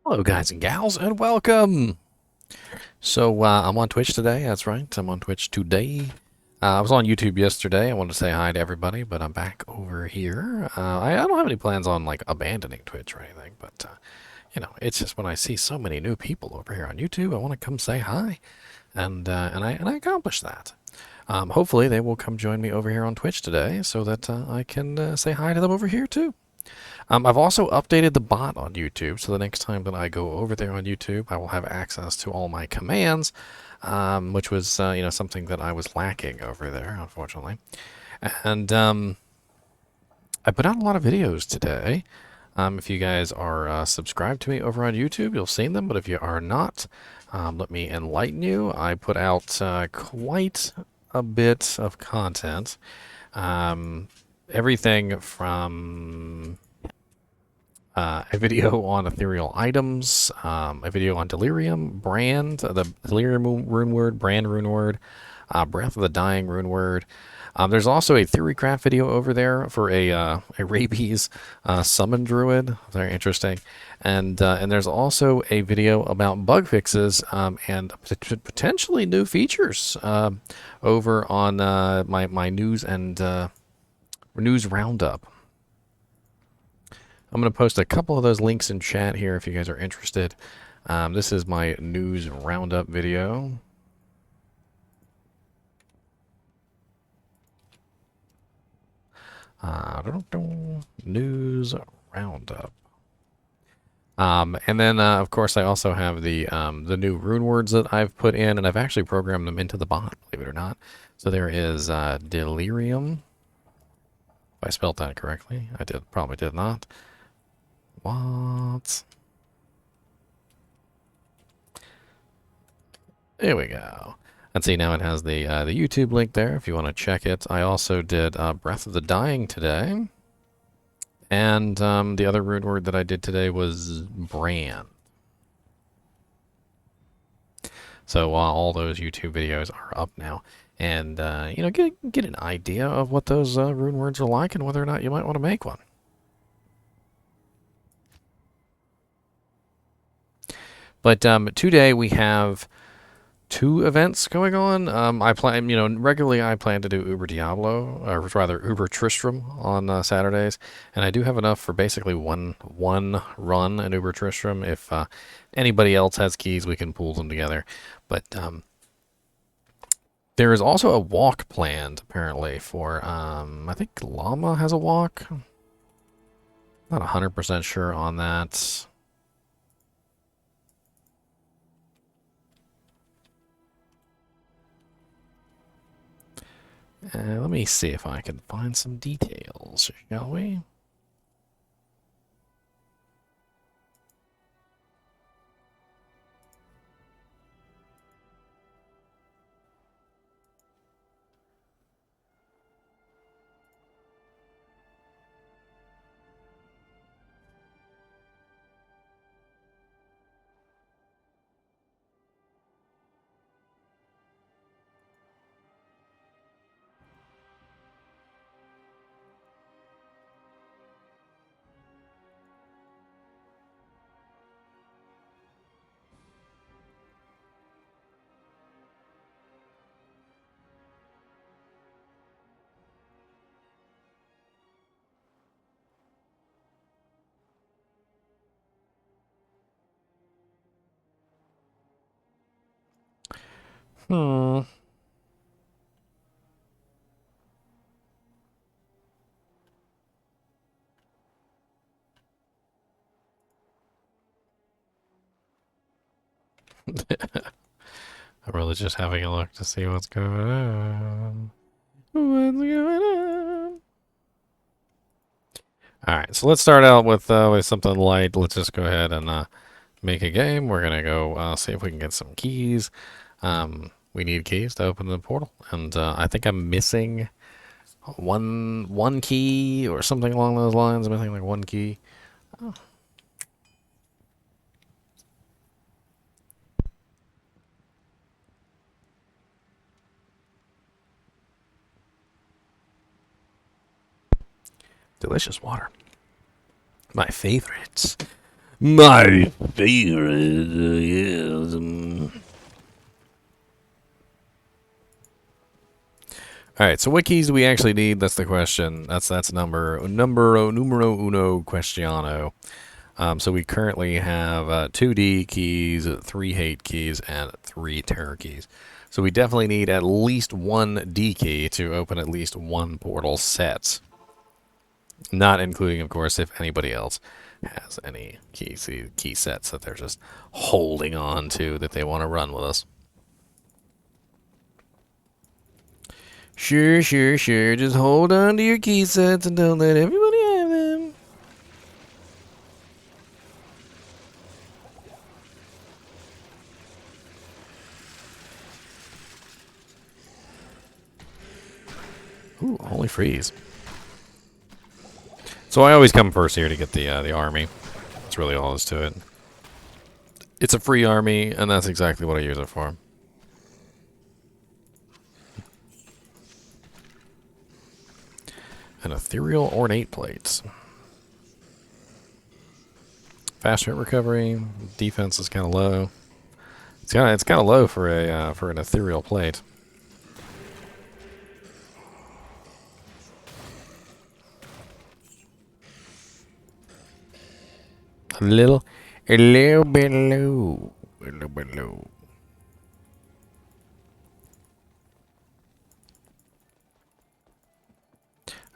Hello, guys and gals, and welcome. I'm on Twitch today. That's right. I'm on Twitch today. I was on YouTube yesterday. I wanted to say hi to everybody, but I'm back over here. I don't have any plans on like abandoning Twitch or anything, but it's just when I see so many new people over here on YouTube, I want to come say hi, and I accomplished that. Hopefully, they will come join me over here on Twitch today, so that I can say hi to them over here too. I've also updated the bot on YouTube, so the next time that I go over there on YouTube, I will have access to all my commands, which was something that I was lacking over there, unfortunately. And I put out a lot of videos today. If you guys are subscribed to me over on YouTube, you'll see them. But if you are not, let me enlighten you. I put out quite a bit of content. Everything from a video on ethereal items, a video on Delirium, Brand, the Delirium rune word, Brand rune word, Breath of the Dying rune word. There's also a Theorycraft video over there for a rabies summon druid. Very interesting. And there's also a video about bug fixes and potentially new features over on my news and news roundup. I'm going to post a couple of those links in chat here if you guys are interested. This is my news roundup video. News roundup. And then, of course, I also have the new rune words that I've put in, and I've actually programmed them into the bot, believe it or not. So there is Delirium. If I spelled that correctly, I probably did not. What? There we go. And see, now it has the YouTube link there if you want to check it. I also did Breath of the Dying today. And the other rune word that I did today was Brand. So all those YouTube videos are up now. And, get an idea of what those rune words are like and whether or not you might want to make one. But today we have two events going on. I plan, regularly I plan to do Uber Diablo, or rather Uber Tristram on Saturdays, and I do have enough for basically one run at Uber Tristram. If anybody else has keys, we can pool them together. But there is also a walk planned apparently for I think Llama has a walk. Not 100% sure on that. Let me see if I can find some details, shall we? Hmm. I'm really just having a look to see what's going on. What's going on? Alright, so let's start out with something light. Let's just go ahead and make a game. We're going to go see if we can get some keys. We need keys to open the portal. And I think I'm missing one key or something along those lines. I'm missing like one key. Oh. Delicious water. My favorites. My favorite is... All right, so what keys do we actually need? That's the question. That's numero uno questiono. So we currently have 2 D keys, 3 hate keys, and 3 terror keys. So we definitely need at least 1 D key to open at least 1 portal set. Not including, of course, if anybody else has any key sets that they're just holding on to that they want to run with us. Sure. Just hold on to your key sets and don't let everybody have them. Ooh, holy freeze. So I always come first here to get the army. That's really all there is to it. It's a free army, and that's exactly what I use it for. An ethereal ornate plates. Fast hit recovery. Defense is kind of low. It's kind of low for an ethereal plate. A little bit low. A little bit low.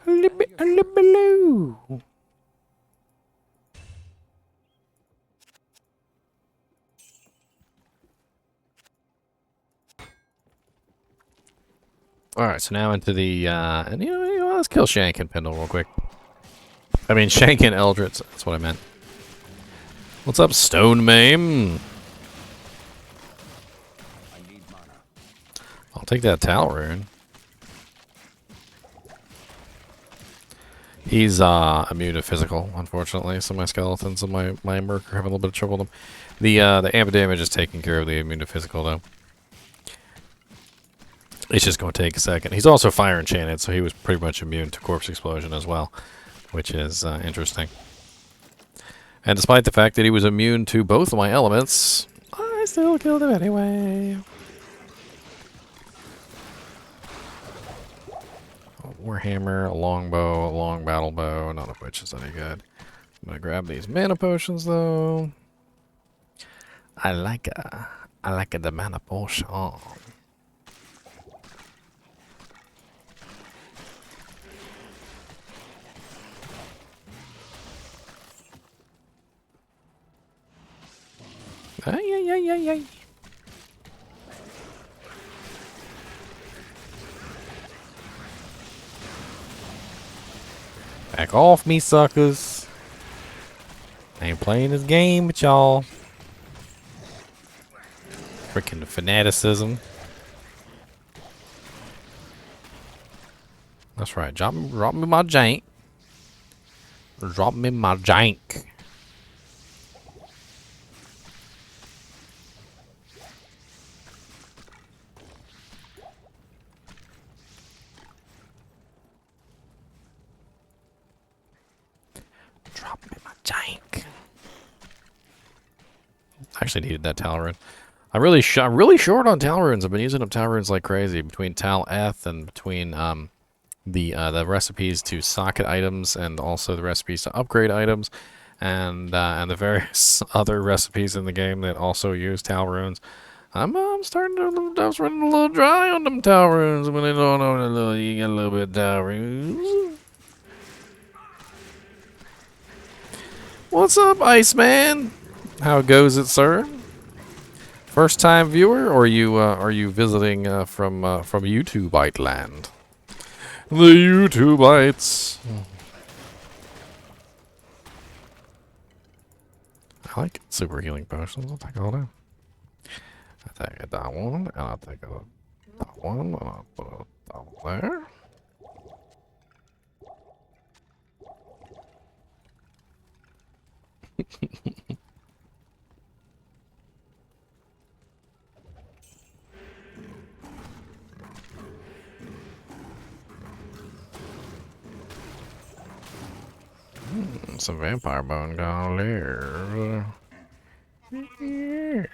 A little bit low. Alright, so now into the, and you know, let's kill Shank and Pendle real quick. I mean, Shank and Eldritch, that's what I meant. What's up, Stone Maim? I'll take that Tal Rune. He's immune to physical, unfortunately, so my skeletons and my merc are having a little bit of trouble with him. The amp damage is taking care of the immune to physical, though. It's just going to take a second. He's also fire enchanted, so he was pretty much immune to corpse explosion as well, which is interesting. And despite the fact that he was immune to both of my elements, I still killed him anyway. A warhammer, a longbow, a long battle bow, none of which is any good. I'm going to grab these mana potions, though. I like the mana potion. Ay. Back off me, suckers. I ain't playing this game with y'all. Freaking fanaticism. That's right. Drop me my jank. Drop me my jank. Drop me my jank. I actually needed that Tal Rune. I'm really short on Tal Runes. I've been using up Tal Runes like crazy between Tal Eth and between the recipes to socket items and also the recipes to upgrade items and the various other recipes in the game that also use Tal Runes. I'm starting to, I was running a little dry on them Tal Runes. When they don't know, you get a little bit of Tal Runes. What's up, Iceman? How goes it, sir? First time viewer, or are you visiting from YouTube land? The YouTubeites. I like super healing potions. I'll take all them. I take that one, and I'll take that one, and I'll put it down there. Some vampire bone gonna live. Yeah.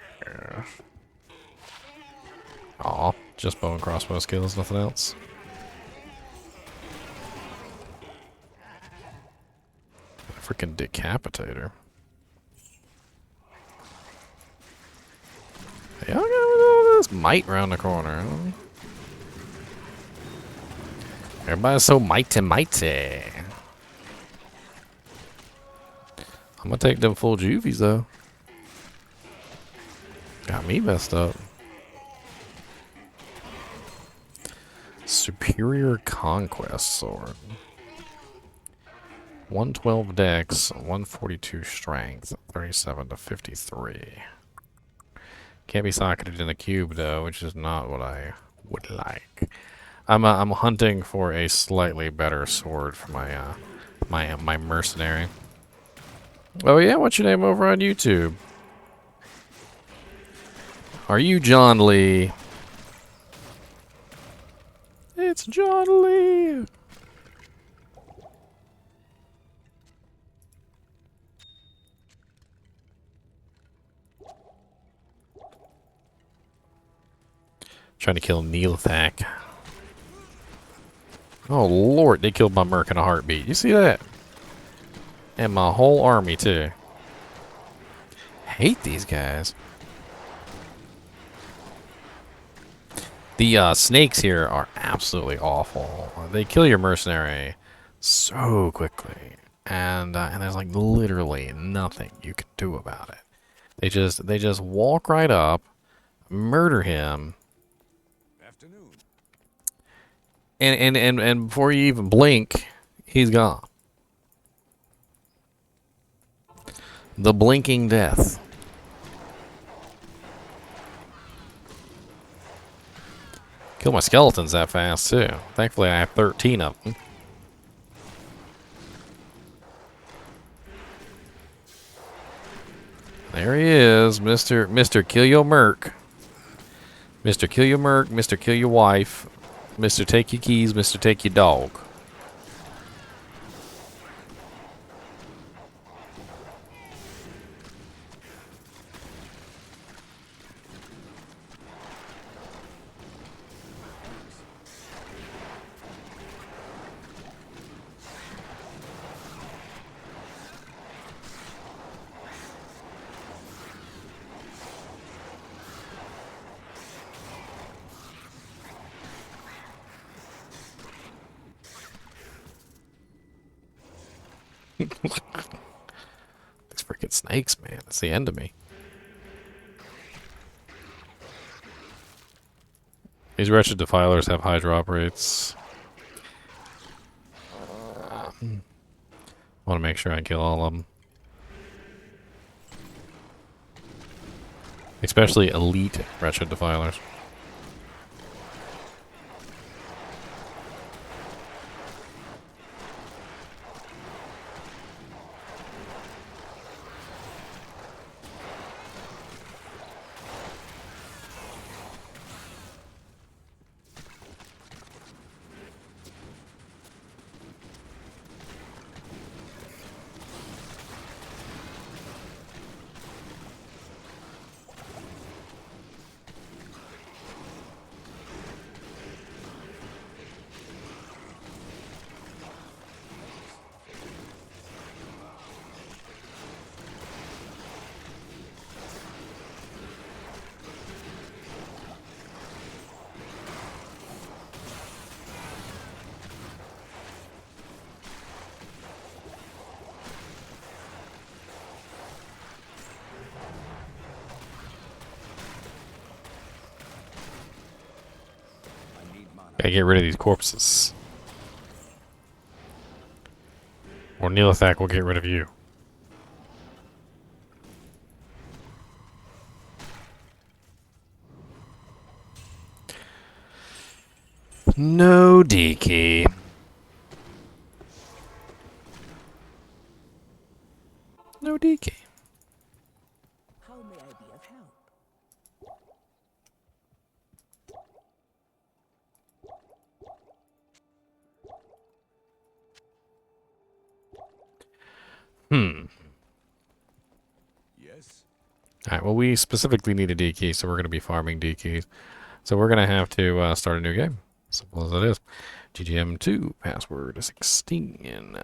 Aw, just bow and crossbow skills, nothing else. Freaking decapitator. Hey, I got all this might round the corner. Everybody's so mighty. I'm gonna take them full juvies though. Got me messed up. Superior Conquest Sword. 112 dex, 142 strength, 37 to 53. Can't be socketed in the cube though, which is not what I would like. I'm hunting for a slightly better sword for my my mercenary. Oh yeah, what's your name over on YouTube? Are you John Lee? It's John Lee. Trying to kill Neelthak. Oh lord, they killed my merc in a heartbeat. You see that? And my whole army too. Hate these guys. The snakes here are absolutely awful. They kill your mercenary so quickly, and there's like literally nothing you can do about it. They just walk right up, murder him, and before you even blink, he's gone. The blinking death. Kill my skeletons that fast too. Thankfully, I have 13 of them. There he is, Mr. Kill Your Merc. Mr. Kill Your Merc, Mr. Kill Your Wife, Mr. Take Your Keys, Mr. Take Your Dog. These freaking snakes, man. That's the end of me. These wretched defilers have high drop rates. Want to make sure I kill all of them. Especially elite wretched defilers. Gotta get rid of these corpses. Or Neelithak will get rid of you. No DK. No DK. How may I be of help? Yes. Alright, well, we specifically need a D key, so we're going to be farming D keys. So we're going to have to start a new game. Simple as it is. GGM2, password 16.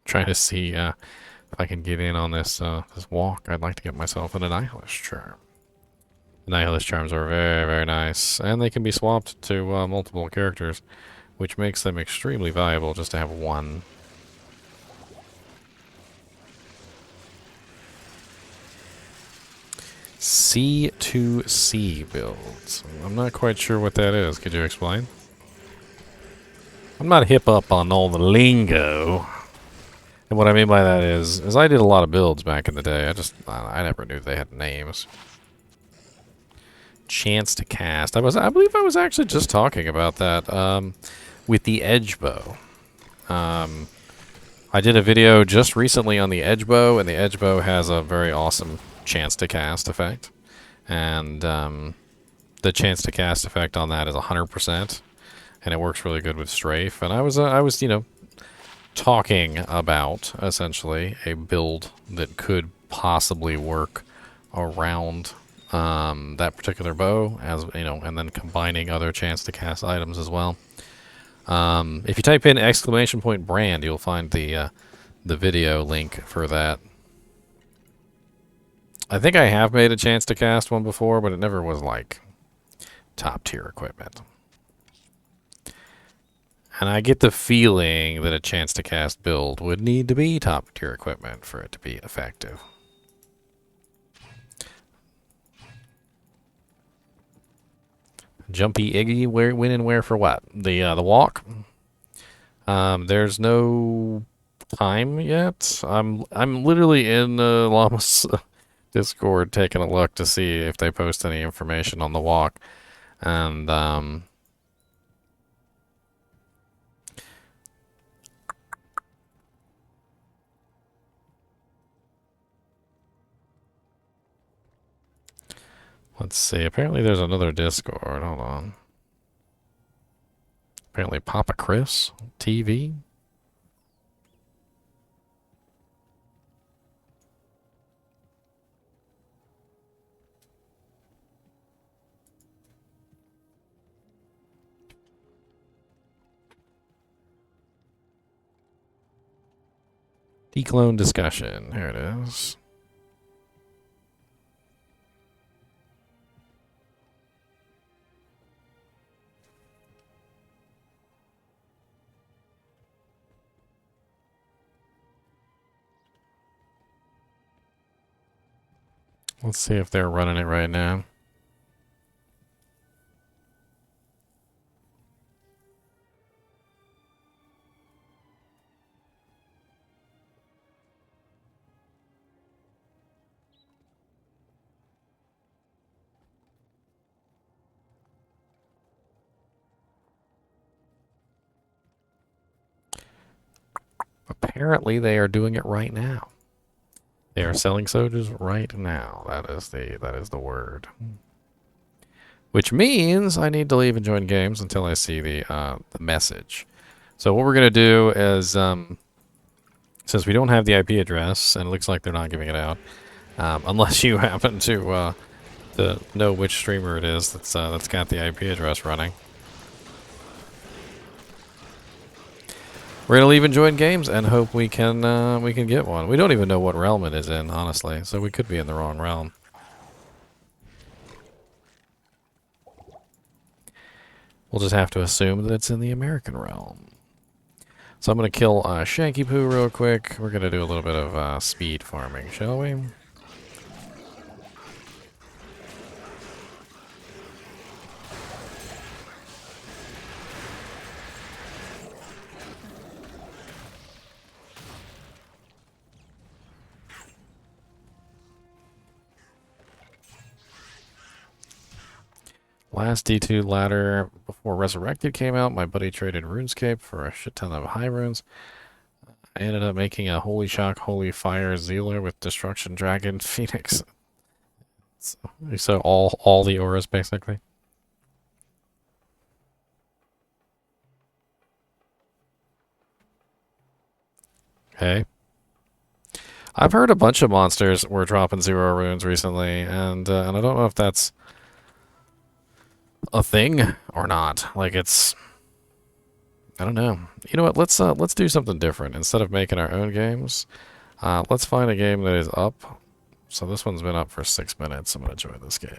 Trying to see if I can get in on this this walk. I'd like to get myself an Nihilist charm. Nihilist charms are very, very nice, and they can be swapped to multiple characters, which makes them extremely valuable just to have one. C2C builds. I'm not quite sure what that is. Could you explain? I'm not hip up on all the lingo. And what I mean by that is I did a lot of builds back in the day. I never knew they had names. Chance to cast. I believe I was actually just talking about that with the edge bow. I did a video just recently on the edge bow, and the edge bow has a very awesome chance to cast effect. And the chance to cast effect on that is 100%, and it works really good with strafe. And I was, you know, talking about essentially a build that could possibly work around that particular bow, as you know, and then combining other chance to cast items as well. If you type in !brand, you'll find the video link for that. I think I have made a chance to cast one before, but it never was like top tier equipment. And I get the feeling that a chance to cast build would need to be top tier equipment for it to be effective. Jumpy Iggy, when and where for what? The walk. There's no time yet. I'm literally in Llama's Discord taking a look to see if they post any information on the walk, and let's see. Apparently there's another Discord. Hold on. Apparently Papa Chris TV. Declone discussion. Here it is. Let's see if they're running it right now. Apparently they are doing it right now. They are selling soldiers right now. That is the word. Which means I need to leave and join games until I see the message. So what we're gonna do is, since we don't have the IP address, and it looks like they're not giving it out, unless you happen to know which streamer it is that's got the IP address running. We're gonna leave and join games and hope we can get one. We don't even know what realm it is in, honestly, so we could be in the wrong realm. We'll just have to assume that it's in the American realm. So I'm gonna kill Shanky Poo real quick. We're gonna do a little bit of speed farming, shall we? Last D2 ladder before Resurrected came out, my buddy traded RuneScape for a shit ton of high runes. I ended up making a Holy Shock, Holy Fire Zealer with Destruction Dragon Phoenix. So all the auras basically. Hey. I've heard a bunch of monsters were dropping 0 runes recently, and I don't know if that's a thing or not. Like it's, I don't know. You know what? Let's do something different. Instead of making our own games, let's find a game that is up. So this one's been up for 6 minutes. I'm gonna join this game.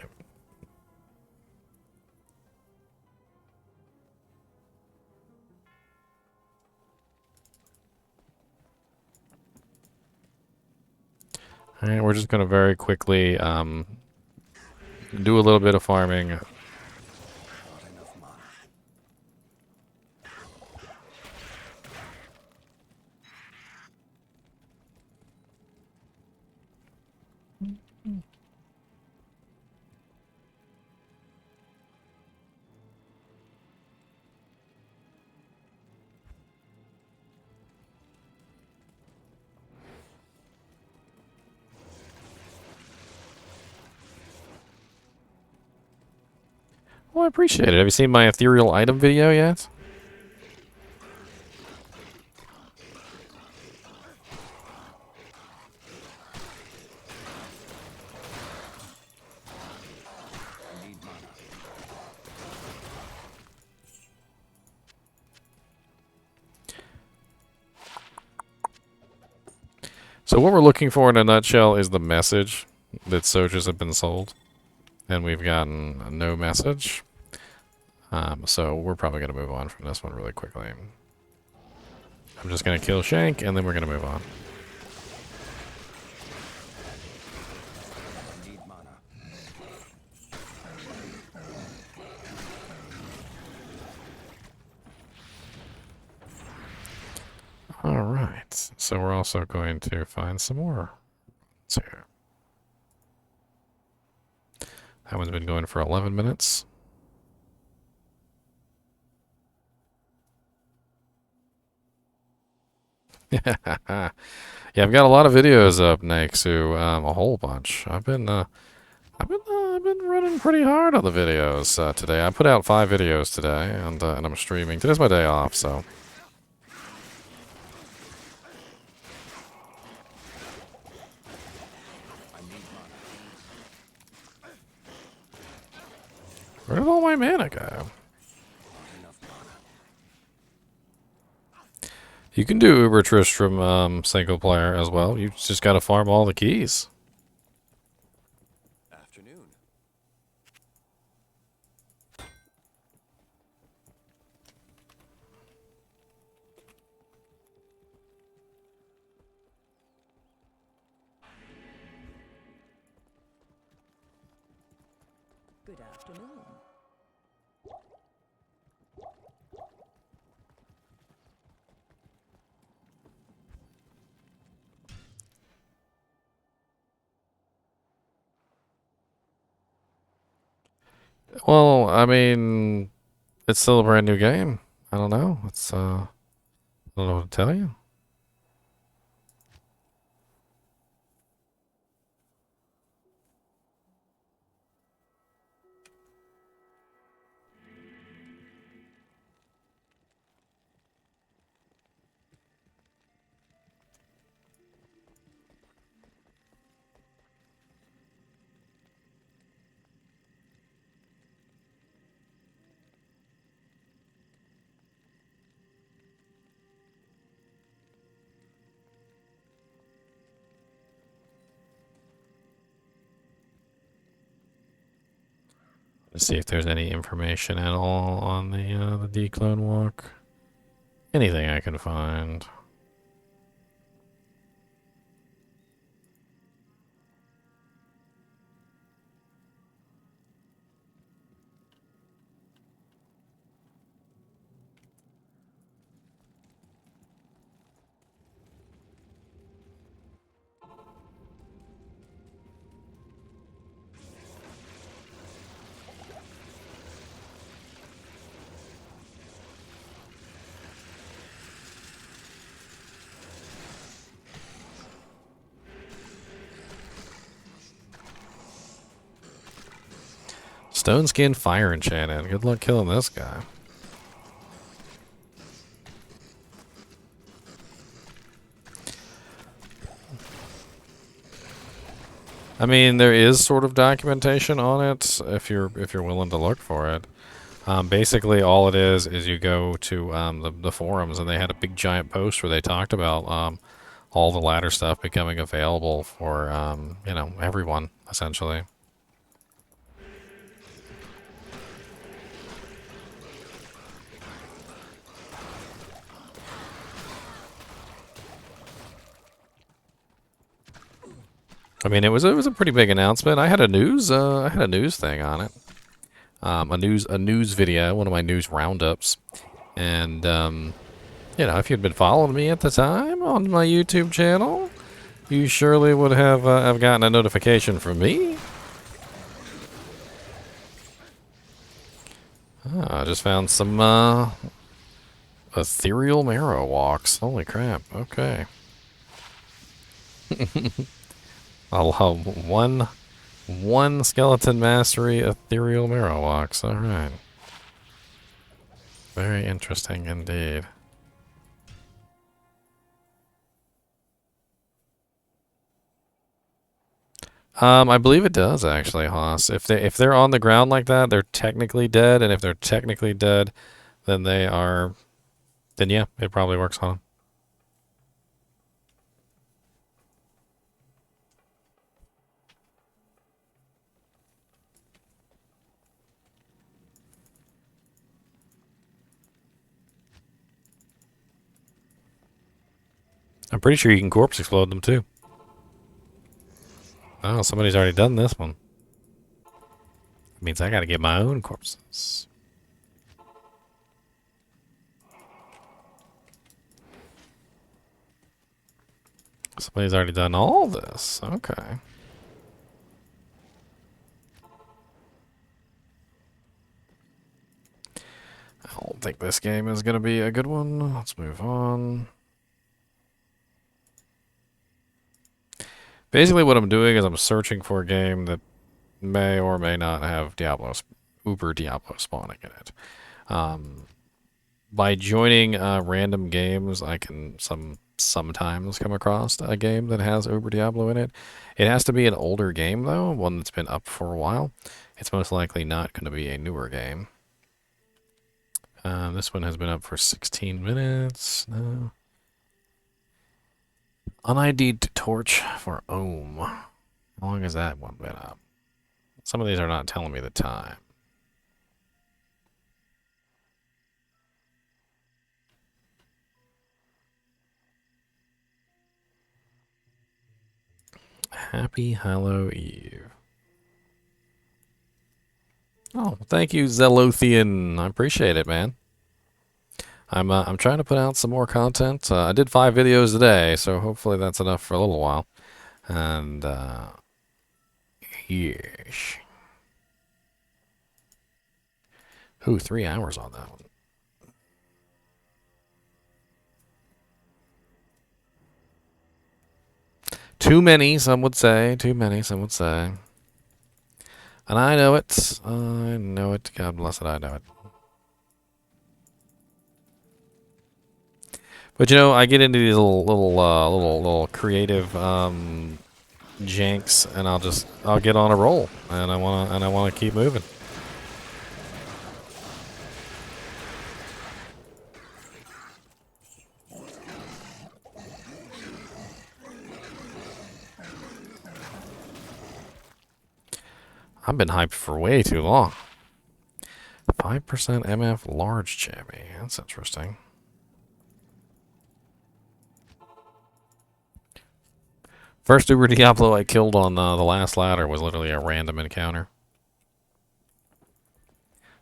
All right, we're just gonna very quickly do a little bit of farming. Well, I appreciate it. Have you seen my ethereal item video yet? So what we're looking for in a nutshell is the message that soldiers have been sold. And we've gotten no message. So we're probably going to move on from this one really quickly. I'm just going to kill Shank, and then we're going to move on. Alright, so we're also going to find some more. Here. That one's been going for 11 minutes. Yeah, I've got a lot of videos up, Nexu. A whole bunch. I've been running pretty hard on the videos today. I put out 5 videos today, and I'm streaming. Today's my day off, so. Where did all my mana go? You can do Uber Tristram single player as well. You just got to farm all the keys. Afternoon. Good afternoon. Well, I mean, it's still a brand new game. I don't know. I don't know what to tell you. Let's see if there's any information at all on the declone walk. Anything I can find. Stone skin fire enchanted. Good luck killing this guy. I mean, there is sort of documentation on it if you're willing to look for it. Basically, all it is you go to the forums, and they had a big giant post where they talked about all the ladder stuff becoming available for you know, everyone essentially. I mean, it was a pretty big announcement. I had a news thing on it. A news video, one of my news roundups, and you know, if you'd been following me at the time on my YouTube channel, you surely would have gotten a notification from me. I just found some ethereal marrow walks. Holy crap! Okay. I'll have one skeleton mastery ethereal marrow walks. All right. Very interesting indeed. I believe it does actually, Haas. If they're on the ground like that, they're technically dead, and if they're technically dead, then they are. Then yeah, it probably works on them. I'm pretty sure you can corpse explode them too. Oh, somebody's already done this one. That means I gotta get my own corpses. Somebody's already done all this. Okay. I don't think this game is gonna be a good one. Let's move on. Basically, what I'm doing is I'm searching for a game that may or may not have Uber Diablo spawning in it. By joining random games, I can sometimes come across a game that has Uber Diablo in it. It has to be an older game, though, one that's been up for a while. It's most likely not going to be a newer game. This one has been up for 16 minutes. No. Unid'd torch for Ohm. How long has that one been up? Some of these are not telling me the time. Happy Hallow Eve. Oh, thank you, Zelothian. I appreciate it, man. I'm trying to put out some more content. I did 5 videos today, so hopefully that's enough for a little while. And yes. Ooh, 3 hours on that one. Too many, some would say. Too many, some would say. And I know it. I know it. God bless it, I know it. But you know, I get into these little creative janks, and I'll get on a roll, and I wanna keep moving. I've been hyped for way too long. 5% MF large jammy. That's interesting. First Uber Diablo I killed on the last ladder was literally a random encounter.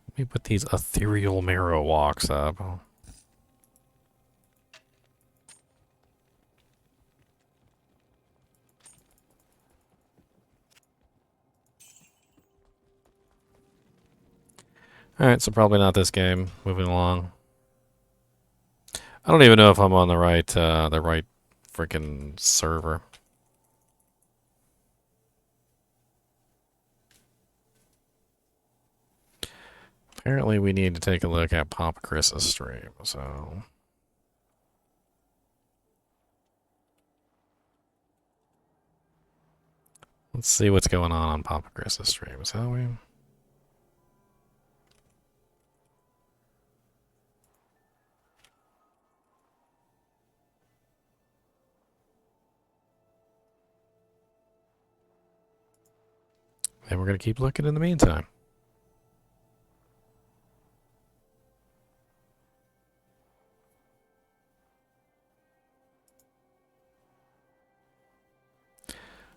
Let me put these ethereal marrow walks up. Alright, so probably not this game. Moving along. I don't even know if I'm on the right freaking server. Apparently we need to take a look at Papa Chris's stream, so... Let's see what's going on Papa Chris's stream, shall we? And we're going to keep looking in the meantime.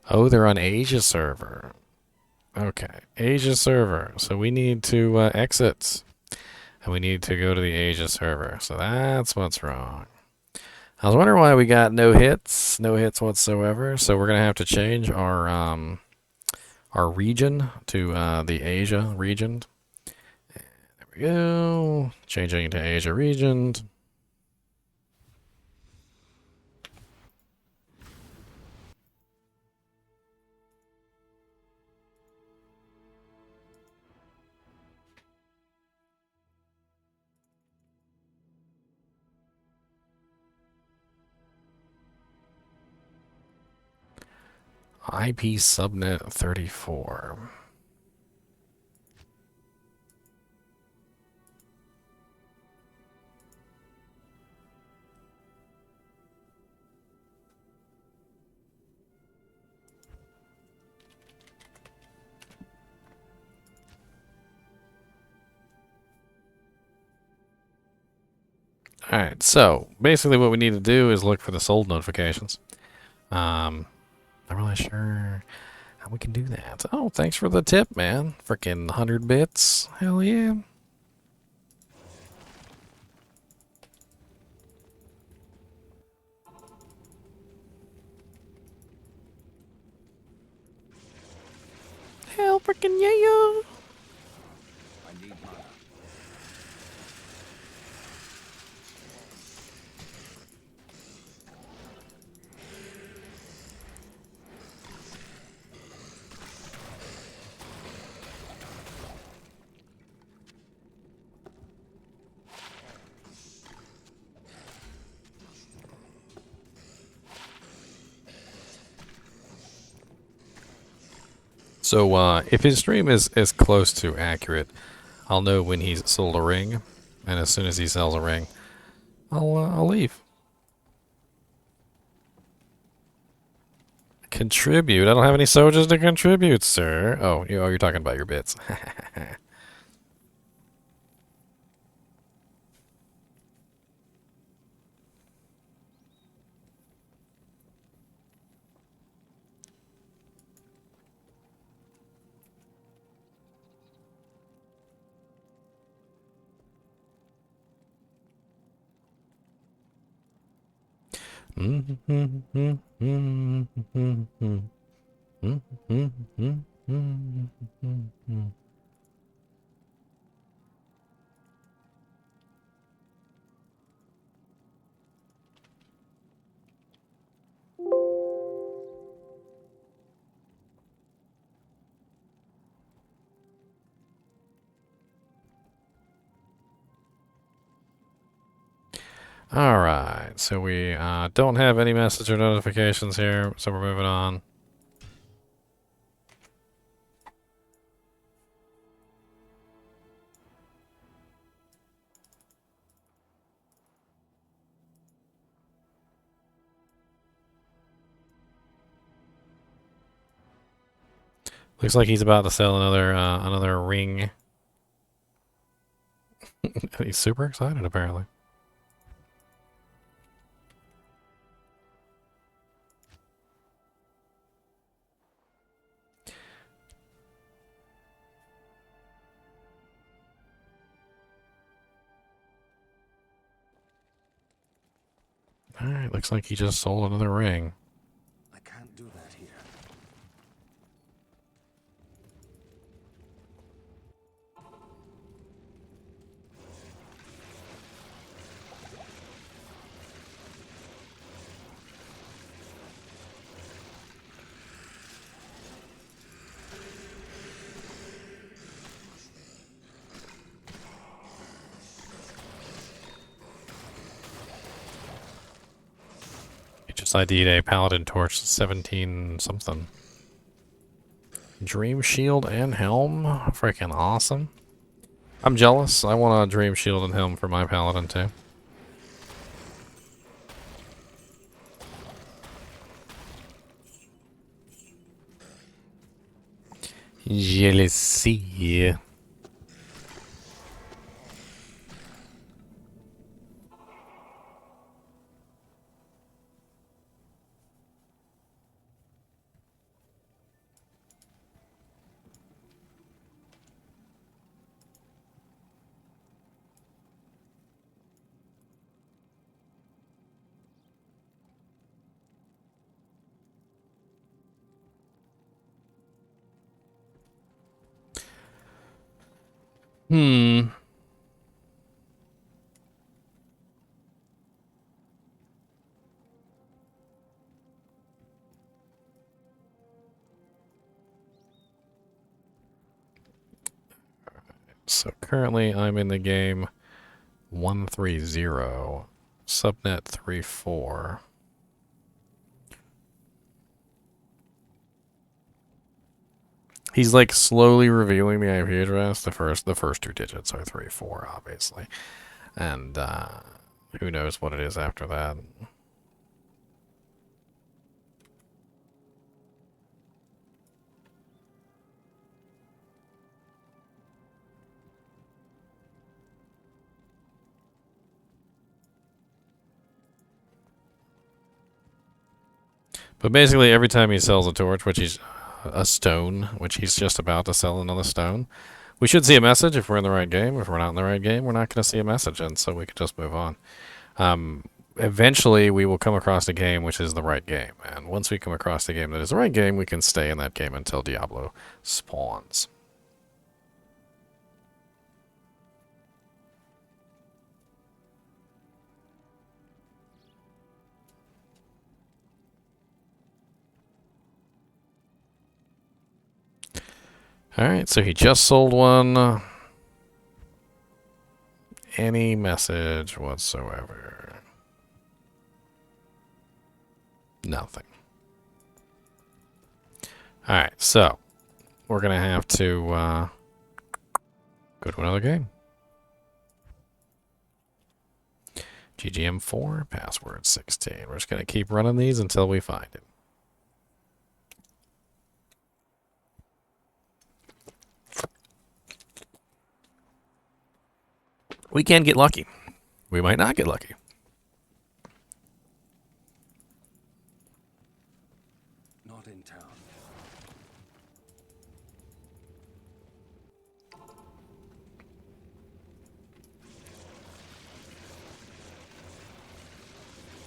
Oh, they're on Asia server. Okay, Asia server. So we need to exit. And we need to go to the Asia server. So that's what's wrong. I was wondering why we got no hits whatsoever. So we're going to have to change our region to the Asia region. There we go. Changing to Asia region. IP subnet 34. Alright, so basically what we need to do is look for the sold notifications. Not really sure how we can do that. Oh, thanks for the tip, man. Freaking 100 bits. Hell yeah. Hell freaking yeah. So, if his stream is close to accurate, I'll know when he's sold a ring, and as soon as he sells a ring, I'll leave. Contribute? I don't have any soldiers to contribute, sir. Oh, you're talking about your bits. Alright, so we don't have any message or notifications here, so we're moving on. Looks like he's about to sell another ring. He's super excited, apparently. Alright, looks like he just sold another ring. I can't do that here. I need a paladin torch 17 something. Dream shield and helm, freaking awesome. I'm jealous. I want a dream shield and helm for my paladin too. Jealousy. Hmm. So currently I'm in the game 130, subnet 34. He's like slowly revealing the IP address. The first two digits are 34, obviously, and who knows what it is after that. But basically, every time he sells a torch, which he's a stone, which he's just about to sell another stone, we should see a message if we're in the right game. If we're not in the right game, we're not going to see a message, and so we can just move on. Eventually, we will come across a game which is the right game, and once we come across a game that is the right game, we can stay in that game until Diablo spawns. Alright, so he just sold one. Any message whatsoever. Nothing. Alright, so we're going to have to go to another game. GGM4, password 16. We're just going to keep running these until we find it. We can get lucky. We might not get lucky. Not in town.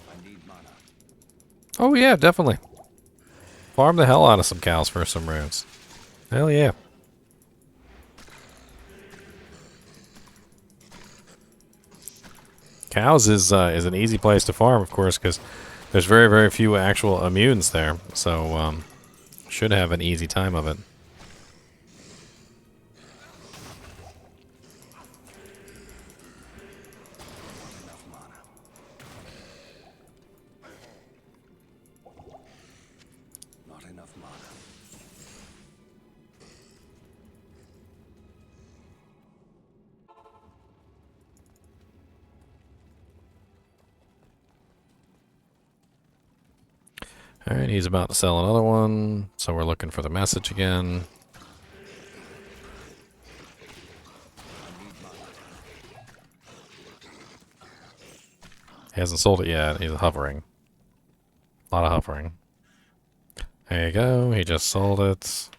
I need mana. Oh yeah, definitely. Farm the hell out of some cows for some runes. Hell yeah. Cows is an easy place to farm, of course, because there's very, very few actual immunes there. So, should have an easy time of it. Enough mana. Not enough mana. Alright, he's about to sell another one, so we're looking for the message again. He hasn't sold it yet, he's hovering. A lot of hovering. There you go, he just sold it.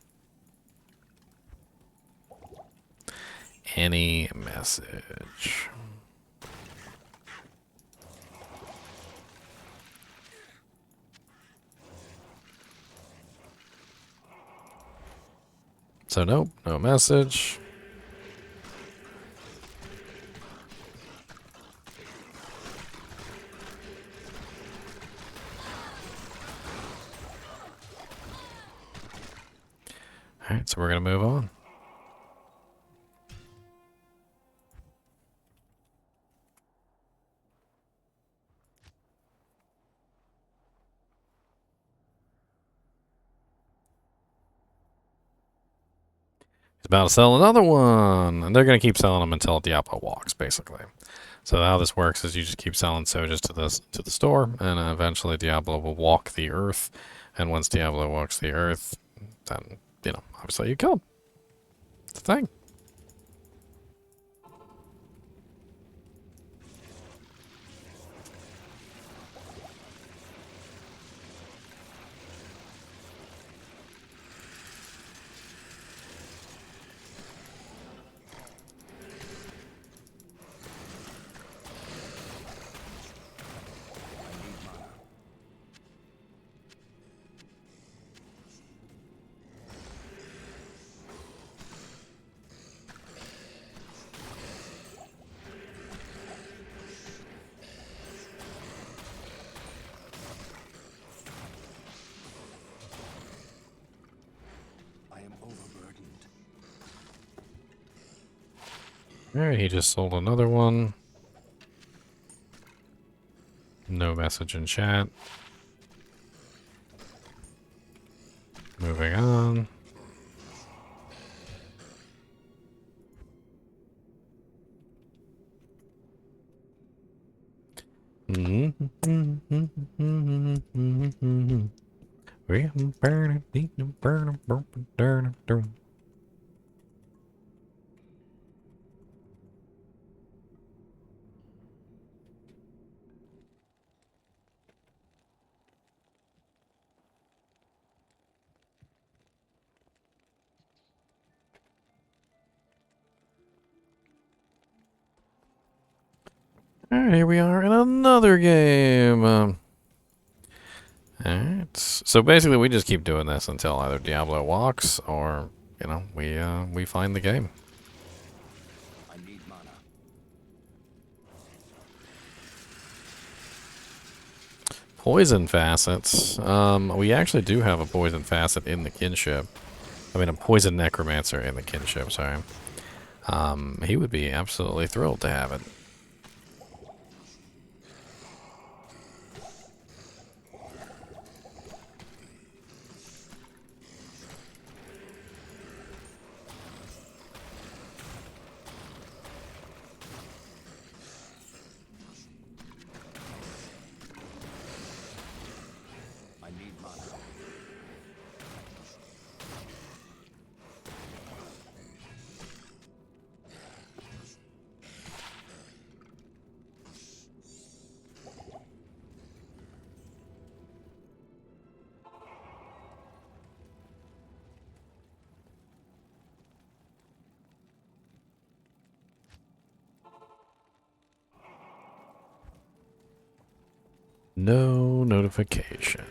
Any message. So nope, no message. Alright, so we're gonna move on. About to sell another one, and they're gonna keep selling them until Diablo walks, basically. So how this works is you just keep selling sojas to the store, and eventually Diablo will walk the earth. And once Diablo walks the earth, then obviously you kill him. It's a thing. Alright, he just sold another one. No message in chat. Moving on. Alright, here we are in another game. Alright, so basically we just keep doing this until either Diablo walks or, we find the game. I need mana. Poison facets. We actually do have a poison facet in the kinship. I mean, a poison necromancer in the kinship, sorry. He would be absolutely thrilled to have it. No notification.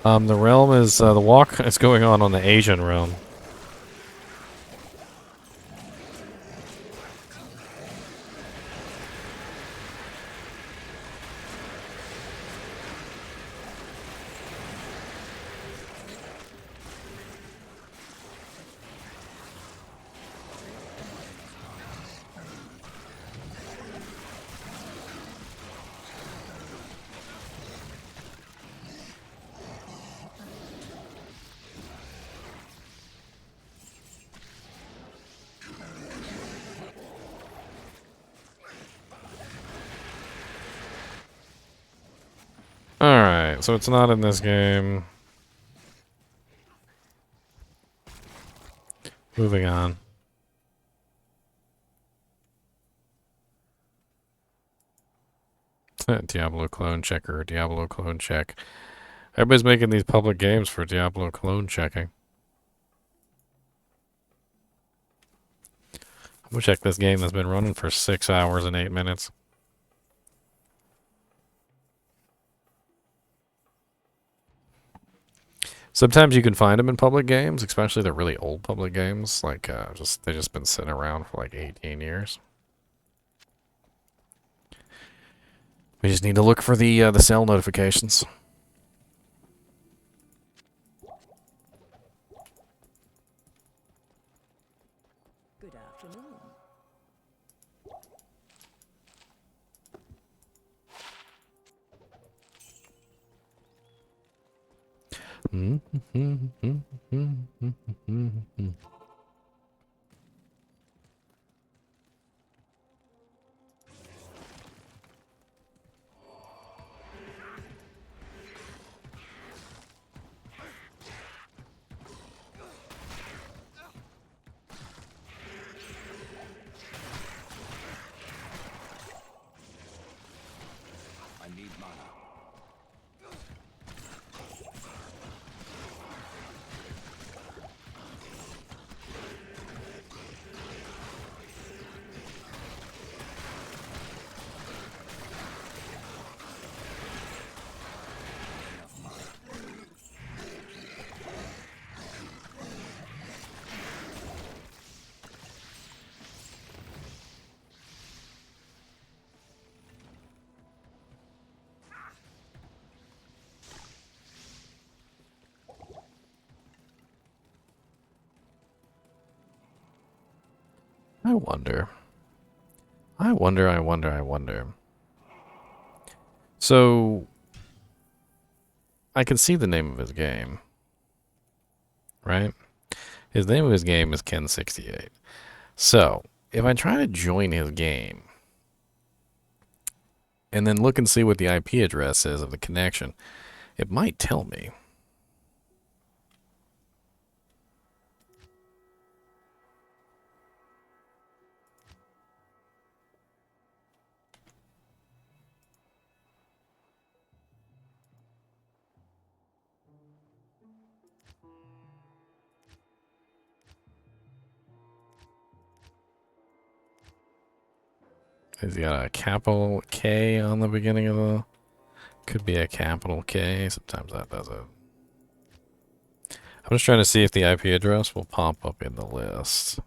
The realm is, the walk is going on the Asian realm. Alright, so it's not in this game. Moving on. Diablo clone checker, Diablo clone check. Everybody's making these public games for Diablo clone checking. I'm gonna check this game that's been running for 6 hours and 8 minutes. Sometimes you can find them in public games, especially the really old public games. Like, they just been sitting around for like 18 years. We just need to look for the sell notifications. Good afternoon. I need mana. I wonder. I wonder. So, I can see the name of his game, right? His name of his game is Ken68. So, if I try to join his game, and then look and see what the IP address is of the connection, it might tell me. Has he got a capital K on the beginning of the... Could be a capital K. Sometimes that does it. I'm just trying to see if the IP address will pop up in the list.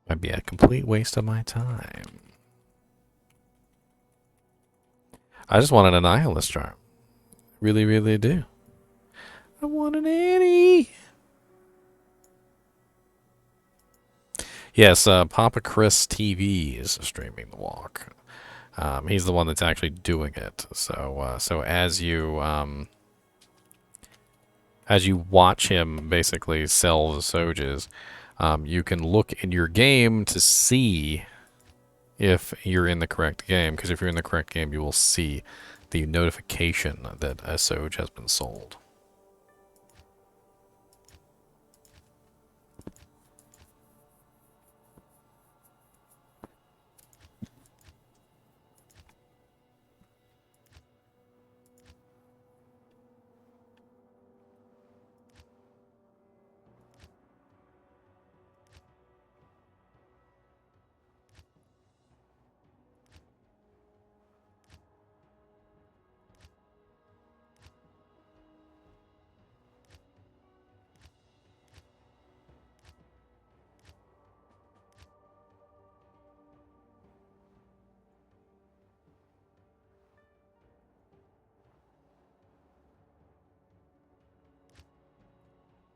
Might be a complete waste of my time. I just want an Annihilus charm. Really, really do. I want an Annie. Yes, Papa Chris TV is streaming the walk. He's the one that's actually doing it. So as you watch him basically sell the Sojas, you can look in your game to see if you're in the correct game. Because if you're in the correct game, you will see the notification that a Soj has been sold.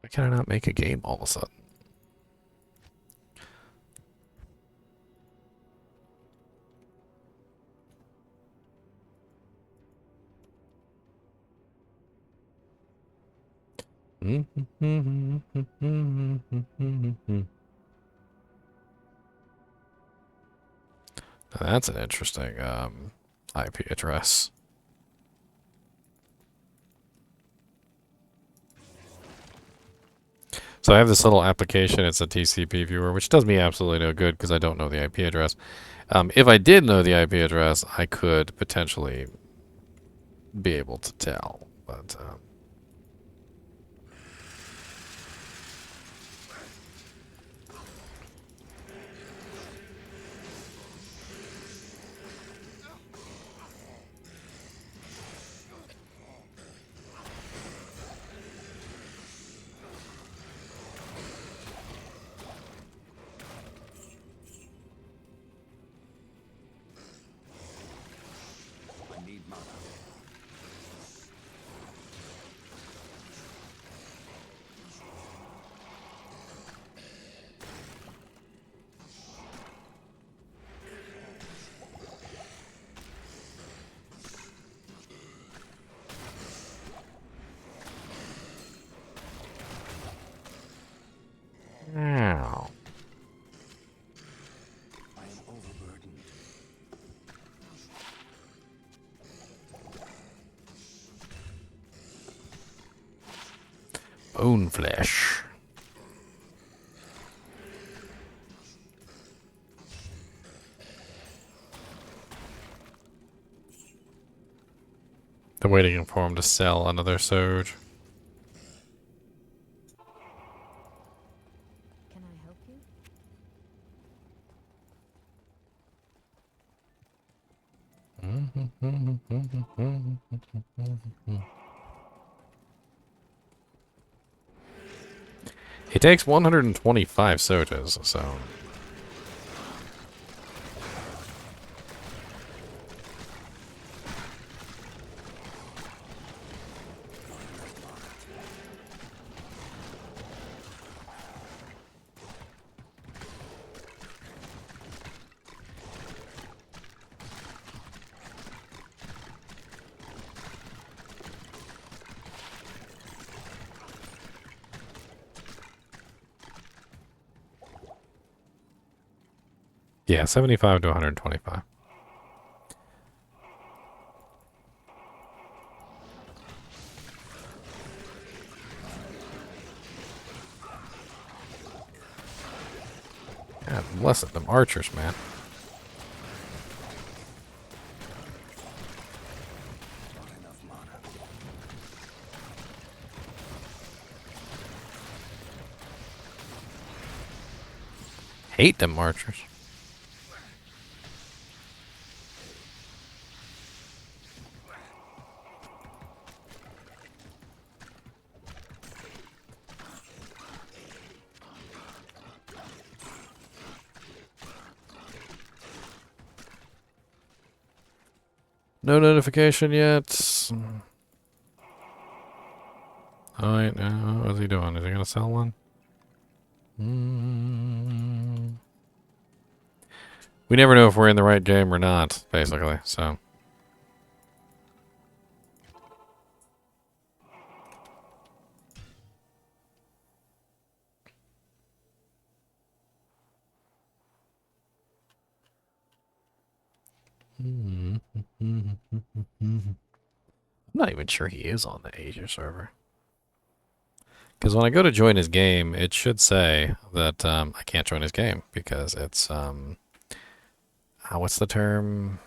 Why can I not make a game all of a sudden? That's an interesting IP address. So I have this little application. It's a TCP viewer, which does me absolutely no good because I don't know the IP address. If I did know the IP address, I could potentially be able to tell. But I need mana. ow. I am overburdened. Bone flesh. They're waiting for him to sell another Soge. Can I help you? He takes 125 Sojas, so... Yeah, 75 to 125. God bless it, them archers, man. Not enough mana. Hate them archers. No notification yet. Alright, what's he doing? Is he gonna sell one? We never know if we're in the right game or not, basically, so. I'm not even sure he is on the Asia server. Because when I go to join his game, it should say that I can't join his game because it's, what's the term?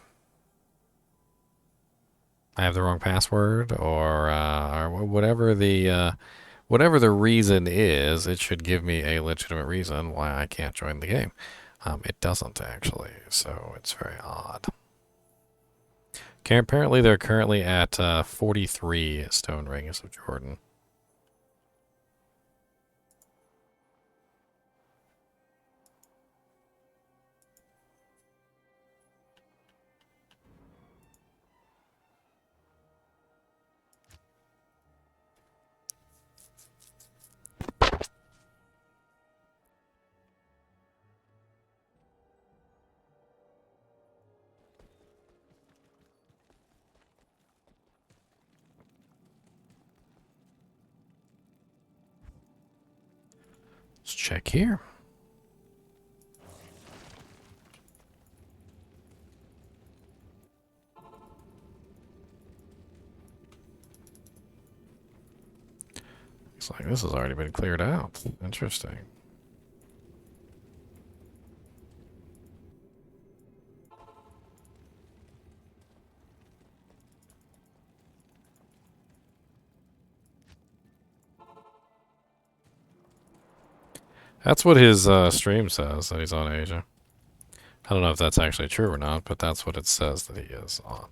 I have the wrong password, or whatever the reason is. It should give me a legitimate reason why I can't join the game. It doesn't actually, so it's very odd. Okay, apparently they're currently at 43 stone rings of Jordan. Let's check here. Looks like this has already been cleared out. Interesting. That's what his stream says, that he's on Asia. I don't know if that's actually true or not, but that's what it says that he is on.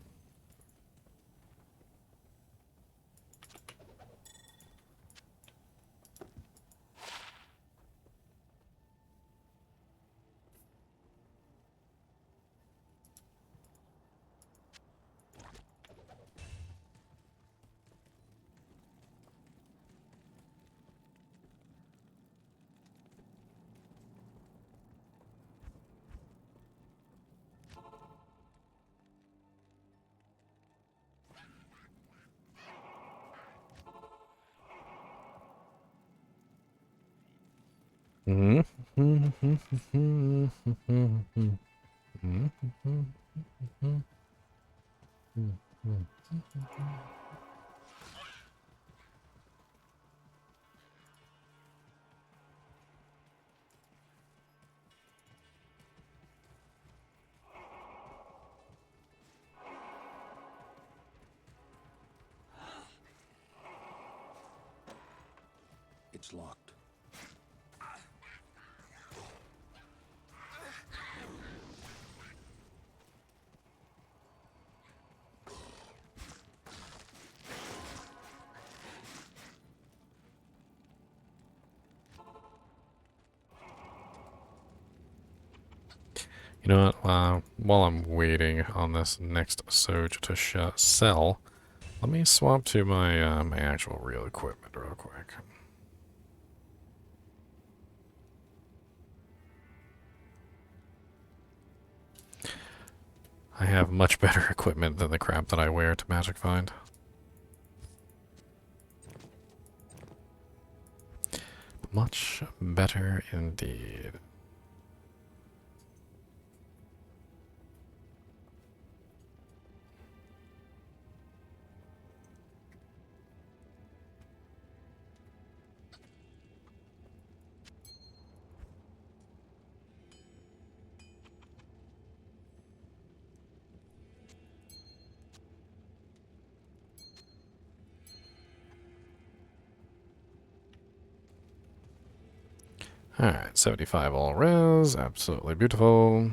It's locked. You know what? While I'm waiting on this next Soj to sell, let me swap to my my actual real equipment real quick. I have much better equipment than the crap that I wear to Magic Find. Much better indeed. Alright, 75 all res, absolutely beautiful.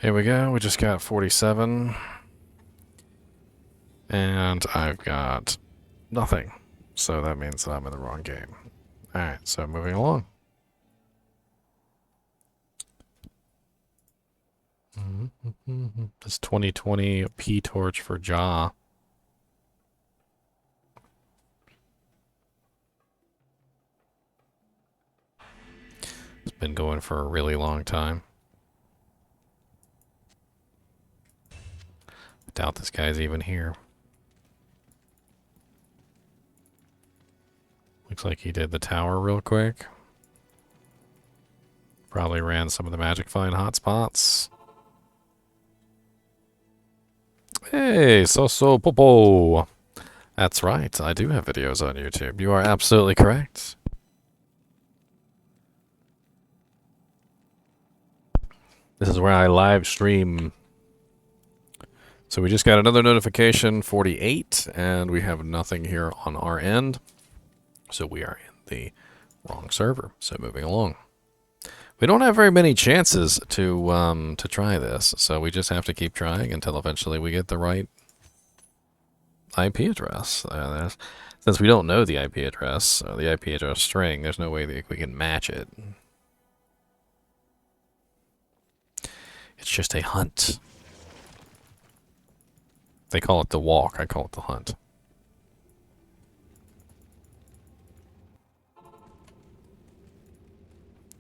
Here we go, we just got 47. And I've got nothing. So that means that I'm in the wrong game. Alright, so moving along. This 2020 P-Torch for Jaw. It's been going for a really long time. I doubt this guy's even here. Looks like he did the tower real quick. Probably ran some of the Magic Find hotspots. Hey, so Popo. That's right, I do have videos on YouTube. You are absolutely correct. This is where I live stream. So we just got another notification, 48, and we have nothing here on our end. So we are in the wrong server. So moving along. We don't have very many chances to try this, so we just have to keep trying until eventually we get the right IP address. Since we don't know the IP address, or the IP address string, there's no way that we can match it. It's just a hunt. They call it the walk, I call it the hunt.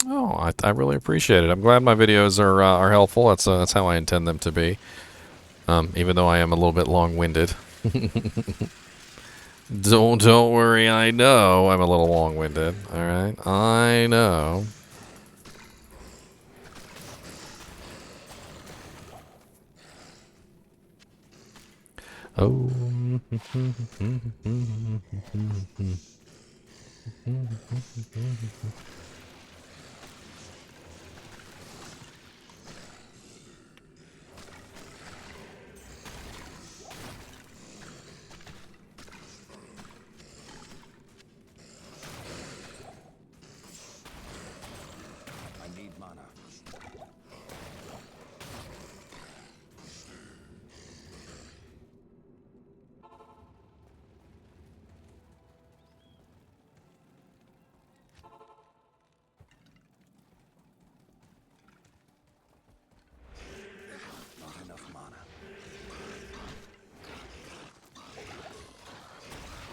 Oh, I really appreciate it. I'm glad my videos are helpful. That's how I intend them to be. Even though I am a little bit long-winded. Don't worry, I know I'm a little long-winded. Alright, I know. Oh. I need mana. Not enough mana.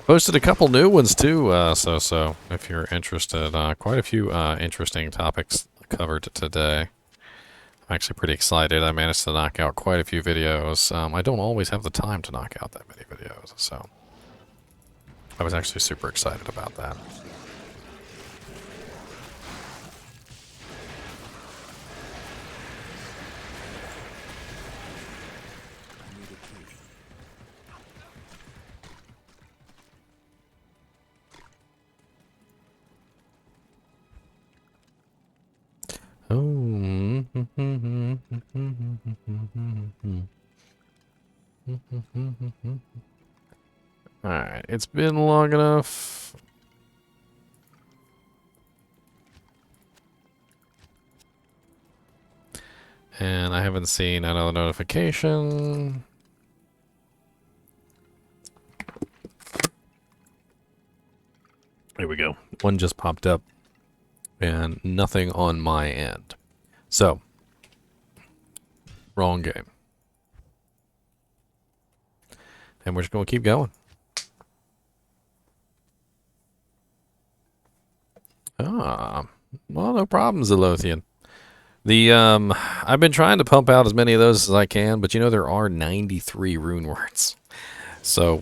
Posted a couple new ones too, so if you're interested. Quite a few interesting topics covered today. I'm actually pretty excited. I managed to knock out quite a few videos. I don't always have the time to knock out that many videos, so I was actually super excited about that. I need a key. Oh. Alright, it's been long enough. And I haven't seen another notification. Here we go. One just popped up. And nothing on my end. So, wrong game. And we're just going to keep going. Ah, well, no problem, Zolothian. I've been trying to pump out as many of those as I can, but you know there are 93 rune words. So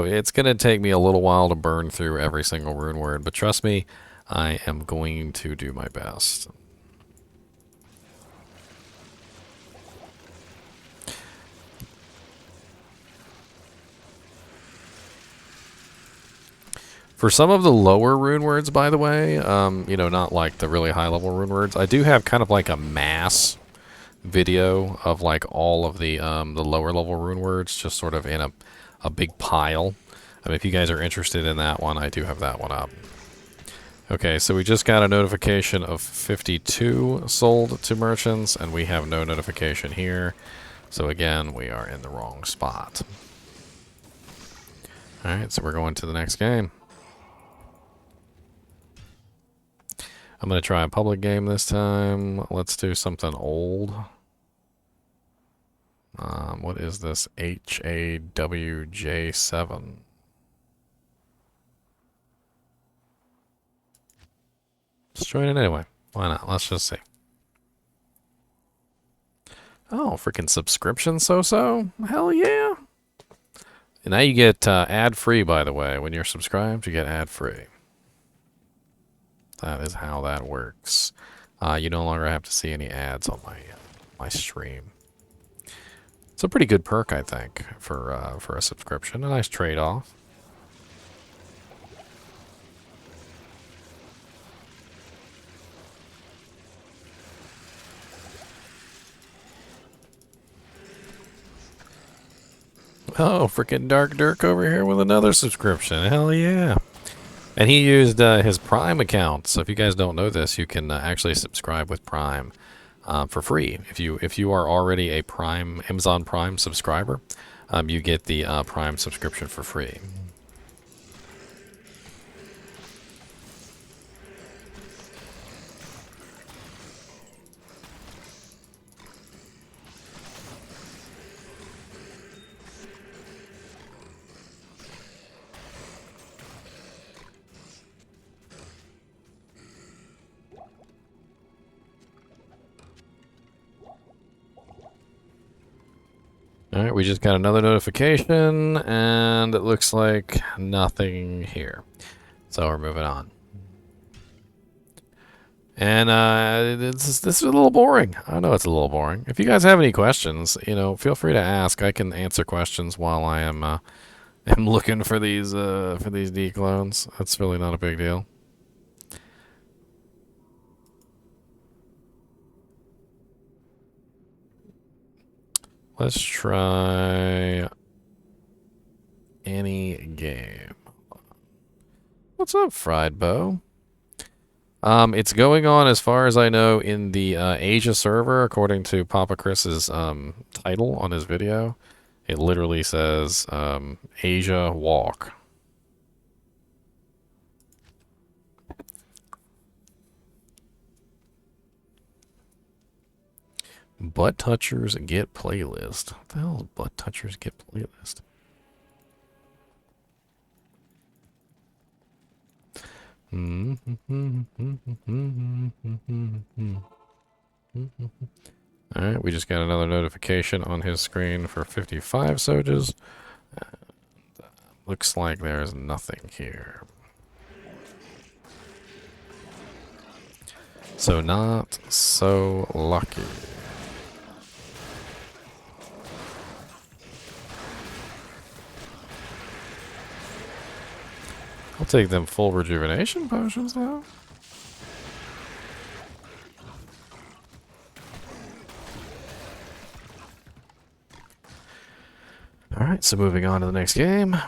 it's gonna take me a little while to burn through every single rune word, but trust me, I am going to do my best. For some of the lower rune words, by the way, you know, not like the really high level rune words, I do have kind of like a mass video of like all of the lower level rune words, just sort of in a big pile. I mean, if you guys are interested in that one, I do have that one up. Okay, so we just got a notification of 52 sold to merchants, and we have no notification here. So again, we are in the wrong spot. Alright, so we're going to the next game. I'm going to try a public game this time. Let's do something old. What is this? HAWJ7. Let's join it anyway. Why not? Let's just see. Oh, freaking subscription so-so? Hell yeah. And now you get ad-free, by the way. When you're subscribed, you get ad-free. That is how that works. You no longer have to see any ads on my stream. It's a pretty good perk, I think, for a subscription. A nice trade-off. Oh, freaking Dark Dirk over here with another subscription. Hell yeah. And he used his Prime account. So if you guys don't know this, you can actually subscribe with Prime for free. If you are already a Prime Amazon Prime subscriber, you get the Prime subscription for free. Alright, we just got another notification, and it looks like nothing here. So we're moving on. And this is a little boring. I know it's a little boring. If you guys have any questions, you know, feel free to ask. I can answer questions while I am looking for these declones. That's really not a big deal. Let's try any game. What's up, Fried Bow? It's going on, as far as I know, in the Asia server, according to Papa Chris's title on his video. It literally says Asia Walk. Butt Touchers Get Playlist. What the hell is Butt Touchers Get Playlist? Alright, we just got another notification on his screen for 55 sojas. Looks like there's nothing here. So not so lucky. I'll take them full rejuvenation potions, though. Alright, so moving on to the next game. I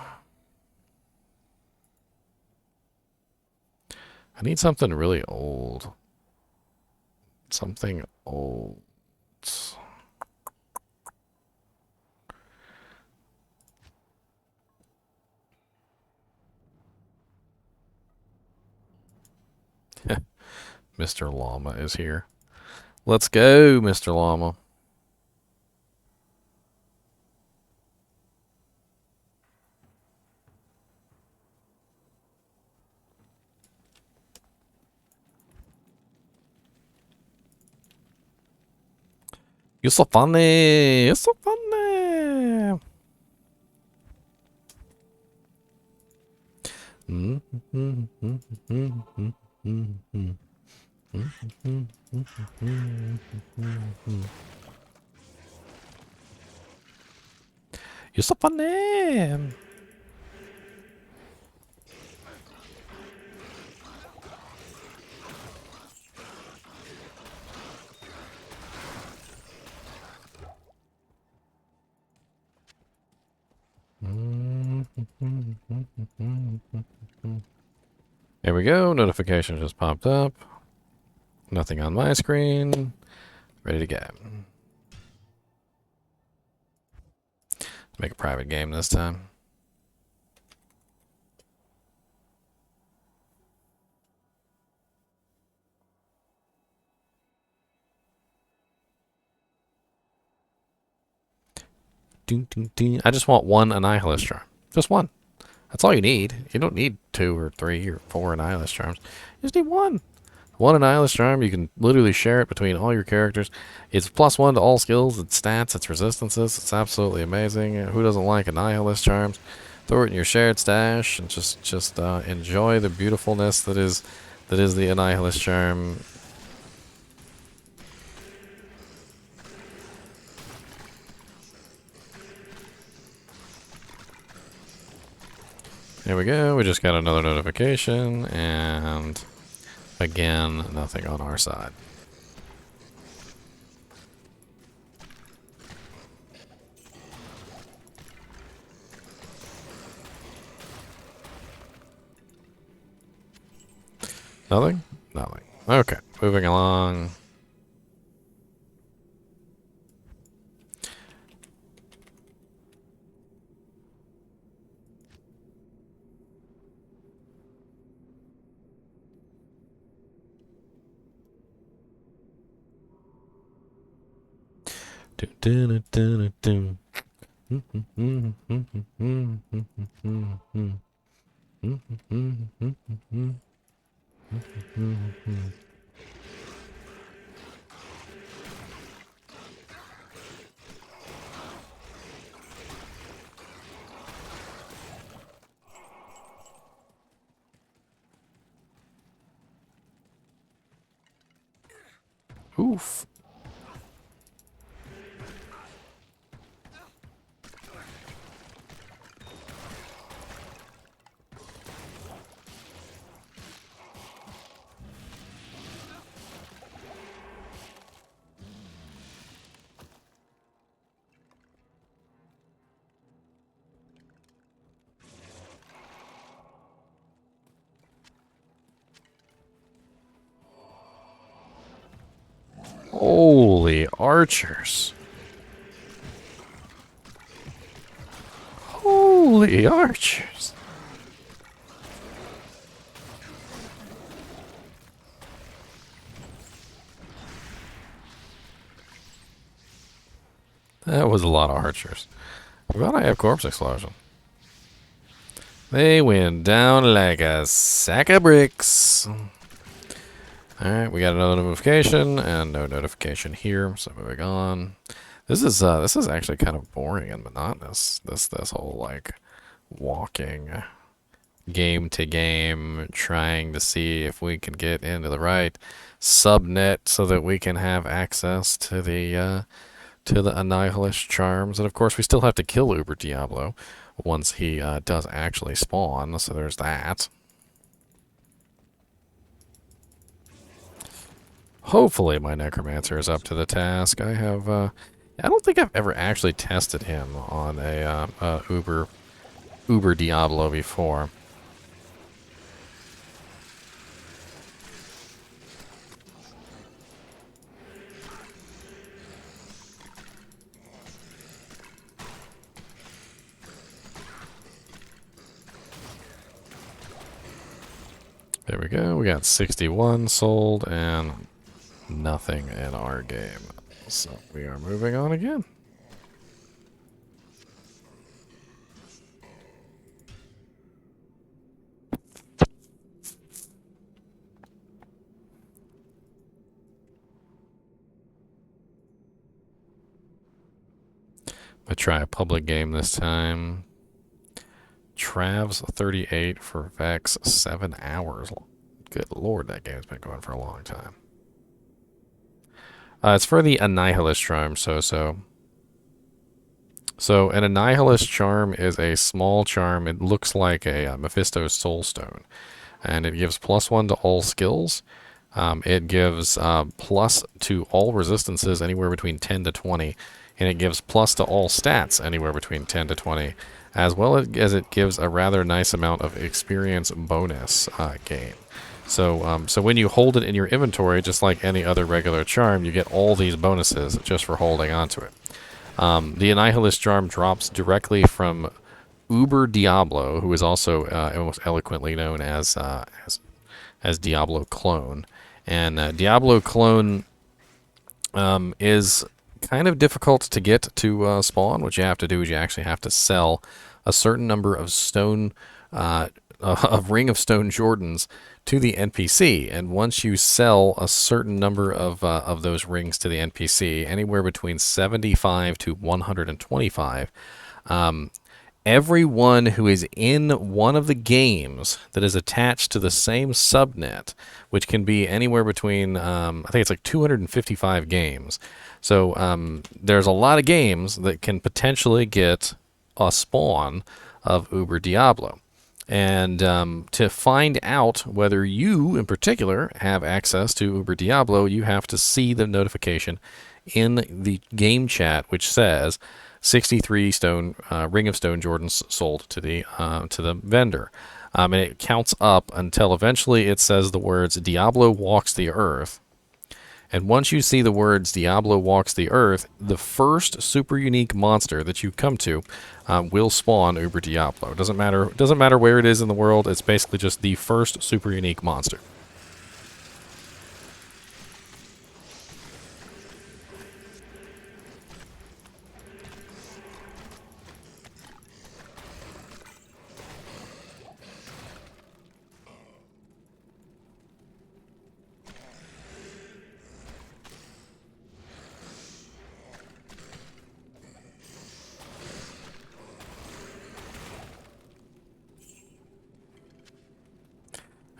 need something really old. Something old. Mr. Llama is here. Let's go, Mr. Llama. You're so funny. You're so funny. You're so funny. There we go. Notification just popped up. Nothing on my screen. Ready to go. Let's make a private game this time. I just want one Annihilus charm. Just one. That's all you need. You don't need 2 or 3 or 4 Annihilus charms. You just need one. One Annihilus charm, you can literally share it between all your characters. It's +1 to all skills, its stats, its resistances. It's absolutely amazing. Who doesn't like Annihilus charms? Throw it in your shared stash and just enjoy the beautifulness that is the Annihilus charm. There we go. We just got another notification, and again, nothing on our side. Nothing? Nothing. Okay, moving along. Oof. Holy archers. Holy archers. That was a lot of archers. But I have corpse explosion. They went down like a sack of bricks. Alright, we got another notification, and no notification here, so moving on. This is actually kind of boring and monotonous. This whole like walking game to game, trying to see if we can get into the right subnet so that we can have access to the Annihilist charms. And of course, we still have to kill Uber Diablo once he does actually spawn. So there's that. Hopefully my Necromancer is up to the task. I don't think I've ever actually tested him on a Uber Diablo before. There we go. We got 61 sold and nothing in our game. So we are moving on again. I try a public game this time. Travs 38 for Vex 7 hours. Good lord, that game's been going for a long time. It's for the Annihilist charm, so an Annihilist charm is a small charm. It looks like a Mephisto's Soulstone, and it gives +1 to all skills. It gives plus to all resistances anywhere between 10 to 20, and it gives plus to all stats anywhere between 10 to 20, as well as it gives a rather nice amount of experience bonus gain. So when you hold it in your inventory, just like any other regular charm, you get all these bonuses just for holding onto it. The Annihilist charm drops directly from Uber Diablo, who is also most eloquently known as Diablo Clone. And Diablo Clone is kind of difficult to get to spawn. What you have to do is you actually have to sell a certain number of stone, of Ring of Stone Jordans to the NPC. And once you sell a certain number of those rings to the NPC, anywhere between 75 to 125, everyone who is in one of the games that is attached to the same subnet, which can be anywhere between, I think it's like 255 games. So there's a lot of games that can potentially get a spawn of Uber Diablo. And to find out whether you, in particular, have access to Uber Diablo, you have to see the notification in the game chat, which says 63 stone Ring of Stone Jordans sold to the vendor, and it counts up until eventually it says the words "Diablo walks the earth." And once you see the words "Diablo walks the earth," the first super unique monster that you come to will spawn Uber Diablo. Doesn't matter where it is in the world. It's basically just the first super unique monster.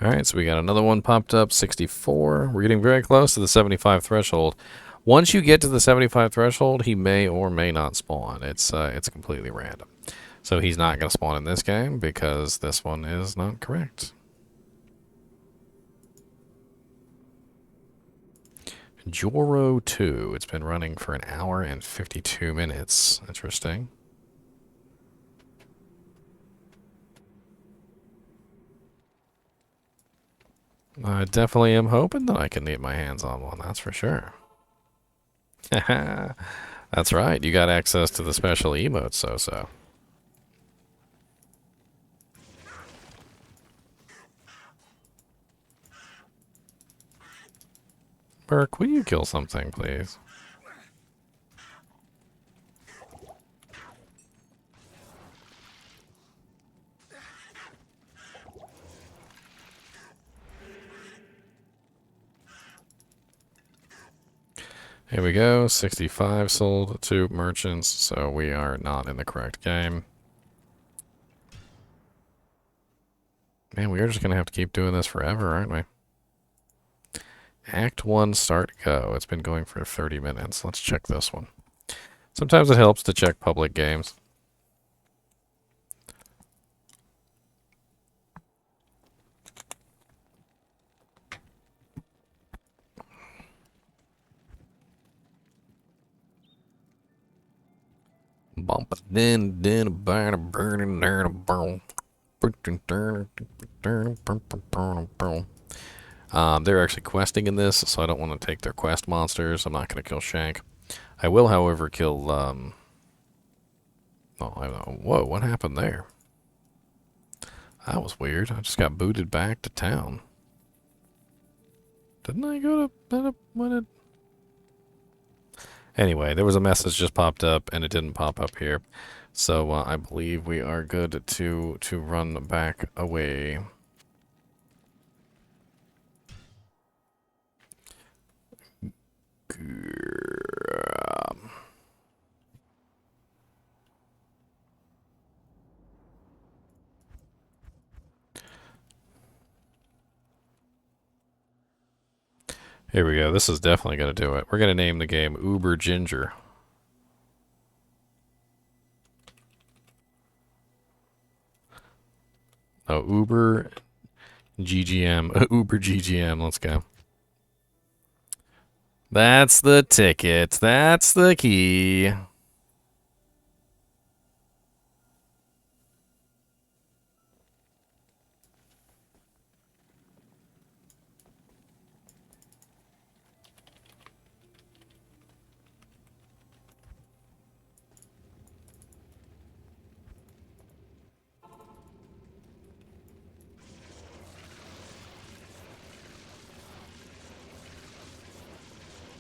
All Alright, so we got another one popped up, 64. We're getting very close to the 75 threshold. Once you get to the 75 threshold, he may or may not spawn. It's completely random. So he's not going to spawn in this game because this one is not correct. Joro 2. It's been running for an hour and 52 minutes. Interesting. I definitely am hoping that I can get my hands on one, that's for sure. That's right, you got access to the special emotes, so. Burke, will you kill something, please? Here we go, 65 sold to merchants, so we are not in the correct game. Man, we are just going to have to keep doing this forever, aren't we? Act 1, start, go. It's been going for 30 minutes. Let's check this one. Sometimes it helps to check public games. Bump it, then, burning, burn. They're actually questing in this, so I don't want to take their quest monsters. I'm not going to kill Shank. I will, however, kill, oh, I don't know. Whoa, what happened there? That was weird. I just got booted back to town. Didn't I go to... Anyway, there was a message just popped up, and it didn't pop up here. So I believe we are good to run back away. Here we go. This is definitely going to do it. We're going to name the game Uber Ginger. Oh, Uber GGM. Uber GGM. Let's go. That's the ticket. That's the key.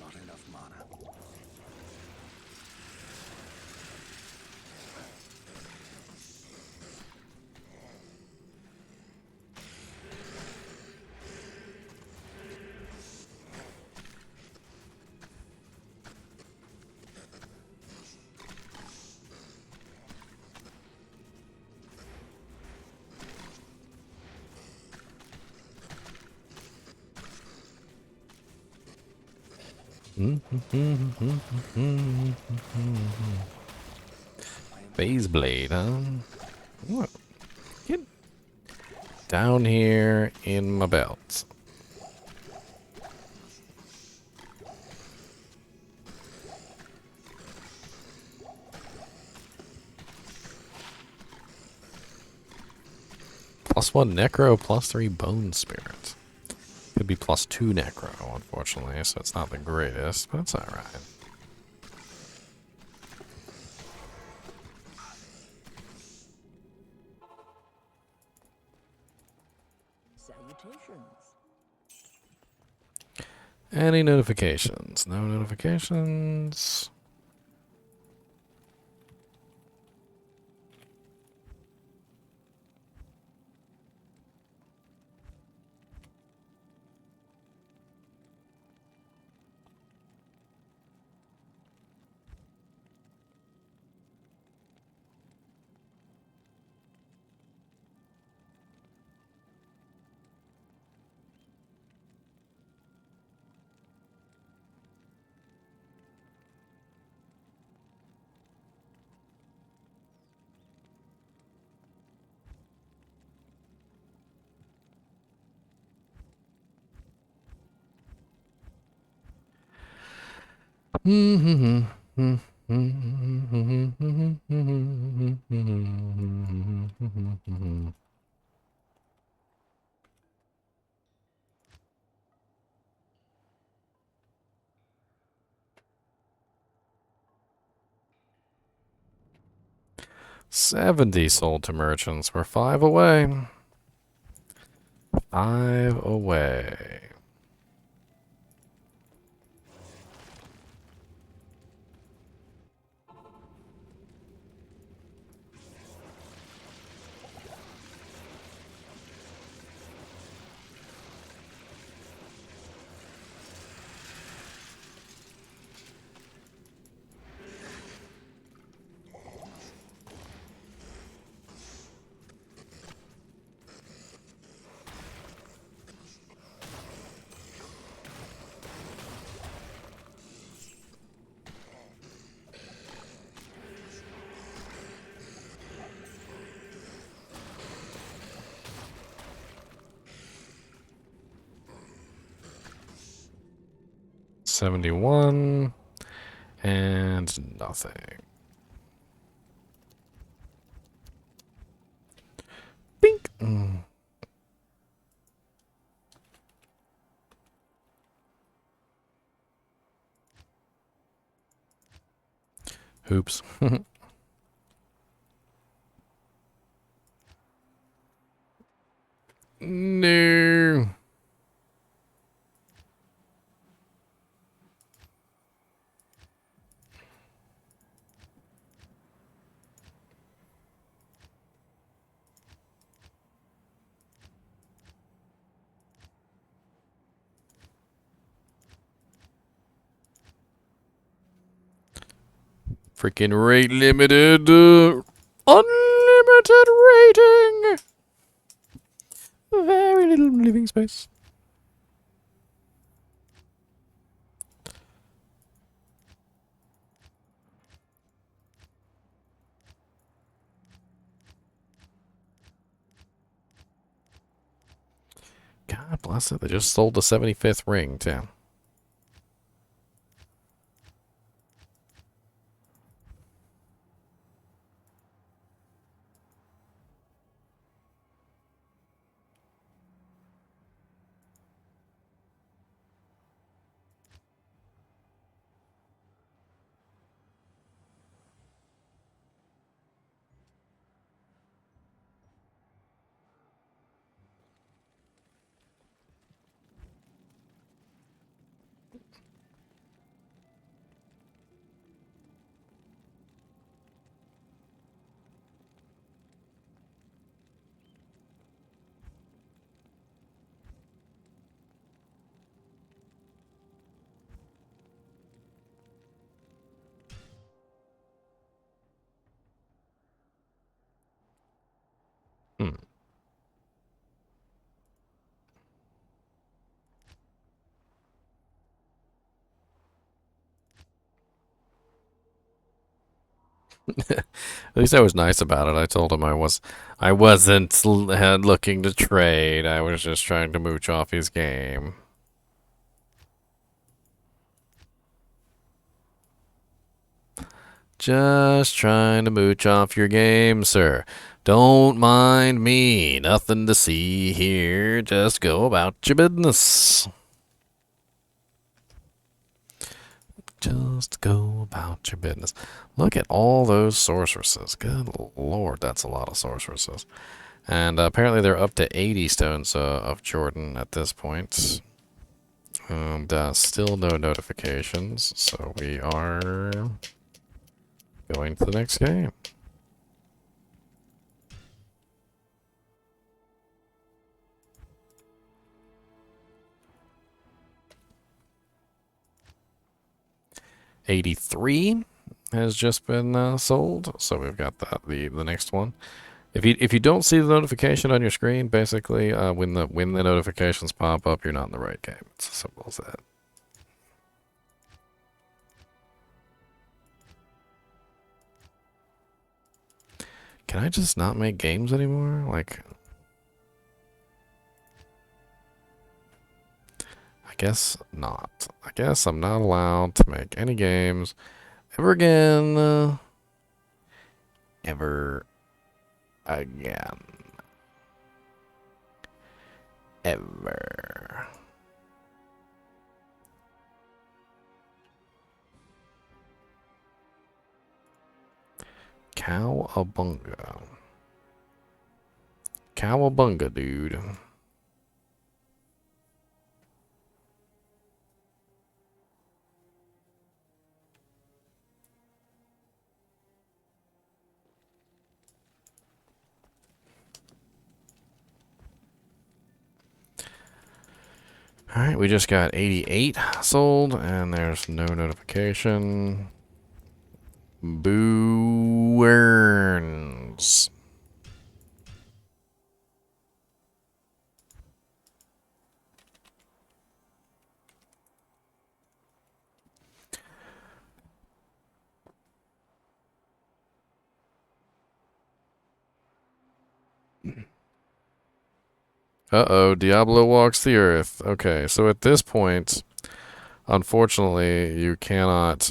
Not enough mana. Phase Blade, huh? What? Get down here in my belt. +1 Necro, +3 Bone Spirit. Could be +2 Necro, unfortunately, so it's not the greatest, but it's alright. Salutations. Any notifications? No notifications. $70 sold to merchants. We're 5 away. 5 away. $71 and nothing. Bink. Oops. No. Freaking rate limited. Unlimited rating. Very little living space. God bless it. They just sold the 75th ring, too. Hmm. At least I was nice about it. I told him I wasn't looking to trade. I was just trying to mooch off his game. Just trying to mooch off your game, sir. Don't mind me. Nothing to see here. Just go about your business. Just go about your business. Look at all those sorceresses. Good lord, that's a lot of sorceresses. And apparently they're up to 80 stones of Jordan at this point. And still no notifications, so we are going to the next game. $83 has just been sold, so we've got the next one. If you don't see the notification on your screen, basically when the notifications pop up, you're not in the right game. It's as simple as that. Can I just not make games anymore? Like, I guess not. I guess I'm not allowed to make any games ever again. Ever again. Ever. Cowabunga. Cowabunga, dude. Alright, we just got 88 sold, and there's no notification. Boo earns. Uh-oh, Diablo walks the earth. Okay, so at this point, unfortunately, you cannot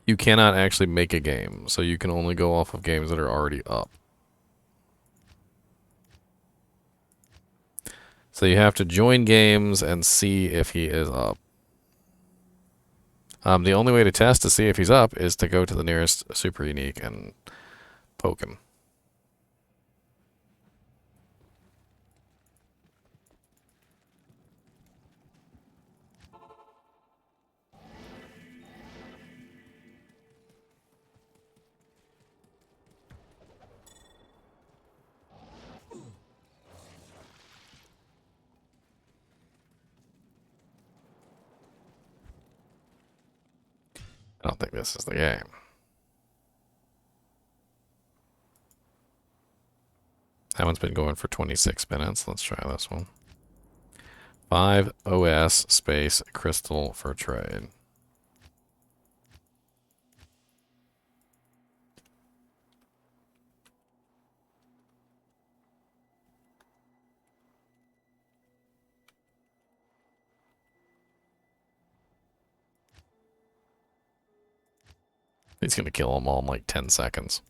actually make a game. So you can only go off of games that are already up. So you have to join games and see if he is up. The only way to test to see if he's up is to go to the nearest super unique and poke him. I don't think this is the game. That one's been going for 26 minutes. Let's try this one. 5 OS space crystal for trade. He's gonna kill them all in like 10 seconds.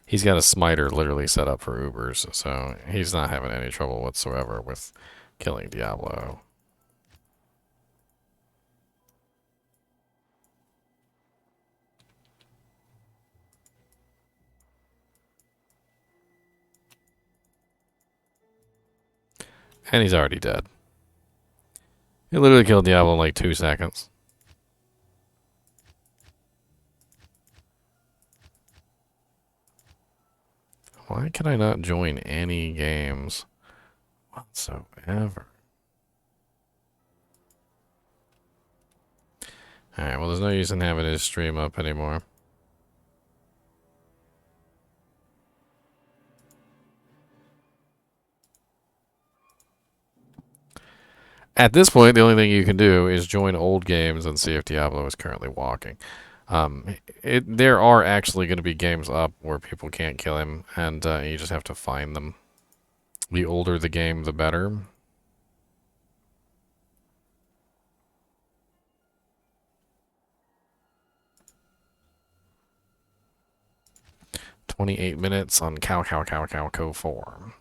He's got a smiter literally set up for Ubers, so he's not having any trouble whatsoever with killing Diablo. And he's already dead. He literally killed Diablo in like 2 seconds. Why can I not join any games whatsoever? Alright, well, there's no use in having his stream up anymore. At this point, the only thing you can do is join old games and see if Diablo is currently walking. There are actually going to be games up where people can't kill him, and you just have to find them. The older the game, the better. "28 minutes on cow 4.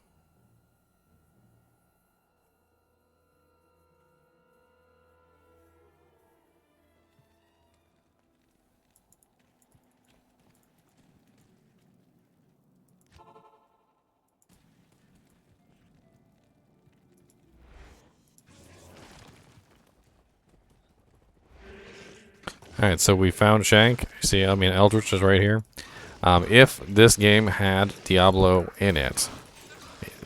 Alright, so we found Shank. See, I mean, Eldritch is right here. If this game had Diablo in it,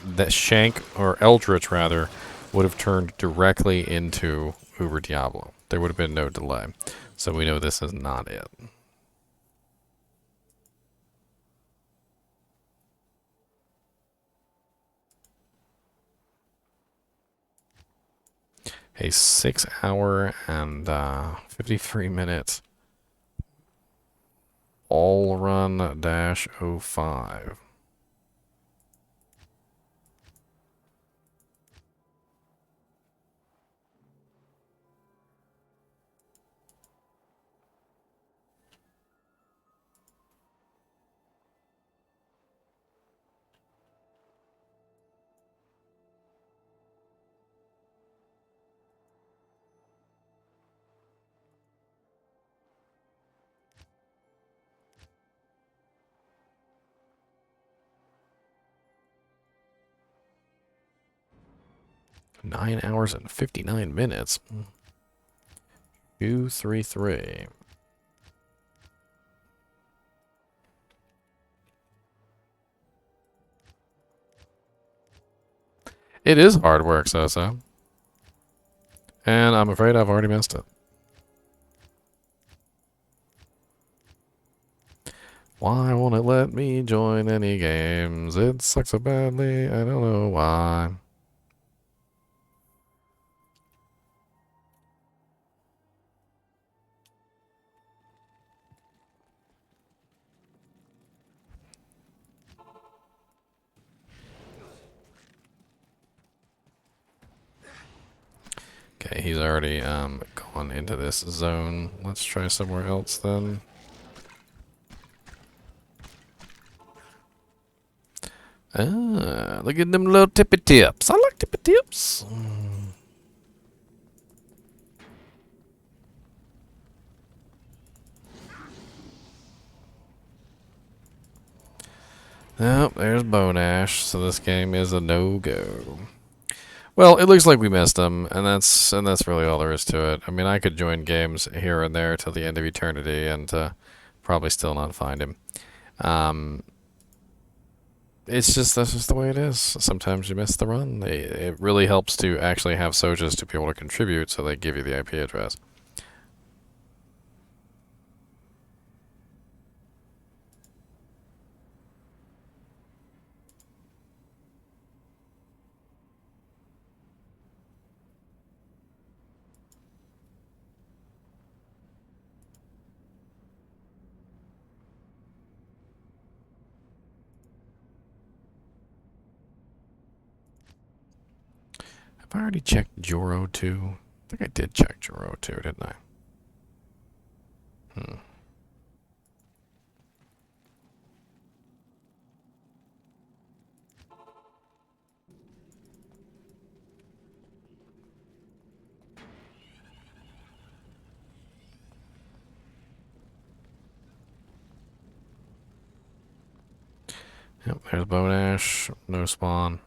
that Shank, or Eldritch rather, would have turned directly into Uber Diablo. There would have been no delay. So we know this is not it. A 6 hour and 53 minute all run -05. 9 hours and 59 minutes. 233. It is hard work, so. And I'm afraid I've already missed it. Why won't it let me join any games? It sucks so badly, I don't know why. Okay, he's already gone into this zone. Let's try somewhere else then. Ah, look at them little tippy tips. I like tippy tips. Oh, there's Bone Ash, so this game is a no-go. Well, it looks like we missed him, and that's really all there is to it. I mean, I could join games here and there till the end of eternity and probably still not find him. That's just the way it is. Sometimes you miss the run. It really helps to actually have Sojas to be able to contribute, so they give you the IP address. Have I already checked Joro 2? I think I did check Joro 2, didn't I? Yep, there's Bone Ash. No spawn.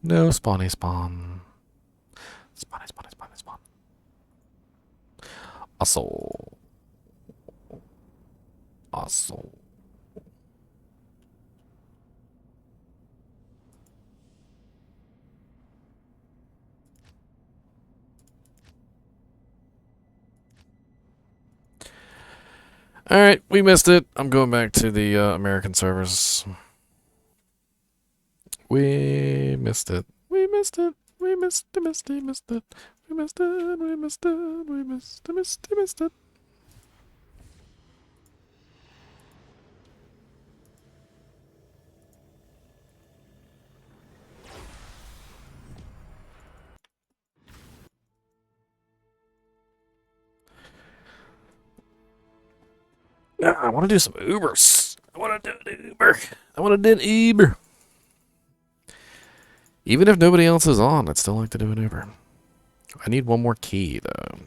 No spawny spawn. Spawny spawn. Asshole. Asshole. Alright, we missed it. I'm going back to the American servers. We missed it. We missed it. We missed it. We missed it. We missed it. We missed it. We missed it. We missed it. I want to do some Ubers. I want to do an Uber. I want to do an Uber. Even if nobody else is on, I'd still like to do an Uber. I need one more key, though.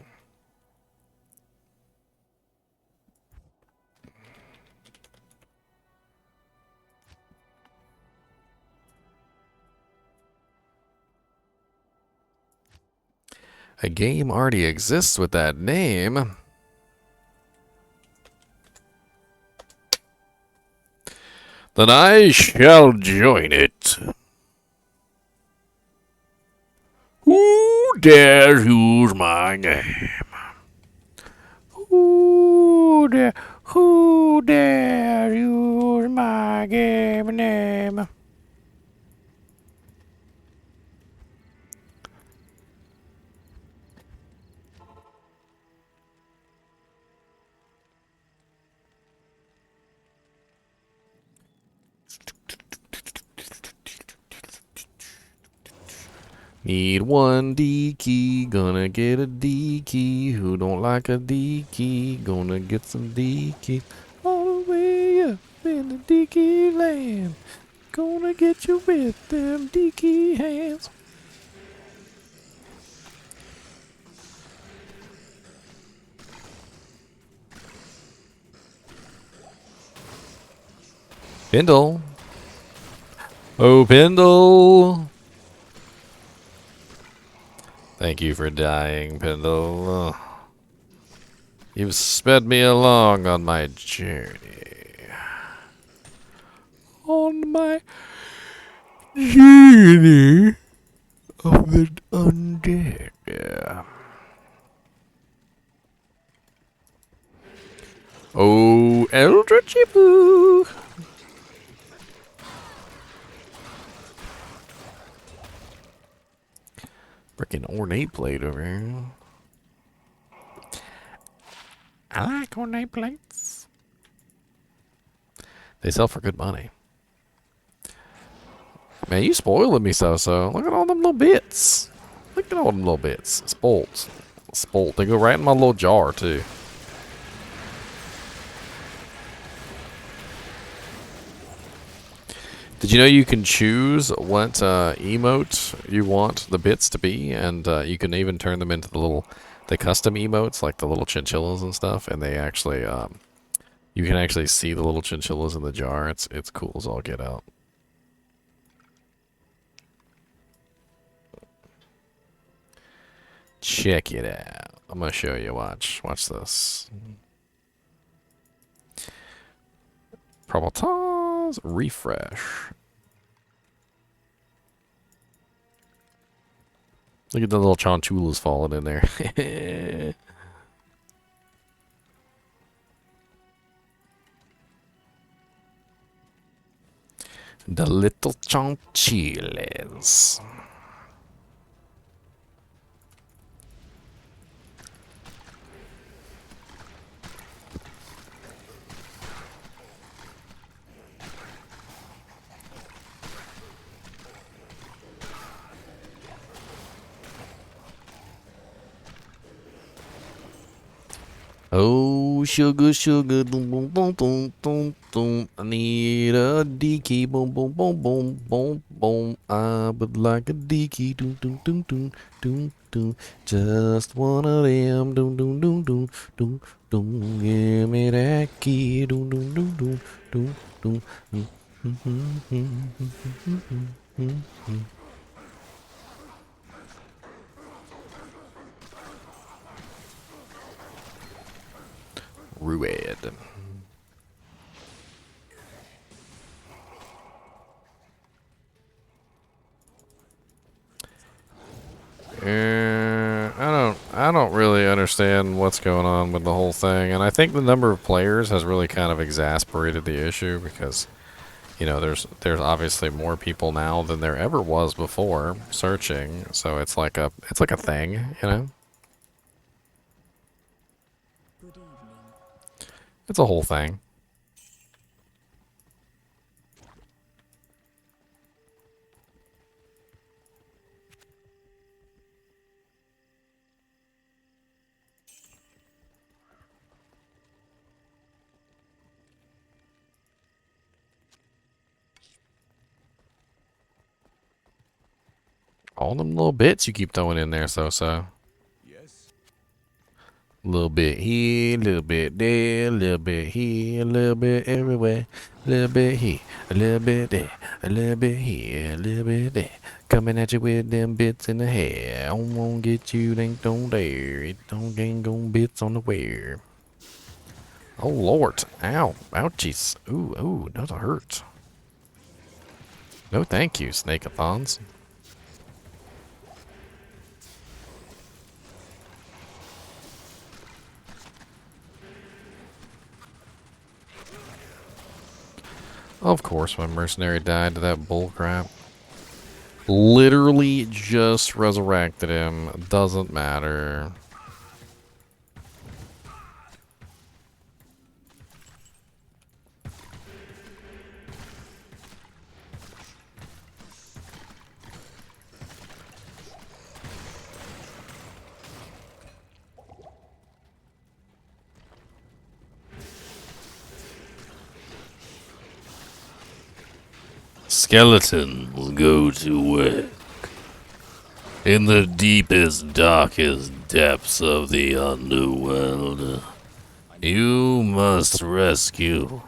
A game already exists with that name. Then I shall join it. Who dares use my name? Who dare use my game name? Need one D key, gonna get a D key. Who don't like a D key, gonna get some D keys. All the way up in the D key land, gonna get you with them D key hands. Pendle. Oh, Pendle. Thank you for dying, Pendle. You've sped me along on my journey. On my journey of the undead. Yeah. Oh, Eldritch Boo! Freaking ornate plate over here. I like ornate plates. They sell for good money. Man, you spoiling me so. Look at all them little bits. Look at all them little bits. Spolt. Spolt. They go right in my little jar, too. Did you know you can choose what emote you want the bits to be, and you can even turn them into the custom emotes, like the little chinchillas and stuff, and they actually, you can actually see the little chinchillas in the jar. It's cool as all get out. Check it out. I'm gonna show you. Watch this. Probotage refresh. Look at the little Chinchillas falling in there. The little Chinchillas. Oh, sugar, sugar, boom, boom, boom, boom, boom, boom. I need a D key, boom, boom, boom, boom, boom, boom. I would like a D key, doom, doom, doom, doom, doom, doom. Just one of them, doom, doom, doom, doom, doom, doom. Give me that key, doom, doom, doom, doom, doom, doom. Rued. I don't really understand what's going on with the whole thing, and I think the number of players has really kind of exasperated the issue because, you know, there's obviously more people now than there ever was before searching, so it's like a thing, you know. Good evening. It's a whole thing. All them little bits you keep throwing in there, so. Yes. A little bit here, a little bit there, a little bit here, a little bit everywhere. A little bit here, a little bit there, a little bit here, a little bit there. Coming at you with them bits in the hair. I won't get you, don't dare. It don't ain't gon' bits on the wear. Oh Lord, ow, ouchies. Ooh, that'll hurt. No thank you, snake-a-thons. Of course, my mercenary died to that bullcrap. Literally just resurrected him. Doesn't matter. Skeletons go to work in the deepest, darkest depths of the underworld. You must rescue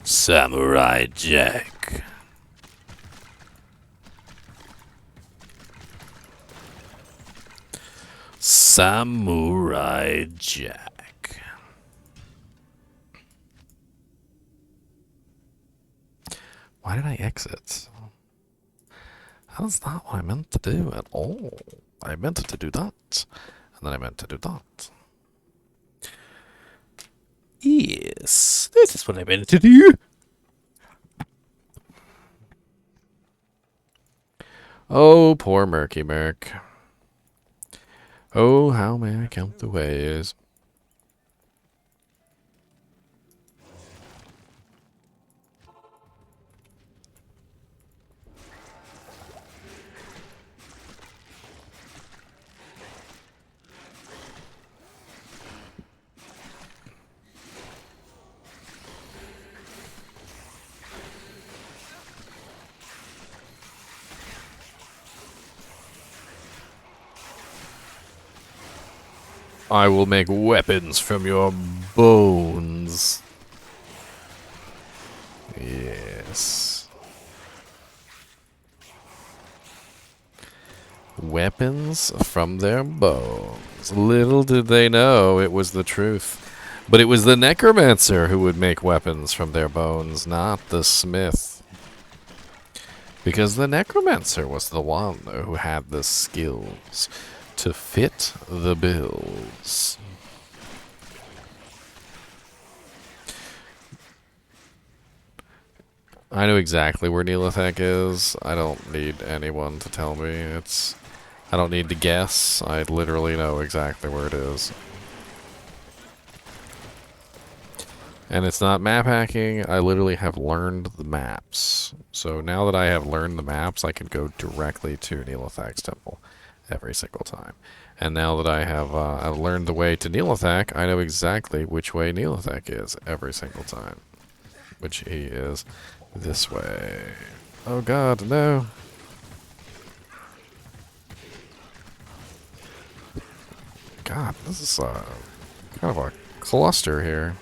Samurai Jack. Samurai Jack. Why did I exit? That's not what I meant to do at all. I meant to do that. And then I meant to do that. Yes, this is what I meant to do. Oh, poor Murky Merc. Oh, how may I count the ways? I will make weapons from your bones. Yes. Weapons from their bones. Little did they know it was the truth. But it was the necromancer who would make weapons from their bones, not the smith. Because the necromancer was the one who had the skills to fit the bills. I know exactly where Neolithek is. I don't need anyone to tell me. I don't need to guess. I literally know exactly where it is. And it's not map hacking. I literally have learned the maps. So now that I have learned the maps, I can go directly to Neolithek's temple every single time. And now that I have I've learned the way to Neolithek, I know exactly which way Neolithek is every single time. Which he is this way. Oh god, no. God, this is kind of a cluster here.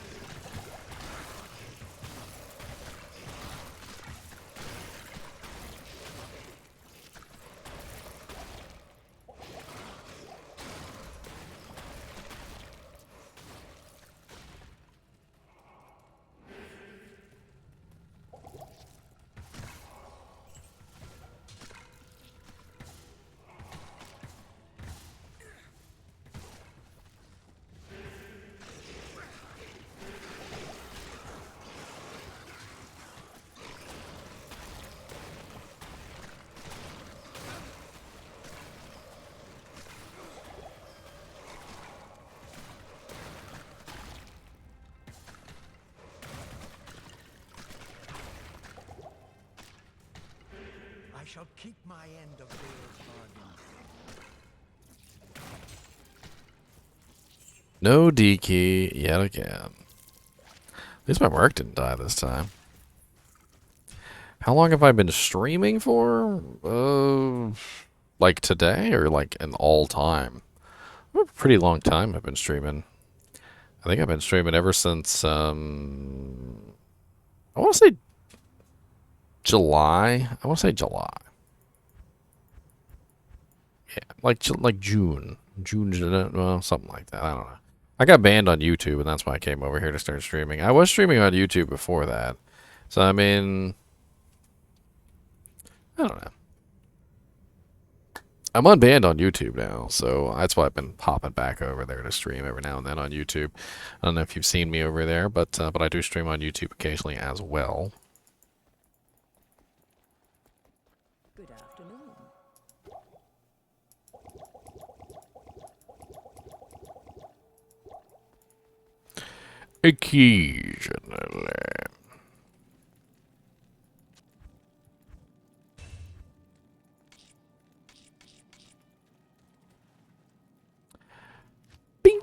I shall keep my end of Bale's bargain. No D key yet again. At least my mark didn't die this time. How long have I been streaming for? Like today or like an all time? A pretty long time I've been streaming. I think I've been streaming ever since, I want to say July. I want to say July. Yeah, like June. Well, something like that. I don't know. I got banned on YouTube, and that's why I came over here to start streaming. I was streaming on YouTube before that. So, I mean, I don't know. I'm unbanned on YouTube now, so that's why I've been popping back over there to stream every now and then on YouTube. I don't know if you've seen me over there, but I do stream on YouTube occasionally as well. Good afternoon. Occasionally. Bink.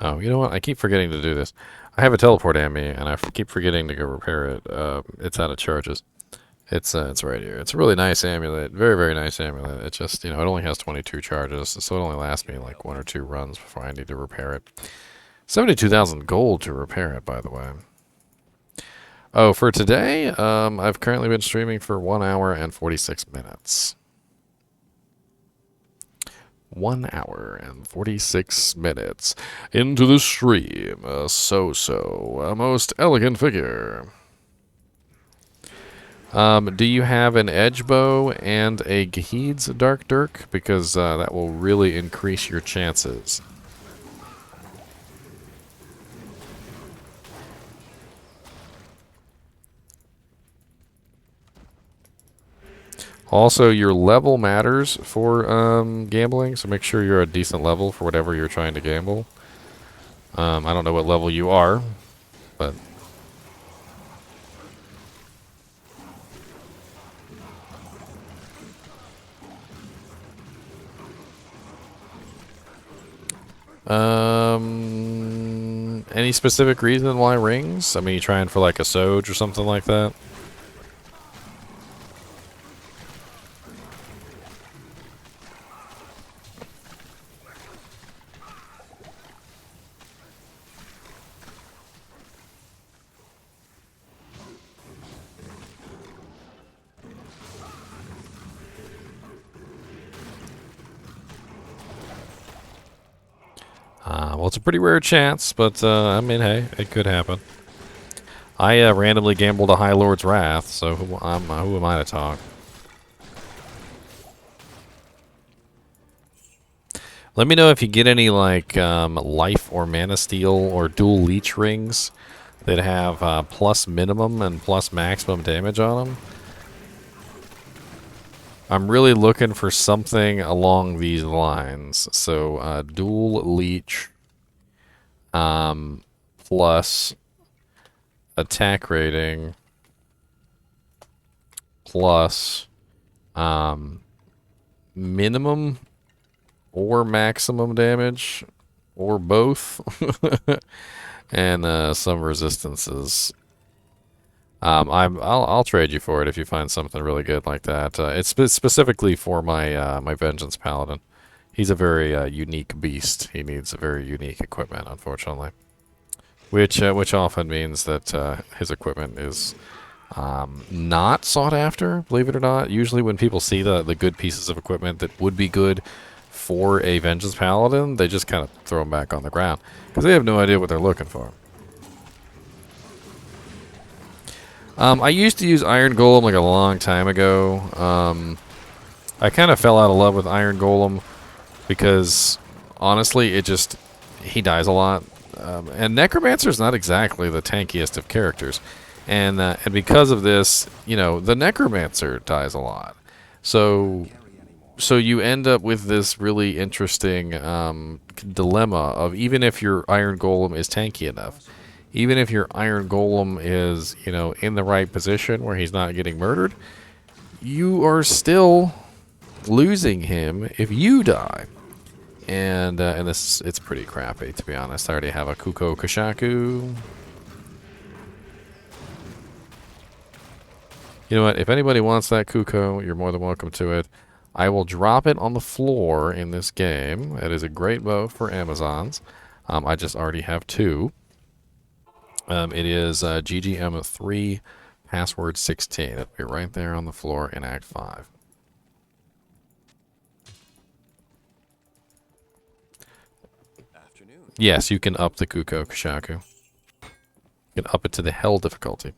Oh, you know what? I keep forgetting to do this. I have a teleport at me, and I keep forgetting to go repair it. It's out of charges. It's right here. It's a really nice amulet. Very, very nice amulet. It just, it only has 22 charges, so it only lasts me like 1 or 2 runs before I need to repair it. 72,000 gold to repair it, by the way. Oh, for today, I've currently been streaming for 1 hour and 46 minutes. 1 hour and 46 minutes into the stream. A most elegant figure. Do you have an edge bow and a Gahid's Dark Dirk? Because that will really increase your chances. Also, your level matters for gambling, so make sure you're a decent level for whatever you're trying to gamble. I don't know what level you are, but... any specific reason why rings? I mean, you trying for like a Soj or something like that? Well, it's a pretty rare chance, but I mean, hey, it could happen. I randomly gambled a High Lord's Wrath, so who am I to talk? Let me know if you get any like life or mana steel or dual leech rings that have plus minimum and plus maximum damage on them. I'm really looking for something along these lines. So dual leech plus attack rating plus minimum or maximum damage or both and some resistances. I'll trade you for it if you find something really good like that. It's specifically for my Vengeance Paladin. He's a very unique beast. He needs a very unique equipment, unfortunately. Which often means that his equipment is not sought after, believe it or not. Usually when people see the good pieces of equipment that would be good for a Vengeance Paladin, they just kind of throw them back on the ground because they have no idea what they're looking for. I used to use Iron Golem like a long time ago. I kind of fell out of love with Iron Golem because, honestly, he dies a lot. And Necromancer's not exactly the tankiest of characters. And because of this, you know, the Necromancer dies a lot. So you end up with this really interesting dilemma of even if your Iron Golem is tanky enough, even if your Iron Golem is, you know, in the right position where he's not getting murdered, you are still losing him if you die. And it's pretty crappy, to be honest. I already have a Kuko Kashaku. You know what? If anybody wants that Kuko, you're more than welcome to it. I will drop it on the floor in this game. It is a great bow for Amazons. I just already have two. It is GGM3 password 16. It'll be right there on the floor in Act 5. Afternoon. Yes, you can up the Kuko Kashaku. You can up it to the hell difficulty.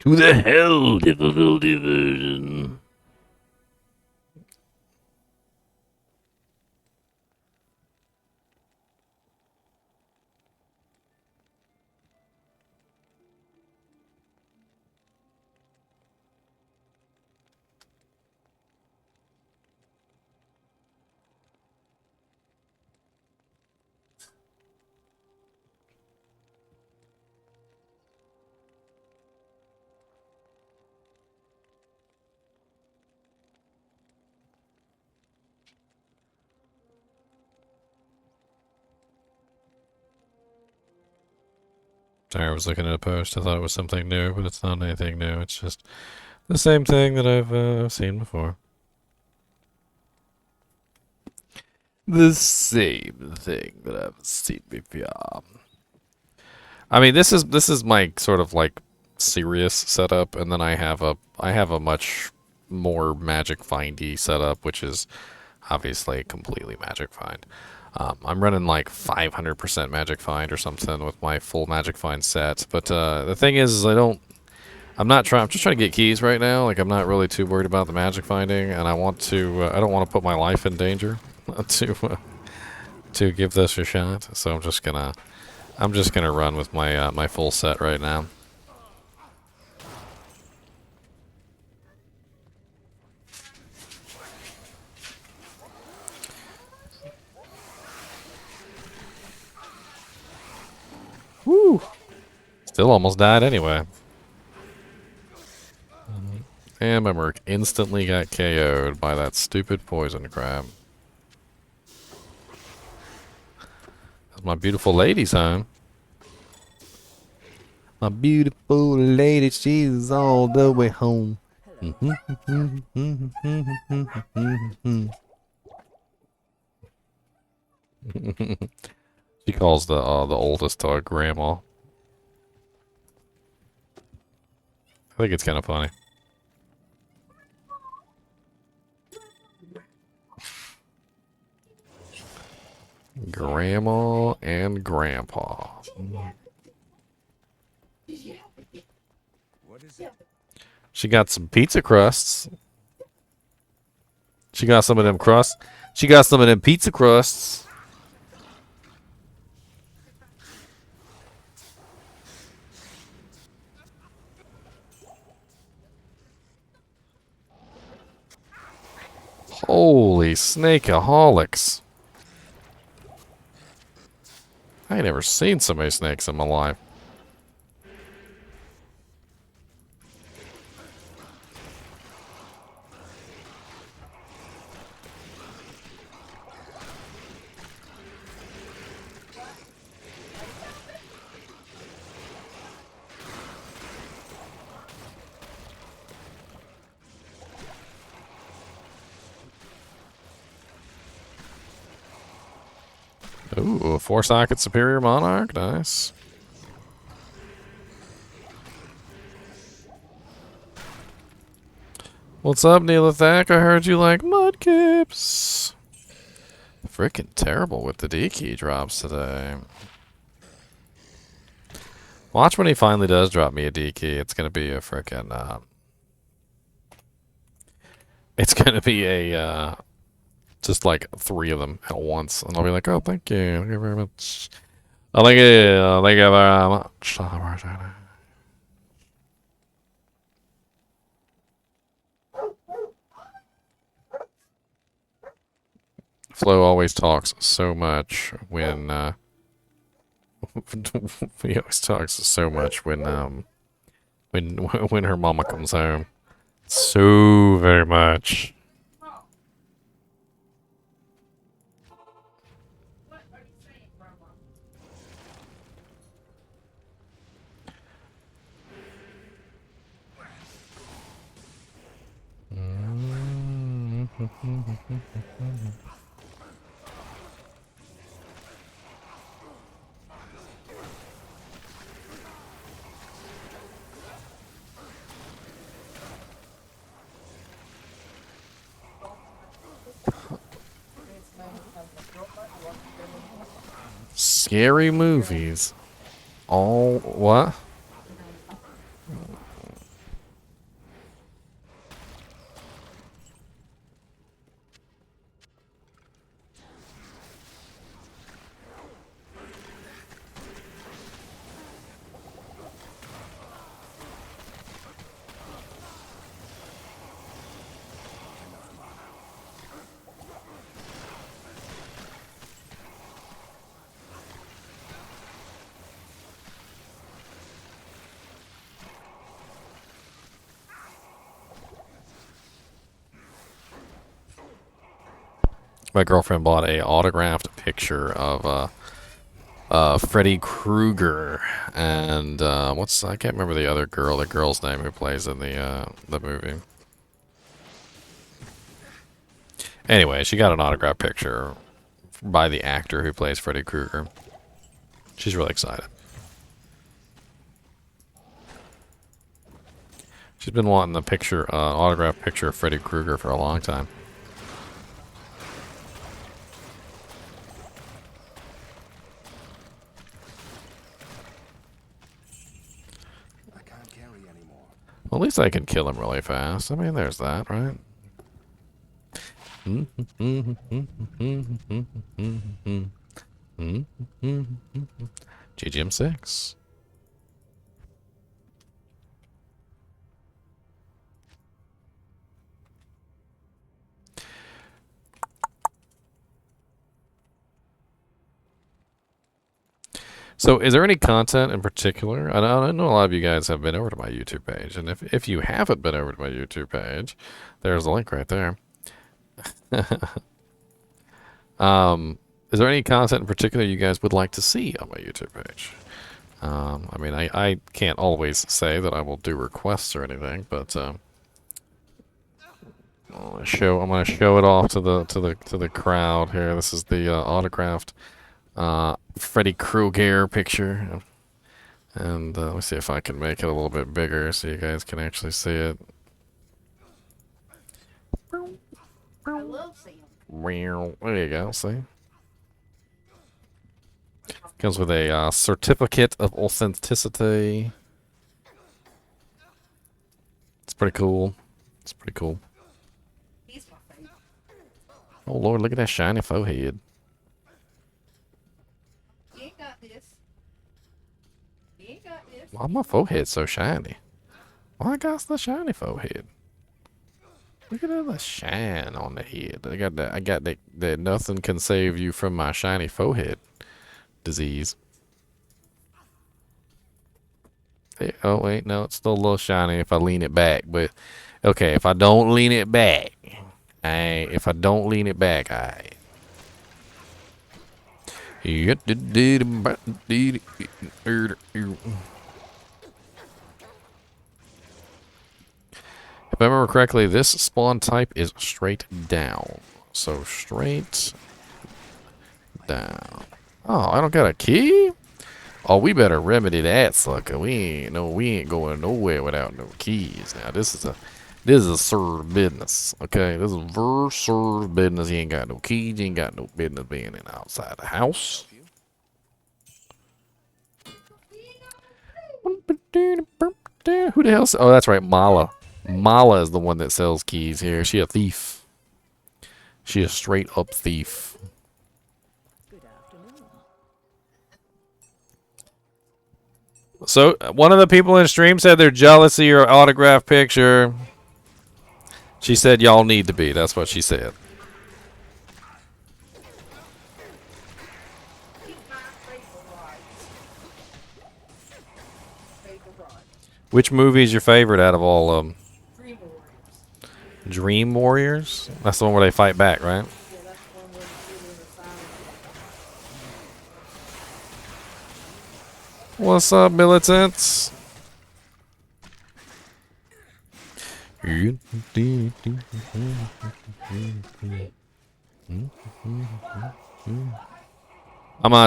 To the hell difficulty version. Sorry, I was looking at a post. I thought it was something new, but it's not anything new. It's just the same thing that I've seen before. The same thing that I've seen before. I mean, this is my sort of like serious setup, and then I have a much more magic findy setup, which is obviously completely magic find. I'm running like 500% magic find or something with my full magic find set. But the thing is I'm not trying. I'm just trying to get keys right now. Like I'm not really too worried about the magic finding, and I want to. I don't want to put my life in danger to give this a shot. So I'm just gonna run with my my full set right now. Woo! Still almost died anyway. And my merc instantly got KO'd by that stupid poison crab. That's my beautiful lady's home. My beautiful lady, she's all the way home. She calls the oldest dog grandma. I think it's kind of funny. Grandma and grandpa. What is it? She got some pizza crusts. She got some of them crusts. She got some of them pizza crusts. Holy snakeaholics. I ain't never seen so many snakes in my life. Ooh, a 4-socket Superior Monarch. Nice. What's up, Neelathak? I heard you like mudkips. Freaking terrible with the D key drops today. Watch when he finally does drop me a D key. It's gonna be a freaking it's gonna be a just like 3 of them at once, and I'll be like, "Oh, thank you very much. Oh, thank you very much." Flo always talks so much when he always talks so much when her mama comes home. So very much. Scary movies. All what? My girlfriend bought a autographed picture of Freddy Krueger, and I can't remember the girl's name who plays in the movie. Anyway, she got an autograph picture by the actor who plays Freddy Krueger. She's really excited. She's been wanting the autograph picture of Freddy Krueger for a long time. I can't carry anymore. Well, at least I can kill him really fast. I mean, there's that, right? GGM6. So, is there any content in particular? I know a lot of you guys have been over to my YouTube page, and if you haven't been over to my YouTube page, there's a link right there. Is there any content in particular you guys would like to see on my YouTube page? I mean, I can't always say that I will do requests or anything, but I'm gonna show it off to the crowd here. This is the autographed Freddy Krueger picture, and let me see if I can make it a little bit bigger so you guys can actually see it. I love seeing There you go. See, comes with a certificate of authenticity. It's pretty cool. It's pretty cool. He's my favorite. Oh Lord, look at that shiny forehead. You ain't got this. You ain't got this. Why my forehead so shiny? Why I got the shiny forehead? Look at all the shine on the head. I got that nothing can save you from my shiny forehead disease. Hey, oh wait, no, it's still a little shiny if I lean it back, but okay, if I don't lean it back, if I don't lean it back, If I remember correctly, this spawn type is straight down. So straight down. Oh, I don't got a key? Oh, we better remedy that sucker. We ain't going nowhere without no keys. Now this is a served business. Okay, this is very served business. You ain't got no keys, you ain't got no business being in outside the house. Who the hell? Oh, that's right, Mala. Mala is the one that sells keys here. She a thief. She a straight up thief. Good afternoon. So one of the people in stream said they're jealous of your autograph picture. She said y'all need to be. That's what she said. He's my favorite ride. Favorite ride. Which movie is your favorite out of all of them? Dream Warriors. Dream Warriors? That's the one where they fight back, right? Yeah, that's the one where the children are silent. What's up, militants? I'm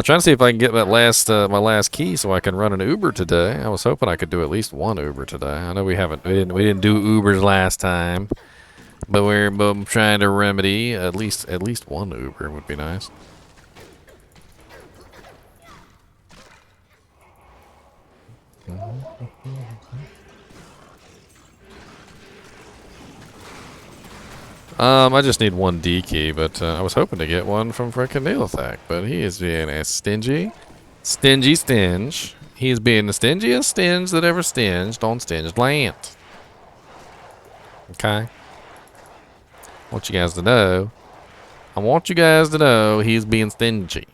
trying to see if I can get that my last key so I can run an Uber today. I was hoping I could do at least one Uber today. I know we didn't do Ubers last time, but I'm trying to remedy at least one Uber would be nice. I just need one D key, but I was hoping to get one from frickin' Neelathak, but he is being a stingy. He is being the stingiest stinge that ever stinged on Stinged Land. Okay? I want you guys to know he's being stingy.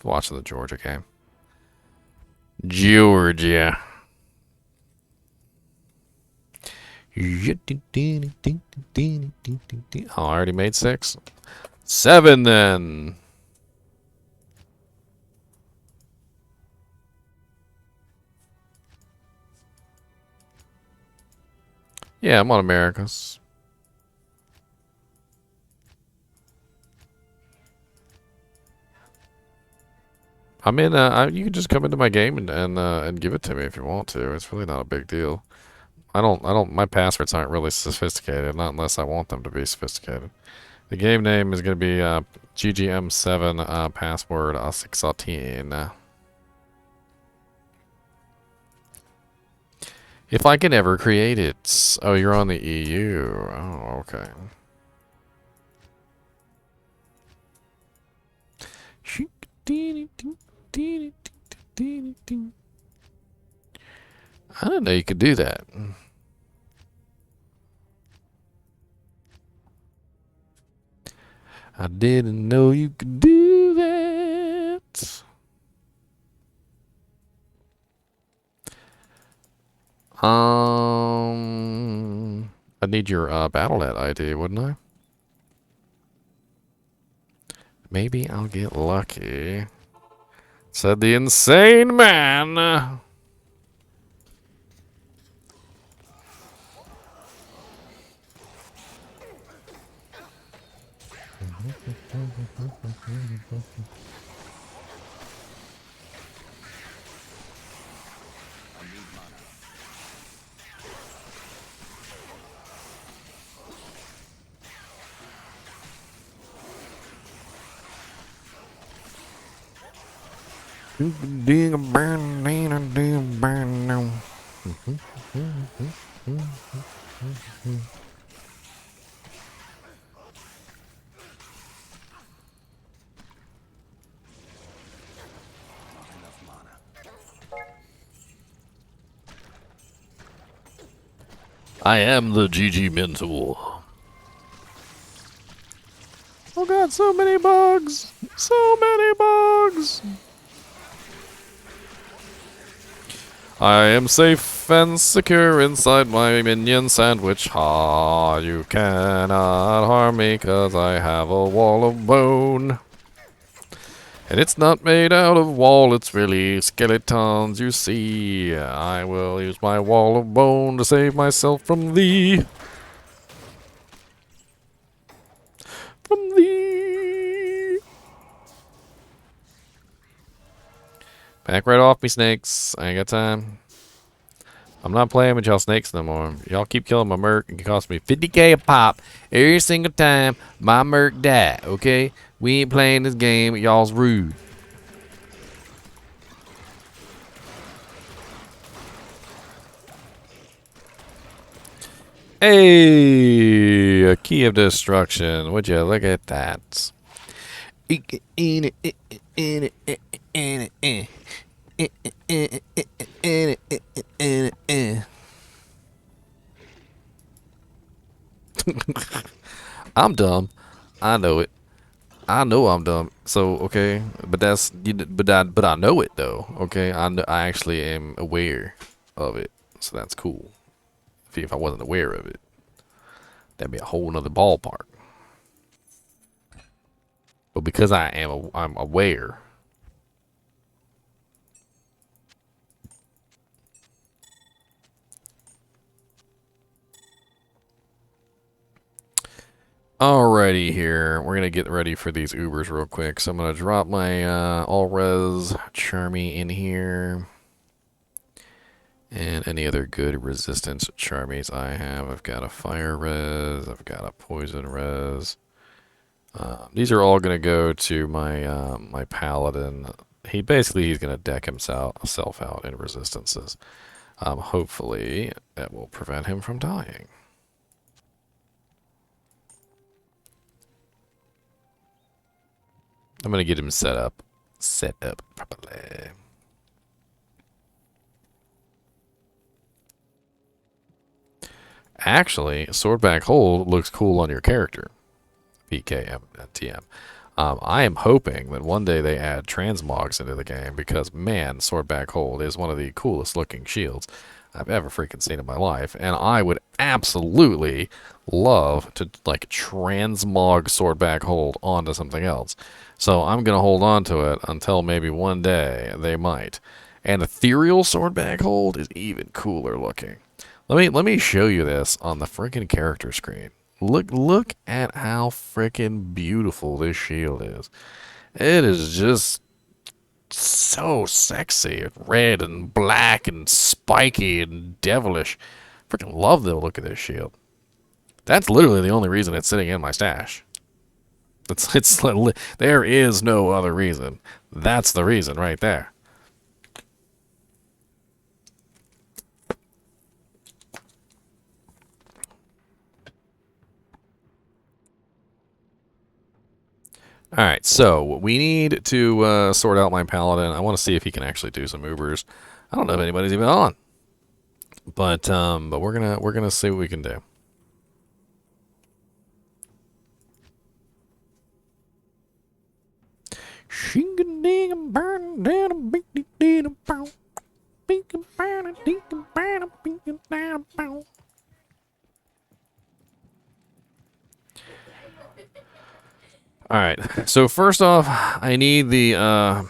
Watching the Georgia game. Georgia. Oh, I already made 6. 7 then. Yeah, I'm on Americas. I'm in. You can just come into my game and give it to me if you want to. It's really not a big deal. I don't. My passwords aren't really sophisticated, not unless I want them to be sophisticated. The game name is going to be GGM7 password 618. If I can ever create it. Oh, you're on the EU. Oh, okay. I didn't know you could do that. I didn't know you could do that. I need your Battle.net ID, wouldn't I? Maybe I'll get lucky. Said the insane man. I am the GG Mentor. Oh god, so many bugs! So many bugs! I am safe and secure inside my minion sandwich. Ha, you cannot harm me cause I have a wall of bone. And it's not made out of wall, it's really skeletons, you see. I will use my wall of bone to save myself from thee. From thee. Back right off me, snakes. I ain't got time. I'm not playing with y'all snakes no more. Y'all keep killing my merc and it costs me 50k a pop every single time my merc die, okay? We ain't playing this game. Y'all's rude. Hey, a key of destruction. Would you look at that? I'm dumb. I know it. I know I'm dumb. So okay, but but I know it though. Okay, I actually am aware of it. So that's cool. If I wasn't aware of it, that'd be a whole nother ballpark. But because I'm aware. Alrighty here, we're gonna get ready for these Ubers real quick. So I'm gonna drop my all-res Charmy in here. And any other good resistance Charmies I have. I've got a fire res, I've got a poison res. These are all gonna go to my my paladin. He's gonna deck himself out in resistances. Hopefully that will prevent him from dying. I'm gonna get him set up properly. Actually, swordback hold looks cool on your character. PKM and TM. I am hoping that one day they add transmogs into the game because, man, Swordback Hold is one of the coolest looking shields I've ever freaking seen in my life. And I would absolutely love to, like, transmog Swordback Hold onto something else. So I'm going to hold on to it until maybe one day they might. And Ethereal Swordback Hold is even cooler looking. Let me show you this on the freaking character screen. Look at how freaking beautiful this shield is. It is just so sexy. Red and black and spiky and devilish. Freaking love the look of this shield. That's literally the only reason it's sitting in my stash. There is no other reason. That's the reason right there. Alright, so we need to sort out my paladin. I want to see if he can actually do some Ubers. I don't know if anybody's even on. But we're gonna see what we can do. Alright, so first off, I need the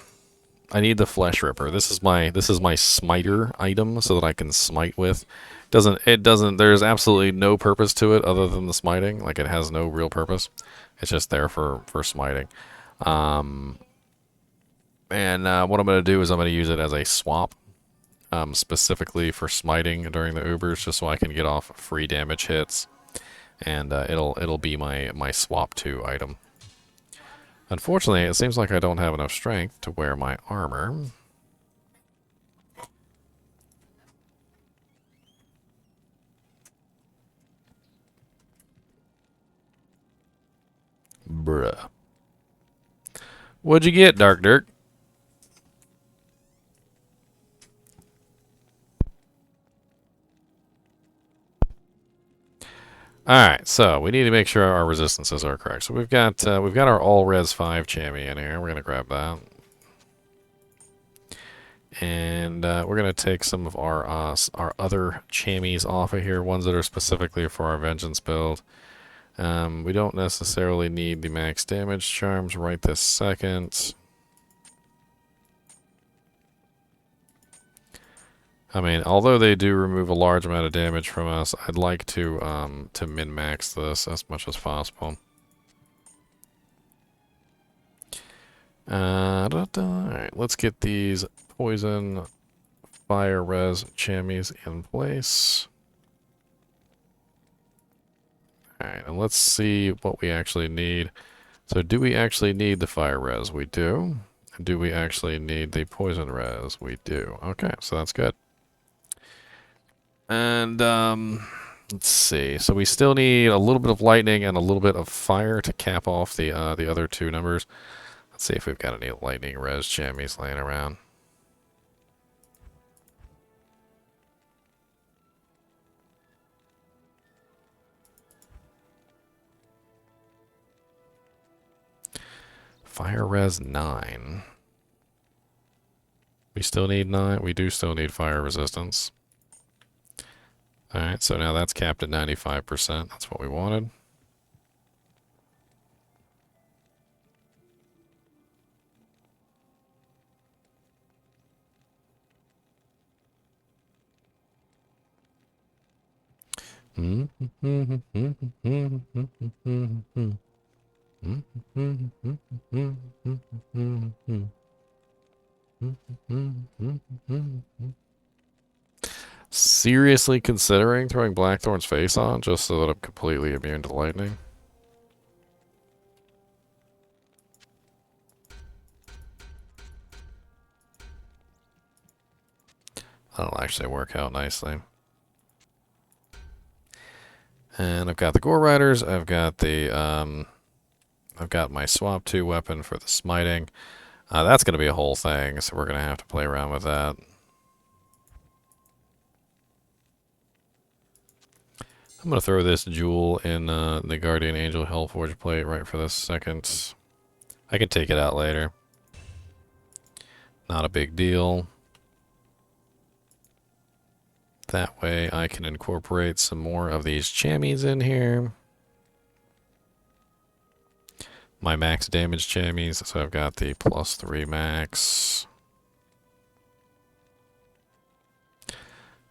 flesh ripper. This is my smiter item so that I can smite with. There's absolutely no purpose to it other than the smiting. Like, it has no real purpose. It's just there for smiting. And what I'm going to do is I'm going to use it as a swap, specifically for smiting during the Ubers, just so I can get off free damage hits. And it'll be my swap 2 item. Unfortunately, it seems like I don't have enough strength to wear my armor. Bruh. What'd you get, Dark Dirk? Alright, so we need to make sure our resistances are correct. So we've got our all res 5 chamois in here. We're gonna grab that. And we're gonna take some of our other chamois off of here, ones that are specifically for our vengeance build. We don't necessarily need the max damage charms right this second. I mean, although they do remove a large amount of damage from us, I'd like to min-max this as much as possible. Alright, let's get these poison fire res chamois in place. Alright, and let's see what we actually need. So do we actually need the fire res? We do. Do we actually need the poison res? We do. Okay, so that's good. And, let's see. So we still need a little bit of lightning and a little bit of fire to cap off the other 2 numbers. Let's see if we've got any lightning res chamois laying around. Fire res 9. We still need 9. We do still need fire resistance. Alright, so now that's capped at 95%. That's what we wanted. Seriously considering throwing Blackthorn's face on just so that I'm completely immune to lightning. That'll actually work out nicely. And I've got the Gore Riders. I've got my swap 2 weapon for the smiting. That's going to be a whole thing, so we're going to have to play around with that. I'm going to throw this jewel in the Guardian Angel Hellforge plate right for this second. I can take it out later. Not a big deal. That way I can incorporate some more of these chammies in here. My max damage chammies. So I've got the +3 max.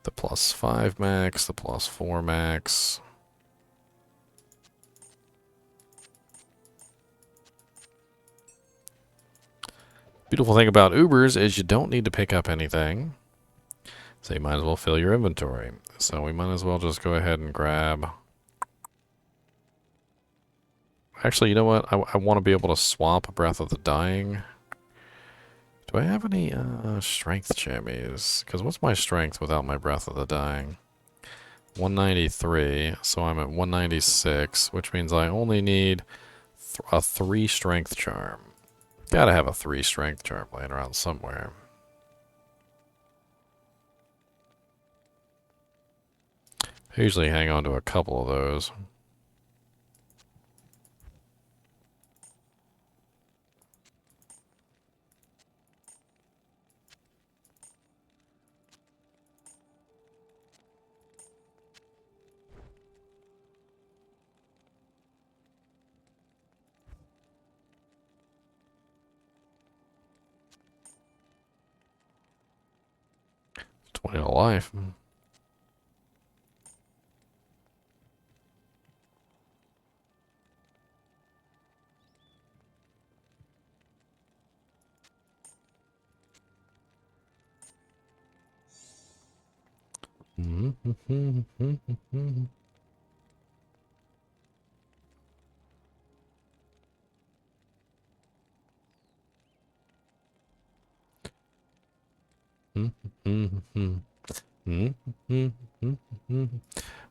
The +5 max. The +4 max. Beautiful thing about Ubers is you don't need to pick up anything. So you might as well fill your inventory. So we might as well just go ahead and grab... Actually, you know what? I want to be able to swap Breath of the Dying. Do I have any strength jammies? Because what's my strength without my Breath of the Dying? 193, so I'm at 196, which means I only need a 3 strength charm. Gotta have a 3 strength charm laying around somewhere. I usually hang on to a couple of those. It's 20 to life.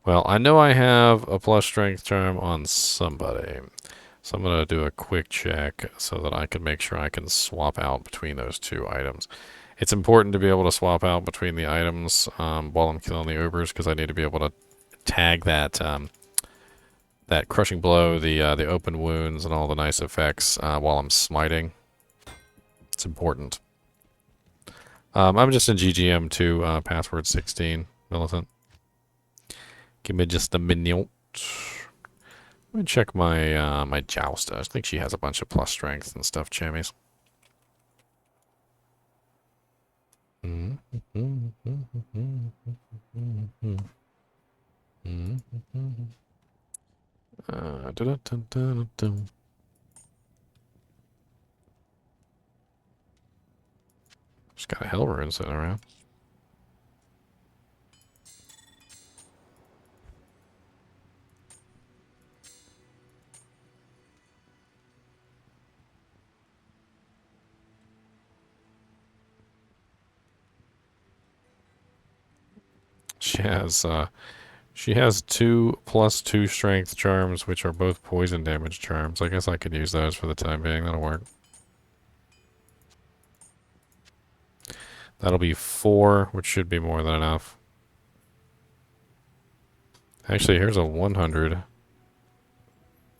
Well, I know I have a plus strength charm on somebody. So I'm going to do a quick check so that I can make sure I can swap out between those 2 items. It's important to be able to swap out between the items while I'm killing the Ubers because I need to be able to tag that that crushing blow, the open wounds, and all the nice effects while I'm smiting. It's important. I'm just in GGM2, password 16, Militant. Give me just a minute. Let me check my my Jousta. I think she has a bunch of plus strength and stuff, chammies. She's got a hell rune sitting around. She has 2 +2 strength charms, which are both poison damage charms. I guess I could use those for the time being. That'll work. That'll be 4, which should be more than enough. Actually, here's a 100.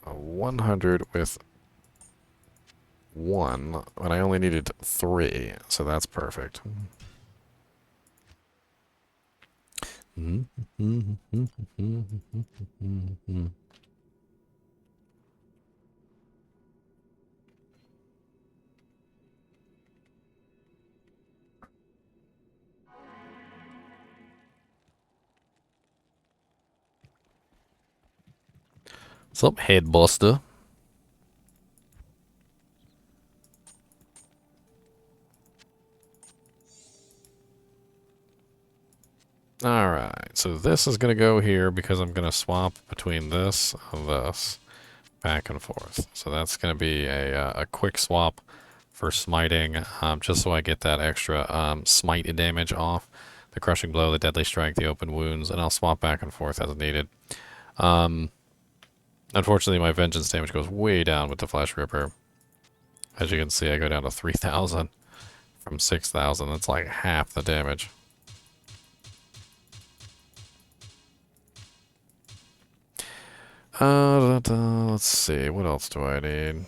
A 100 with 1, but I only needed 3, so that's perfect. What's up, Headbuster? Alright, so this is going to go here because I'm going to swap between this and this back and forth. So that's going to be a quick swap for smiting, just so I get that extra smite damage off. The crushing blow, the deadly strike, the open wounds, and I'll swap back and forth as needed. Unfortunately, my vengeance damage goes way down with the Flesh Ripper. As you can see, I go down to 3,000 from 6,000. That's like half the damage. Let's see. What else do I need?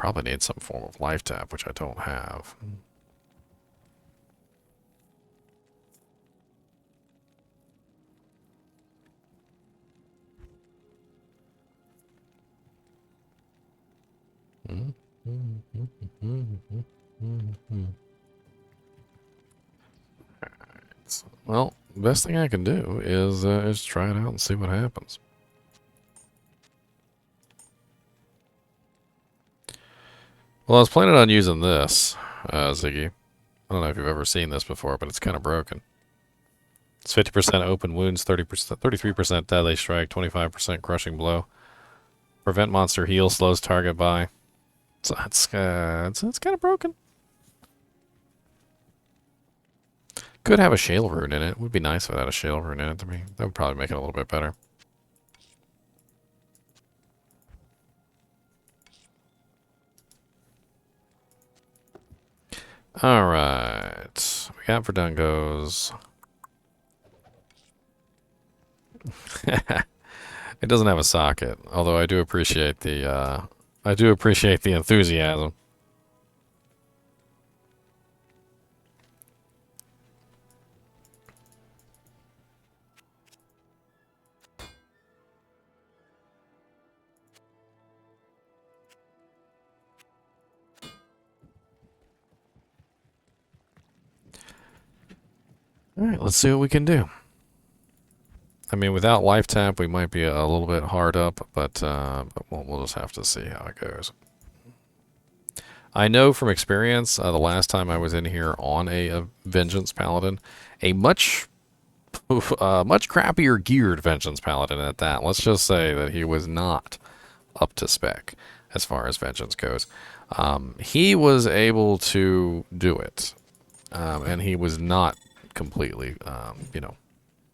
probably need some form of life tap, which I don't have. Well, best thing I can do is try it out and see what happens. Well, I was planning on using this, Ziggy. I don't know if you've ever seen this before, but it's kind of broken. It's 50% open wounds, 30%, 33% deadly strike, 25% crushing blow. Prevent monster heal, slows target by. So it's kind of broken. Could have a shale rune in it. Would be nice if it had a shale rune in it to me. That would probably make it a little bit better. Alright. We got Verdungos. It doesn't have a socket, although I do appreciate the enthusiasm. Alright, let's see what we can do. I mean, without life tap, we might be a little bit hard up, but we'll just have to see how it goes. I know from experience, the last time I was in here on a Vengeance Paladin, a much crappier geared Vengeance Paladin at that. Let's just say that he was not up to spec as far as Vengeance goes. He was able to do it, and he was not completely,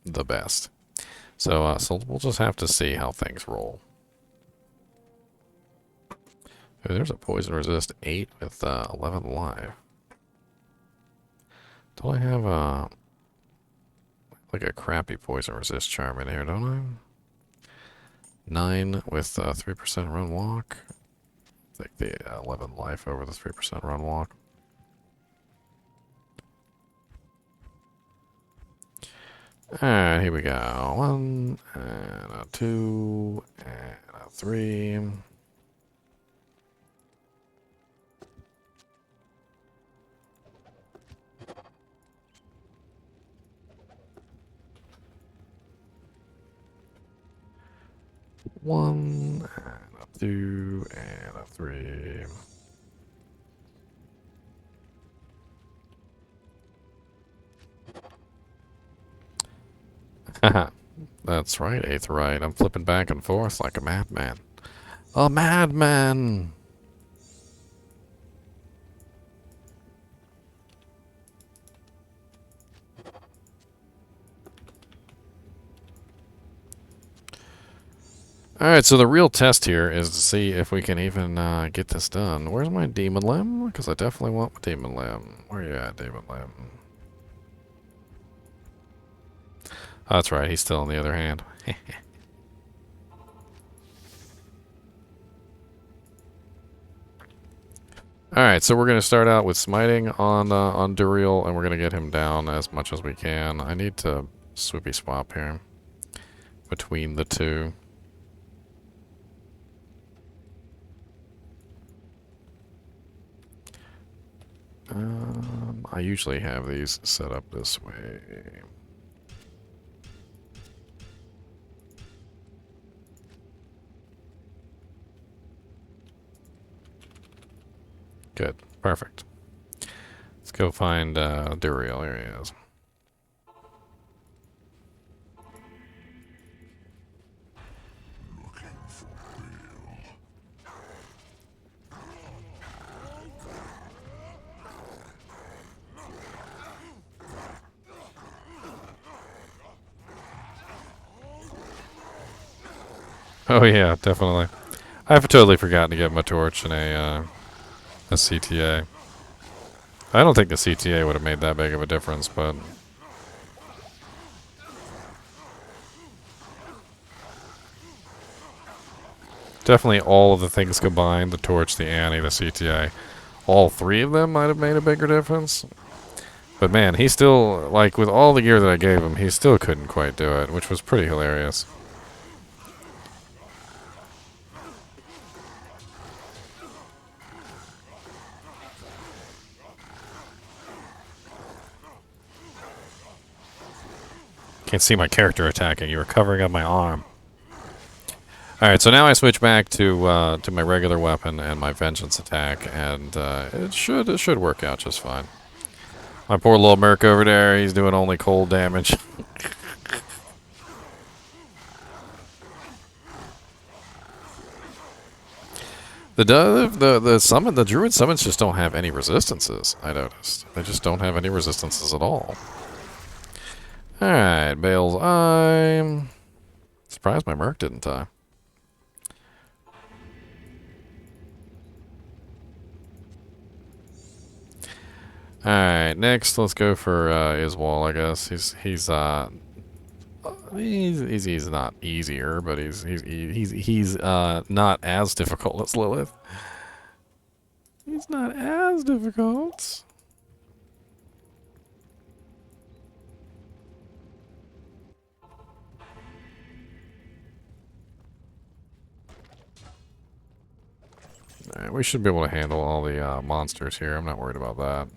the best. So we'll just have to see how things roll. Oh, there's a poison resist 8 with 11 life. Don't I have like a crappy poison resist charm in here, don't I? 9 with 3% run walk. Take the 11 life over the 3% run walk. Alright, here we go. 1, and a 2, and a 3. One, and a 2, and a 3. Haha. That's right, 8th right. I'm flipping back and forth like a madman. A madman! Alright, so the real test here is to see if we can even get this done. Where's my demon limb? Because I definitely want my demon limb. Where you at, demon limb? Oh, that's right, he's still on the other hand. Alright, so we're going to start out with smiting on Duriel, and we're going to get him down as much as we can. I need to swoopy swap here between the two. I usually have these set up this way. Good. Perfect. Let's go find Duriel. Here he is. Oh yeah, definitely. I've totally forgotten to get my torch and a CTA. I don't think the CTA would have made that big of a difference, but... Definitely all of the things combined, the torch, the Annie, the CTA, all three of them might have made a bigger difference. But man, he still, like, with all the gear that I gave him, he still couldn't quite do it, which was pretty hilarious. Can't see my character attacking. You were covering up my arm. Alright, so now I switch back to my regular weapon and my vengeance attack, and it should work out just fine. My poor little merc over there, he's doing only cold damage. The druid summons just don't have any resistances, I noticed. They just don't have any resistances at all. Alright, Bale's Eye. Surprised my merc didn't die. Alright, next let's go for Iswal, I guess. He's not easier, but he's not as difficult as Lilith. He's not as difficult. Alright, we should be able to handle all the monsters here. I'm not worried about that.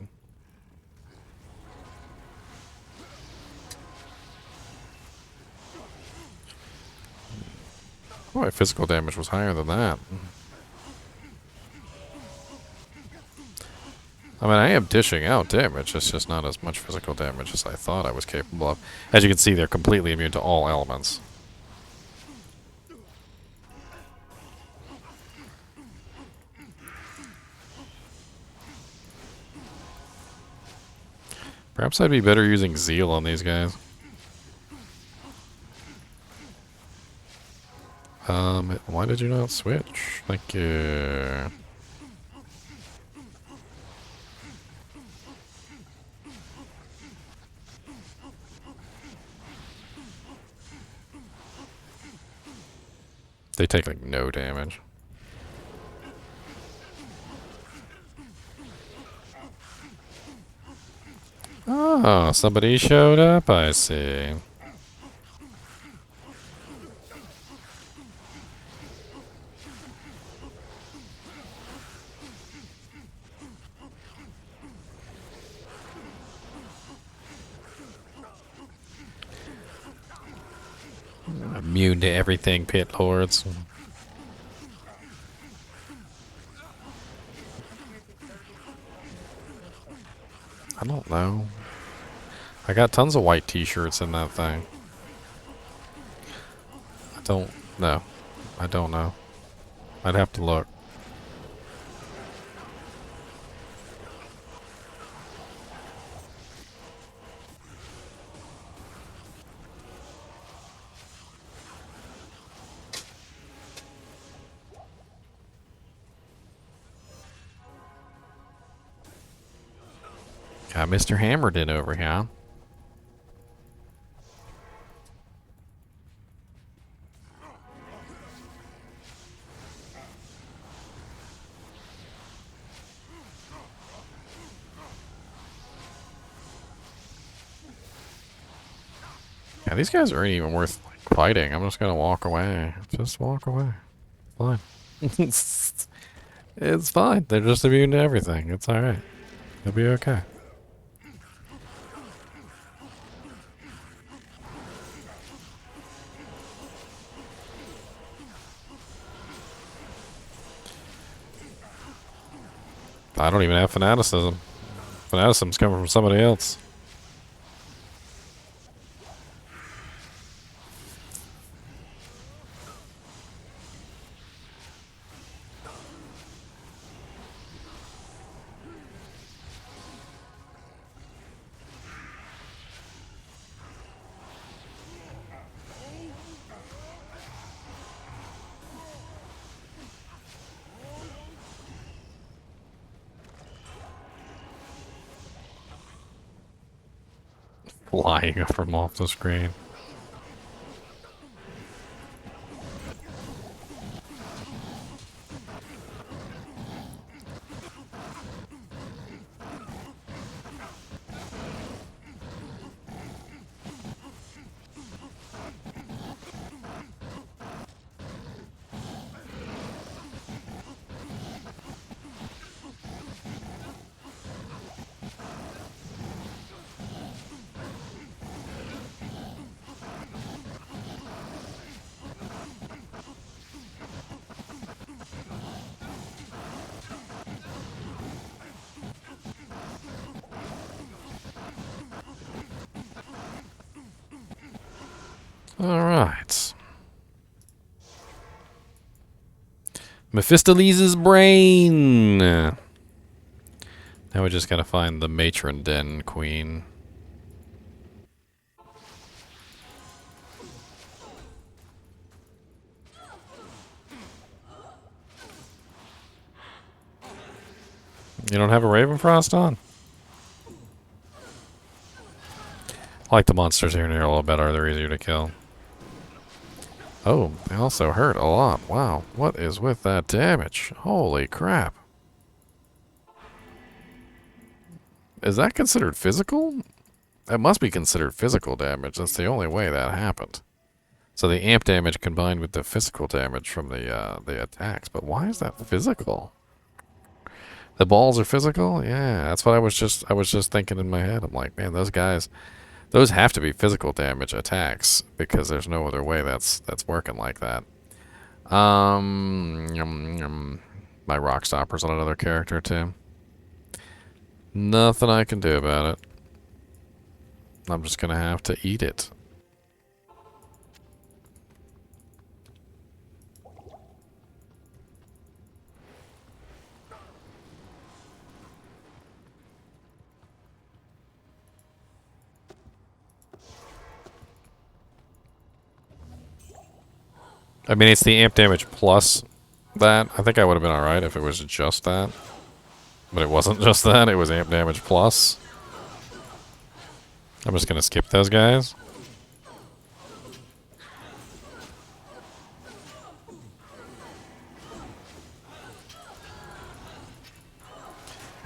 Oh, my physical damage was higher than that. I mean, I am dishing out damage. It's just not as much physical damage as I thought I was capable of. As you can see, they're completely immune to all elements. Perhaps I'd be better using Zeal on these guys. Why did you not switch? Thank you. They take like no damage. Oh, somebody showed up, I see. Immune to everything, pit lords. I don't know. I got tons of white t-shirts in that thing. I don't know. I don't know. I'd have to look. Got Mr. Hammerden over here. Yeah, these guys aren't even worth like, fighting. I'm just gonna walk away. Just walk away. Fine. It's fine. They're just immune to everything. It's alright. It'll be okay. I don't even have fanaticism. Fanaticism's coming from somebody else. Flying from off the screen. Alright. Mephistopheles' brain! Now we just gotta find the matron den queen. You don't have a Ravenfrost on? I like the monsters here and here a little better. They're easier to kill. Oh, they also hurt a lot. Wow, what is with that damage? Holy crap. Is that considered physical? That must be considered physical damage. That's the only way that happened. So the amp damage combined with the physical damage from the attacks. But why is that physical? The balls are physical? Yeah, that's what I was just thinking in my head. I'm like, man, those guys, those have to be physical damage attacks because there's no other way that's working like that. My rock stopper's on another character too. Nothing I can do about it. I'm just gonna have to eat it. I mean, it's the amp damage plus that. I think I would have been alright if it was just that. But it wasn't just that, it was amp damage plus. I'm just gonna skip those guys.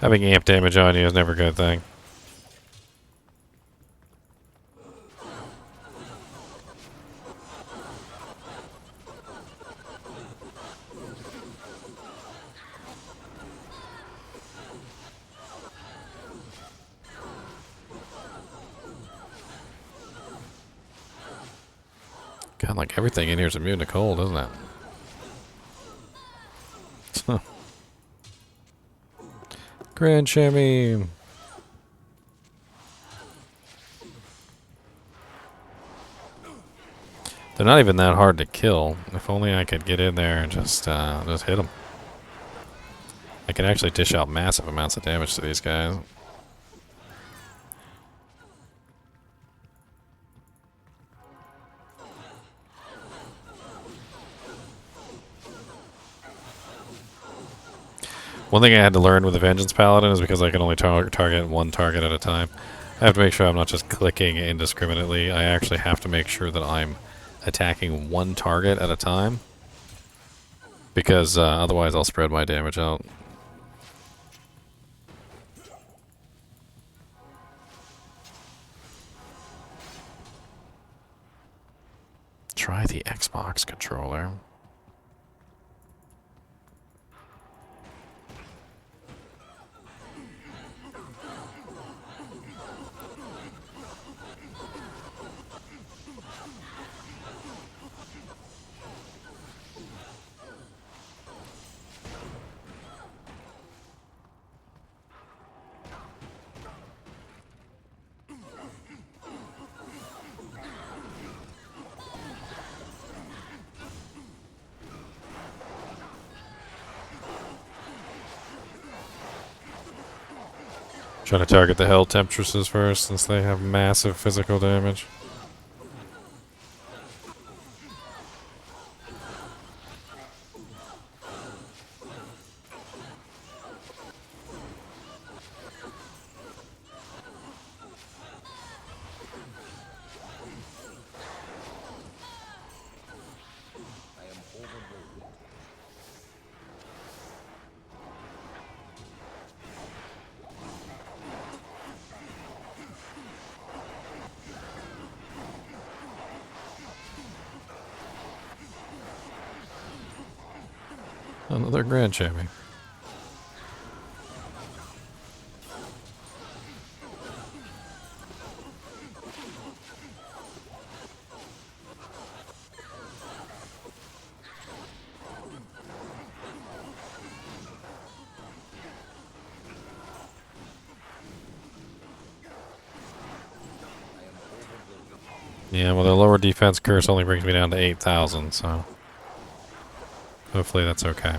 Having amp damage on you is never a good thing. God, like everything in here is immune to cold, isn't it? Grand Chamois. They're not even that hard to kill. If only I could get in there and just hit them. I can actually dish out massive amounts of damage to these guys. One thing I had to learn with the Vengeance Paladin is because I can only target one target at a time. I have to make sure I'm not just clicking indiscriminately. I actually have to make sure that I'm attacking one target at a time. Because otherwise I'll spread my damage out. Try the Xbox controller. Trying to target the Hell Temptresses first, since they have massive physical damage. Another Grand Chamois. Yeah, well, the lower defense curse only brings me down to 8,000, so hopefully that's okay.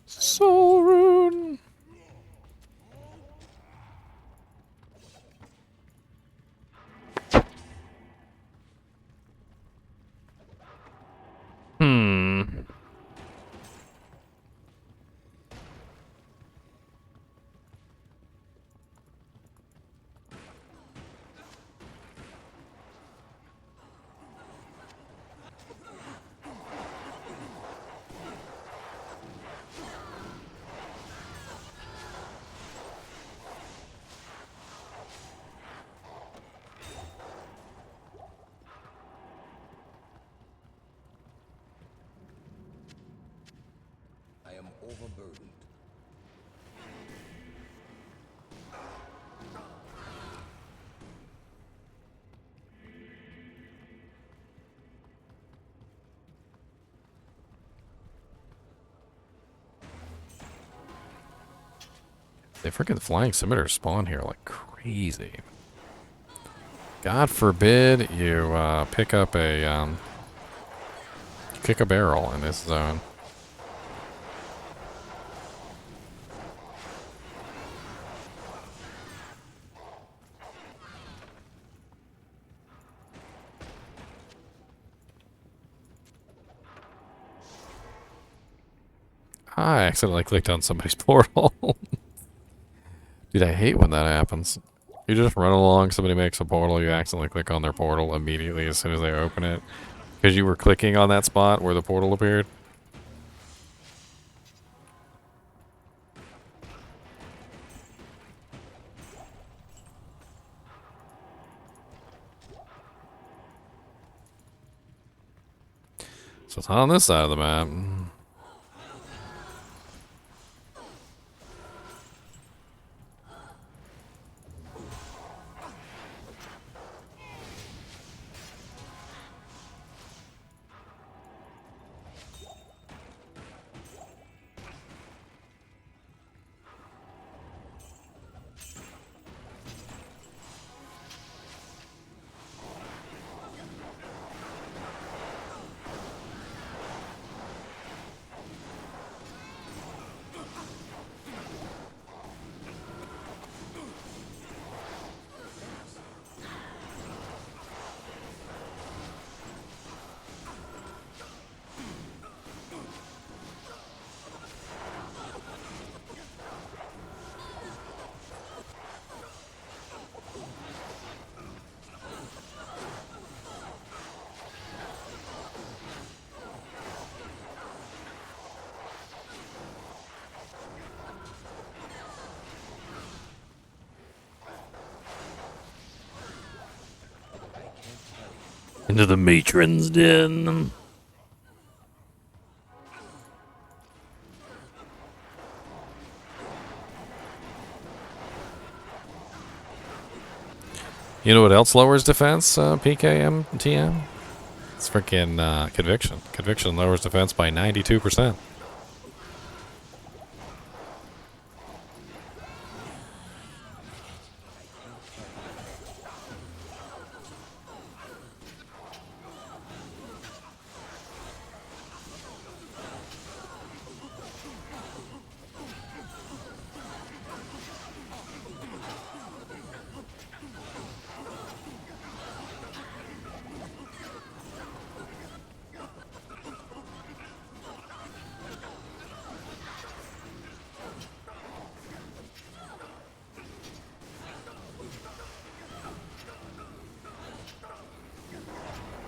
Soul Rune! Hmm. I am overburdened. They freaking flying scimitars spawn here like crazy. God forbid you pick up a kick a barrel in this zone. I accidentally clicked on somebody's portal. Dude, I hate when that happens. You just run along, somebody makes a portal, you accidentally click on their portal immediately as soon as they open it. Because you were clicking on that spot where the portal appeared. So it's not on this side of the map. Into the matron's den. You know what else lowers defense, PKM, TM? It's freaking conviction. Conviction lowers defense by 92%.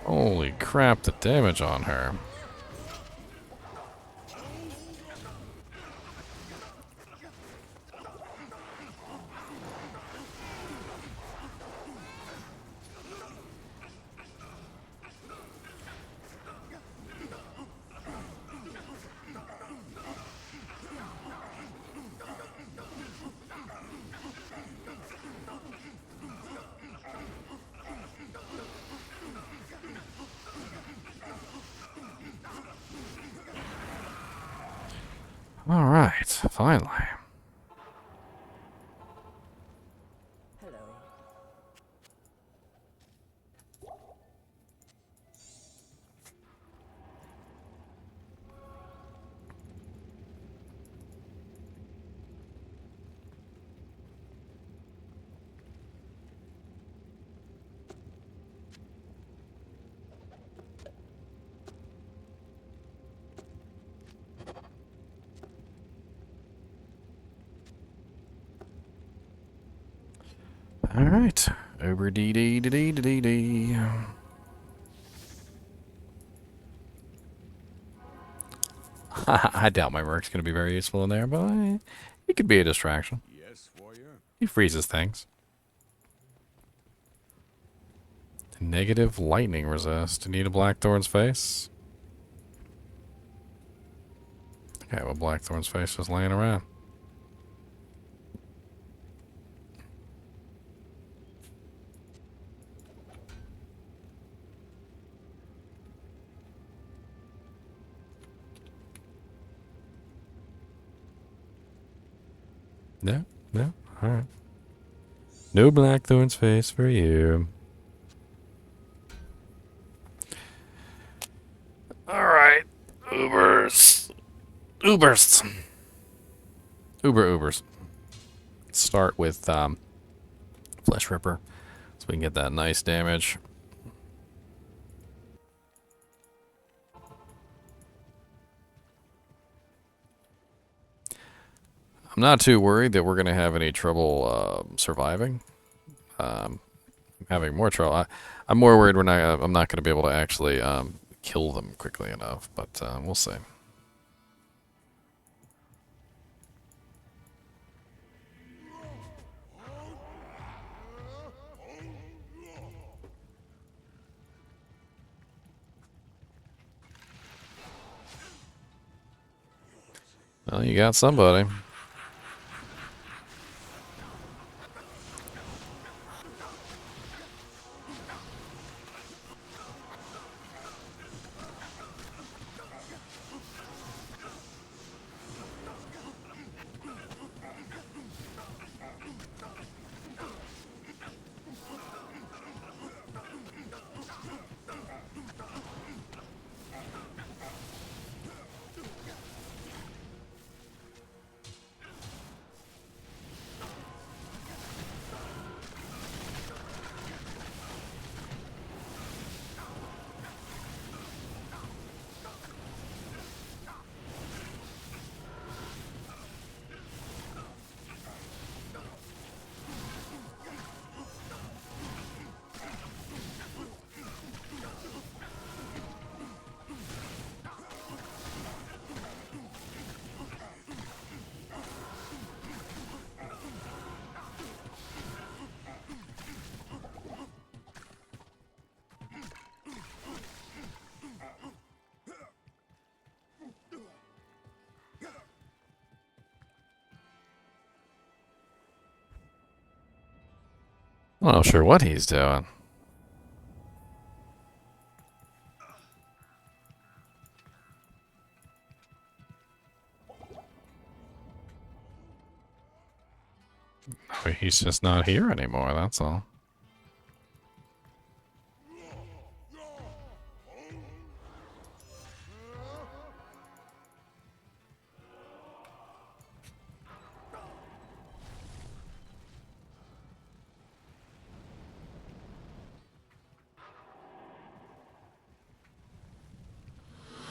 Holy crap, the damage on her. right, finally. Hello. All right, over dee dee dee dee dee dee. I doubt my work's going to be very useful in there, but it could be a distraction. Yes, warrior. He freezes things. Negative lightning resist. Need a Blackthorn's face? Okay, well, Blackthorn's face is laying around. No, no, alright. No Blackthorn's face for you. Alright, Ubers. Ubers. Ubers. Start with Flesh Ripper so we can get that nice damage. I'm not too worried that we're going to have any trouble surviving. Having more trouble. I'm more worried I'm not going to be able to actually kill them quickly enough, but we'll see. Well, you got somebody. I'm not sure what he's doing. He's just not here anymore, that's all.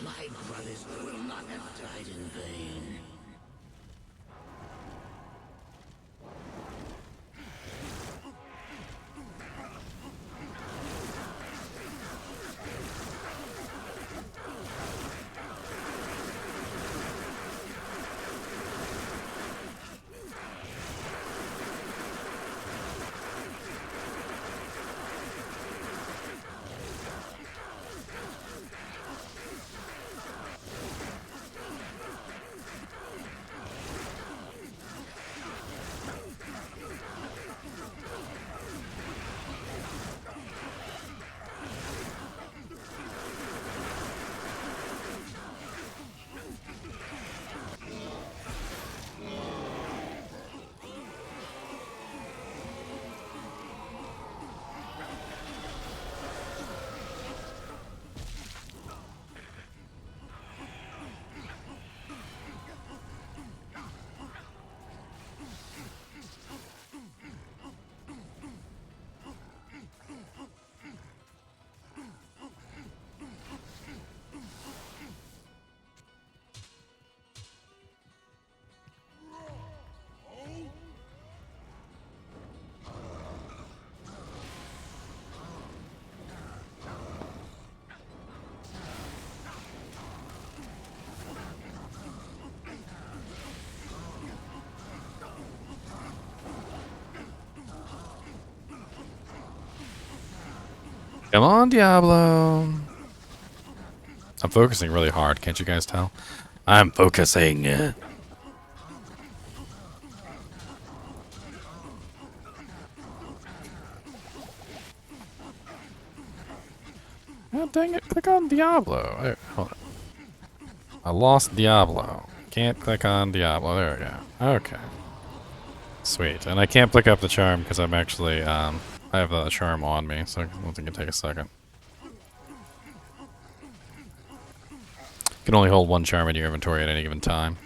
My brothers will not have died in vain. Come on, Diablo. I'm focusing really hard. Can't you guys tell? I'm focusing. Oh, dang it. Click on Diablo. There, hold on. I lost Diablo. Can't click on Diablo. There we go. Okay. Sweet. And I can't pick up the charm because I'm actually, I have the charm on me, so I think it can take a second. You can only hold one charm in your inventory at any given time.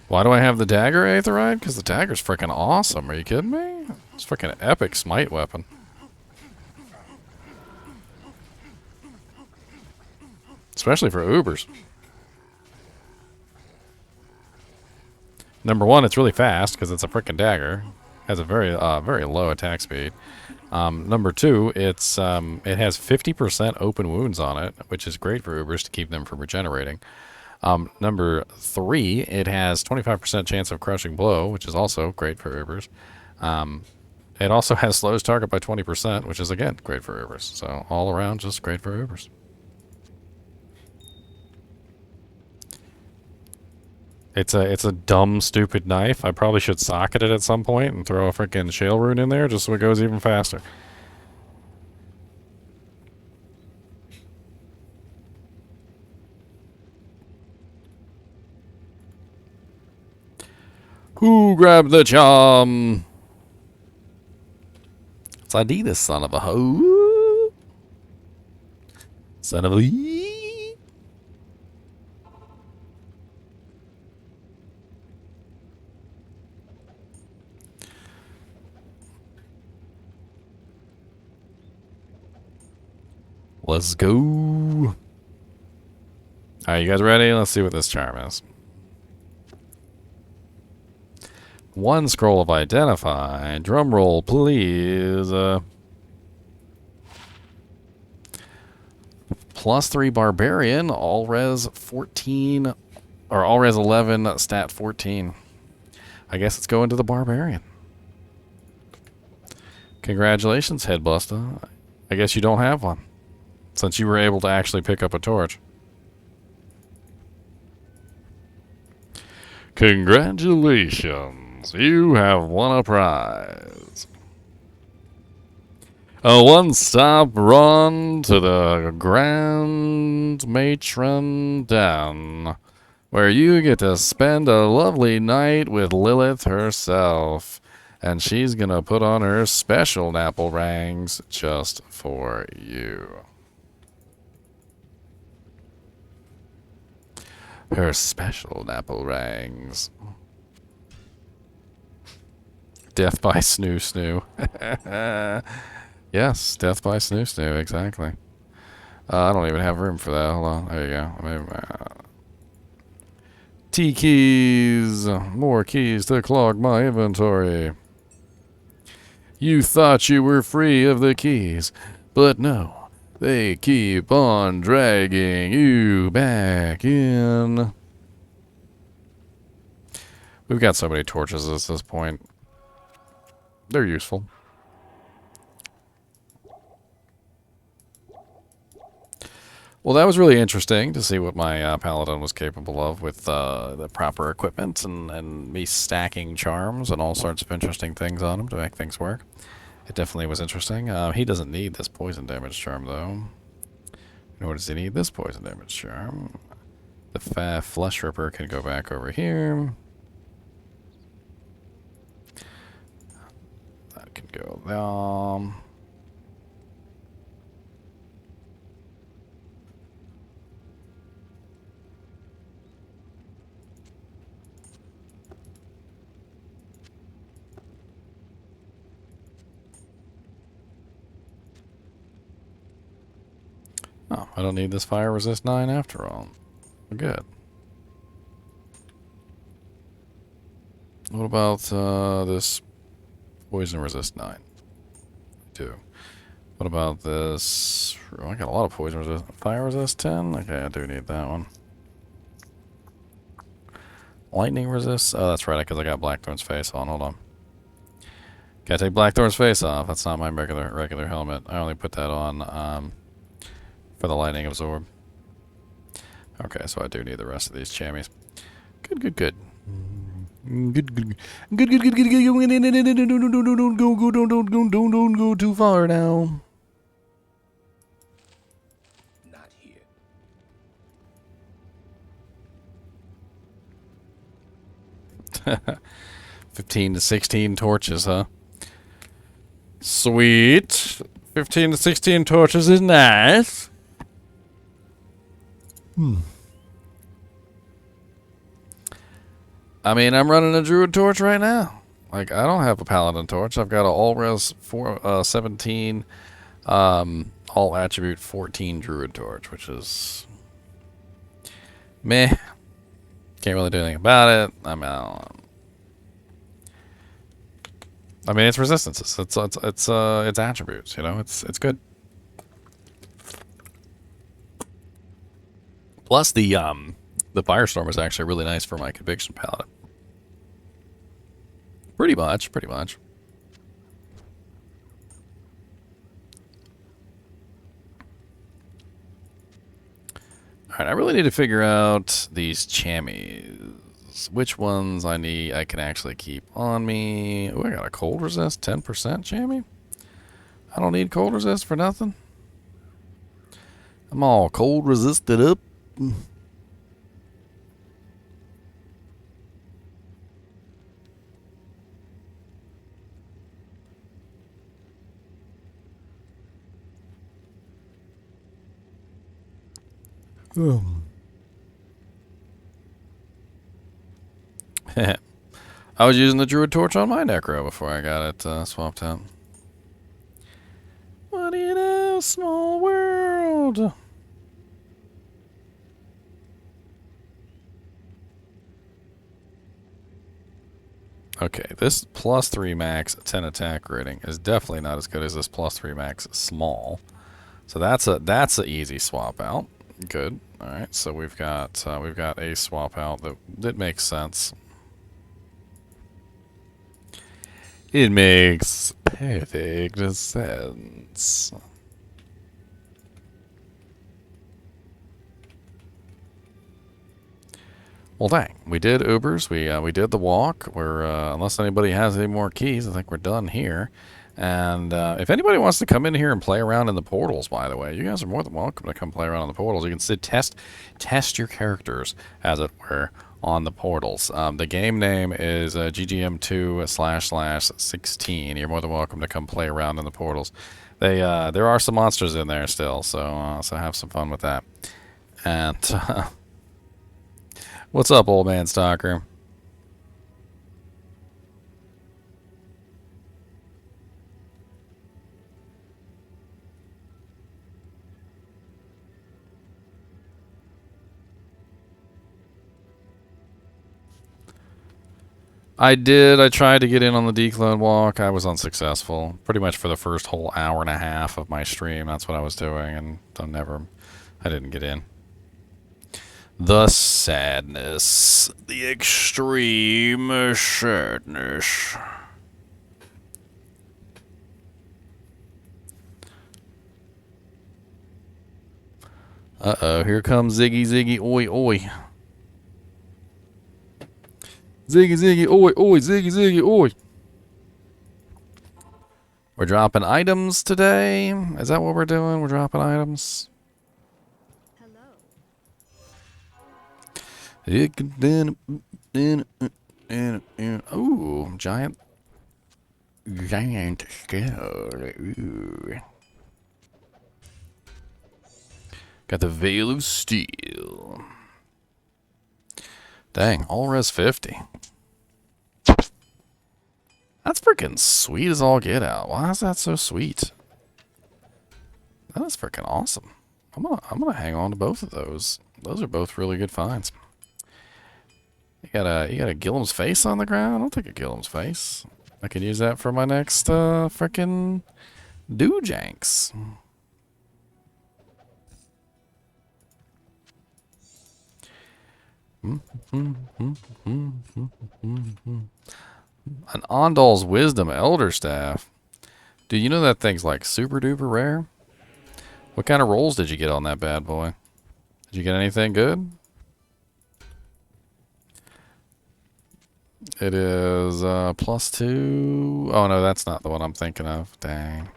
Why do I have the dagger, Aetherite? Because the dagger's freaking awesome. Are you kidding me? It's freaking epic smite weapon. Especially for Ubers. Number one, it's really fast because it's a freaking dagger. Has a very low attack speed. Number two, it has 50% open wounds on it, which is great for Ubers to keep them from regenerating. Number three, it has 25% chance of crushing blow, which is also great for Ubers. It also has slows target by 20%, which is again great for Ubers. So all around, just great for Ubers. It's a dumb, stupid knife. I probably should socket it at some point and throw a freaking shale rune in there just so it goes even faster. Who grabbed the charm? It's Adidas, son of a hoe. Son of a... Let's go. Alright, you guys ready? Let's see what this charm is. One scroll of identify. Drum roll, please. +3 barbarian, all res 14, or all res 11, stat 14. I guess it's going to the barbarian. Congratulations, Headbuster. I guess you don't have one, since you were able to actually pick up a torch. Congratulations, you have won a prize. A one-stop run to the Grand Matron Den, where you get to spend a lovely night with Lilith herself. And she's gonna put on her special napple rings just for you. Her special napple rings. Death by Snoo Snoo. Yes, death by Snoo Snoo, exactly. I don't even have room for that. Hold on. There you go. T-keys. More keys to clog my inventory. You thought you were free of the keys, but no. They keep on dragging you back in. We've got so many torches at this point. They're useful. Well, that was really interesting to see what my paladin was capable of with the proper equipment and me stacking charms and all sorts of interesting things on him to make things work. It definitely was interesting. He doesn't need this poison damage charm, though. Nor does he need this poison damage charm. The Flesh Ripper can go back over here. That can go there. Oh, I don't need this fire resist 9 after all. Good. What about this poison resist 9? I do. What about this? Oh, I got a lot of poison resist. Fire resist 10? Okay, I do need that one. Lightning resist? Oh, that's right, because I got Blackthorn's face on. Hold on. Gotta take Blackthorn's face off. That's not my regular helmet. I only put that on for the lightning absorb. Okay, so I do need the rest of these chammies. Good, good, good. Good, good, good, good, good, good, good. Don't go too far now. Not here. 15 to 16 torches, huh? Sweet. 15 to 16 torches is nice. I mean, I'm running a druid torch right now. Like, I don't have a paladin torch. I've got an all-res 17, all attribute 14 druid torch, which is meh. Can't really do anything about it. I mean, it's resistances. It's attributes. You know, it's good. Plus the firestorm is actually really nice for my conviction paladin. Pretty much. Alright, I really need to figure out these chammies. Which ones I can actually keep on me. Oh, I got a cold resist, 10% chamois. I don't need cold resist for nothing. I'm all cold resisted up. I was using the druid torch on my necro before I got it swapped out. What do you know, small world? Okay, this plus 3 max 10 attack rating is definitely not as good as this plus 3 max small. So that's a easy swap out. Good. All right, so we've got a swap out that makes sense. It makes perfect sense. Well, dang, we did Ubers. We did the walk. We're unless anybody has any more keys, I think we're done here. And if anybody wants to come in here and play around in the portals, by the way, you guys are more than welcome to come play around in the portals. You can sit test your characters, as it were, on the portals. The game name is GGM2//16. You're more than welcome to come play around in the portals. There are some monsters in there still, so have some fun with that. And what's up, old man stalker? I did. I tried to get in on the declone walk. I was unsuccessful. Pretty much for the first whole hour and a half of my stream. That's what I was doing, and I didn't get in. The sadness. The extreme sadness. Uh-oh, here comes Ziggy, oi, oi. Ziggy, oi, oi, Ziggy, oi. We're dropping items today. Is that what we're doing? We're dropping items. Hello. Ooh, giant skull. Ooh. Got the Veil of Steel. Dang, all res 50. That's freaking sweet as all get out. Why is that so sweet? That is freaking awesome. I'm gonna hang on to both of those. Those are both really good finds. You got a Gilliam's face on the ground? I'll take a Gilliam's face. I could use that for my next frickin' Doojanks. An Ondal's Wisdom Elder Staff. Dude, you know that thing's like super duper rare? What kind of rolls did you get on that bad boy? Did you get anything good? It is +2. Oh no, that's not the one I'm thinking of. Dang.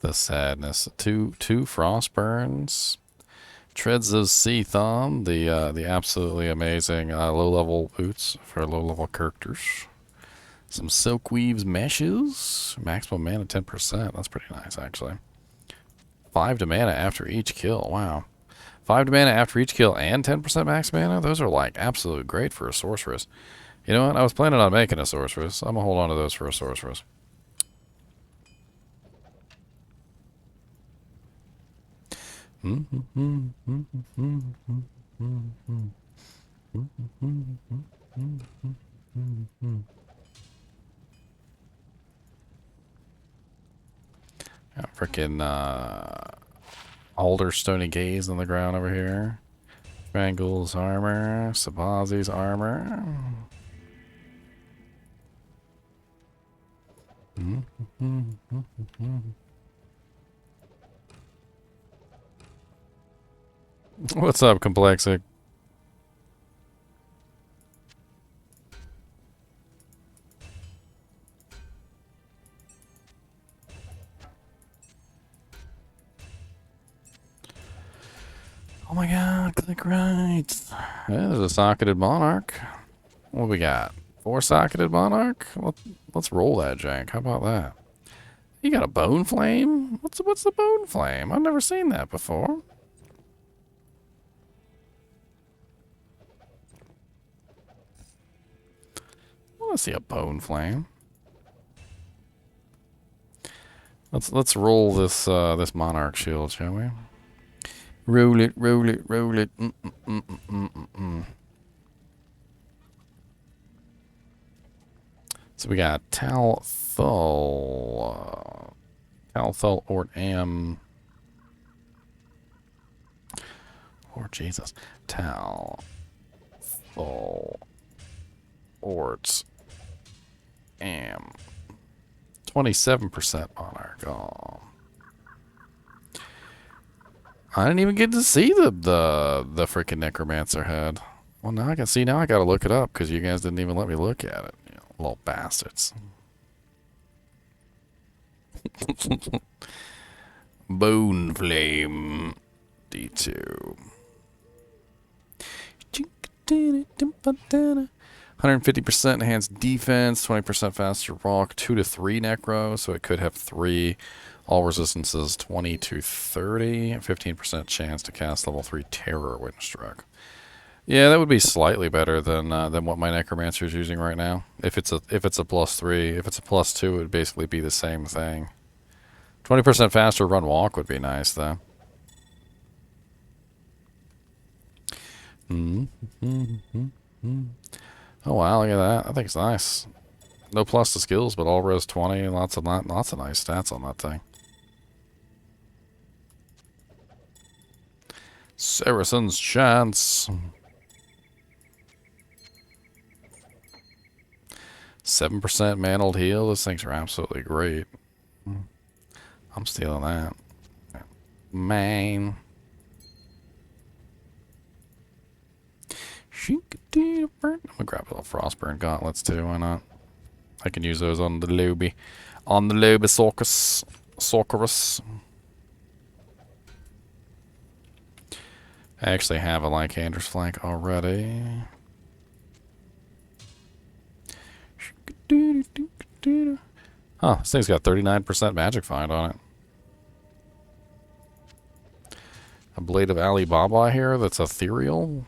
The sadness. Two Frostburns. Treads of Sea Thumb, the absolutely amazing low-level boots for low-level characters. Some Silk Weaves meshes. Maximum mana 10%. That's pretty nice, actually. 5 to mana after each kill. Wow. 5 to mana after each kill and 10% max mana? Those are like absolute great for a sorceress. You know what? I was planning on making a sorceress. I'm going to hold on to those for a sorceress. Freaking Alder Stony Gaze on the ground over here. Strangle's armor. Sabazi's armor. What's up, Complexic? Oh my god, click right. Yeah, there's a socketed monarch. What do we got? 4 socketed monarch? Let's roll that jank. How about that? You got a bone flame? What's the bone flame? I've never seen that before. I want to see a bone flame. Let's roll this this monarch shield, shall we? Roll it, roll it, roll it. So we got Talthul, Talthul Ort Am. Lord Jesus. Talthul Ort Am. 27% monarch. Oh. I didn't even get to see the freaking necromancer head. Well, now I can see. Now I gotta look it up because you guys didn't even let me look at it. You know, little bastards. Bone Flame D2. 150% enhanced defense, 20% faster rock, 2 to 3 necro, so it could have 3. All resistances 20 to 30, 15% chance to cast level 3 Terror when struck. Yeah, that would be slightly better than what my necromancer is using right now. If it's a +3, if it's a +2, it would basically be the same thing. 20% faster run walk would be nice though. Oh wow, look at that. I think it's nice. No plus to skills, but all res 20, lots of nice stats on that thing. Saracen's Chance. 7% mantled heal. Those things are absolutely great. I'm stealing that. Man. I'm gonna grab a little Frostburn gauntlets too, why not? I can use those on the Lobie. On the Lobisaurus. I actually have a Lycander's Flank already. Huh, this thing's got 39% Magic Find on it. A Blade of Alibaba here that's ethereal.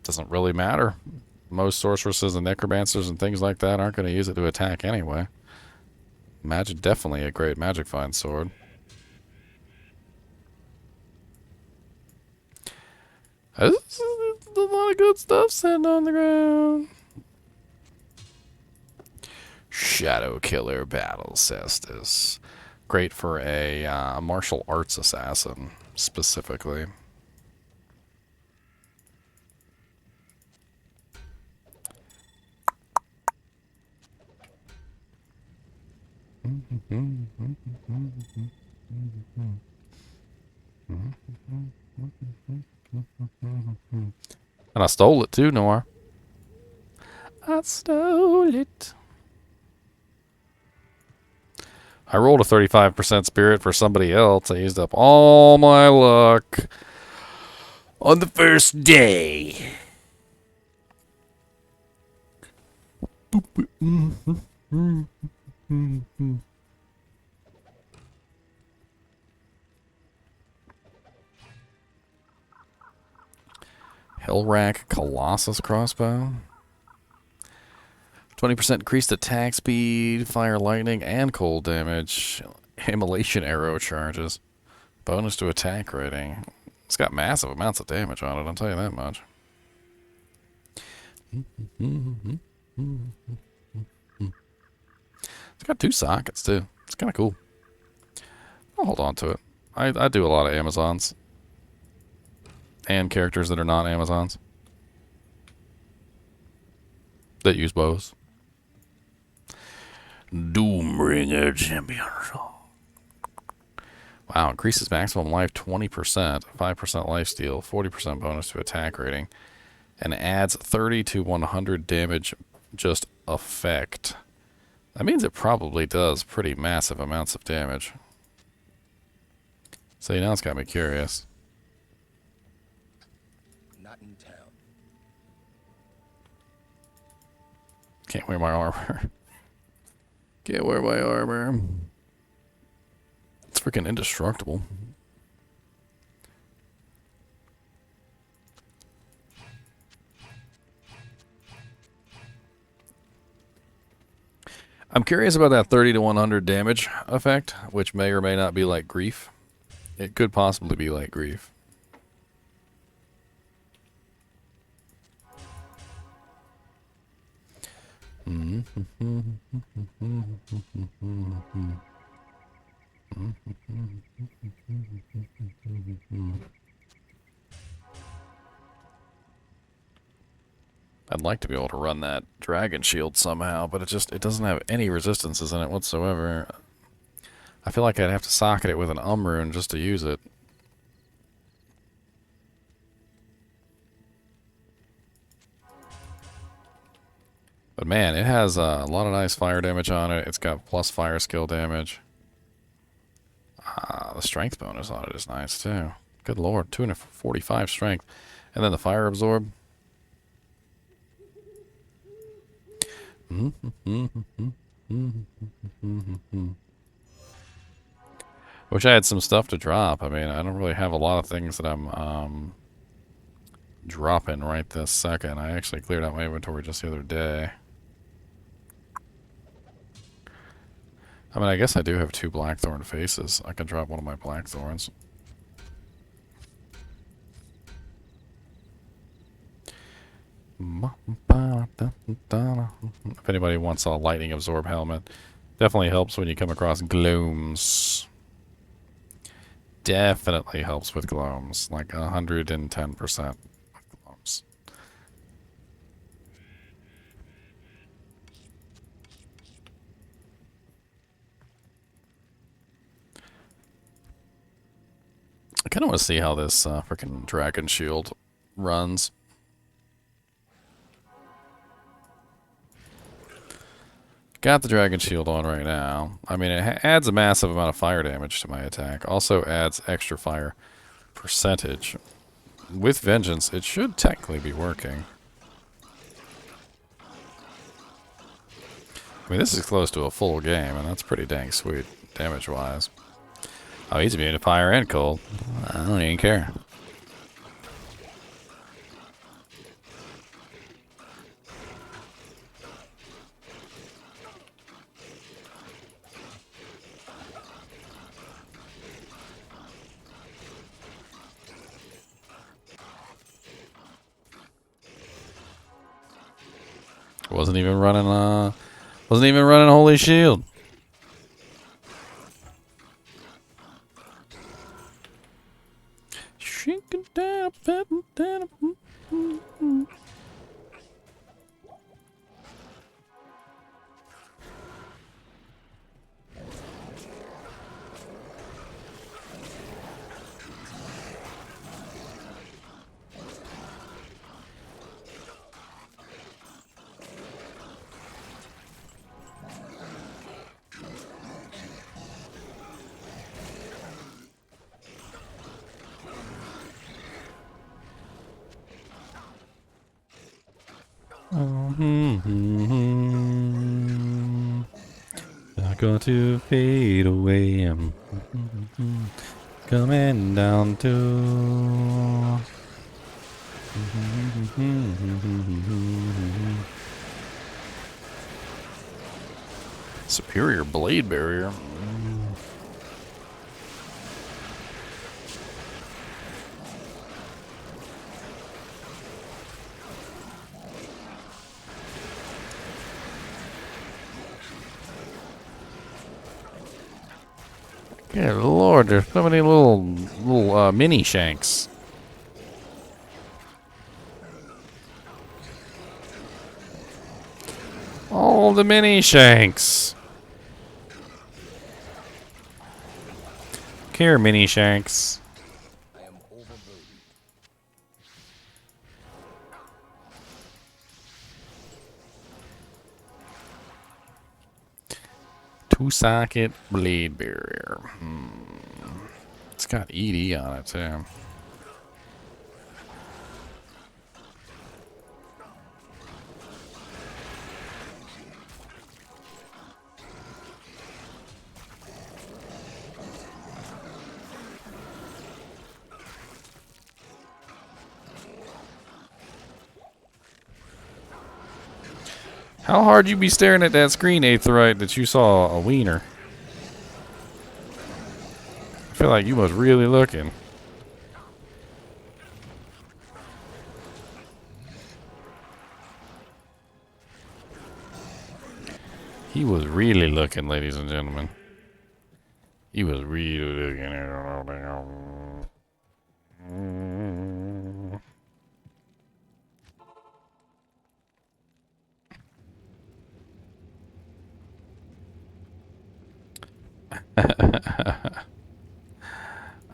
Doesn't really matter. Most sorceresses and necromancers and things like that aren't going to use it to attack anyway. Definitely a great Magic Find sword. There's a lot of good stuff sitting on the ground. Shadow Killer Battle Cestus. Great for a martial arts assassin, specifically. And I stole it too, Noir. I stole it. I rolled a 35% spirit for somebody else. I used up all my luck on the first day. Hellrack Colossus crossbow. 20% increased attack speed, fire lightning, and cold damage. Immolation arrow charges. Bonus to attack rating. It's got massive amounts of damage on it, I'll tell you that much. It's got 2 sockets, too. It's kind of cool. I'll hold on to it. I do a lot of Amazons. And characters that are not Amazons. That use bows. Doombringer Champion. Wow, increases maximum life 20%, 5% lifesteal, 40% bonus to attack rating, and adds 30 to 100 damage just effect. That means it probably does pretty massive amounts of damage. So now it's got me curious. Not in town. Can't wear my armor. Can't wear my armor. It's freaking indestructible. I'm curious about that 30 to 100 damage effect, which may or may not be like grief. It could possibly be like grief. I'd like to be able to run that dragon shield somehow, but it doesn't have any resistances in it whatsoever. I feel like I'd have to socket it with an rune just to use it. But man, it has a lot of nice fire damage on it. It's got plus fire skill damage. The strength bonus on it is nice too. Good lord, 245 strength. And then the fire absorb. Wish I had some stuff to drop. I mean, I don't really have a lot of things that I'm dropping right this second. I actually cleared out my inventory just the other day. I mean, I guess I do have 2 blackthorn faces. I can drop one of my blackthorns. If anybody wants a lightning absorb helmet, definitely helps when you come across glooms. Definitely helps with glooms, like 110% with glooms. I kind of want to see how this freaking dragon shield runs. Got the dragon shield on right now. I mean, it adds a massive amount of fire damage to my attack. Also adds extra fire percentage. With Vengeance, it should technically be working. I mean, this is close to a full game, and that's pretty dang sweet, damage-wise. Oh, he's immune to fire and cold. I don't even care. Wasn't even running Holy Shield. Shrinking down, down. Not going to fade away. Coming down to. Superior blade barrier. Good lord, there's so many little mini shanks. All the mini shanks. Here, mini shanks. Two-socket blade barrier. It's got ED on it, too. How hard you be staring at that screen, Aetherite, that you saw a wiener? I feel like you was really looking. He was really looking, ladies and gentlemen. He was really looking.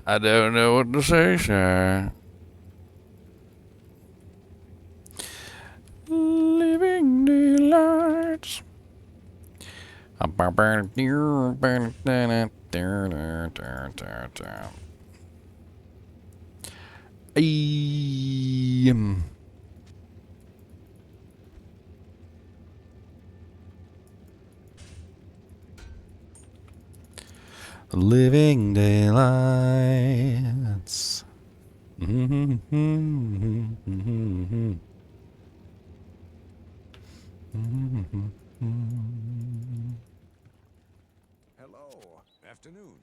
I don't know what to say, sir. Living daylights. Living daylights. Hello. Afternoon.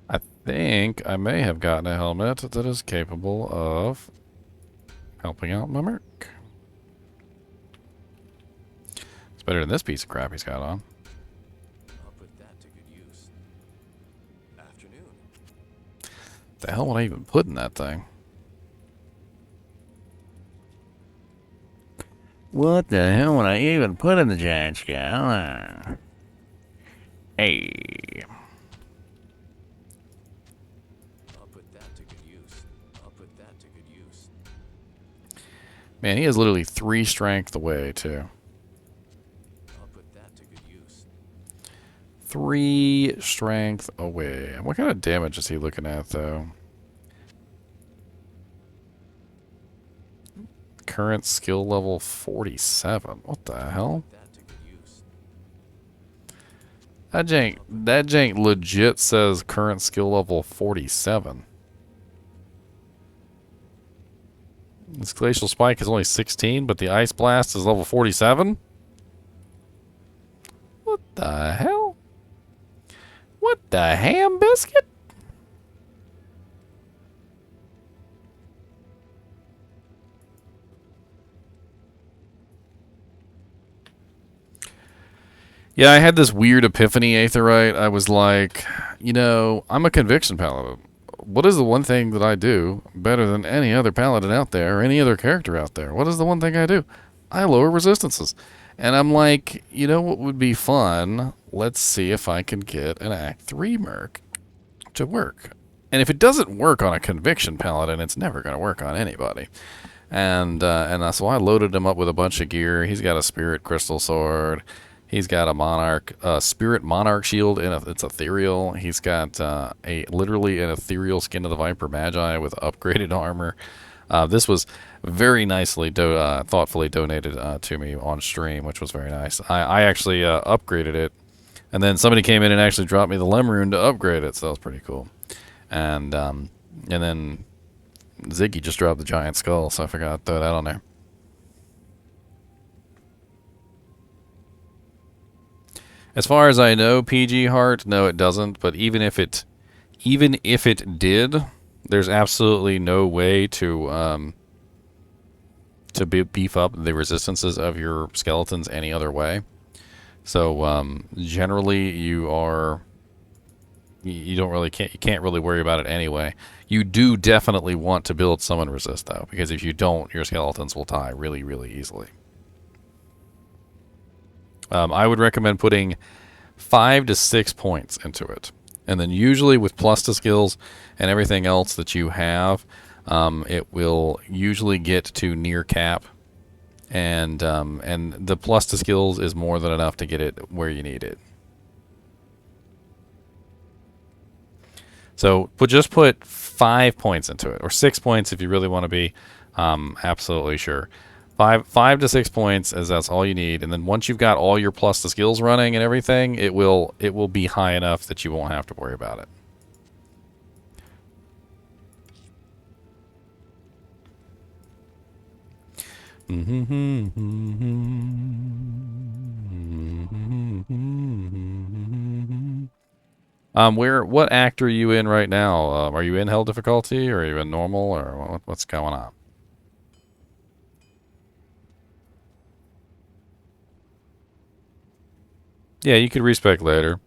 I think I may have gotten a helmet that is capable of helping out my merc. It's better than this piece of crap he's got on. I'll put that to good use. Afternoon. The hell would I even put in that thing? What the hell would I even put in the giant scale? Hey. I'll put that to good use. I'll put that to good use. Man, he has literally 3 strength away, too. I'll put that to good use. 3 strength away. What kind of damage is he looking at, though? Current skill level 47. What the hell? That to good use. That jank legit says current skill level 47. This glacial spike is only 16, but the ice blast is level 47? What the hell? What the ham biscuit? Yeah, I had this weird epiphany, Aetherite. I was like, you know, I'm a conviction paladin. What is the one thing that I do better than any other paladin out there or any other character out there? What is the one thing I do? I lower resistances. And I'm like, you know what would be fun? Let's see if I can get an Act 3 merc to work. And if it doesn't work on a conviction paladin, it's never going to work on anybody. And so I loaded him up with a bunch of gear. He's got a spirit crystal sword. He's got a monarch, spirit monarch shield, and it's ethereal. He's got literally an ethereal skin of the viper magi with upgraded armor. This was very nicely, thoughtfully donated to me on stream, which was very nice. I actually upgraded it, and then somebody came in and actually dropped me the Lemrune to upgrade it, so that was pretty cool. And then Ziggy just dropped the giant skull, so I forgot to throw that on there. As far as I know, PG Heart, no, it doesn't. But even if it did, there's absolutely no way to beef up the resistances of your skeletons any other way. So generally, you can't really worry about it anyway. You do definitely want to build summon resist though, because if you don't, your skeletons will die really, really easily. I would recommend putting 5 to 6 points into it. And then usually with plus to skills and everything else that you have, it will usually get to near cap. And the plus to skills is more than enough to get it where you need it. So just put 5 points into it, or 6 points if you really want to be absolutely sure. 5 to 6 points, as that's all you need, and then once you've got all your plus the skills running and everything, it will be high enough that you won't have to worry about it. What act are you in right now? Are you in hell difficulty, or are you in normal, or what's going on? Yeah, you could respec later.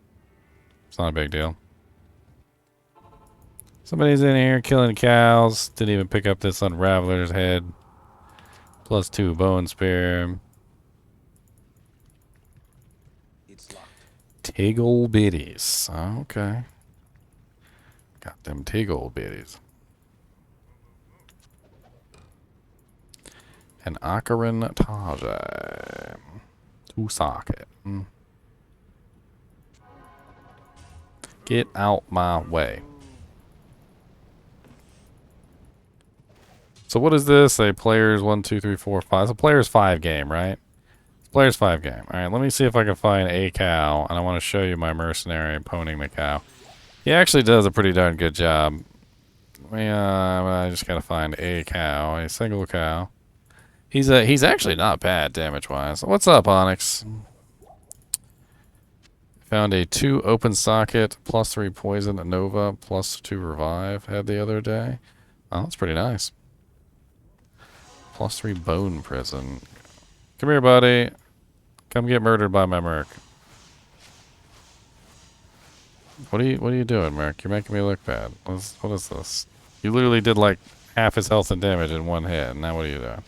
It's not a big deal. Somebody's in here killing cows. Didn't even pick up this unraveler's head. +2 bone spear. Tiggle bitties. Okay. Got them tiggle bitties. An Akaran Taja. To socket. Get out my way. So what is this? A players 1, 2, 3, 4, 5. It's a players 5 game, right? It's a players 5 game. Alright, let me see if I can find a cow. And I want to show you my mercenary poning the cow. He actually does a pretty darn good job. I just gotta find a cow. A single cow. He's actually not bad damage-wise. What's up, Onyx? Found a 2 open socket, +3 poison Nova, +2 revive had the other day. Oh, that's pretty nice. +3 bone prison. Come here, buddy. Come get murdered by my merc. What are you doing, merc? You're making me look bad. What is this? You literally did like half his health and damage in one hit, and now what are you doing?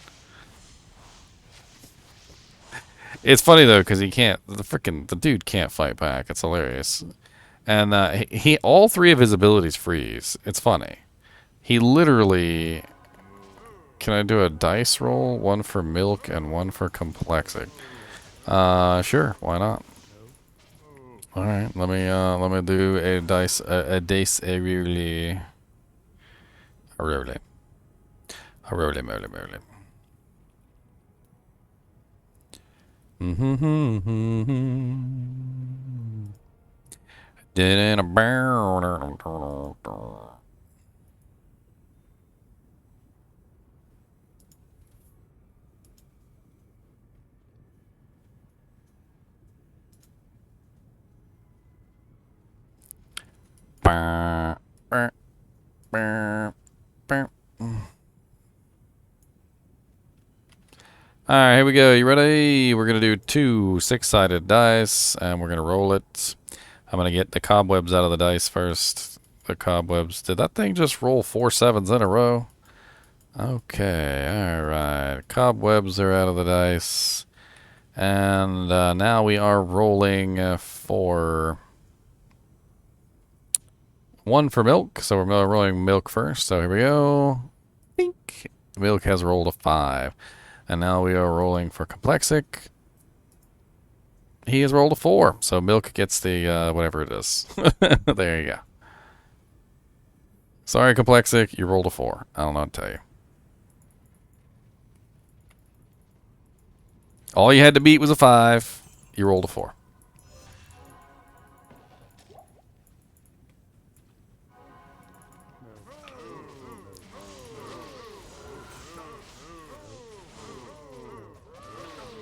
It's funny though, because he can't. The dude can't fight back. It's hilarious, and he all 3 of his abilities freeze. It's funny. He literally. Can I do a dice roll? 1 for milk and 1 for complexic. Sure. Why not? All right. Let me do a dice really. Did a barrel. Alright, here we go. You ready? We're going to do 2 6-sided dice, and we're going to roll it. I'm going to get the cobwebs out of the dice first. The cobwebs. Did that thing just roll 4 7s in a row? Okay, alright. Cobwebs are out of the dice. And now we are rolling for 1 for milk. So we're rolling milk first. So here we go. Bink. Milk has rolled a 5. And now we are rolling for complexic. he has rolled a 4. So Milk gets the, whatever it is. There you go. Sorry, Complexic, you rolled a 4. I don't know what to tell you. All you had to beat was a 5. You rolled a 4.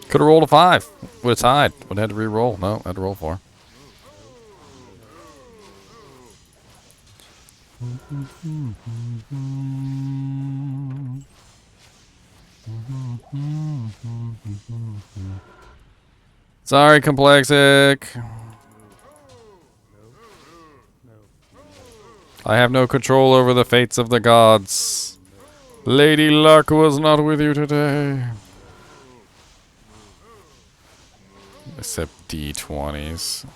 Could have rolled a 5. Would have tied. Would have had to re-roll. No, had to roll 4. Sorry, Complexic. I have no control over the fates of the gods. Lady Luck was not with you today. Except D20s.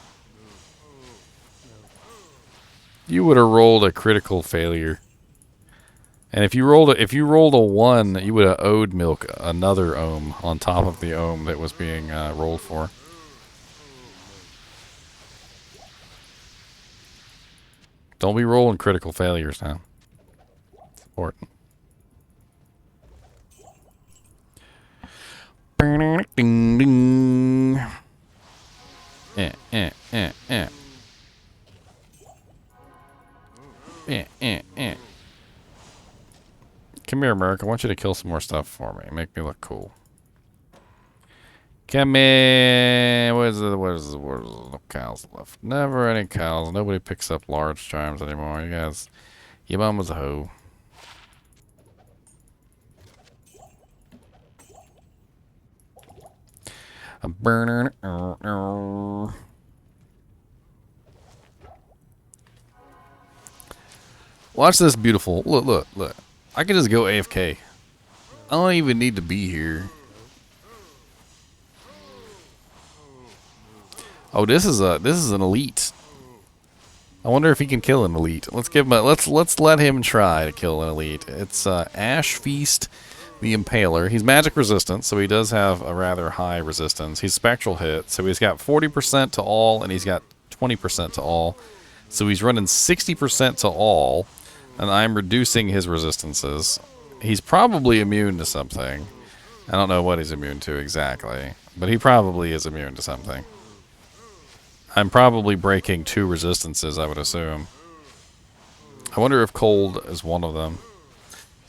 You would have rolled a critical failure. And if you rolled a 1, you would have owed Milk another ohm on top of the ohm that was being rolled for. Don't be rolling critical failures now. It's important. Ding, ding. Eh. Come here, Merc. I want you to kill some more stuff for me. Make me look cool. Come here. What is no cows left? Never any cows. Nobody picks up large charms anymore. You guys, your mom was a hoe. A burner. Watch this beautiful. Look. I can just go AFK. I don't even need to be here. Oh, this is an elite. I wonder if he can kill an elite. Let's give him let's let him try to kill an elite. It's Ash Feast the Impaler. He's magic resistant, so he does have a rather high resistance. He's spectral hit, so he's got 40% to all, and he's got 20% to all. So he's running 60% to all, and I'm reducing his resistances. He's probably immune to something. I don't know what he's immune to exactly, but he probably is immune to something. I'm probably breaking 2 resistances, I would assume. I wonder if cold is one of them.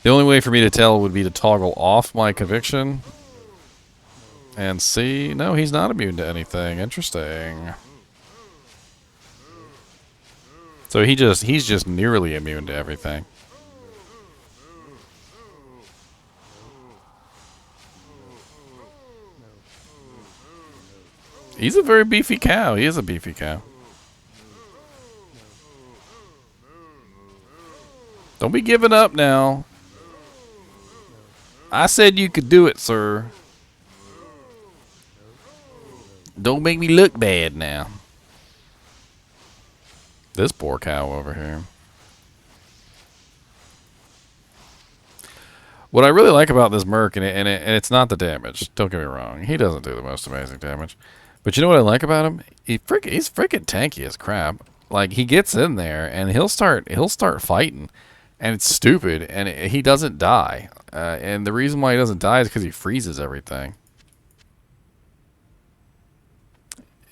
The only way for me to tell would be to toggle off my conviction and see. No, he's not immune to anything. Interesting. So he's just nearly immune to everything. He's a very beefy cow. He is a beefy cow. Don't be giving up now. I said you could do it, sir. Don't make me look bad now. This poor cow over here. What I really like about this Merc, and it's not the damage. Don't get me wrong. He doesn't do the most amazing damage. But you know what I like about him? He's freaking tanky as crap. Like, he gets in there and he'll start fighting, and it's stupid, and he doesn't die. And the reason why he doesn't die is because he freezes everything.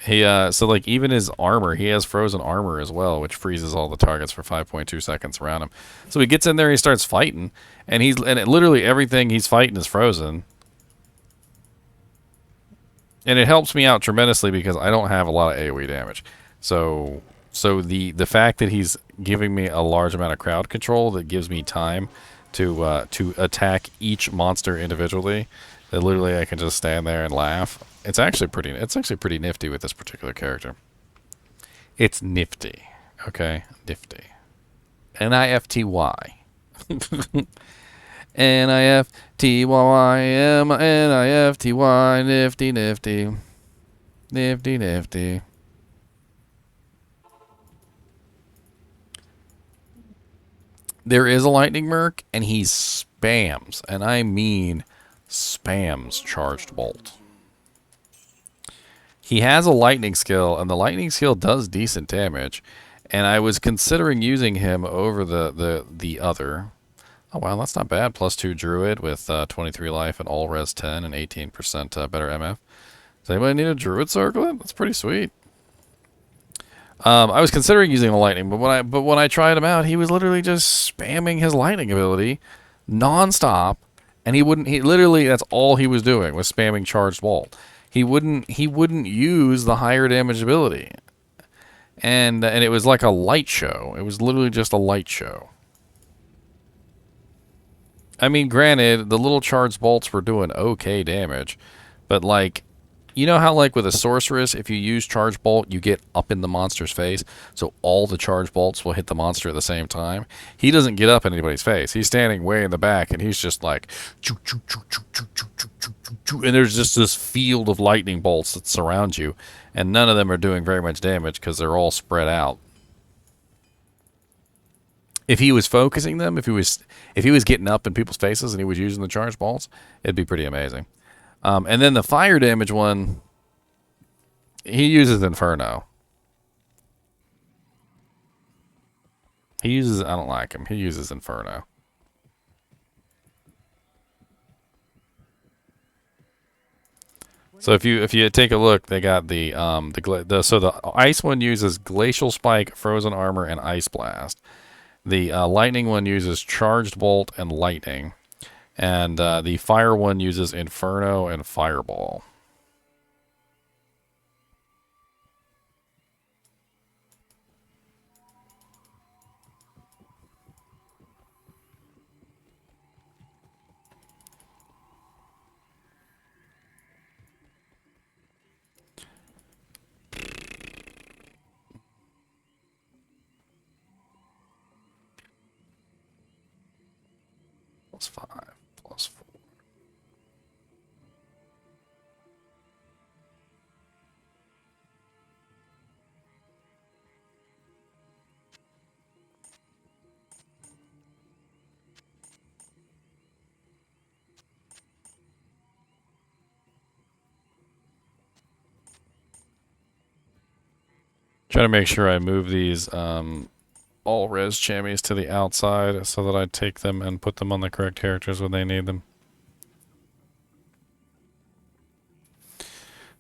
So like even his armor, he has frozen armor as well, which freezes all the targets for 5.2 seconds around him. So he gets in there, he starts fighting, and literally everything he's fighting is frozen. And it helps me out tremendously because I don't have a lot of AoE damage. So the fact that he's giving me a large amount of crowd control that gives me time to attack each monster individually, that literally I can just stand there and laugh. It's actually pretty nifty with this particular character. It's nifty. Okay? Nifty. N-I-F-T-Y. N-I-F-T-Y-M-N-I-F-T-Y. Nifty, nifty. Nifty, nifty. There is a lightning merc, and he spams, and I mean spams charged bolt. He has a lightning skill, and the lightning skill does decent damage. And I was considering using him over the other. Oh wow, that's not bad. +2 druid with 23 life and all res 10 and 18% better MF. Does anybody need a druid circlet? That's pretty sweet. I was considering using the lightning, but when I tried him out, he was literally just spamming his lightning ability non-stop, and he literally, that's all he was doing, was spamming charged bolt. He wouldn't use the higher damage ability. And it was like a light show. It was literally just a light show. I mean, granted, the little charged bolts were doing okay damage, but like, you know how like with a sorceress, if you use charge bolt, you get up in the monster's face, so all the charge bolts will hit the monster at the same time? He doesn't get up in anybody's face. He's standing way in the back, and he's just like, choo, choo, choo, choo, choo, choo, choo, choo, choo, choo, and there's just this field of lightning bolts that surround you, and none of them are doing very much damage because they're all spread out. If he was focusing them, if he was getting up in people's faces and he was using the charge bolts, it'd be pretty amazing. And then the fire damage one, he uses Inferno. I don't like him. He uses Inferno. So if you take a look, they got the ice one uses Glacial Spike, Frozen Armor, and Ice Blast. The lightning one uses Charged Bolt and Lightning. And the fire one uses Inferno and Fireball. +5, +4. Trying to make sure I move these all res chamois to the outside so that I take them and put them on the correct characters when they need them.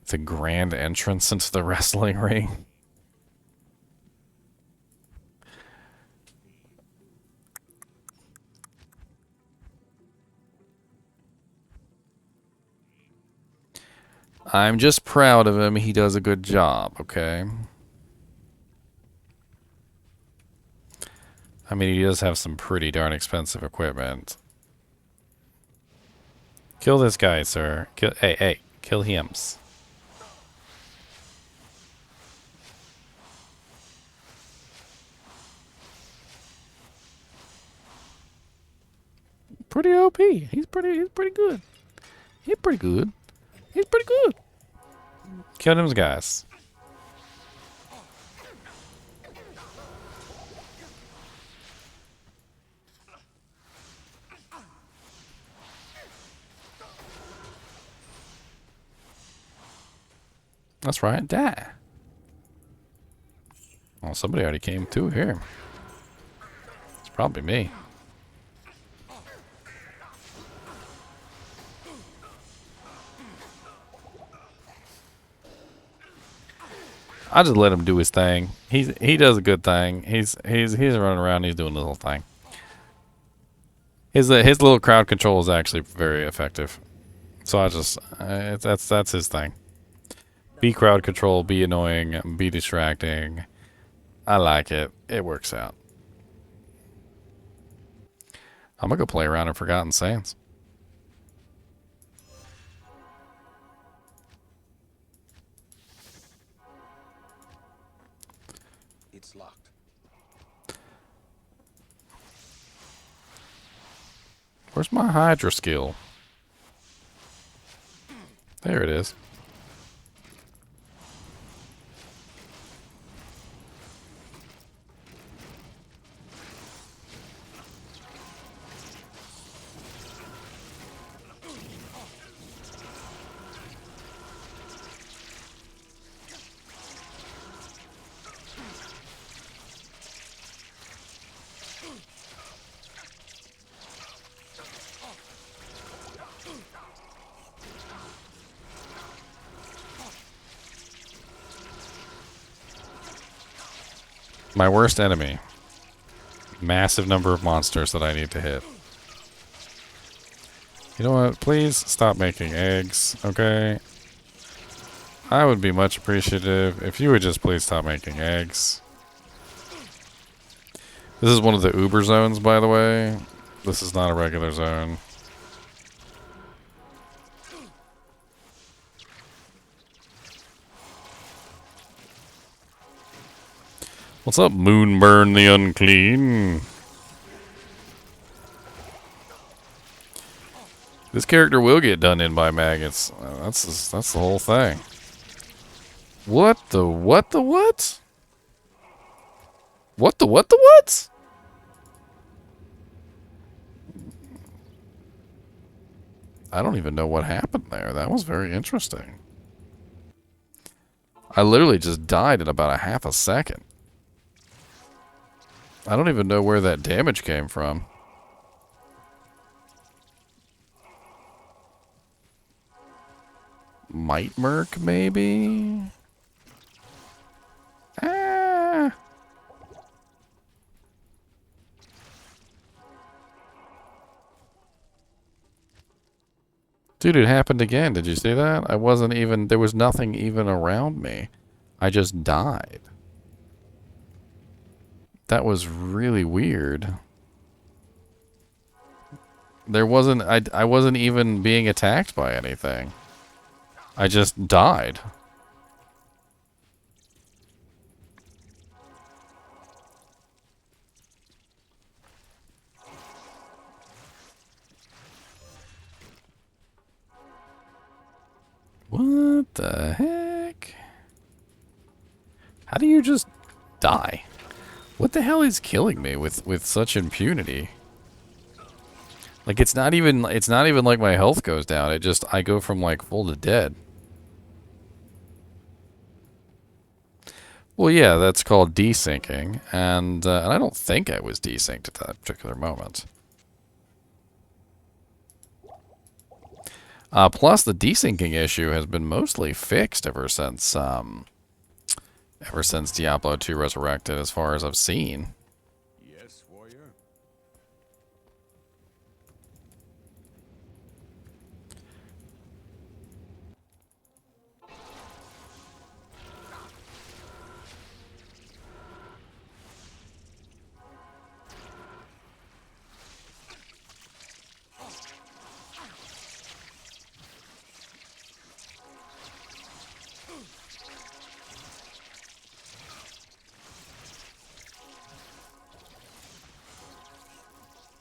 It's a grand entrance into the wrestling ring. I'm just proud of him. He does a good job, okay? I mean, he does have some pretty darn expensive equipment. Kill this guy, sir. Hey, kill hims. Pretty OP. He's pretty good. He's pretty good. He's pretty good. Kill them guys. That's right, die. Well, somebody already came through here. It's probably me. I just let him do his thing. He does a good thing. He's running around. He's doing a little thing. His little crowd control is actually very effective. So I just that's his thing. Be crowd control. Be annoying. Be distracting. I like it. It works out. I'm gonna go play around in Forgotten Sands. It's locked. Where's my Hydra skill? There it is. My worst enemy. Massive number of monsters that I need to hit. You know what? Please stop making eggs, okay? I would be much appreciative if you would just please stop making eggs. This is one of the Uber zones, by the way. This is not a regular zone. What's up, Moonburn the Unclean? This character will get done in by maggots. That's the whole thing. What the what the what? What the what the what? I don't even know what happened there. That was very interesting. I literally just died in about a half a second. I don't even know where that damage came from. Might Merc, maybe? Ah. Dude, it happened again. Did you see that? I wasn't even... There was nothing even around me. I just died. That was really weird. There wasn't... I wasn't even being attacked by anything. I just died. What the heck? How do you just die? What the hell is killing me with such impunity? Like it's not even like my health goes down. I go from like full to dead. Well, yeah, that's called desyncing, and I don't think I was desynced at that particular moment. Plus, the desyncing issue has been mostly fixed ever since Diablo 2 Resurrected, as far as I've seen. Yes, warrior.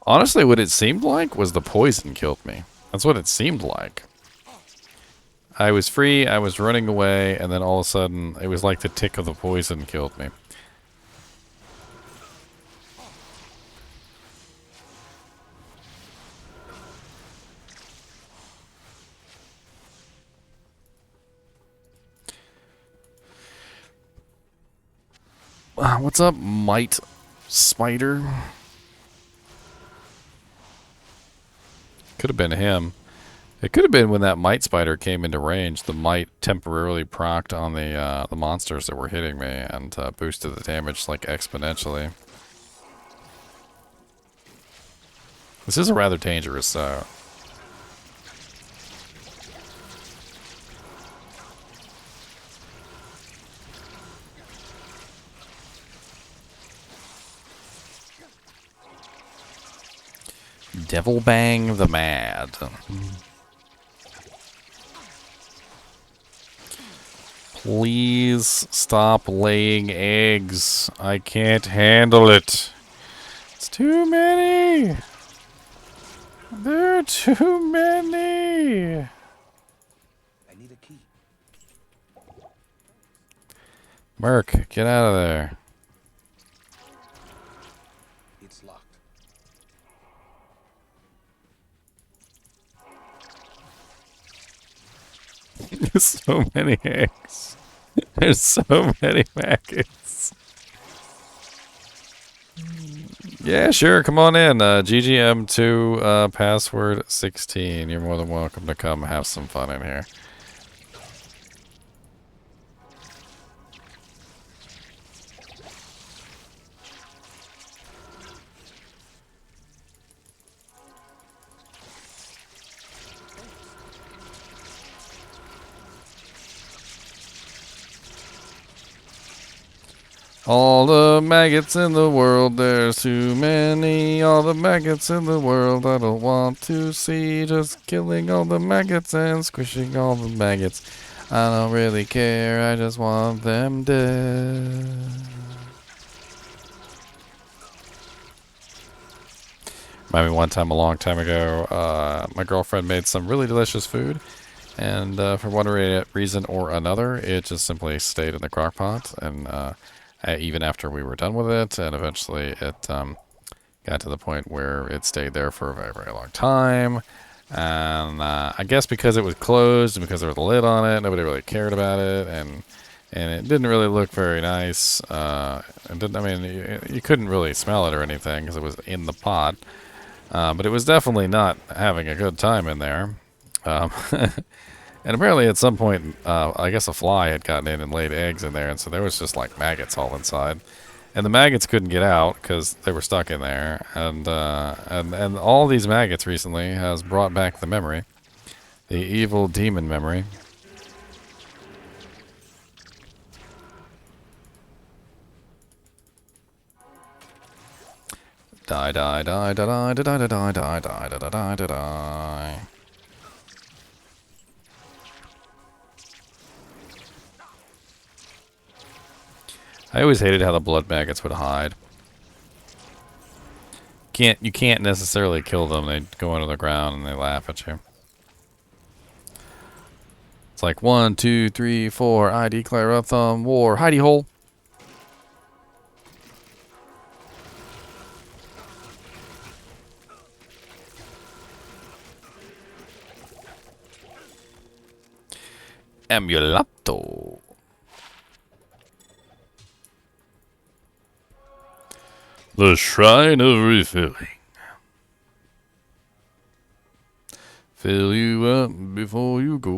Honestly, what it seemed like was the poison killed me. That's what it seemed like. I was free, I was running away, and then all of a sudden, it was like the tick of the poison killed me. What's up, Might Spider? Could have been him. It could have been when that Might Spider came into range. The Might temporarily procced on the monsters that were hitting me and boosted the damage like exponentially. This is a rather dangerous zone. Devil Bang the Mad. Please stop laying eggs. I can't handle it. It's too many. There are too many. I need a key. Merc, get out of there. It's locked. There's so many eggs. There's so many maggots. Yeah, sure. Come on in. GGM2 password 16. You're more than welcome to come have some fun in here. All the maggots in the world, there's too many. All the maggots in the world, I don't want to see. Just killing all the maggots and squishing all the maggots. I don't really care, I just want them dead. Remember one time a long time ago, my girlfriend made some really delicious food. And for one reason or another, it just simply stayed in the crock pot. And even after we were done with it, and eventually it got to the point where it stayed there for a very, very long time. And I guess because it was closed and because there was a lid on it, nobody really cared about it. And it didn't really look very nice. It didn't, I mean, you couldn't really smell it or anything because it was in the pot. But it was definitely not having a good time in there. And apparently at some point, I guess a fly had gotten in and laid eggs in there, and so there was just like maggots all inside. And the maggots couldn't get out because they were stuck in there. And all these maggots recently has brought back the memory. The evil demon memory. Die, die, die, die, die, die, die, die, die, die, die, die, die, die. I always hated how the blood maggots would hide. You can't necessarily kill them. They go under the ground and they laugh at you. It's like 1, 2, 3, 4. I declare a thumb war. Hidey hole. Emulato. The Shrine of Refilling. Fill you up before you go.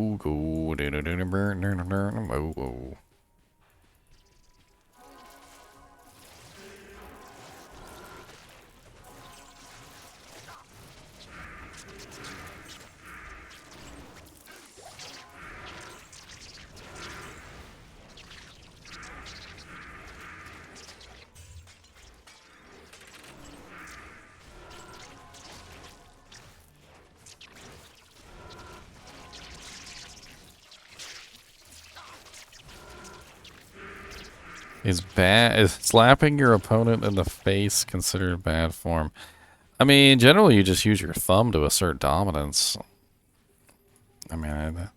Is slapping your opponent in the face considered bad form? I mean, generally you just use your thumb to assert dominance. I mean,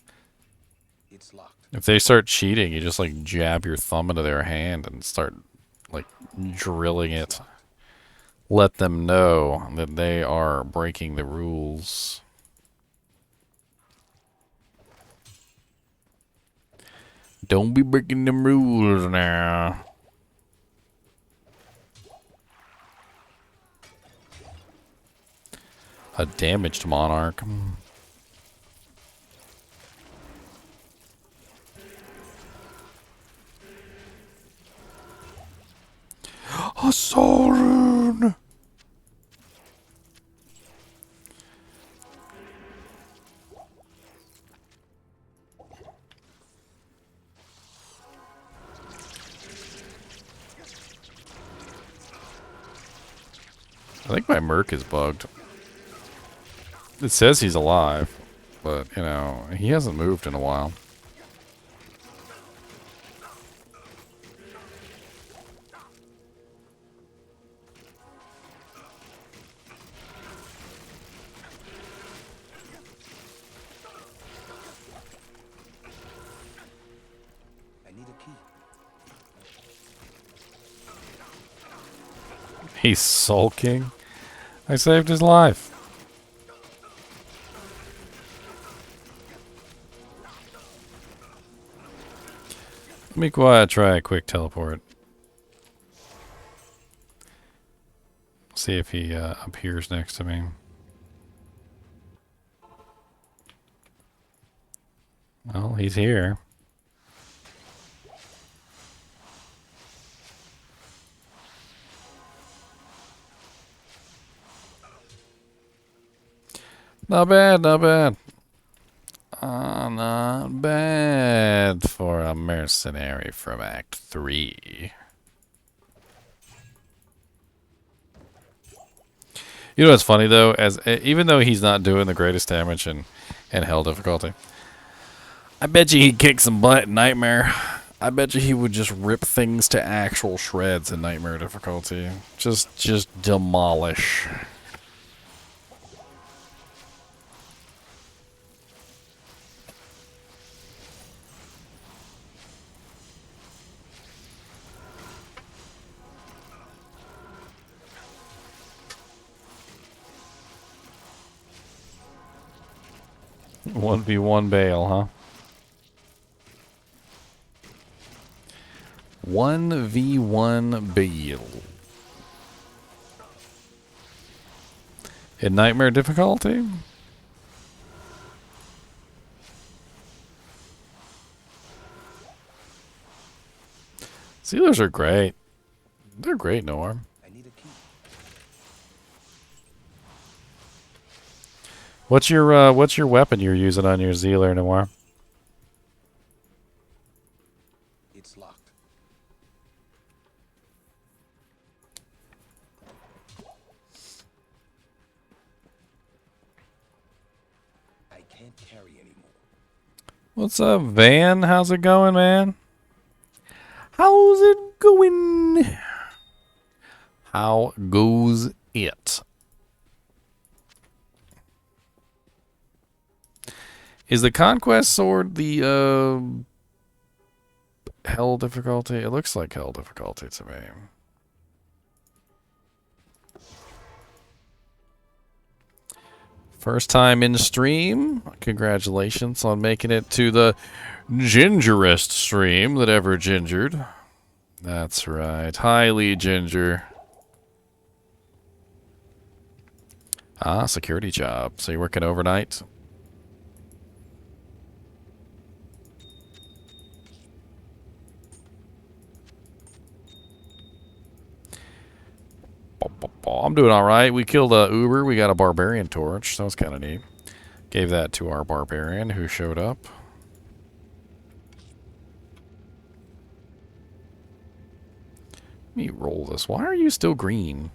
It's locked. if they start cheating, you just like jab your thumb into their hand and start like drilling it. Let them know that they are breaking the rules. Don't be breaking them rules now. A damaged monarch. A soul rune. I think my Merc is bugged. It says he's alive, but, you know, he hasn't moved in a while. I need a key. He's sulking. I saved his life. Let me quiet try a quick teleport. See if he appears next to me. Well, he's here. Not bad, not bad. Not bad for a mercenary from Act 3. You know what's funny though? Even though he's not doing the greatest damage in hell difficulty, I bet you he'd kick some butt in Nightmare. I bet you he would just rip things to actual shreds in Nightmare difficulty. Just demolish. One v one Bale, huh? 1v1 Bale. In Nightmare difficulty? Sealers are great. They're great, Norm. I need a key. What's your weapon you're using on your Zealer, Noir? It's locked. I can't carry anymore. What's up, Van? How's it going, man? How's it going? How goes it? Is the Conquest Sword the hell difficulty? It looks like hell difficulty to me. First time in stream. Congratulations on making it to the gingerest stream that ever gingered. That's right. Highly ginger. Ah, security job. So you're working overnight? I'm doing all right. We killed a Uber. We got a barbarian torch. That was kind of neat. Gave that to our barbarian who showed up. Let me roll this. Why are you still green?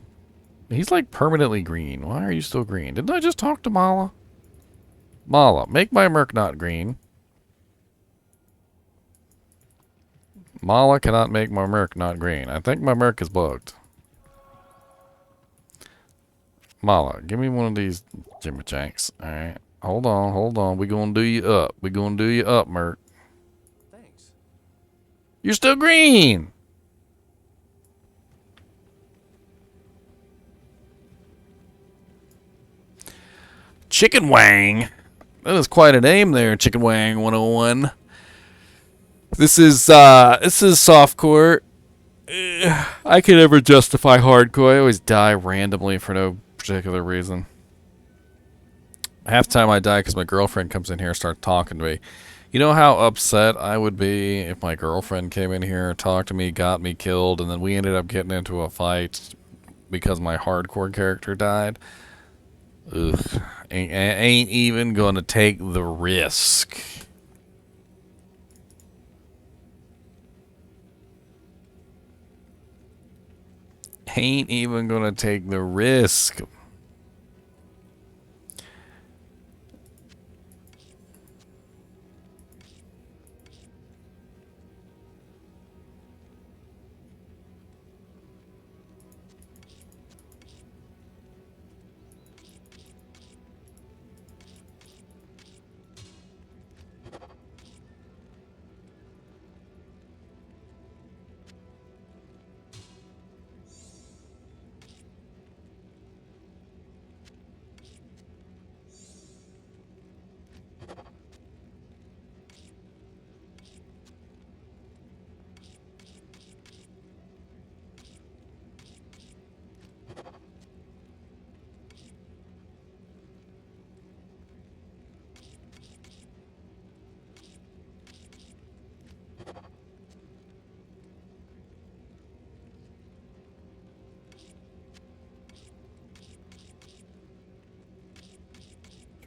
He's like permanently green. Why are you still green? Didn't I just talk to Mala? Mala, make my Merc not green. Mala cannot make my Merc not green. I think my Merc is bugged. Mala, give me one of these Jimmy Janks. Alright. Hold on. We gonna do you up. We gonna do you up, Merc. Thanks. You're still green! Chicken Wang. That is quite a name there, Chicken Wang 101. This is softcore. I can never justify hardcore. I always die randomly for no particular reason. Half the time I die because my girlfriend comes in here and starts talking to me. You know how upset I would be if my girlfriend came in here, talked to me, got me killed, and then we ended up getting into a fight because my hardcore character died? Ugh. Ain't even gonna take the risk. Ain't even gonna take the risk.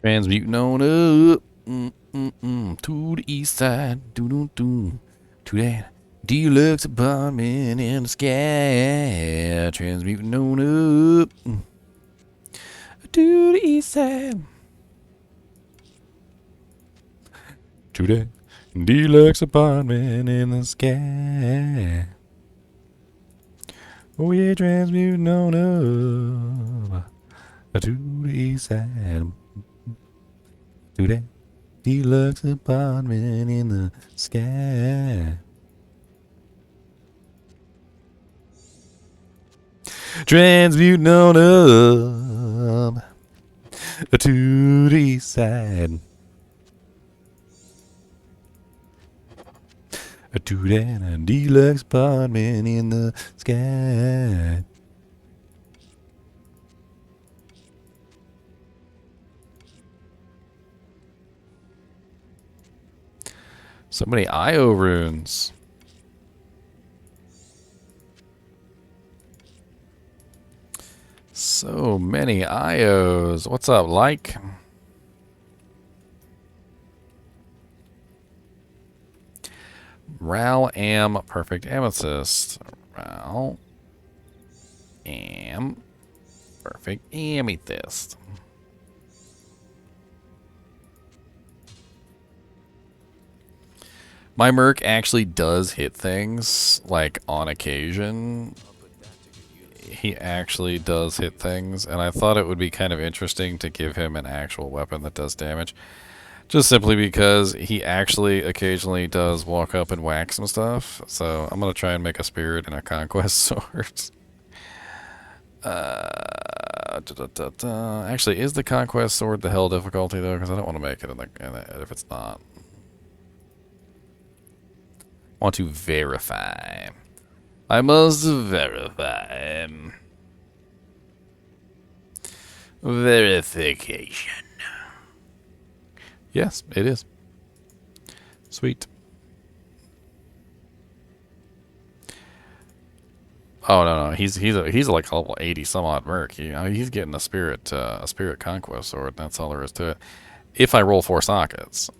Transmuting on up. To the east side. To that deluxe apartment in the sky. Transmuting on up. to the east side. To that deluxe apartment in the sky. Oh yeah, transmuting on up to the east side. To that deluxe apartment in the sky. Transmuting on up to the east side. To that deluxe apartment in the sky. So many IO runes. So many IOs. What's up, like? Ral Am Perfect Amethyst. Ral Am Perfect Amethyst. My Merc actually does hit things, like, on occasion. He actually does hit things, and I thought it would be kind of interesting to give him an actual weapon that does damage. Just simply because he actually occasionally does walk up and whack some stuff. So I'm going to try and make a spirit and a conquest sword. Actually, is the conquest sword the hell difficulty, though? Because I don't want to make it if it's not. Want to verify. I must verify. Verification. Yes, it is. Sweet. Oh no, he's like a level 80 some odd merc. He's getting a spirit conquest sword. That's all there is to it. If I roll 4 sockets.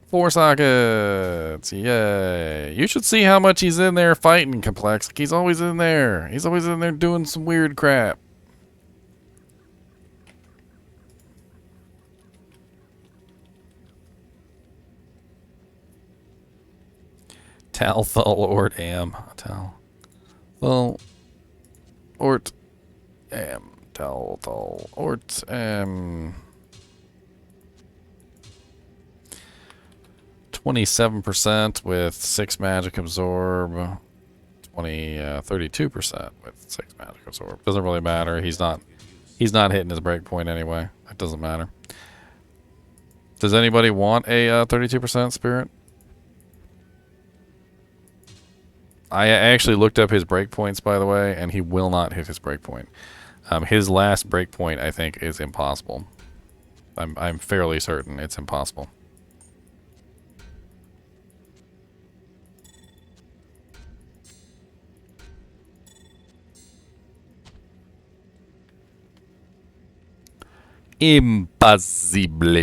4 sockets! Yay! You should see how much he's in there fighting Complex. Like, he's always in there. He's always in there doing some weird crap. Tal, Thul, Ort, Am. Tal, Thul, Ort, Am. Tal, Thul, Ort, Am. 27% with 6 magic absorb. 32% with 6 magic absorb. Doesn't really matter. He's not hitting his breakpoint anyway. It doesn't matter. Does anybody want a 32% spirit? I actually looked up his breakpoints, by the way, and he will not hit his breakpoint. His last breakpoint, I think, is impossible. I'm fairly certain it's impossible. Impossible.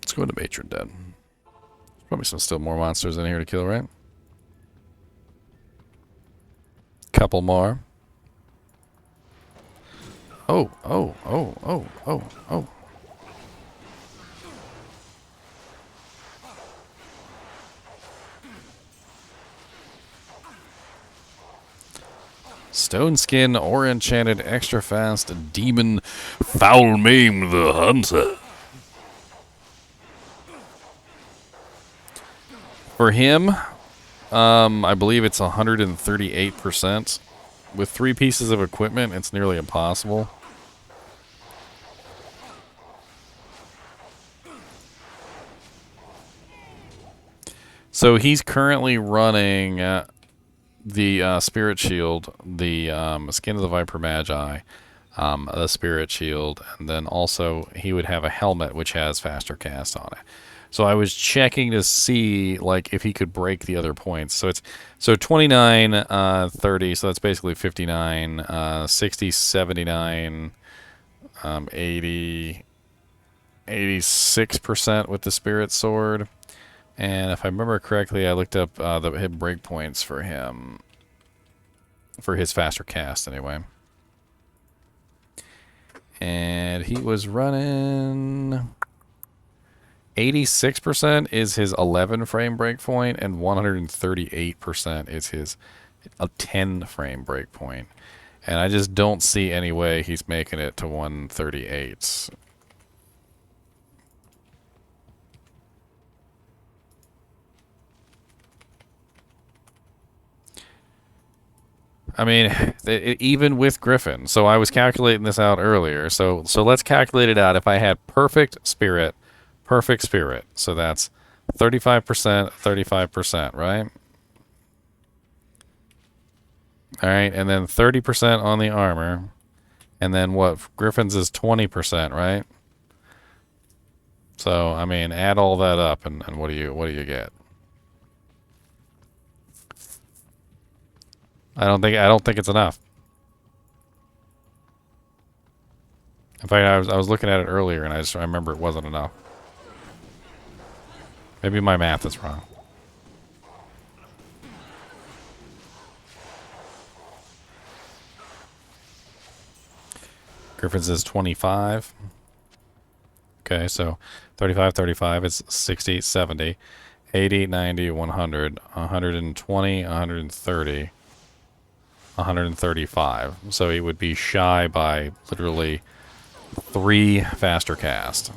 Let's go to Matron Dead. There's probably still more monsters in here to kill, right? Couple more. Oh. Stone Skin or Enchanted Extra Fast Demon Foul Maim the Hunter. For him, I believe it's 138%. With 3 pieces of equipment, it's nearly impossible. So he's currently running the Spirit Shield, the Skin of the Viper Magi, the Spirit Shield, and then also he would have a helmet which has faster cast on it. So I was checking to see like if he could break the other points. So it's 29, 30. So that's basically 59, 60, 79, 80, 86% with the spirit sword. And if I remember correctly, I looked up the hit break points for him for his faster cast anyway. And he was running 86% is his 11 frame breakpoint, and 138% is his 10 frame breakpoint. And I just don't see any way he's making it to 138. I mean, even with Griffin. So I was calculating this out earlier. So let's calculate it out. If I had perfect spirit. So that's 35%, 35%, right? All right, and then 30% on the armor. And then what? Griffin's is 20%, right? So, I mean, add all that up and what do you get? I don't think it's enough. In fact, I was looking at it earlier and I remember it wasn't enough. Maybe my math is wrong. Griffin's is 25. Okay, so 35, 35, it's 60, 70, 80, 90, 100, 120, 130, 135. So he would be shy by literally 3 faster cast.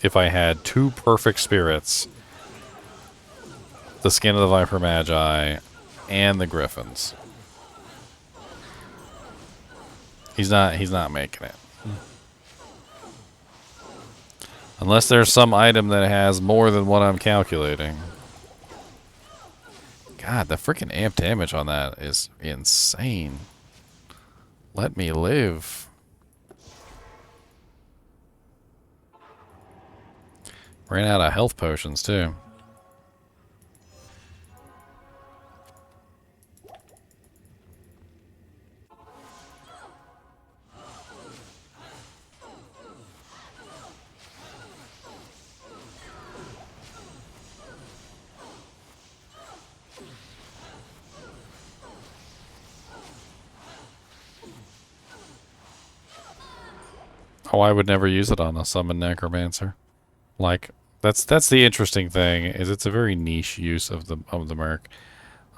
If I had 2 perfect spirits, the Skin of the Viper Magi, and the Griffins. He's not making it. Unless there's some item that has more than what I'm calculating. God, the freaking amp damage on that is insane. Let me live. Ran out of health potions, too. Oh, I would never use it on a summon necromancer. Like, that's the interesting thing, is it's a very niche use of the merc.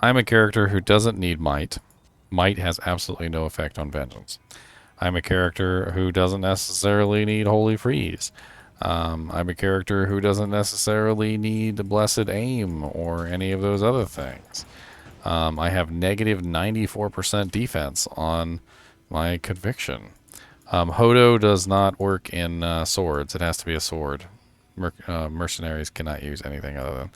I'm a character who doesn't need might. Might has absolutely no effect on vengeance. I'm a character who doesn't necessarily need holy freeze. I'm a character who doesn't necessarily need blessed aim or any of those other things. I have negative 94% defense on my conviction. Hodo does not work in swords. It has to be a sword. Mercenaries cannot use anything other than...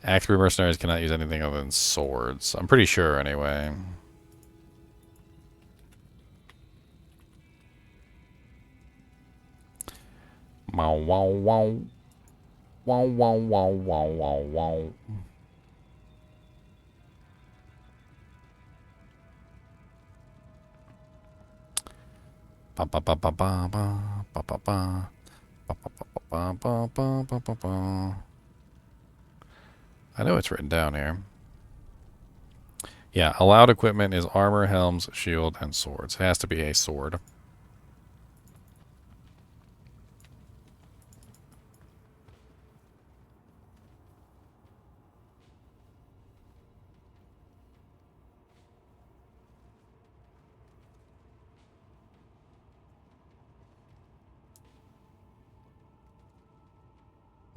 Act 3 mercenaries cannot use anything other than swords. I'm pretty sure, anyway. Wow, wow, wow. Wow, wow, wow, wow, wow, wow. Ba ba ba ba ba ba ba ba ba. Ba, ba, ba, ba, ba, ba. I know it's written down here. Yeah, allowed equipment is armor, helms, shield, and swords. It has to be a sword.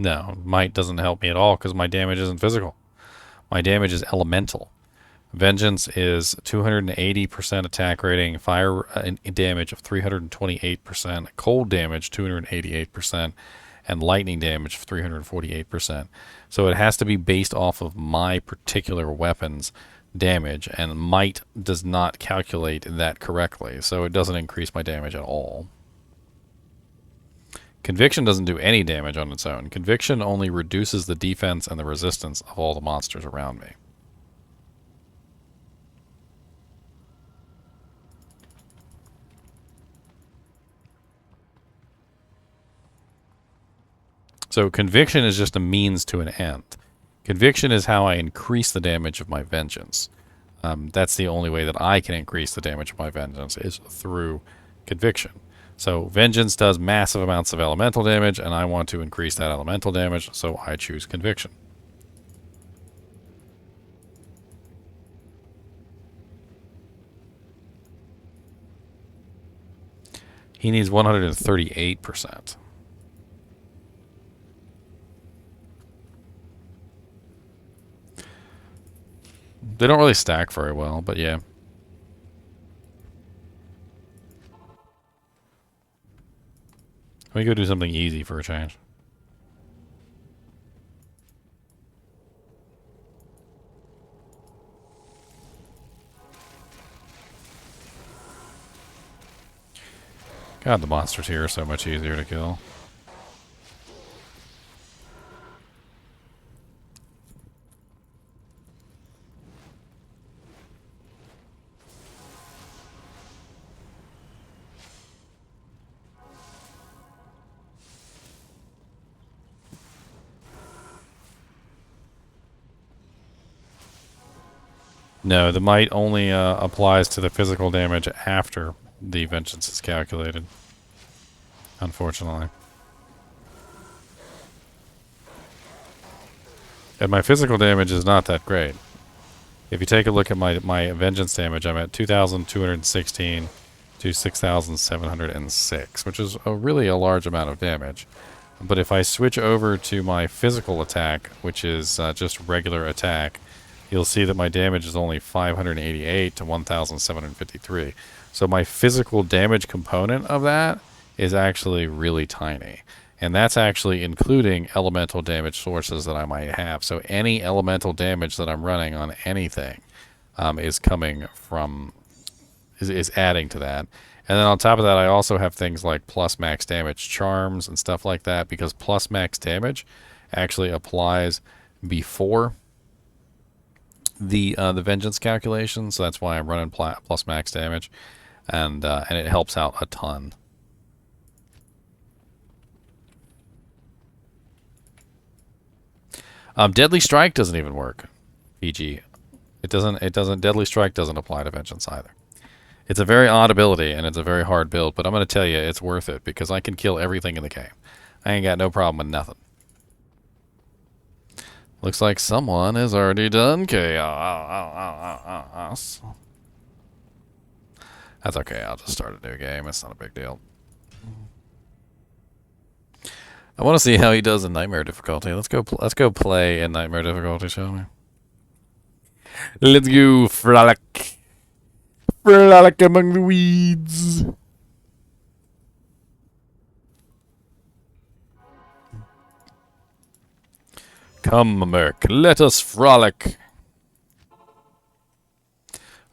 No, might doesn't help me at all because my damage isn't physical. My damage is elemental. Vengeance is 280% attack rating, fire damage of 328%, cold damage 288%, and lightning damage of 348%. So it has to be based off of my particular weapon's damage, and might does not calculate that correctly, so it doesn't increase my damage at all. Conviction doesn't do any damage on its own. Conviction only reduces the defense and the resistance of all the monsters around me. So conviction is just a means to an end. Conviction is how I increase the damage of my vengeance. That's the only way that I can increase the damage of my vengeance is through conviction. So vengeance does massive amounts of elemental damage, and I want to increase that elemental damage, so I choose conviction. He needs 138%. They don't really stack very well, but yeah. Let me go do something easy for a change. God, the monsters here are so much easier to kill. No, the might only applies to the physical damage after the vengeance is calculated. Unfortunately. And my physical damage is not that great. If you take a look at my vengeance damage, I'm at 2,216 to 6,706, which is really a large amount of damage. But if I switch over to my physical attack, which is just regular attack, you'll see that my damage is only 588 to 1,753. So my physical damage component of that is actually really tiny. And that's actually including elemental damage sources that I might have. So any elemental damage that I'm running on anything is coming from, is adding to that. And then on top of that, I also have things like plus max damage charms and stuff like that, because plus max damage actually applies before the vengeance calculation. So that's why I'm running plus max damage, and it helps out a ton. Deadly Strike doesn't even work. PG. It doesn't. Deadly Strike doesn't apply to vengeance either. It's a very odd ability, and it's a very hard build, but I'm going to tell you, it's worth it, because I can kill everything in the game. I ain't got no problem with nothing. Looks like someone has already done chaos. That's okay, I'll just start a new game. It's not a big deal. I want to see how he does in Nightmare difficulty. Let's go play in Nightmare difficulty, shall we? Let's go, frolic. Frolic among the weeds. Come, Merc, let us frolic.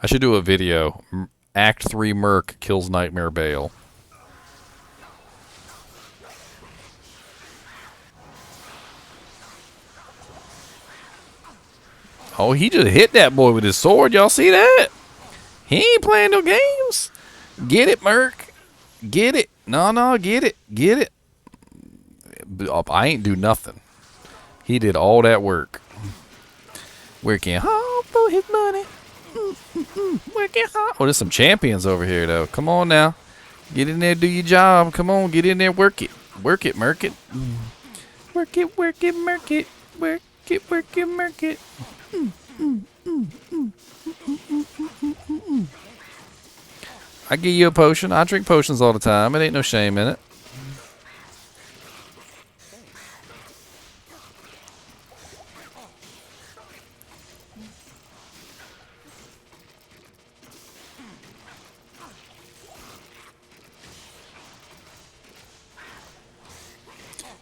I should do a video. Act 3 Merc kills Nightmare Bale. Oh, he just hit that boy with his sword. Y'all see that? He ain't playing no games. Get it, Merc. Get it. No, get it. Get it. I ain't do nothing. He did all that work. Working hard for his money. Working hard. Oh, there's some champions over here, though. Come on now. Get in there, do your job. Come on, get in there, work it. Work it, Merc it. Work it, work it, Merc it. Work it, work it, Merc it. I give you a potion. I drink potions all the time. It ain't no shame in it.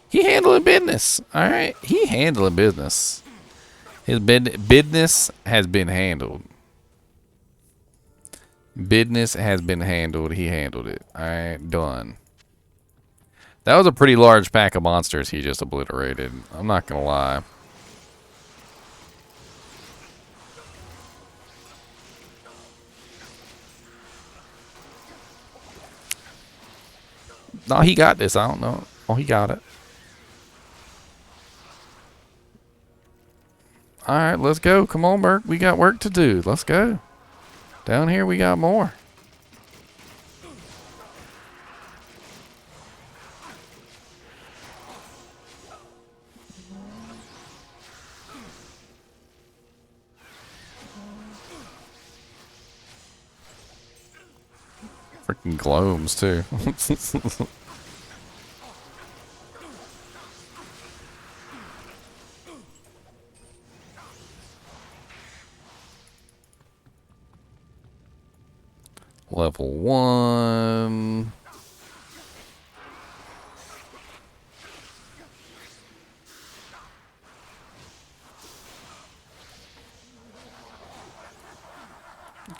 He handling business. All right. He handling business. His business has been handled. Business has been handled. He handled it. All right. Done. That was a pretty large pack of monsters he just obliterated. I'm not gonna lie. No, he got this. I don't know. Oh, he got it. Alright, let's go. Come on, Merc. We got work to do. Let's go. Down here, we got more. Freaking gloams, too. Level 1.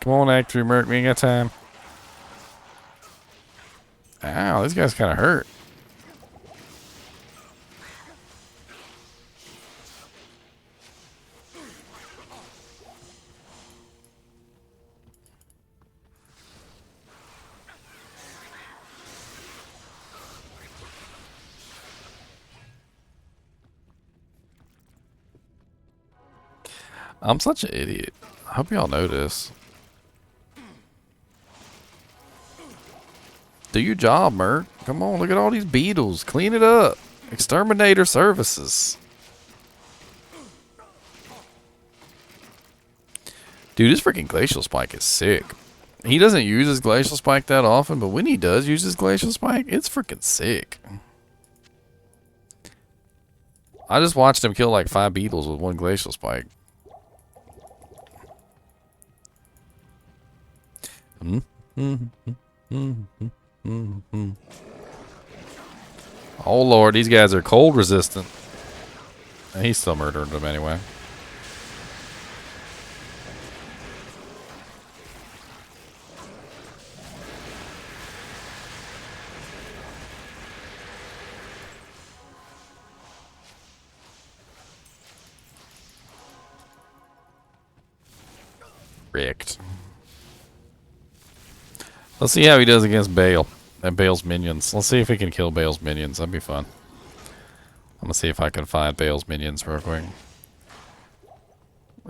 Come on, Act 3 Merc. We ain't got time. Ow, this guy's kind of hurt. I'm such an idiot. I hope y'all know this. Do your job, Merc. Come on, look at all these beetles. Clean it up. Exterminator services. Dude, this freaking Glacial Spike is sick. He doesn't use his Glacial Spike that often, but when he does use his Glacial Spike, it's freaking sick. I just watched him kill like 5 beetles with one Glacial Spike. Oh Lord, these guys are cold resistant. He still murdered them anyway. Ricked. Let's see how he does against Bale and Bale's minions. Let's see if he can kill Bale's minions. That'd be fun. I'm gonna see if I can find Bale's minions real quick.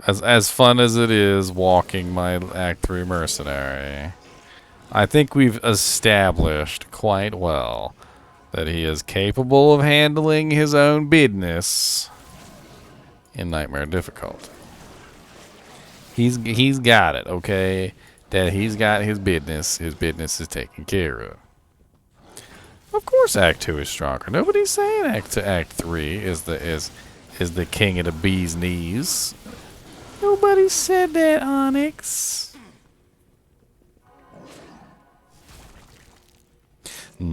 As fun as it is walking my Act 3 Mercenary, I think we've established quite well that he is capable of handling his own business in Nightmare difficulty. He's got it, okay? That he's got his business is taken care of. Of course Act 2 is stronger. Nobody's saying Act 3 is the king of the bee's knees. Nobody said that, Onyx. I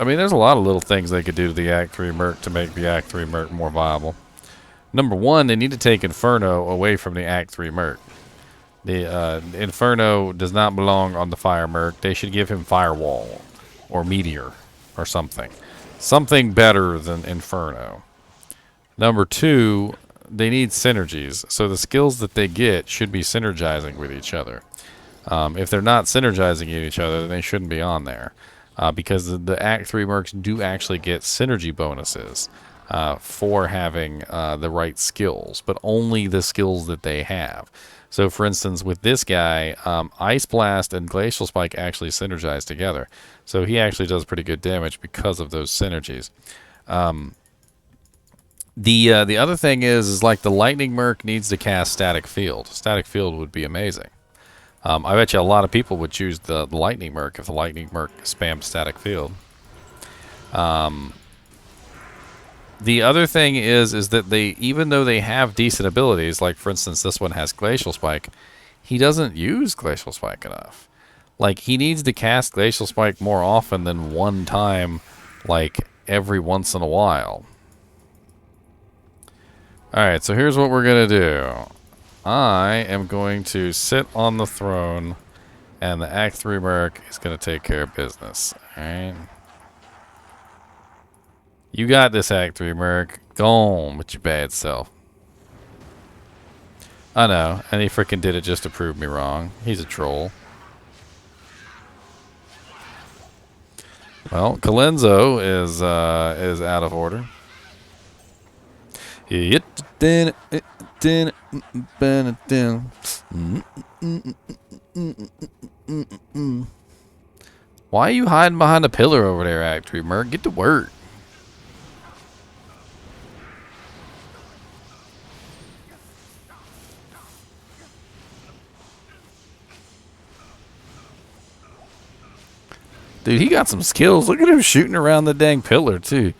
mean, there's a lot of little things they could do to the Act 3 Merc to make the Act 3 Merc more viable. Number one, they need to take Inferno away from the Act 3 Merc. The Inferno does not belong on the Fire Merc. They should give him Firewall or Meteor or something. Something better than Inferno. Number two, they need synergies. So the skills that they get should be synergizing with each other. If they're not synergizing with each other, then they shouldn't be on there. Because the Act 3 Mercs do actually get synergy bonuses for having the right skills, but only the skills that they have. So, for instance, with this guy, Ice Blast and Glacial Spike actually synergize together. So he actually does pretty good damage because of those synergies. The other thing is like the Lightning Merc needs to cast Static Field. Static Field would be amazing. I bet you a lot of people would choose the Lightning Merc if the Lightning Merc spammed Static Field. The other thing is that they, even though they have decent abilities, like for instance this one has Glacial Spike, he doesn't use Glacial Spike enough. Like he needs to cast Glacial Spike more often than one time, like every once in a while. Alright, so here's what we're going to do. I am going to sit on the throne, and the Act 3 Merc is going to take care of business. Alright? You got this, Act 3 Merc. Go on with your bad self. I know, and he freaking did it just to prove me wrong. He's a troll. Well, Colenso is out of order. Why are you hiding behind a pillar over there, Act 3 Merc? Get to work. Dude, he got some skills. Look at him shooting around the dang pillar too.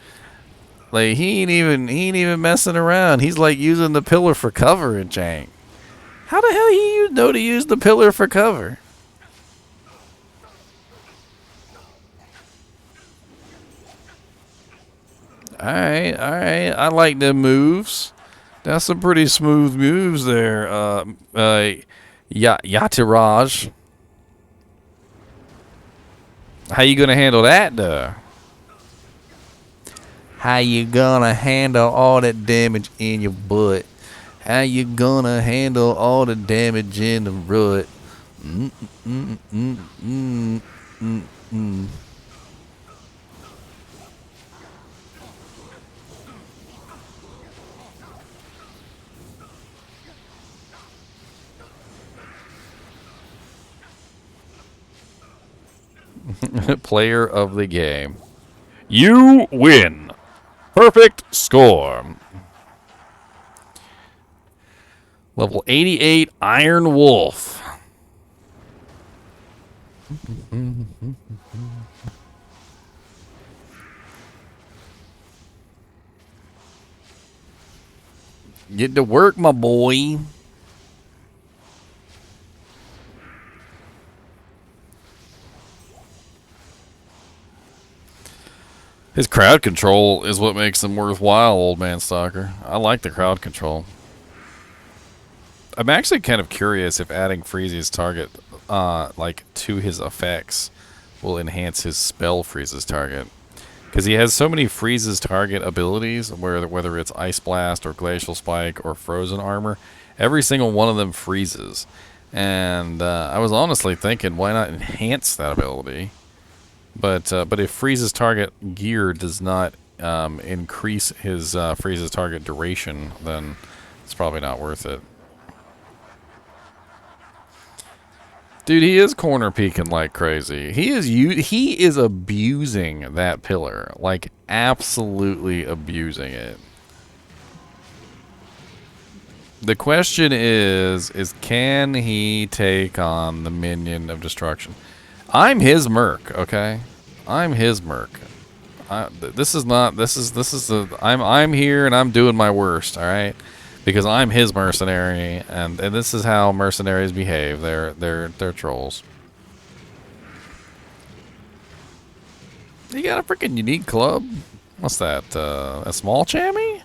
Like he ain't even messing around. He's like using the pillar for cover and jank. How the hell you know to use the pillar for cover? Alright. I like them moves. That's some pretty smooth moves there. Yatiraj. How you gonna handle that though? How you gonna handle all that damage in your butt? How you gonna handle all the damage in the rut? Player of the game. You win. Perfect score. Level 88 Iron Wolf. Get to work, my boy. His crowd control is what makes him worthwhile, Old Man Stalker. I like the crowd control. I'm actually kind of curious if adding Freeze's target, like, to his effects will enhance his spell Freeze's target. Because he has so many Freeze's target abilities, whether it's Ice Blast or Glacial Spike or Frozen Armor, every single one of them freezes. And I was honestly thinking, why not enhance that ability? But if Freeze's target gear does not increase his Freeze's target duration, then it's probably not worth it. Dude, he is corner peeking like crazy. He is abusing that pillar, like absolutely abusing it. The question is can he take on the minion of destruction? I'm his merc, okay? I'm his merc. I'm here and I'm doing my worst, all right? Because I'm his mercenary, and this is how mercenaries behave. They're trolls. You got a freaking unique club? What's that? A small chamois?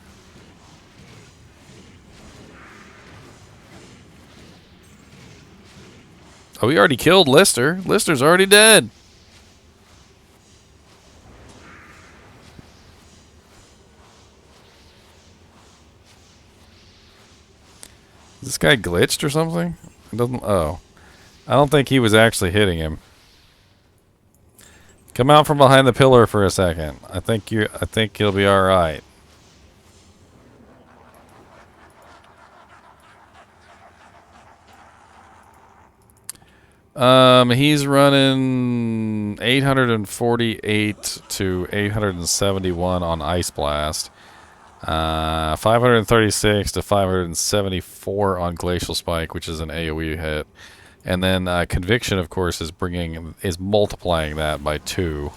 Oh, we already killed Lister. Lister's already dead. Is this guy glitched or something? It doesn't. Oh, I don't think he was actually hitting him. Come out from behind the pillar for a second. I think you'll be all right. He's running 848 to 871 on Ice Blast. 536 to 574 on Glacial Spike, which is an AoE hit. And then Conviction, of course, is multiplying that by 2.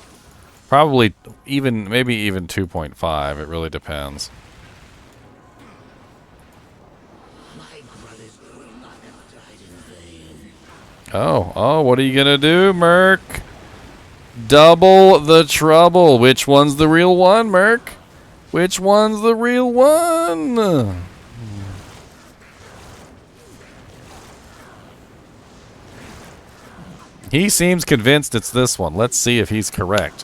Probably maybe even 2.5. It really depends. Oh, what are you gonna do, Merc? Double the trouble. Which one's the real one, Merc? Which one's the real one? He seems convinced it's this one. Let's see if he's correct.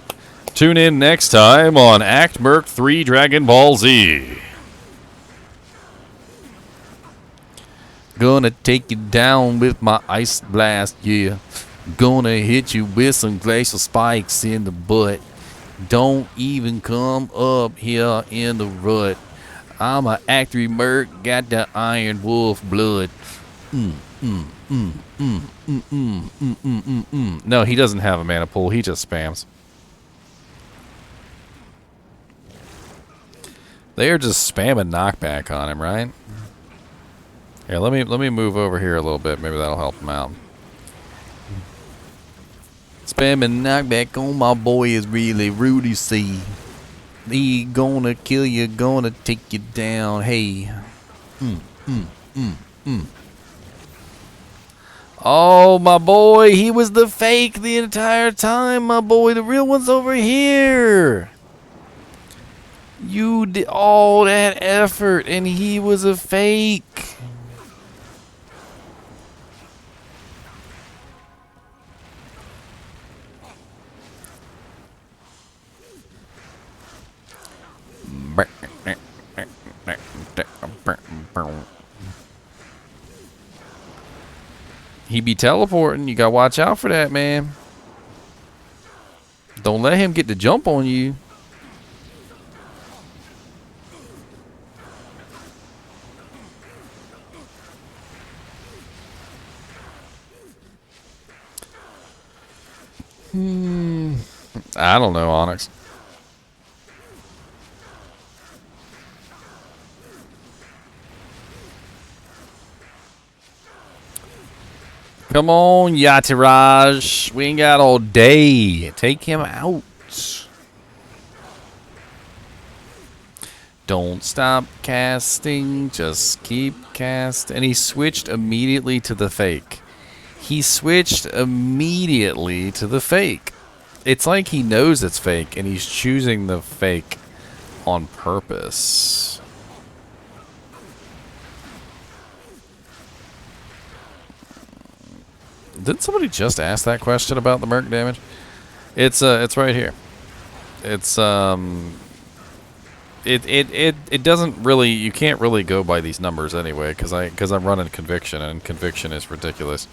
Tune in next time on Act 3 Dragon Ball Z. Gonna take you down with my ice blast, yeah. Gonna hit you with some glacial spikes in the butt. Don't even come up here in the rut. I'm a Act 3 merc, got the Iron Wolf blood. No, he doesn't have a mana pool. He just spams. They are just spamming knockback on him, right? Here, let me move over here a little bit. Maybe that'll help him out. Spamming knockback on my boy is really rude, you see. He gonna kill you, gonna take you down. Hey. Oh, my boy, he was the fake the entire time, my boy. The real one's over here. You did all that effort, and he was a fake. He be teleporting. You gotta watch out for that, man. Don't let him get the jump on you. I don't know, Onyx. Come on, Yatiraj. We ain't got all day. Take him out. Don't stop casting. Just keep casting. And he switched immediately to the fake. He switched immediately to the fake. It's like he knows it's fake, and he's choosing the fake on purpose. Didn't somebody just ask that question about the merc damage? It's right here. It's it doesn't really, you can't really go by these numbers anyway, because I'm running conviction, and conviction is ridiculous.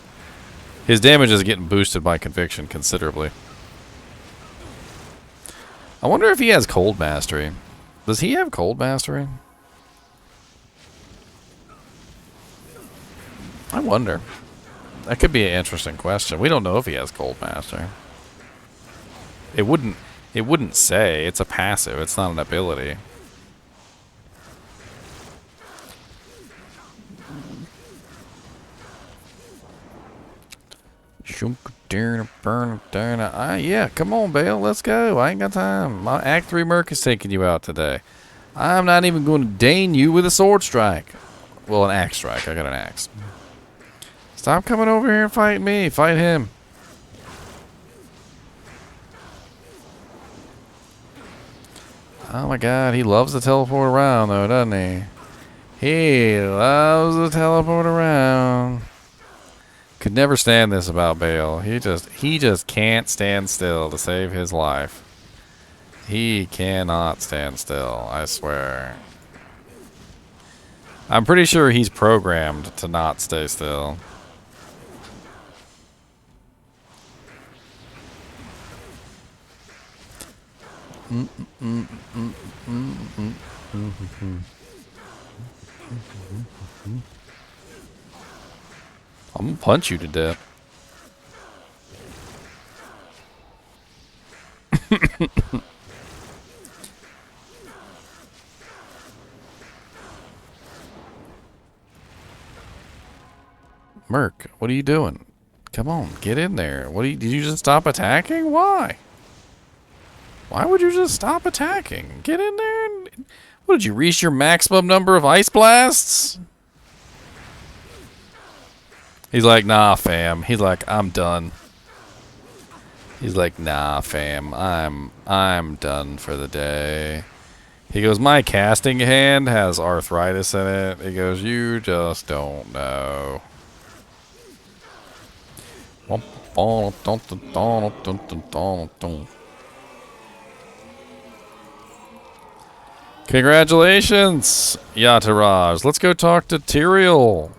His damage is getting boosted by conviction considerably. I wonder if he has cold mastery. Does he have cold mastery? I wonder. That could be an interesting question. We don't know if he has cold mastery. It wouldn't say. It's a passive. It's not an ability. Yeah, come on, Bale. Let's go. I ain't got time. My Act 3 Merc is taking you out today. I'm not even going to deign you with a sword strike. Well, an axe strike. I got an axe. Stop coming over here and fight me. Fight him. Oh my god, he loves to teleport around though, doesn't he? He loves to teleport around. Could never stand this about Bale. He just can't stand still to save his life. He cannot stand still, I swear. I'm pretty sure he's programmed to not stay still. I'm gonna punch you to death. Merc, what are you doing? Come on, get in there. Did you just stop attacking? Why? Why would you just stop attacking? Get in there and... What, did you reach your maximum number of ice blasts? He's like, nah, fam. He's like, I'm done. He's like, nah, fam. I'm done for the day. He goes, my casting hand has arthritis in it. He goes, you just don't know. Congratulations, Yataraj. Let's go talk to Tyrael.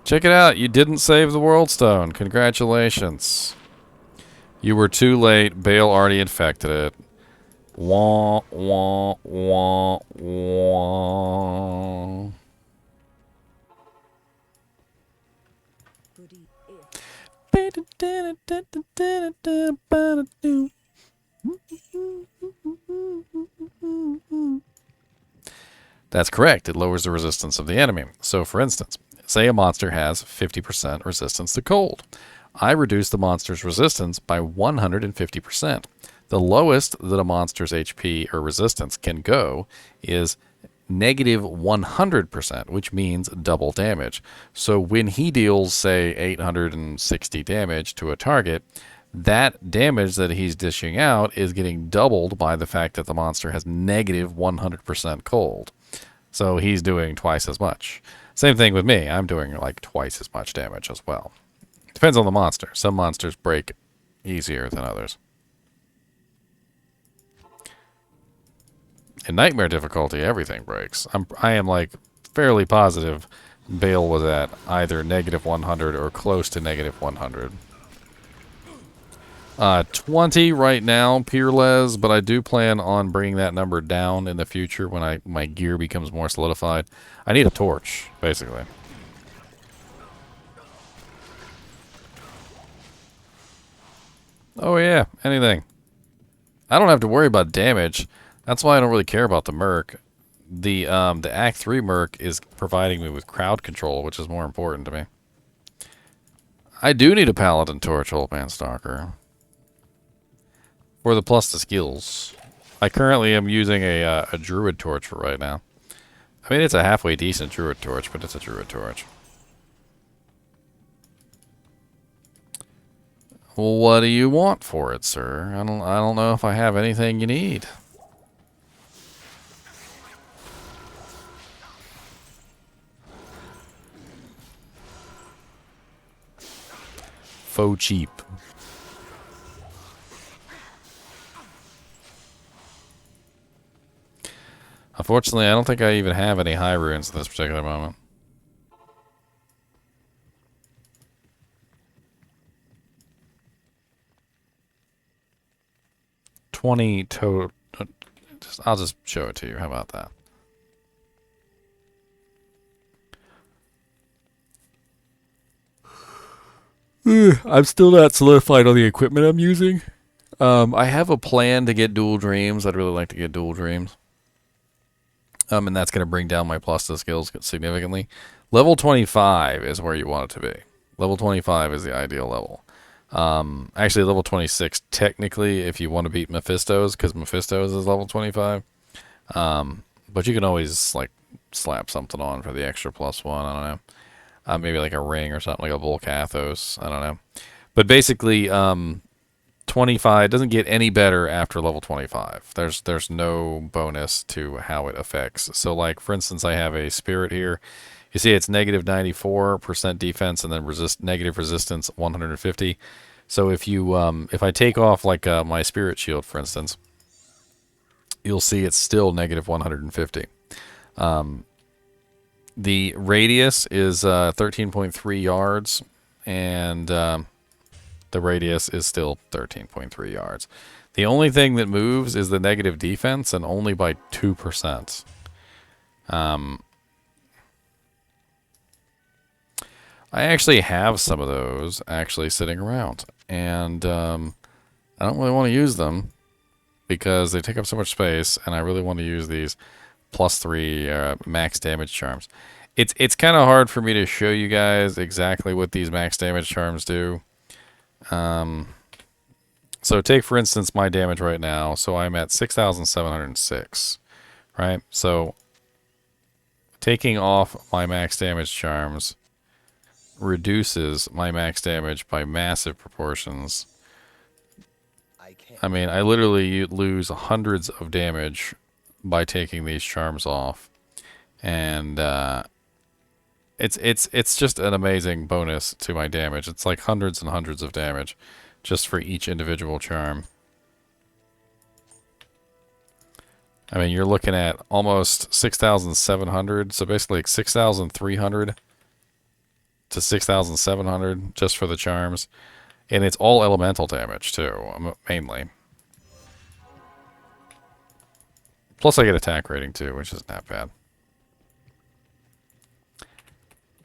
Check it out. You didn't save the World Stone. Congratulations. You were too late. Bale already infected it. Wah, wah, wah, wah. Goody if. That's correct. It lowers the resistance of the enemy. So, for instance, say a monster has 50% resistance to cold. I reduce the monster's resistance by 150%. The lowest that a monster's HP or resistance can go is negative 100%, which means double damage. So when he deals, say, 860 damage to a target, that damage that he's dishing out is getting doubled by the fact that the monster has negative 100% cold. So he's doing twice as much. Same thing with me. I'm doing like twice as much damage as well. Depends on the monster. Some monsters break easier than others. In Nightmare difficulty, everything breaks. I am like fairly positive Bale was at either negative 100 or close to negative 100. 20 right now, Peerless, but I do plan on bringing that number down in the future when my gear becomes more solidified. I need a torch, basically. Oh yeah, anything. I don't have to worry about damage. That's why I don't really care about the Merc. The Act 3 Merc is providing me with crowd control, which is more important to me. I do need a Paladin Torch, Old Man Stalker. For the plus to skills. I currently am using a Druid Torch for right now. I mean, it's a halfway decent Druid Torch, but it's a Druid Torch. Well, what do you want for it, sir? I don't know if I have anything you need. Faux cheap. Unfortunately, I don't think I even have any high runes at this particular moment. I'll just show it to you. How about that? I'm still not solidified on the equipment I'm using. I have a plan to get dual dreams. I'd really like to get dual dreams. And that's going to bring down my plus to skills significantly. Level 25 is where you want it to be. Level 25 is the ideal level. Actually, level 26, technically, if you want to beat Mephisto's, because Mephisto's is level 25. But you can always, like, slap something on for the extra +1, I don't know. Maybe like a ring or something, like a Volcathos, I don't know. But basically, 25 doesn't get any better after level 25. There's no bonus to how it affects. So, like, for instance, I have a Spirit here. You see it's negative 94% defense and then negative resistance 150. So if I take off like my Spirit Shield, for instance, you'll see it's still negative 150. The radius is 13.3 yards, and the radius is still 13.3 yards. The only thing that moves is the negative defense, and only by 2%. I actually have some of those actually sitting around, and I don't really want to use them because they take up so much space, and I really want to use these +3 max damage charms. It's kind of hard for me to show you guys exactly what these max damage charms do. So take, for instance, my damage right now. So I'm at 6,706, right? So taking off my max damage charms reduces my max damage by massive proportions. I mean, I literally lose hundreds of damage by taking these charms off. And It's just an amazing bonus to my damage. It's like hundreds and hundreds of damage just for each individual charm. I mean, you're looking at almost 6,700, so basically like 6,300 to 6,700 just for the charms. And it's all elemental damage too, mainly. Plus I get attack rating too, which isn't that bad.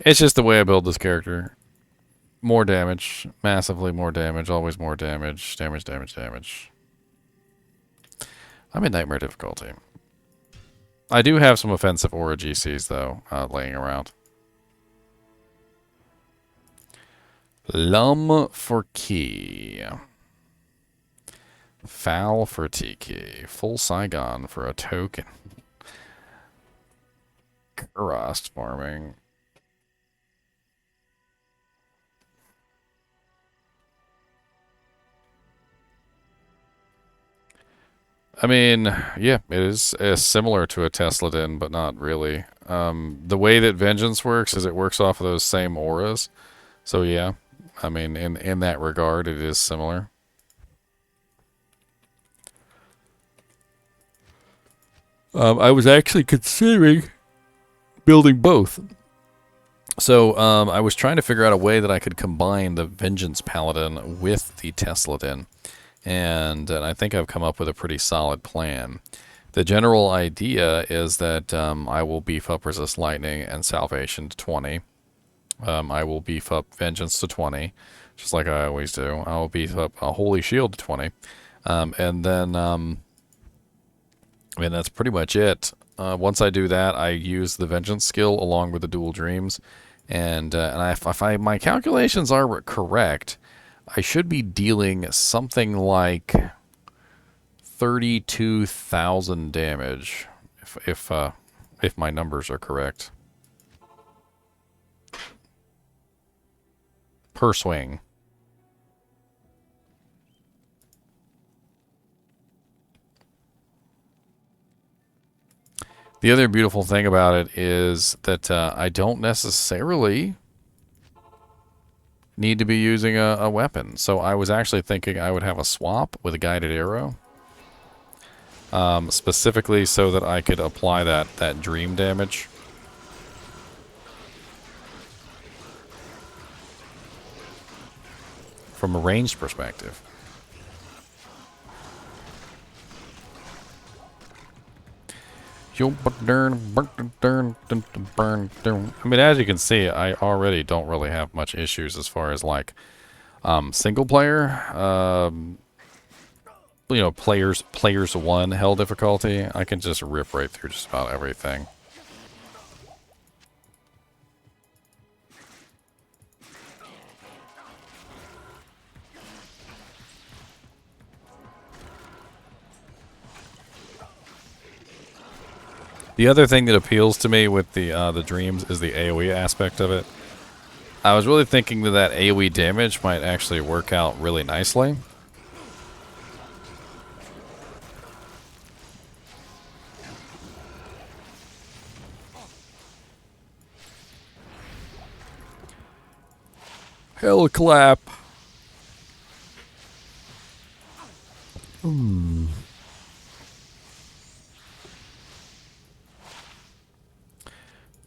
It's just the way I build this character. More damage, massively more damage, always more damage, damage. I'm in Nightmare difficulty. I do have some offensive aura GCs though, laying around. Lum for key. Foul for Tiki. Full Saigon for a token. Kurast farming. I mean, yeah, it is similar to a Tesladin, but not really. The way that Vengeance works is it works off of those same auras. So yeah, I mean, in that regard, it is similar. I was actually considering building both. So I was trying to figure out a way that I could combine the Vengeance Paladin with the Tesladin. And I think I've come up with a pretty solid plan. The general idea is that I will beef up Resist Lightning and Salvation to 20. I will beef up Vengeance to 20, just like I always do. I will beef up a Holy Shield to 20. And then, I mean, that's pretty much it. Once I do that, I use the Vengeance skill along with the Dual Dreams. And if my calculations are correct, I should be dealing something like 32,000 damage, if my numbers are correct, per swing. The other beautiful thing about it is that I don't necessarily need to be using a weapon. So I was actually thinking I would have a swap with a guided arrow. Specifically so that I could apply that dream damage. From a ranged perspective. I mean, as you can see, I already don't really have much issues as far as like single player, you know, players one hell difficulty. I can just rip right through just about everything. The other thing that appeals to me with the dreams is the AoE aspect of it. I was really thinking that AoE damage might actually work out really nicely. Hell clap.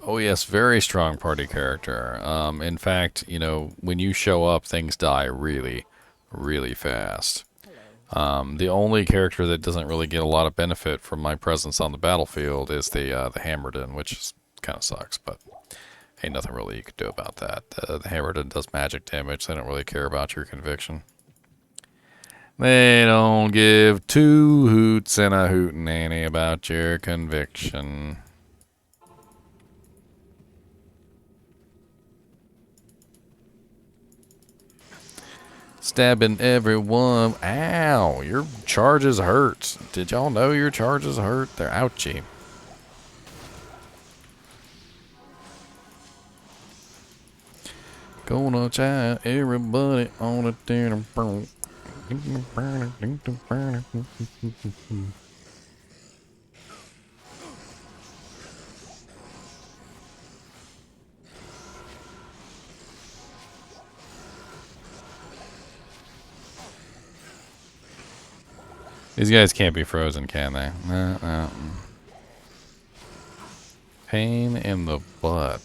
Oh yes, very strong party character. In fact, you know, when you show up, things die really, really fast. The only character that doesn't really get a lot of benefit from my presence on the battlefield is the Hammerden, which kind of sucks, but ain't nothing really you can do about that. The Hammerden does magic damage. They don't really care about your conviction. They don't give two hoots and a hootenanny about your conviction. Stabbing everyone. Ow, your charges hurt. Did y'all know your charges hurt? They're ouchy. Gonna try everybody on a dinner. These guys can't be frozen, can they? No. Pain in the butt.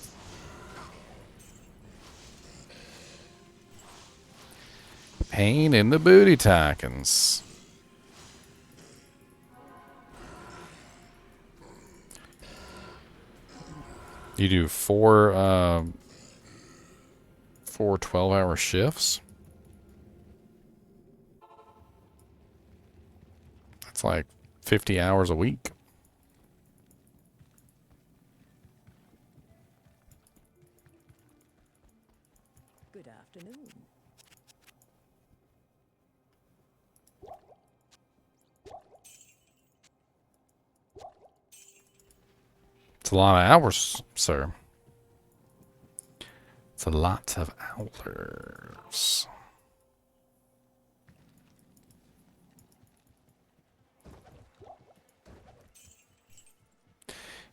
Pain in the booty tackins. You do four 12-hour shifts? That's like 50 hours a week. Good afternoon. It's a lot of hours, sir. It's a lot of hours.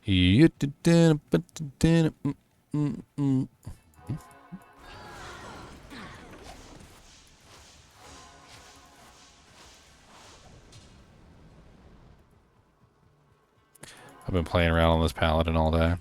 I've been playing around on this paladin all day.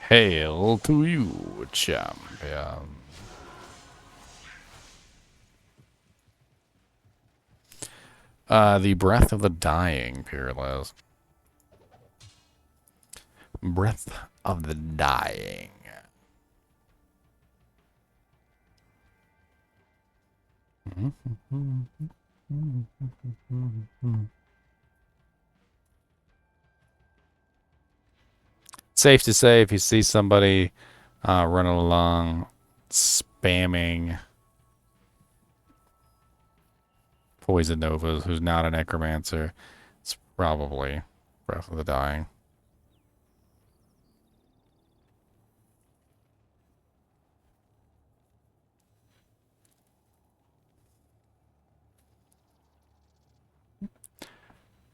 Hail to you, champion. The Breath of the Dying, Peerless. Breath of the Dying. Safe to say, if you see somebody running along, spamming Poison Novas, who's not a necromancer, it's probably Breath of the Dying.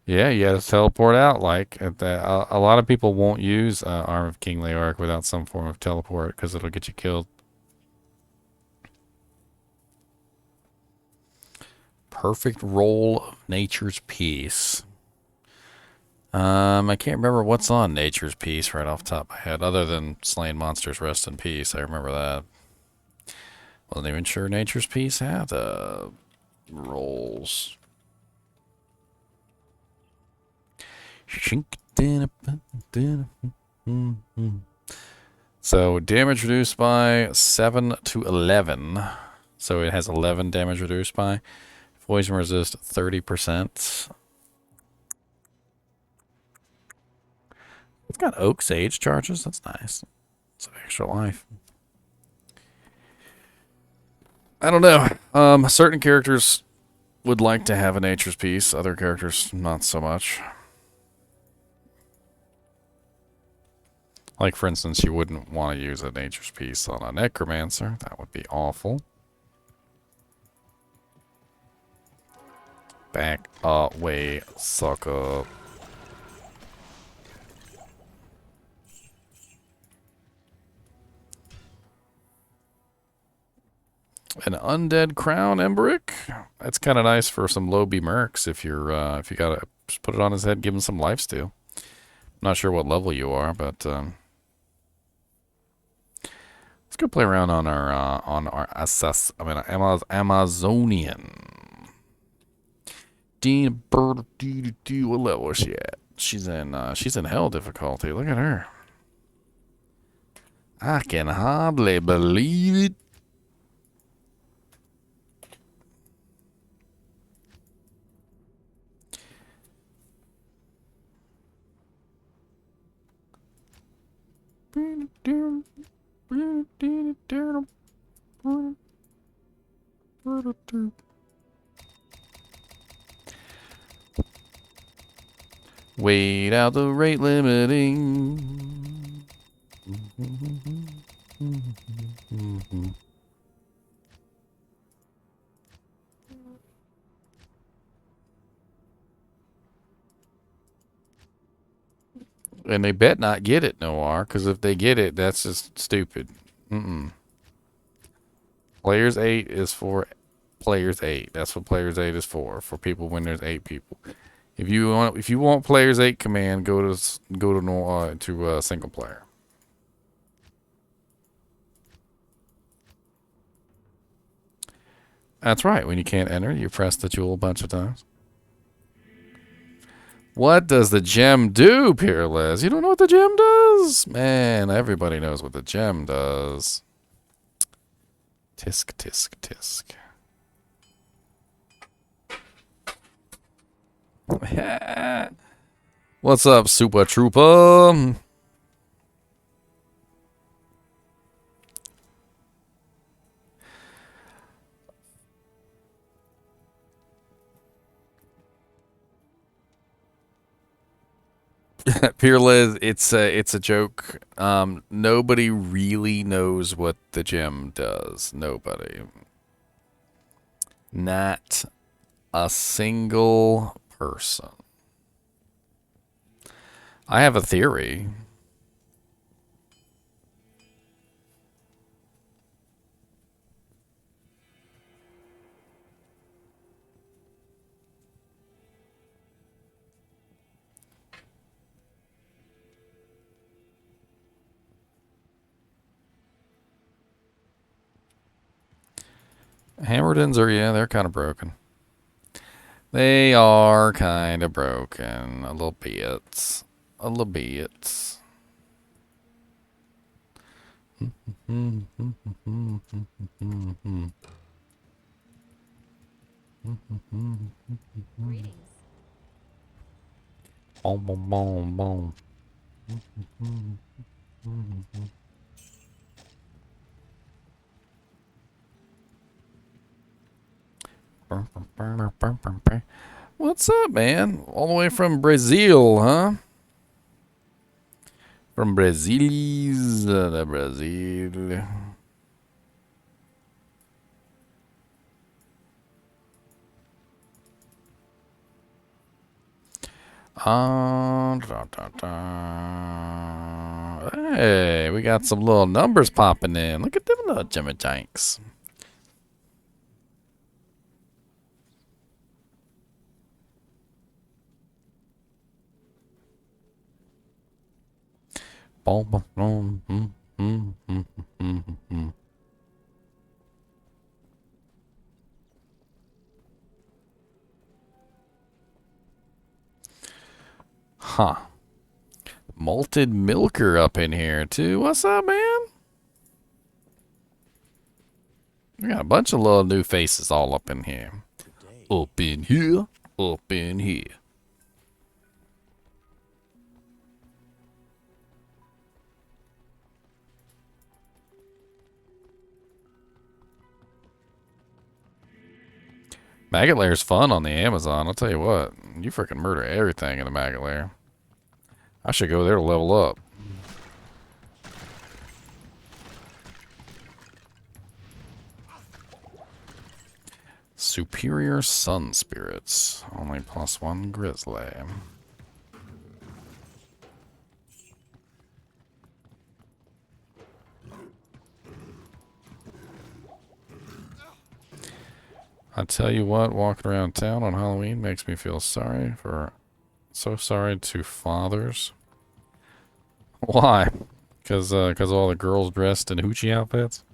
Yeah, you gotta teleport out. Like a lot of people won't use Arm of King Leoric without some form of teleport because it'll get you killed. Perfect roll of Nature's Peace. I can't remember what's on Nature's Peace right off the top of my head, other than Slain Monsters Rest in Peace. I remember that. Wasn't even sure Nature's Peace had rolls. So damage reduced by 7 to 11. So it has 11 damage reduced by. Poison resist 30%. It's got Oak Sage charges. That's nice. Some extra life. I don't know. Certain characters would like to have a Nature's Peace. Other characters, not so much. Like, for instance, you wouldn't want to use a Nature's Peace on a Necromancer. That would be awful. Back away, sucker. An Undead Crown Embrick. That's kind of nice for some low B mercs if you're if you gotta just put it on his head, give him some lifesteal. Not sure what level you are, but let's go play around on our Amazonian. What level is she at? She's in hell difficulty. Look at her. I can hardly believe it. Wait out the rate limiting. And they bet not get it, Noir, because if they get it, that's just stupid. Players 8 is for players 8. That's what players 8 is for people when there's 8 people. If you want players 8 command, go to single player. That's right. When you can't enter, you press the jewel a bunch of times. What does the gem do, Peerless? You don't know what the gem does? Man, everybody knows what the gem does. Tisk, tisk, tisk. What's up, Super Trooper? Peerless, it's a joke. Nobody really knows what the gem does. Nobody. Not a single person. I have a theory. Hammerdens are, yeah, they're kind of broken. They are kind of broken. A little bit. A little bit. Greetings. Boom, boom, boom, boom. What's up, man? All the way from Brazil, huh? From Brasilis, the Brazil. Hey, we got some little numbers popping in. Look at them little Jimmy Janks. Huh. Malted Milker up in here, too. What's up, man? We got a bunch of little new faces all up in here. Up in here. Up in here. Maggot Lair's fun on the Amazon. I'll tell you what. You freaking murder everything in the Maggot Lair. I should go there to level up. Superior Sun Spirits. Only +1 Grizzly. I tell you what, walking around town on Halloween makes me feel sorry for... So sorry to fathers. Why? Because all the girls dressed in hoochie outfits?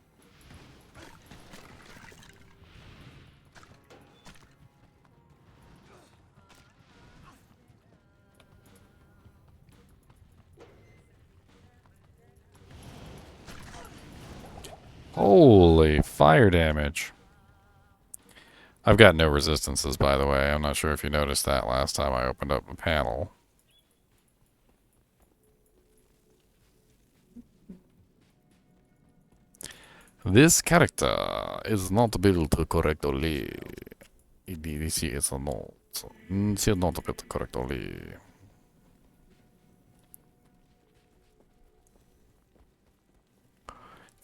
Holy fire damage. I've got no resistances, by the way. I'm not sure if you noticed that last time I opened up the panel. This character is not built correctly. This is not. She is not built correctly.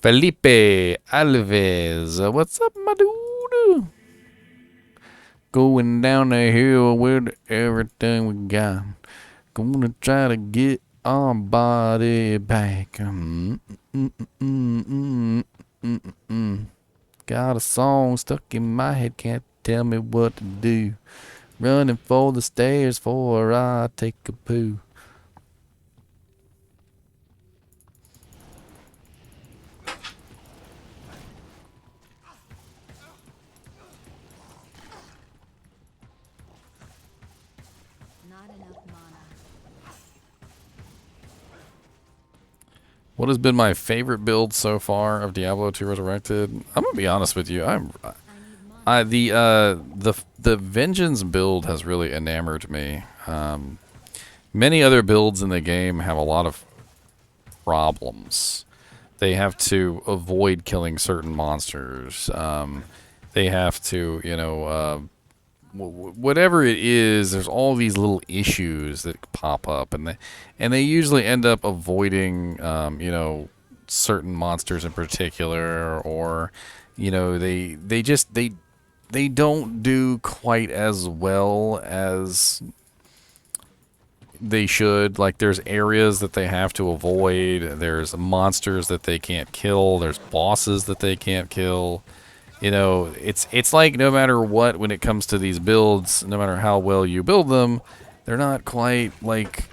Felipe Alves, what's up, my dude? Going down the hill with everything we got. Gonna try to get our body back. Got a song stuck in my head, can't tell me what to do. Running for the stairs before I take a poo. Not enough mana. What has been my favorite build so far of Diablo 2 Resurrected? I'm gonna be honest with you. The Vengeance build has really enamored me. Many other builds in the game have a lot of problems. They have to avoid killing certain monsters. They have to, you know, whatever it is. There's all these little issues that pop up, and they usually end up avoiding, you know, certain monsters in particular, or, you know, they don't do quite as well as they should. Like, there's areas that they have to avoid. There's monsters that they can't kill. There's bosses that they can't kill. You know, it's like no matter what, when it comes to these builds, no matter how well you build them, they're not quite, like,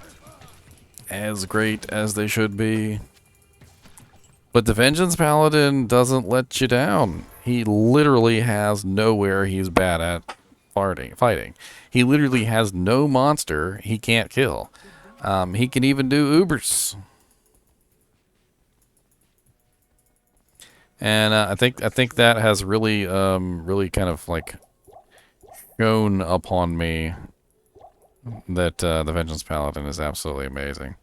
as great as they should be. But the Vengeance Paladin doesn't let you down. He literally has nowhere he's bad at fighting. He literally has no monster he can't kill. He can even do Ubers. And I think that has really really kind of like shown upon me that the Vengeance Paladin is absolutely amazing.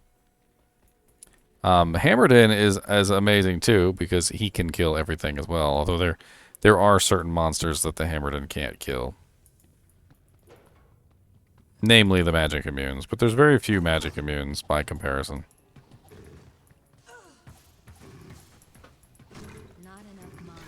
Hammerden is amazing too, because he can kill everything as well. Although there are certain monsters that the Hammerden can't kill, namely the magic immunes. But there's very few magic immunes by comparison. Not enough mana.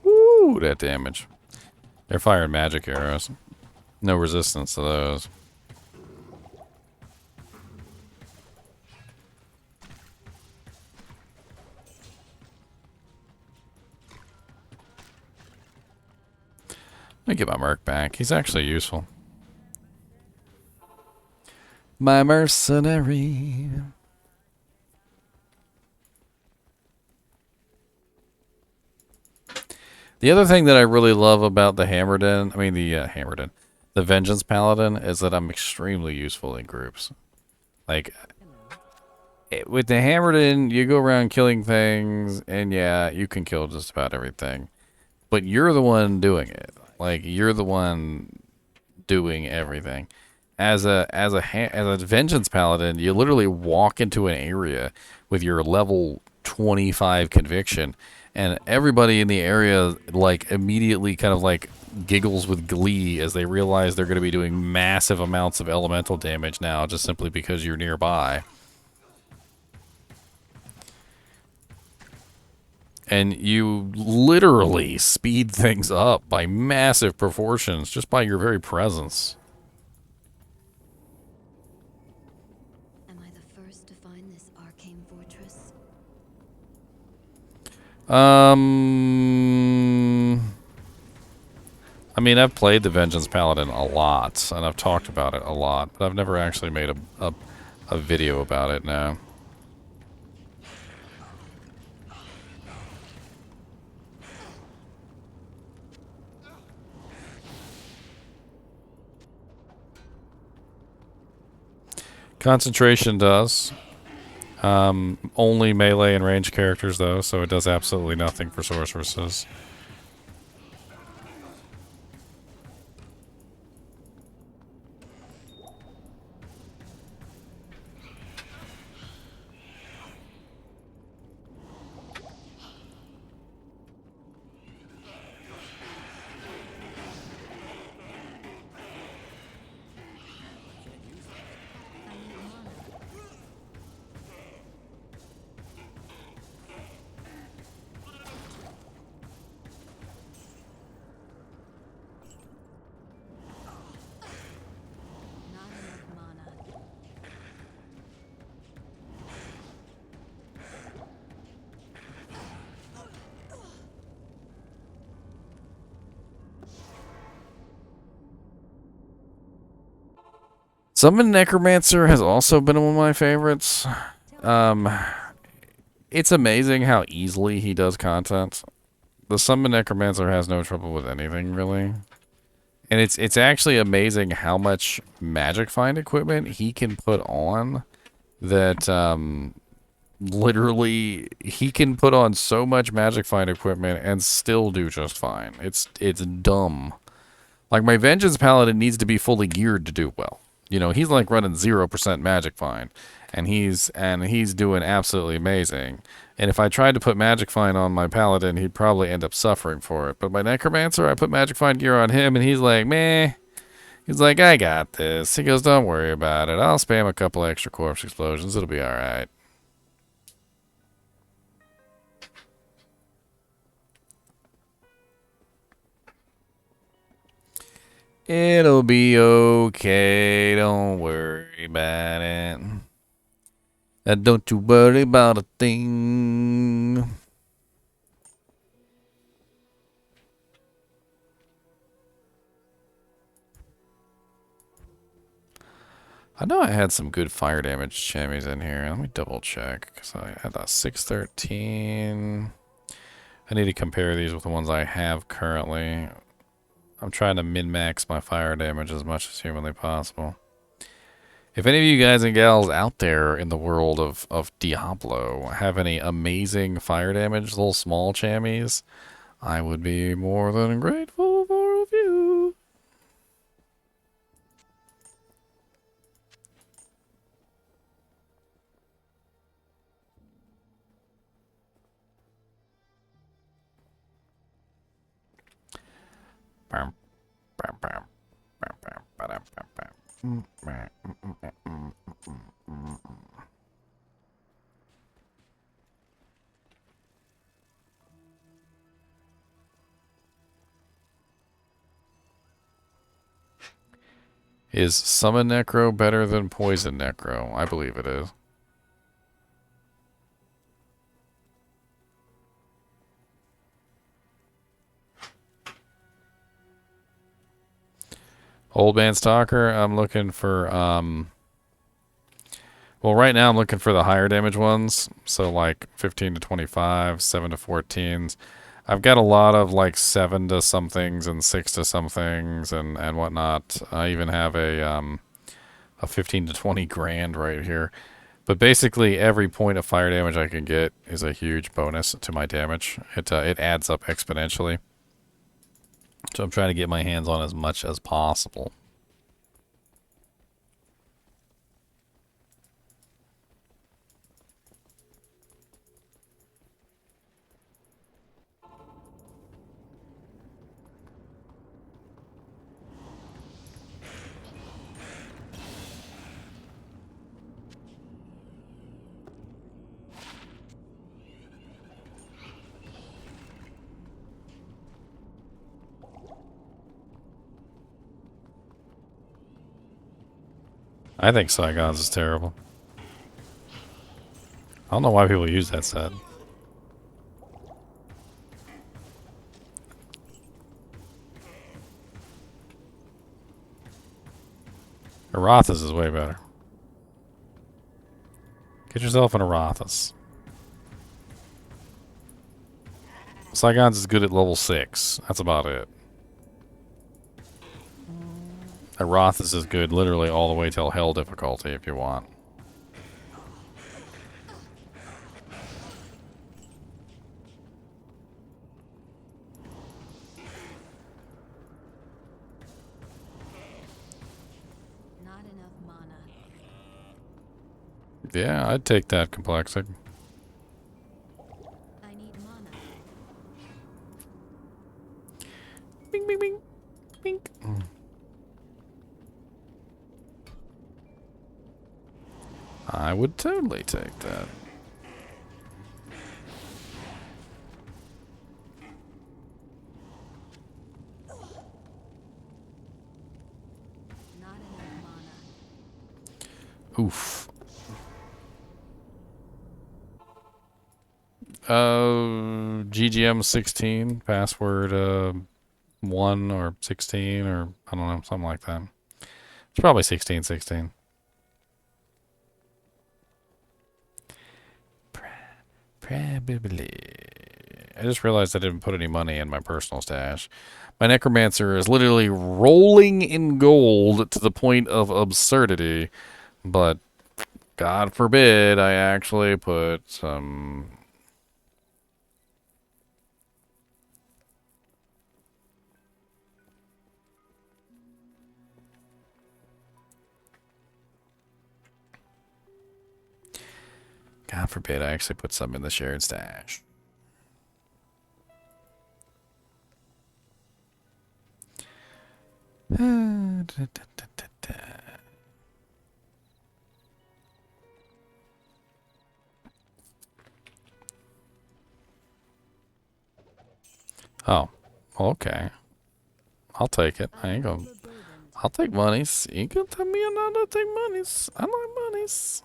Woo, that damage. They're firing magic arrows. No resistance to those. Let me get my Merc back. He's actually useful. My Mercenary. The other thing that I really love about the Hammerden, the Vengeance Paladin, is that I'm extremely useful in groups. Like, with the Hammerden, you go around killing things, and yeah, you can kill just about everything. But you're the one doing it. Like, you're the one doing everything. As a Vengeance Paladin, you literally walk into an area with your level 25 conviction, and everybody in the area, like, immediately kind of, like, giggles with glee as they realize they're going to be doing massive amounts of elemental damage now just simply because you're nearby. And you literally speed things up by massive proportions just by your very presence. Am I the first to find this arcane fortress? I mean, I've played the Vengeance Paladin a lot, and I've talked about it a lot, but I've never actually made a video about it now. Concentration does. Only melee and range characters, though, so it does absolutely nothing for sorceresses. Not enough mana. Summon Necromancer has also been one of my favorites. It's amazing how easily he does content. The Summon Necromancer has no trouble with anything, really. And it's actually amazing how much Magic Find equipment he can put on that, literally, he can put on so much Magic Find equipment and still do just fine. It's dumb. Like, my Vengeance Paladin needs to be fully geared to do well. You know, he's like running 0% Magic Find, and he's doing absolutely amazing. And if I tried to put Magic Find on my Paladin, he'd probably end up suffering for it. But my Necromancer, I put Magic Find gear on him, and he's like, meh. He's like, I got this. He goes, don't worry about it. I'll spam a couple extra corpse explosions. It'll be alright. It'll be okay. Don't worry about it. Don't you worry about a thing. I know I had some good fire damage chamois in here. Let me double check, because I had a 613. I need to compare these with the ones I have currently. I'm trying to min-max my fire damage as much as humanly possible. If any of you guys and gals out there in the world of Diablo have any amazing fire damage, little small chamois, I would be more than grateful for a review. Is Summon Necro better than Poison Necro? I believe it is. Old Man Stalker, I'm looking for, well, right now I'm looking for the higher damage ones. So, like, 15 to 25, 7 to 14s. I've got a lot of, like, 7 to somethings and 6 to somethings and whatnot. I even have a 15 to 20 grand right here. But basically, every point of fire damage I can get is a huge bonus to my damage. It adds up exponentially. So I'm trying to get my hands on as much as possible. I think Saigons is terrible. I don't know why people use that set. Arathis is way better. Get yourself an Arathis. Saigons is good at level 6. That's about it. Roth is as good literally all the way till hell difficulty if you want. Not enough mana. Yeah, I'd take that complexing. I need mana. Bing, bing, bing. Bing. I would totally take that. Not enough mana. Oof. GGM 16, password 1 or 16 or I don't know, something like that. It's probably 1616. Probably. I just realized I didn't put any money in my personal stash. My necromancer is literally rolling in gold to the point of absurdity, but God forbid I actually put some. God forbid I actually put some in the shared stash. Oh, okay. I'll take it. I ain't gonna. I'll take monies. You can tell me not to take monies. I like monies.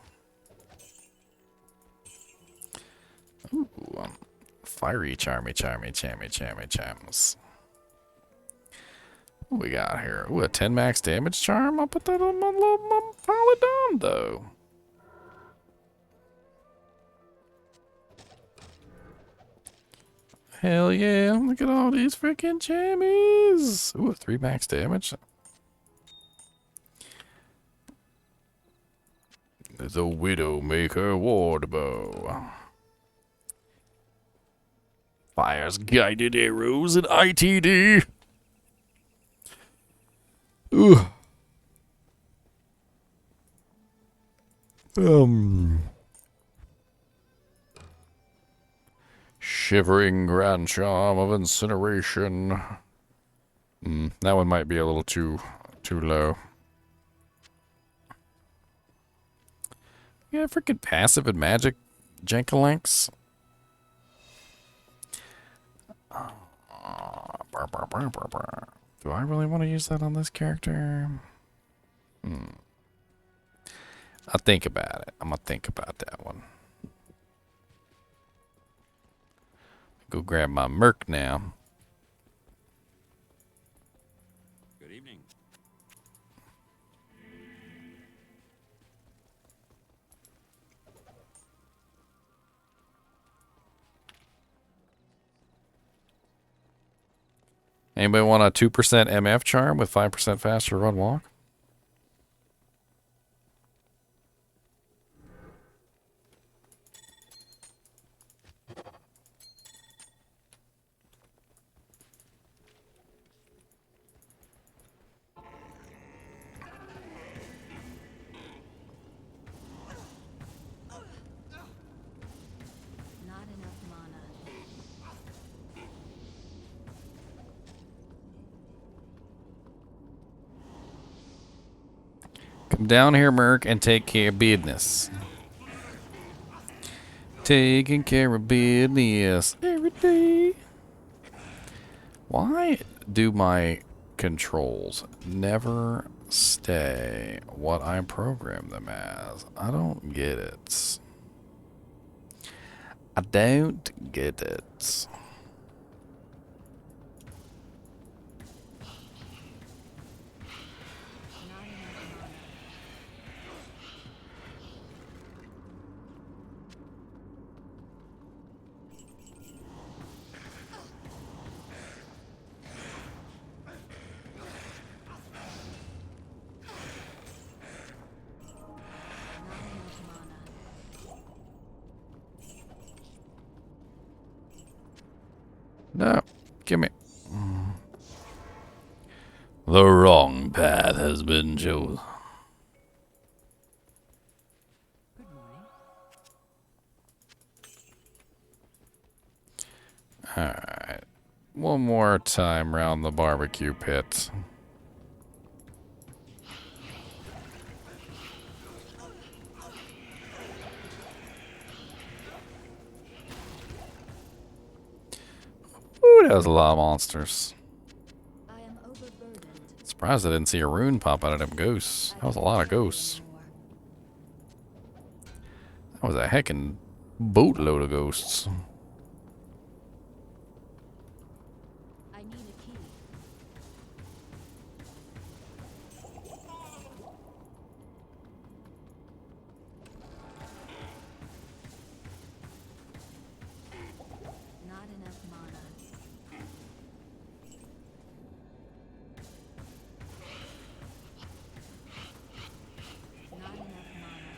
Ooh, fiery, charms. What we got here? Ooh, a 10 max damage charm. I'll put that on my little paladin, though. Hell yeah! Look at all these freaking jammies. Ooh, 3 max damage. The Widowmaker Ward Bow. Fires guided arrows and ITD. Ooh. Shivering Grand Charm of Incineration. That one might be a little too low. Yeah, freaking passive and magic jankalinks. Do I really want to use that on this character? I'll think about it. I'm gonna think about that one. Go grab my merc now. Good evening. Anybody want a 2% MF charm with 5% faster run walk? Not enough mana. Come down here, Merc, and take care of business. Taking care of business every day. Why do my controls never stay what I program them as? I don't get it. I don't get it. The wrong path has been chosen. Alright. One more time round the barbecue pit. Ooh, that was a lot of monsters. I am overburdened. Surprised I didn't see a rune pop out of them ghosts. That was a lot of ghosts. That was a heckin' boatload of ghosts. I need a key. Not enough mana. Not enough mana.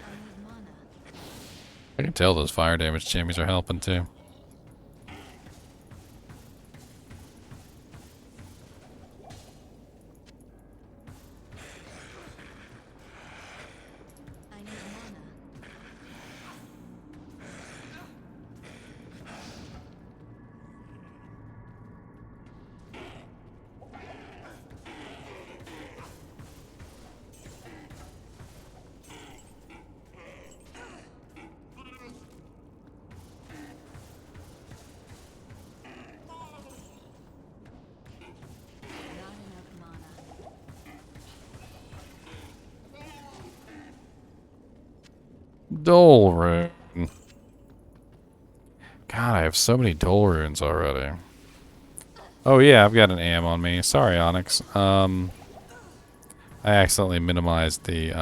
I need mana. I can tell those fire damage jammies are helping too. I need mana. Not enough mana. Dole rune. God, I have so many dole runes already. Oh yeah, I've got an AM on me. Sorry, Onyx. I accidentally minimized the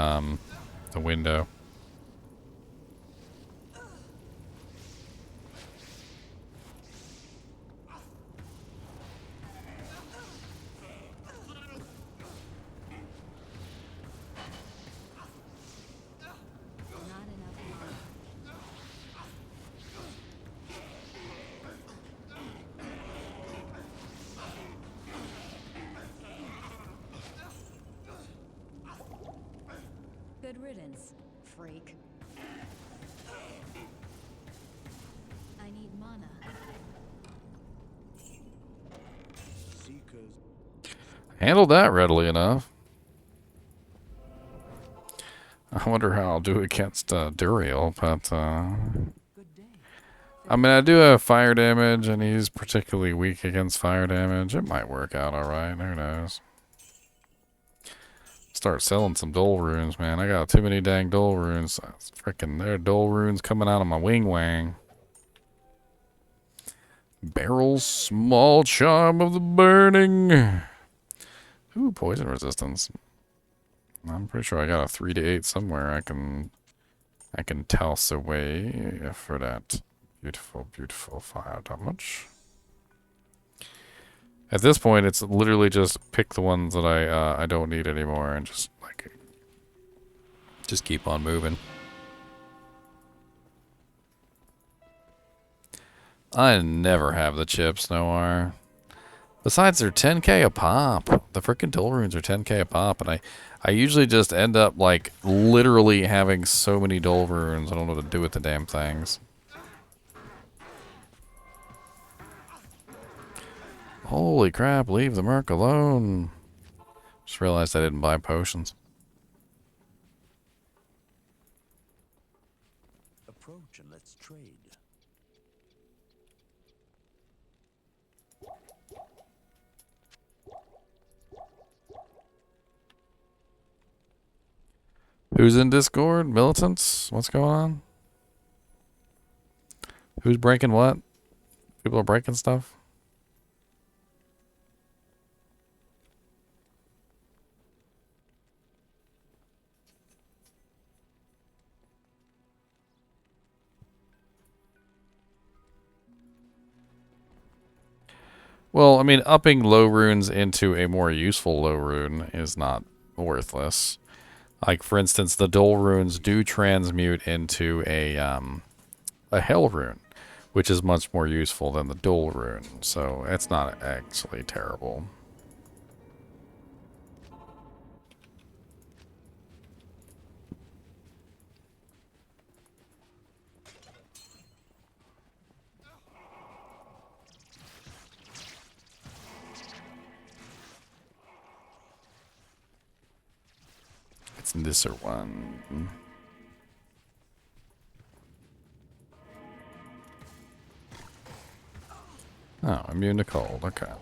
window. Not enough mana. Good riddance, freak. I need mana. Seekers. Handled that readily enough. I wonder how I'll do against Duriel, but I mean, I do have fire damage, and he's particularly weak against fire damage. It might work out alright, who knows. Start selling some dole runes, man. I got too many dang dole runes. Freaking, there are dole runes coming out of my wing wang. Barrel's small charm of the burning. Ooh, poison resistance. I'm pretty sure I got a 3 to 8 somewhere. I can toss away for that beautiful, beautiful fire damage. At this point, it's literally just pick the ones that I don't need anymore and just keep on moving. I never have the chips, Noir. Besides, they're 10k a pop. The frickin' dole runes are 10k a pop, and I usually just end up, like, literally having so many dole runes, I don't know what to do with the damn things. Holy crap, leave the merc alone. Just realized I didn't buy potions. Approach and let's trade. Who's in Discord? Militants? What's going on? Who's breaking what? People are breaking stuff? Well, I mean, upping low runes into a more useful low rune is not worthless. Like, for instance, the dull runes do transmute into a hell rune, which is much more useful than the dull rune. So it's not actually terrible. It's this or one. Oh, immune to cold. Okay.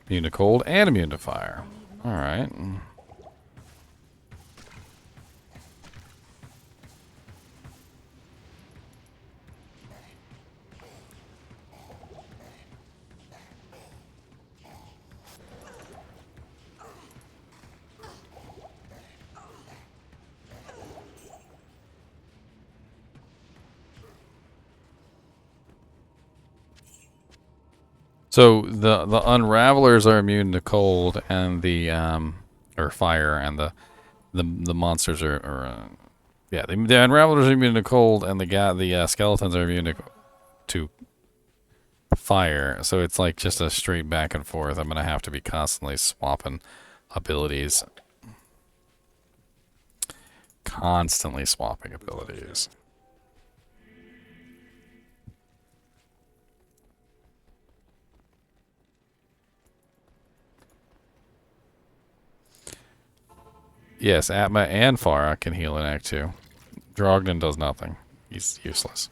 Immune to cold and immune to fire. Alright. So the unravelers are immune to cold and the or fire, and the monsters are yeah, the unravelers are immune to cold, and the skeletons are immune to fire. So it's like just a straight back and forth. I'm gonna have to be constantly swapping abilities. Constantly swapping abilities. Yes, Atma and Farah can heal in Act 2. Drogden does nothing. He's useless.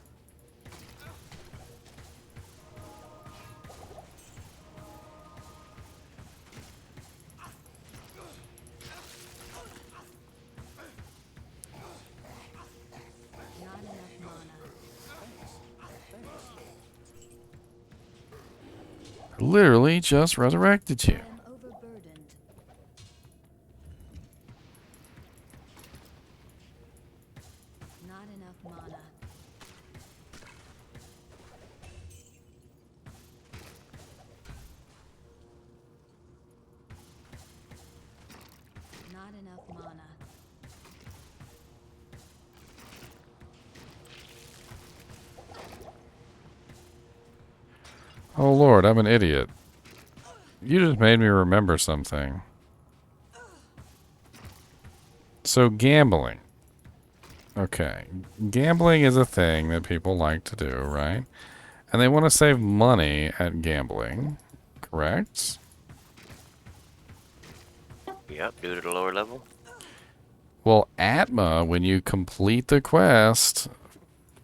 Not enough mana. Literally just resurrected you. I'm overburdened. Not enough mana. Not enough mana. Oh lord, I'm an idiot. You just made me remember something. So gambling. Okay. Gambling is a thing that people like to do, right? And they want to save money at gambling, correct? Yep, do it at a lower level. Well, Atma, when you complete the quest,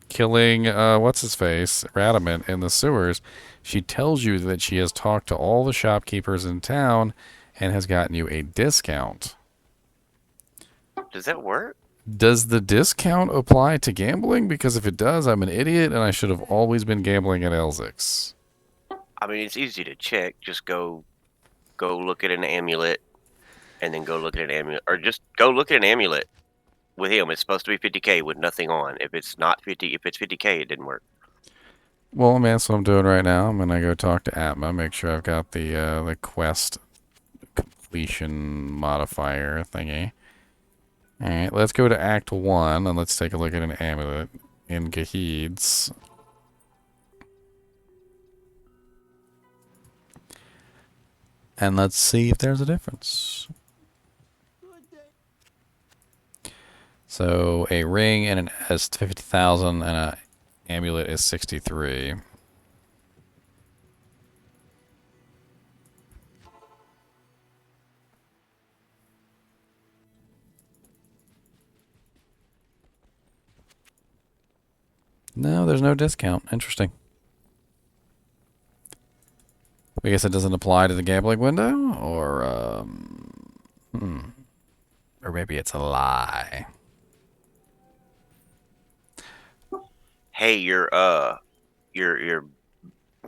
killing, what's-his-face, Radamant in the sewers, she tells you that she has talked to all the shopkeepers in town and has gotten you a discount. Does that work? Does the discount apply to gambling? Because if it does, I'm an idiot and I should have always been gambling at Elzix. I mean, it's easy to check. Just go look at an amulet, and then go look at an amulet, or just go look at an amulet with him. It's supposed to be 50k with nothing on. If it's not 50, if it's 50k, it didn't work. Well, man, that's what I'm doing right now. I'm gonna go talk to Atma, make sure I've got the quest completion modifier thingy. All right, let's go to Act 1 and let's take a look at an amulet in Gahid's. And let's see if there's a difference. So a ring and an is 50,000 and an amulet is 63. No, there's no discount. Interesting. I guess it doesn't apply to the gambling window, or or maybe it's a lie. Hey, your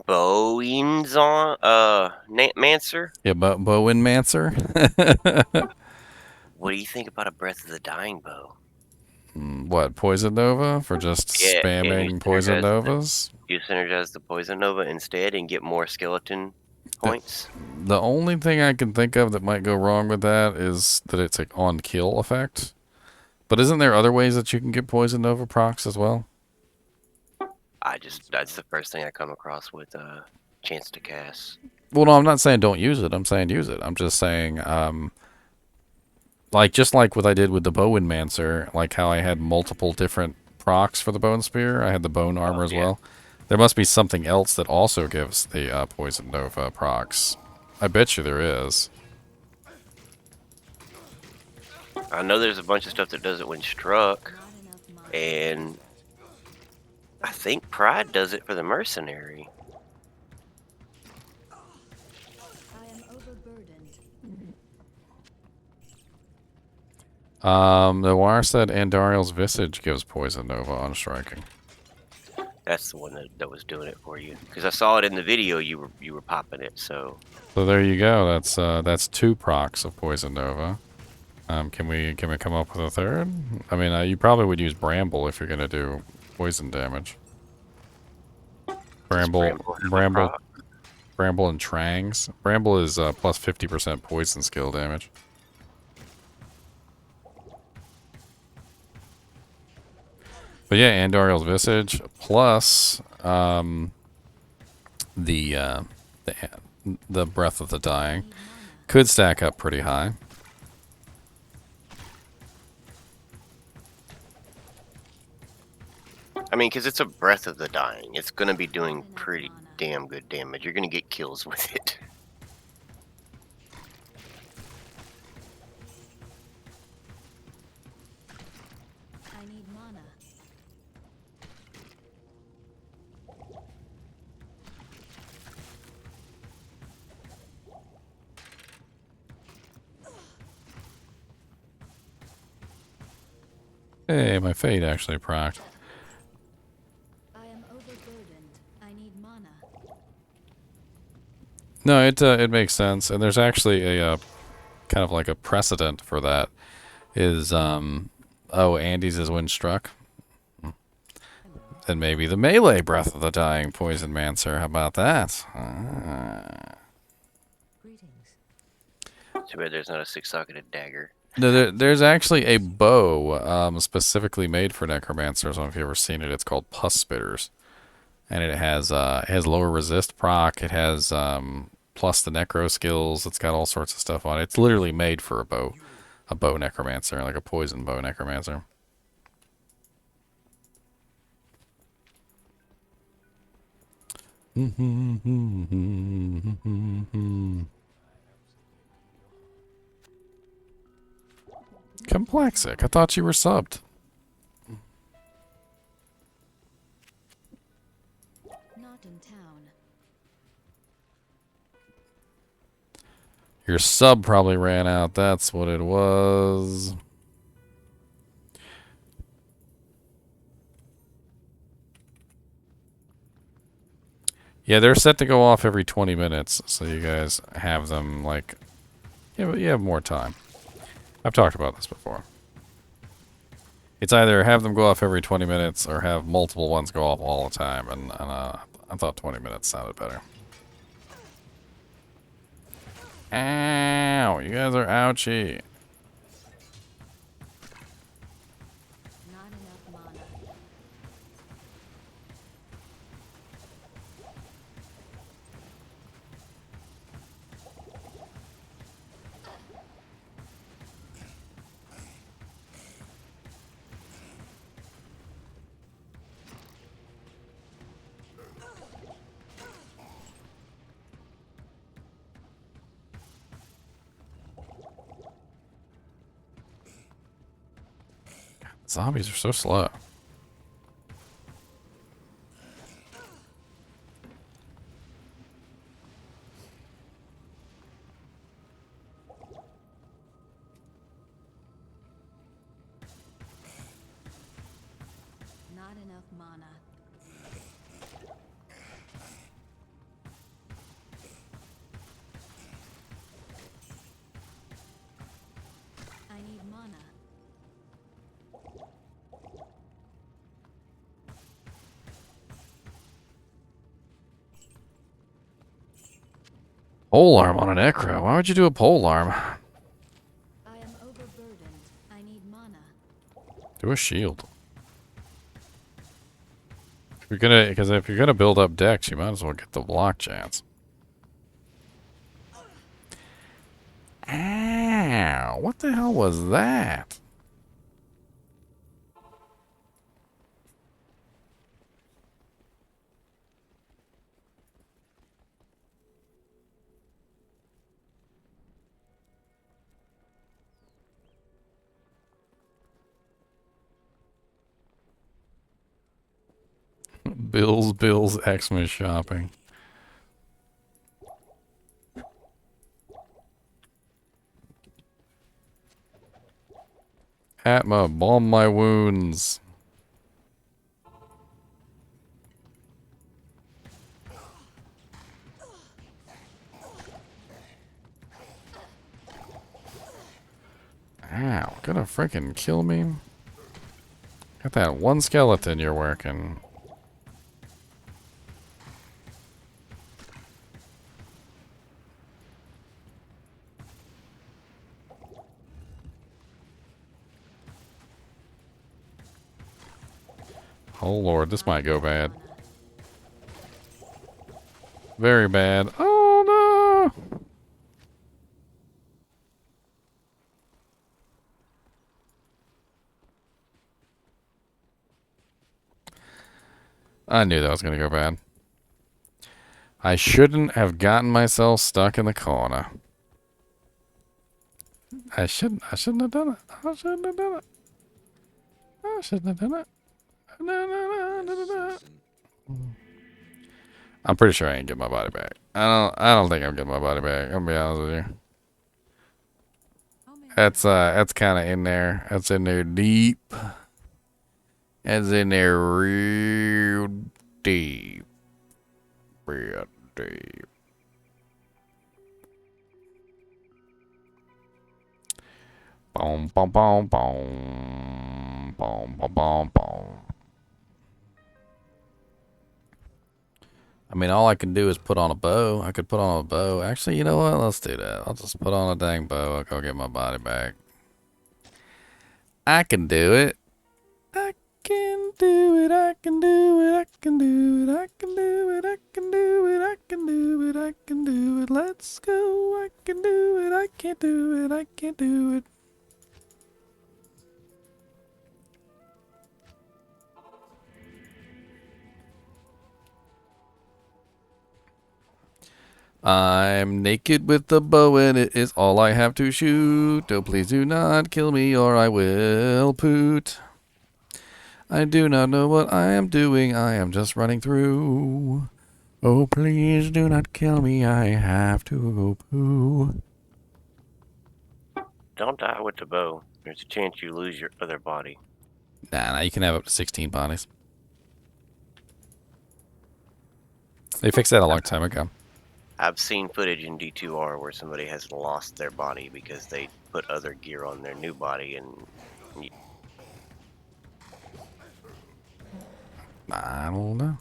Bowings on Mancer. Yeah, Bowen Mancer. What do you think about a Breath of the Dying bow? What, Poison Nova for just Yeah, and spamming Poison Novas? you synergize the Poison Nova instead and get more skeleton points. The only thing I can think of that might go wrong with that is that it's an on-kill effect. But isn't there other ways that you can get Poison Nova procs as well? That's the first thing I come across with chance to cast. Well, no, I'm not saying don't use it. I'm saying use it. I'm just saying, like, just like what I did with the Bowenmancer, like how I had multiple different procs for the Bone Spear. I had the Bone Armor as well. There must be something else that also gives the Poison Nova procs. I bet you there is. I know there's a bunch of stuff that does it when struck, and I think Pride does it for the Mercenary. I am overburdened. The wire said Andariel's Visage gives Poison Nova on striking. That's the one that was doing it for you. Because I saw it in the video. You were popping it. So there you go. That's 2 procs of Poison Nova. Can we come up with a third? I mean, you probably would use Bramble if you're gonna do poison damage. Bramble, and Trangs. Bramble is plus 50% poison skill damage. But yeah, Andariel's Visage plus the Breath of the Dying could stack up pretty high. I mean, because it's a Breath of the Dying, it's gonna be doing pretty damn good damage. You're gonna get kills with it. I need mana. Hey, my Fate actually procced. I am overburdened. I need mana. No, it makes sense, and there's actually a kind of like a precedent for that. Is oh, Andy's is when struck. Then maybe the melee Breath of the Dying Poison Mancer. How about that? Greetings. Too bad there's not a 6-socketed dagger. No, there's actually a bow specifically made for necromancers. I don't know if you've ever seen it. It's called Pus Spitters, and it has lower resist proc. It has plus the necro skills. It's got all sorts of stuff on it. It's literally made for a bow necromancer, like a poison bow necromancer. Complexic. I thought you were subbed. Not in town. Your sub probably ran out. That's what it was. Yeah, they're set to go off every 20 minutes, so you guys have them, like... Yeah, but you have more time. I've talked about this before. It's either have them go off every 20 minutes or have multiple ones go off all the time, and I thought 20 minutes sounded better. Ow! You guys are ouchy. Not enough mana. Zombies are so slow. Not enough mana. I need mana. Pole arm on an Necro. Why would you do a pole arm? I am overburdened. I need mana. Do a shield. Because if you're gonna build up decks, you might as well get the block chance. Ow! What the hell was that? Bill's Xmas shopping. Atma, balm my wounds. Ow, gonna freaking kill me? Got that one skeleton you're working. Oh lord, this might go bad. Very bad. Oh no! I knew that was gonna go bad. I shouldn't have gotten myself stuck in the corner. I shouldn't have done it. I shouldn't have done it. I shouldn't have done it. No. I'm pretty sure I ain't getting my body back. I don't think I'm getting my body back. I'm gonna be honest with you. That's kinda in there. That's in there deep. That's in there real deep. Real deep. Boom, boom, boom, boom. Boom, boom, boom, boom. I mean, all I can do is put on a bow. I could put on a bow. Actually, you know what? Let's do that. I'll just put on a dang bow. I'll go get my body back. I can do it. I can do it. I can do it. I can do it. I can do it. I can do it. I can do it. I can do it. Let's go. I can do it. I can't do it. I can't do it. I'm naked with the bow and it is all I have to shoot. Oh, please do not kill me or I will poot. I do not know what I am doing. I am just running through. Oh, please do not kill me. I have to go poo. Don't die with the bow. There's a chance you lose your other body. Nah, you can have up to 16 bodies. They fixed that a long time ago. I've seen footage in D2R where somebody has lost their body because they put other gear on their new body and... I don't know.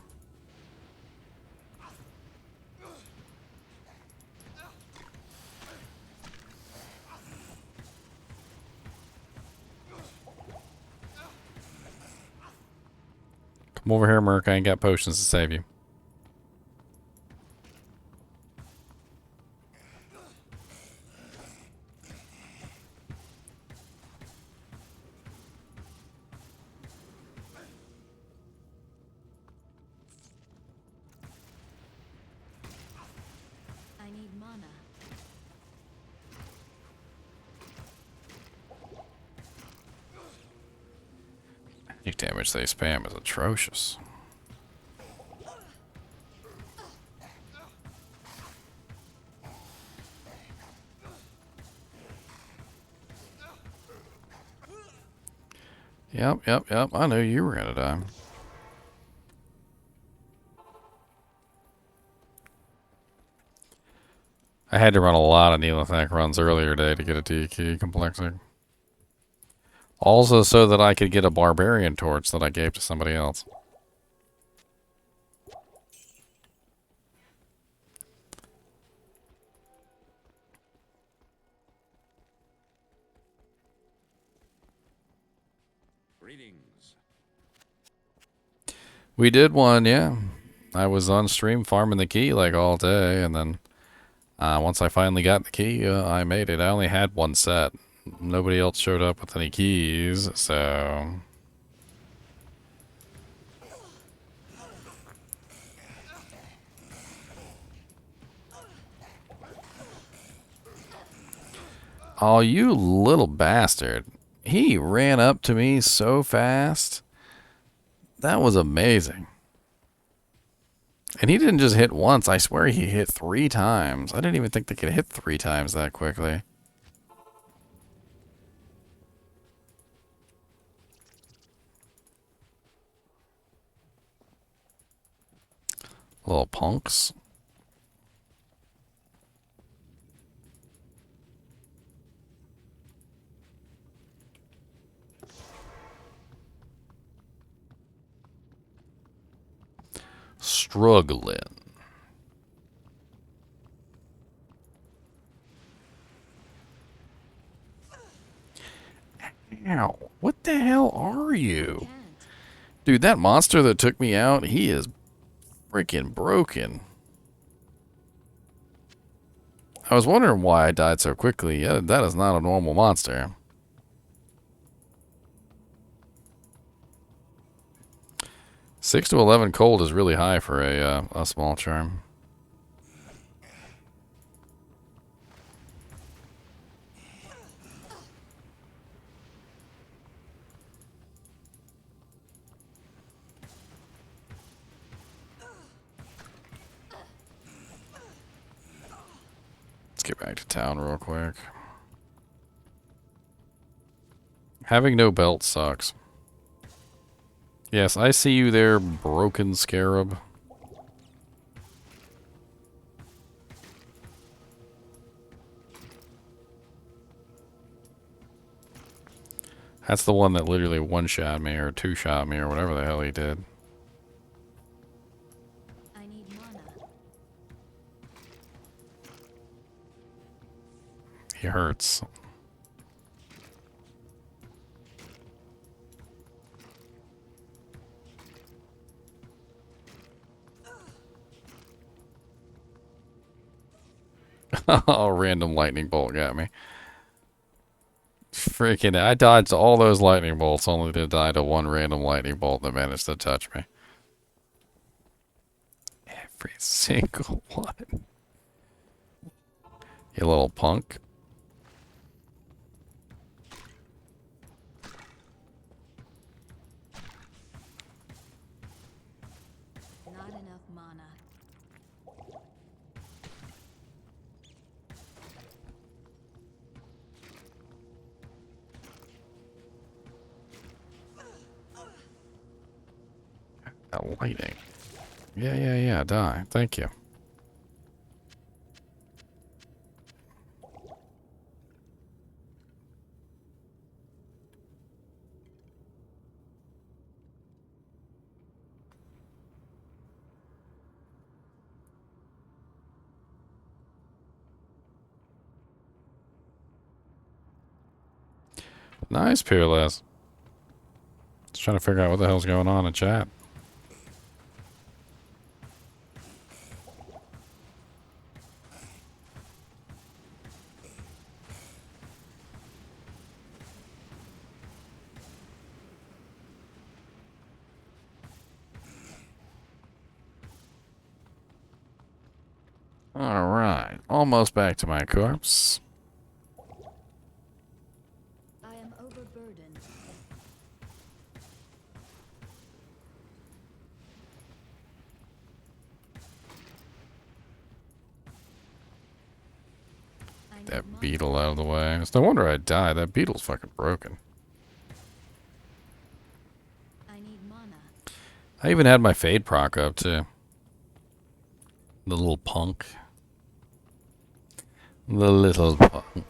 Come over here, Merc. I ain't got potions to save you. I need mana. Magic damage they spam is atrocious. Yep. I knew you were gonna die. I had to run a lot of Neolithic runs earlier today to get a T key complexing. Also so that I could get a barbarian torch that I gave to somebody else. Greetings. We did one, yeah. I was on stream farming the key like all day, and then once I finally got the key, I made it. I only had one set. Nobody else showed up with any keys, so... Oh, you little bastard. He ran up to me so fast. That was amazing. And he didn't just hit once. I swear he hit 3 times. I didn't even think they could hit 3 times that quickly. Little punks. Struggling. Ow. What the hell are you? Can't. Dude, that monster that took me out, he is freaking broken. I was wondering why I died so quickly. Yeah, that is not a normal monster. Six to 11 cold is really high for a small charm. Let's get back to town real quick. Having no belt sucks. Yes, I see you there, broken scarab. That's the one that literally one-shot me or two-shot me or whatever the hell he did. I need mana. He hurts. Oh, random lightning bolt got me. Freaking, I dodged all those lightning bolts only to die to one random lightning bolt that managed to touch me. Every single one. You little punk. Not enough mana. That lightning. Yeah, die. Thank you. Nice, Peerless. Just trying to figure out what the hell's going on in chat. Alright, almost back to my corpse. I am overburdened. I need That mana. beetle out of the way. It's no wonder I died. That beetle's fucking broken. I need mana. I even had my fade proc up too. The little punk. The little punk.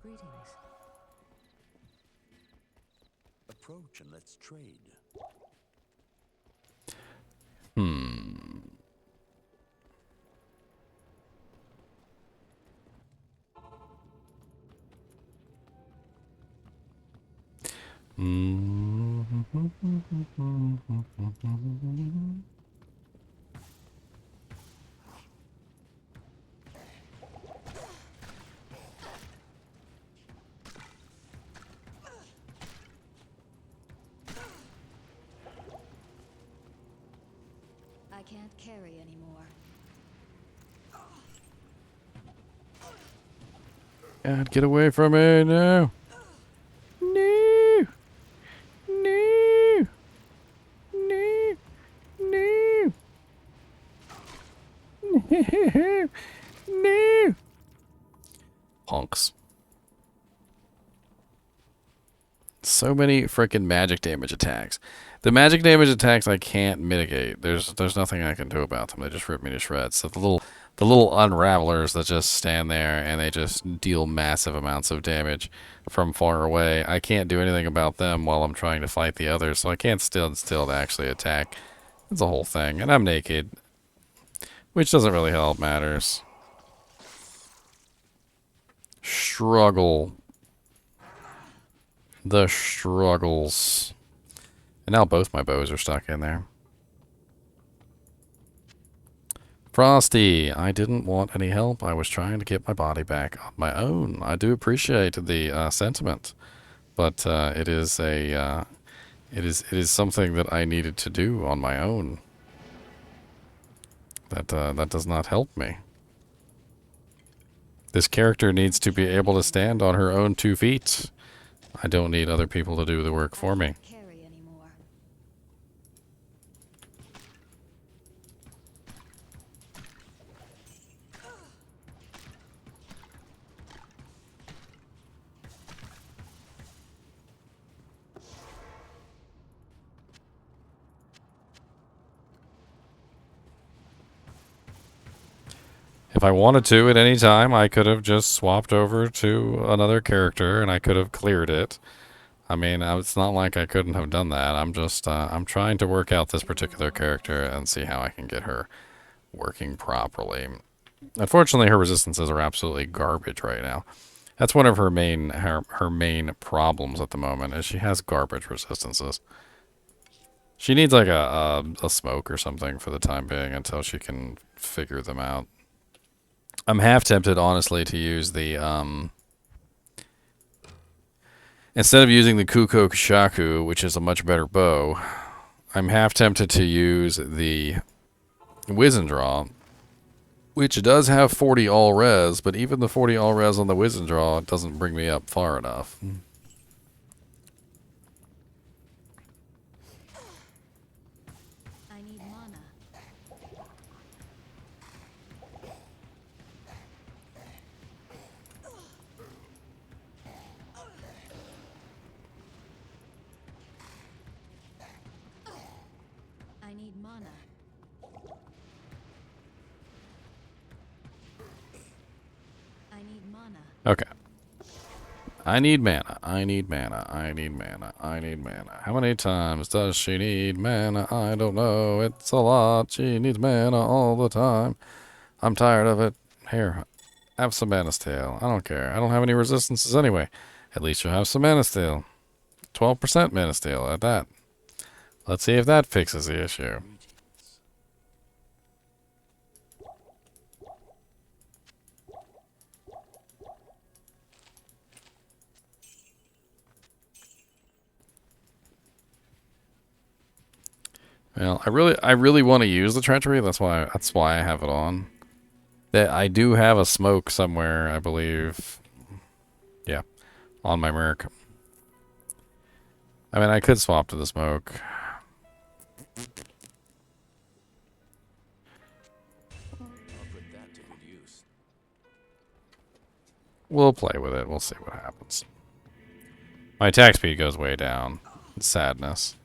Greetings. Approach and let's trade. I can't carry anymore. God, get away from me! No! No! No! No! No! No! Punks. So many freaking magic damage attacks. The magic damage attacks I can't mitigate. There's nothing I can do about them. They just rip me to shreds. So the little unravelers that just stand there and they just deal massive amounts of damage from far away. I can't do anything about them while I'm trying to fight the others. So I can't still to actually attack. It's a whole thing. And I'm naked, which doesn't really help matters. Struggle. The struggles. And now both my bows are stuck in there. Frosty, I didn't want any help. I was trying to get my body back on my own. I do appreciate the sentiment, but it is something that I needed to do on my own. That does not help me. This character needs to be able to stand on her own 2 feet. I don't need other people to do the work for me. Carry anymore. If I wanted to at any time, I could have just swapped over to another character and I could have cleared it. I mean, it's not like I couldn't have done that. I'm just, I'm trying to work out this particular character and see how I can get her working properly. Unfortunately, her resistances are absolutely garbage right now. That's one of her main problems at the moment, is she has garbage resistances. She needs like a smoke or something for the time being until she can figure them out. I'm half tempted, honestly, to use the, instead of using the Kuko Kushaku, which is a much better bow, I'm half tempted to use the Wizendraw, which does have 40 all res, but even the 40 all res on the Wizendraw doesn't bring me up far enough. I need mana. I need mana. I need mana. Okay. I need mana. I need mana. I need mana. I need mana. How many times does she need mana? I don't know. It's a lot. She needs mana all the time. I'm tired of it. Here, have some mana steel. I don't care. I don't have any resistances anyway. At least you'll have some mana steel. 12% mana steel at that. Let's see if that fixes the issue. Well, I really want to use the treachery. That's why I have it on. That I do have a smoke somewhere, I believe. Yeah, on my Merc. I mean, I could swap to the smoke. I'll put that to good use. We'll play with it. We'll see what happens. My attack speed goes way down. Sadness.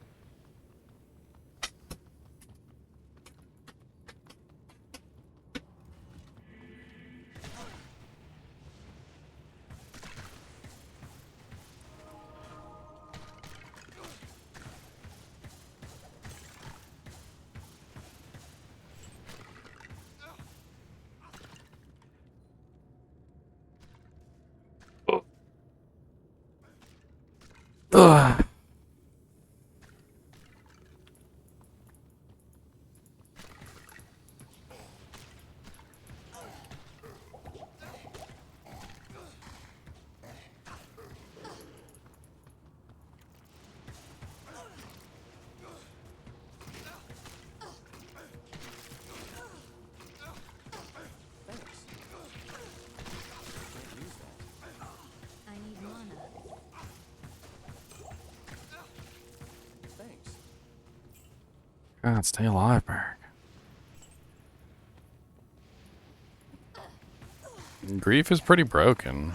Ugh. God, stay alive, Berg. Grief is pretty broken.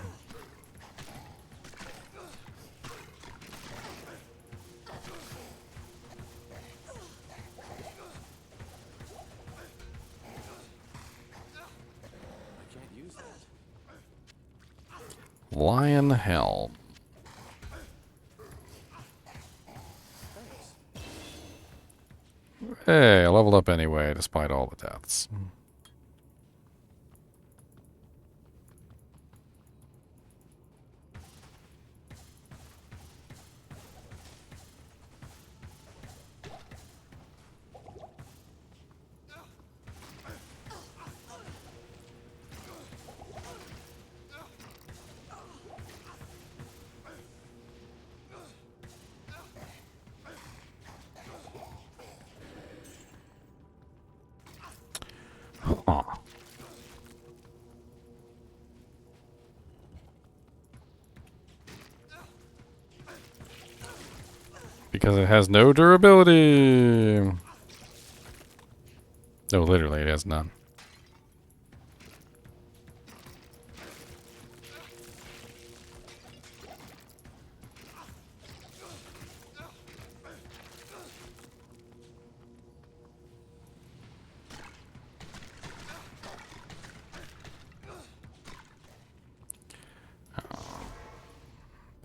I can't use that. Lion Helm. Thanks. Hey, I leveled up anyway, despite all the deaths. Huh. Because it has no durability. No, literally, it has none.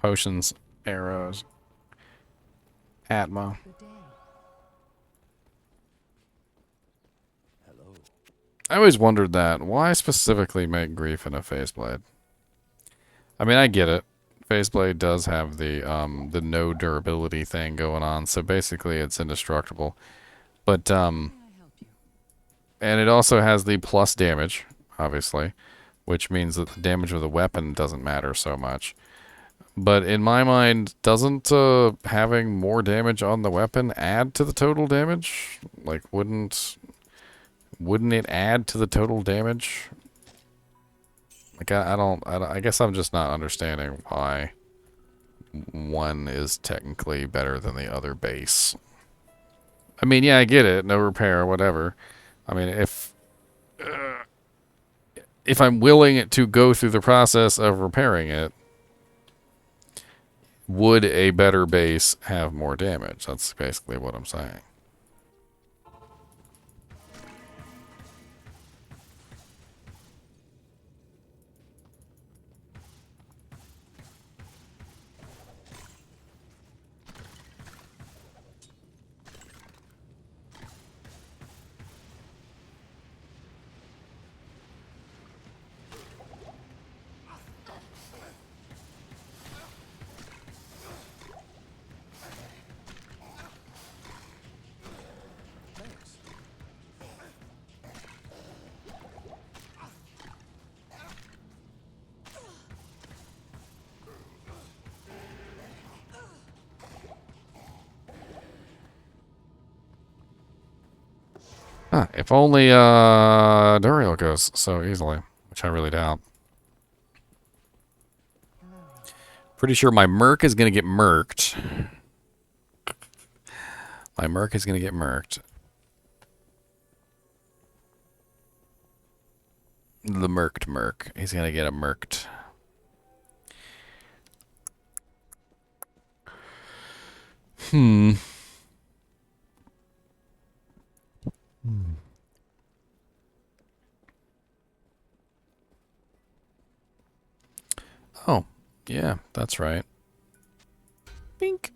Potions, arrows, Atma. Good day. Hello. I always wondered that. Why specifically make Grief in a Faceblade? I mean, I get it. Faceblade does have the no durability thing going on, so basically it's indestructible. But May I help you? and it also has the plus damage, obviously, which means that the damage of the weapon doesn't matter so much. But in my mind, doesn't having more damage on the weapon add to the total damage? Like, wouldn't it add to the total damage? Like, I guess I'm just not understanding why one is technically better than the other base. I mean, yeah, I get it. No repair, whatever. I mean, if I'm willing to go through the process of repairing it, would a better base have more damage? That's basically what I'm saying. Thanks. Huh, if only Duriel goes so easily, which I really doubt. Pretty sure my Merc is going to get murked. My Merc is going to get murked. The Merked Merc. He's going to get a Merked. Hmm. Oh, yeah, that's right. Bink.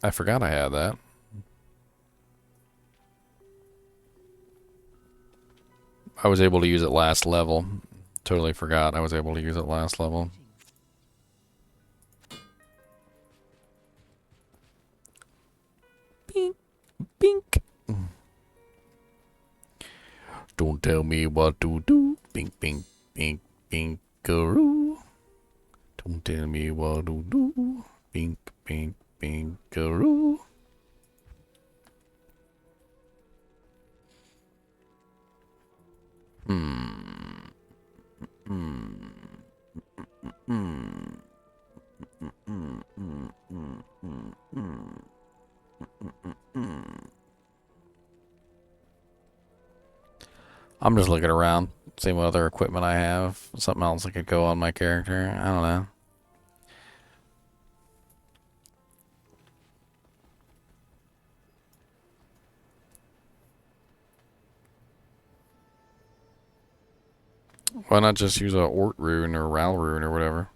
I forgot I had that. I was able to use it last level. Totally forgot I was able to use it last level. Bink. Bink. Don't tell me what to do. Bink, bink, bink, binkaroo. Don't tell me what to do. Bink, bink, binkaroo. I'm just looking around, seeing what other equipment I have. Something else that could go on my character. I don't know. Why not just use a Ort rune or Ral rune or whatever?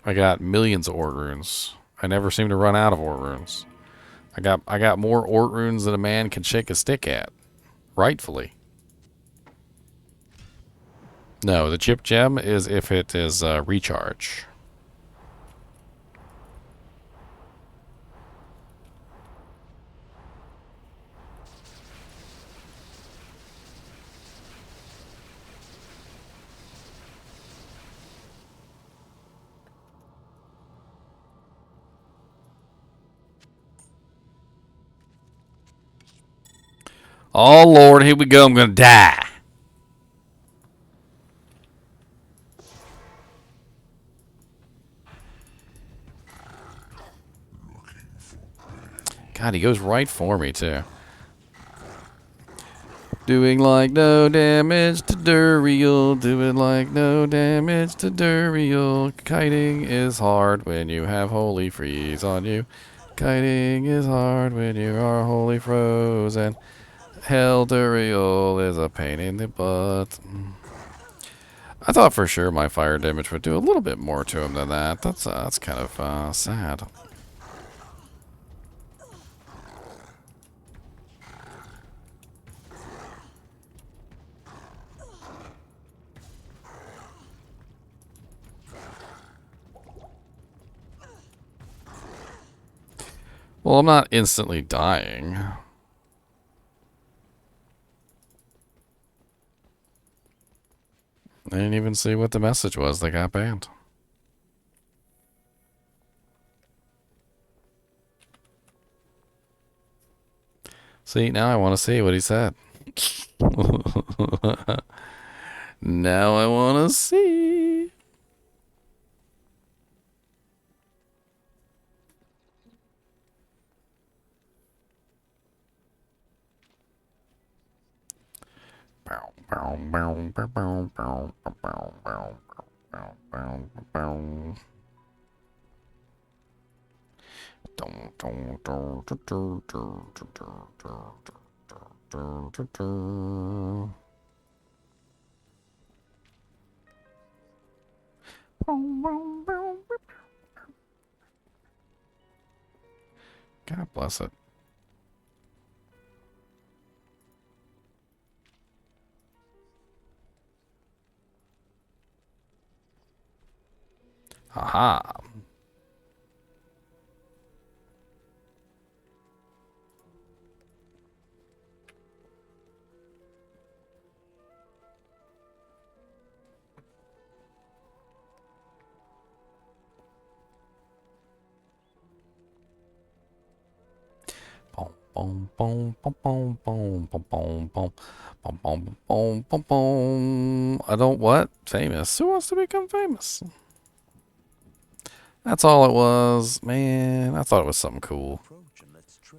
I got millions of Ort runes. I never seem to run out of Ort runes. I got more Ort runes than a man can shake a stick at. Rightfully. No, the chip gem is if it is recharge. Oh, Lord, here we go. I'm going to die. God, he goes right for me, too. Doing like no damage to Duriel. Doing like no damage to Duriel. Kiting is hard when you have Holy Freeze on you. Kiting is hard when you are Holy Frozen. Hell, Duriel is a pain in the butt. I thought for sure my fire damage would do a little bit more to him than that. That's kind of sad. Well, I'm not instantly dying. I didn't even see what the message was that got banned. See, now I want to see what he said. Now I want to see. God bless it. Aha. Boom, boom, boom, boom, boom, boom, boom, boom, boom, boom, boom, boom, boom. I don't what? Famous. Who wants to become famous? That's all it was. Man, I thought it was something cool.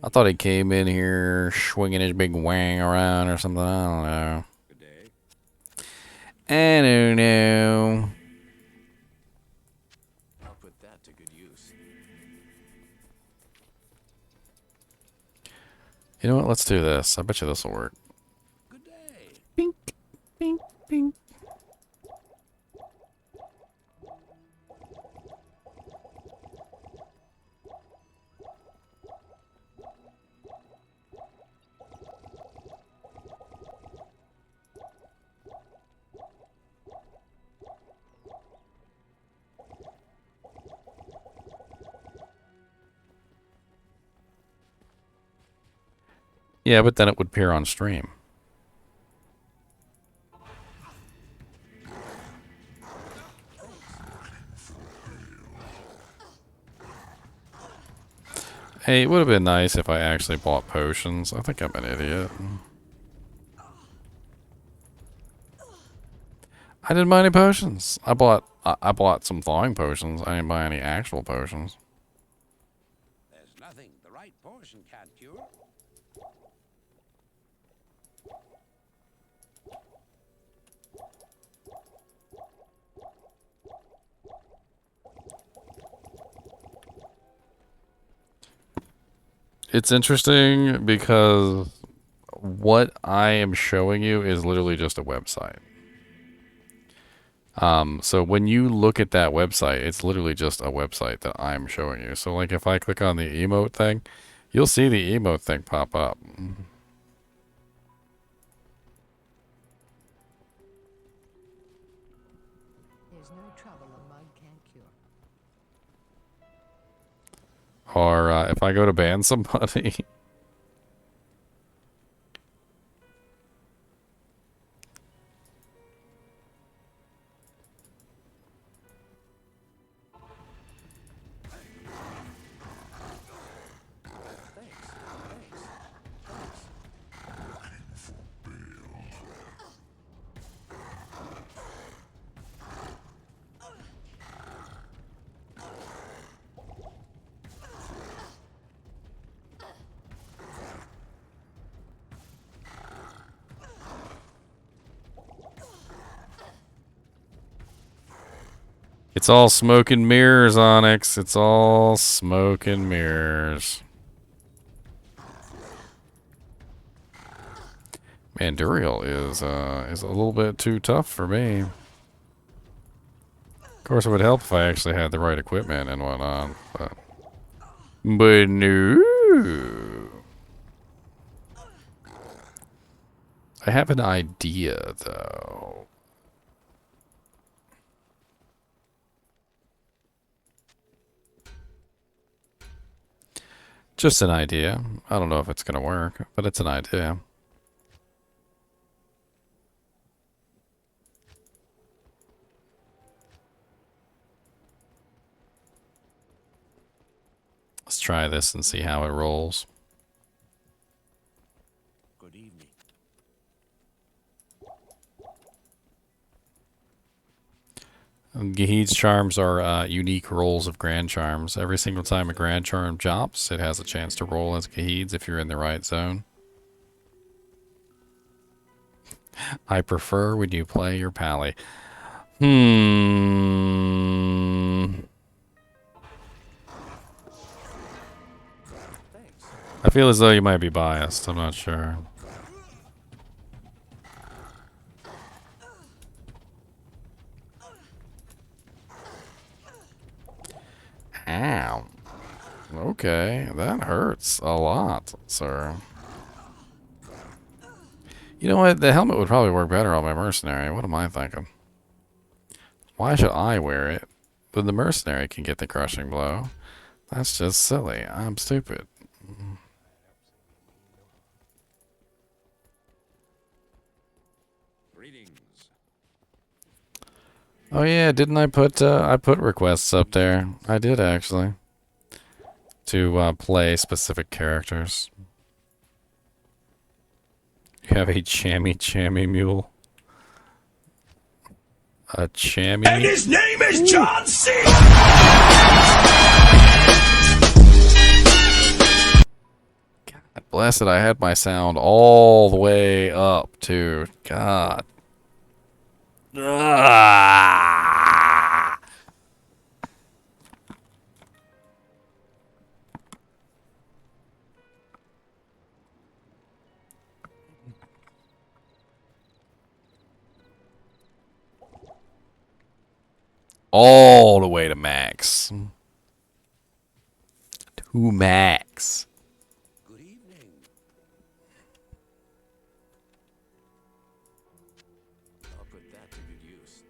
I thought he came in here swinging his big wang around or something. I don't know. I don't know. I'll put that to good use. You know what? Let's do this. I bet you this will work. Good day. Bink, bink, bink. Yeah, but then it would appear on stream. Hey, it would have been nice if I actually bought potions. I think I'm an idiot. I didn't buy any potions. I bought some thawing potions. I didn't buy any actual potions. There's nothing the right portion can't cure. It's interesting because what I am showing you is literally just a website. So when you look at that website, it's literally just a website that I'm showing you. So like if I click on the emote thing, you'll see the emote thing pop up. There's no trouble a mug can't cure. Or if I go to ban somebody. It's all smoke and mirrors, Onyx. It's all smoke and mirrors. Man, Duriel is a little bit too tough for me. Of course, it would help if I actually had the right equipment and whatnot, but no. I have an idea, though. Just an idea. I don't know if it's gonna work, but it's an idea. Let's try this and see how it rolls. Good evening. Gahid's charms are unique rolls of grand charms. Every single time a grand charm drops, it has a chance to roll as Gahid's if you're in the right zone. I prefer when you play your pally. I feel as though you might be biased. I'm not sure. Ow. Okay, that hurts a lot, sir. You know what? The helmet would probably work better on my Mercenary. What am I thinking? Why should I wear it when the Mercenary can get the crushing blow? That's just silly. I'm stupid. Greetings. Oh yeah, didn't I put requests up there? I did actually. To play specific characters. You have a chammy mule. A chammy. And his name is John C. God bless it, I had my sound all the way up too. God. Ah! All the way to max. To max. Good evening. I'll put that to good use.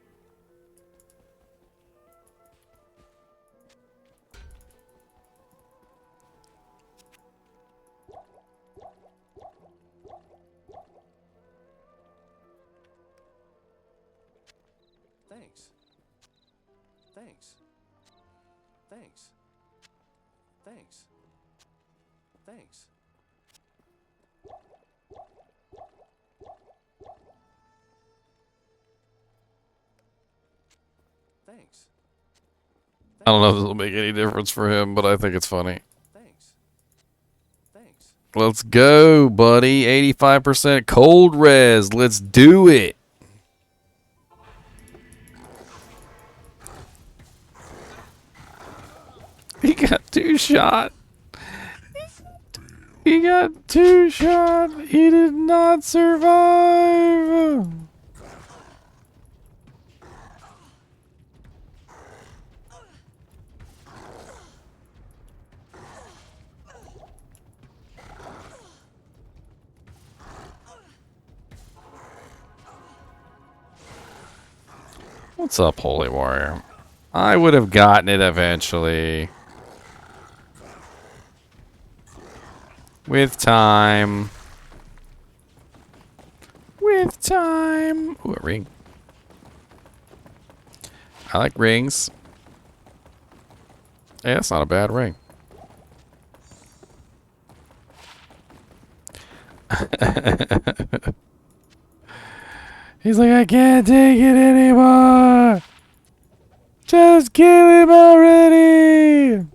Thanks. Thanks. Thanks. Thanks. Thanks. Thanks. I don't know if this will make any difference for him, but I think it's funny. Thanks. Thanks. Let's go, buddy. 85% cold res. Let's do it. He got 2-shot. He got 2-shot. He did not survive. What's up, Holy Warrior? I would have gotten it eventually. With time. With time. Ooh, a ring. I like rings. Yeah, that's not a bad ring. He's like, I can't take it anymore. Just kill him already.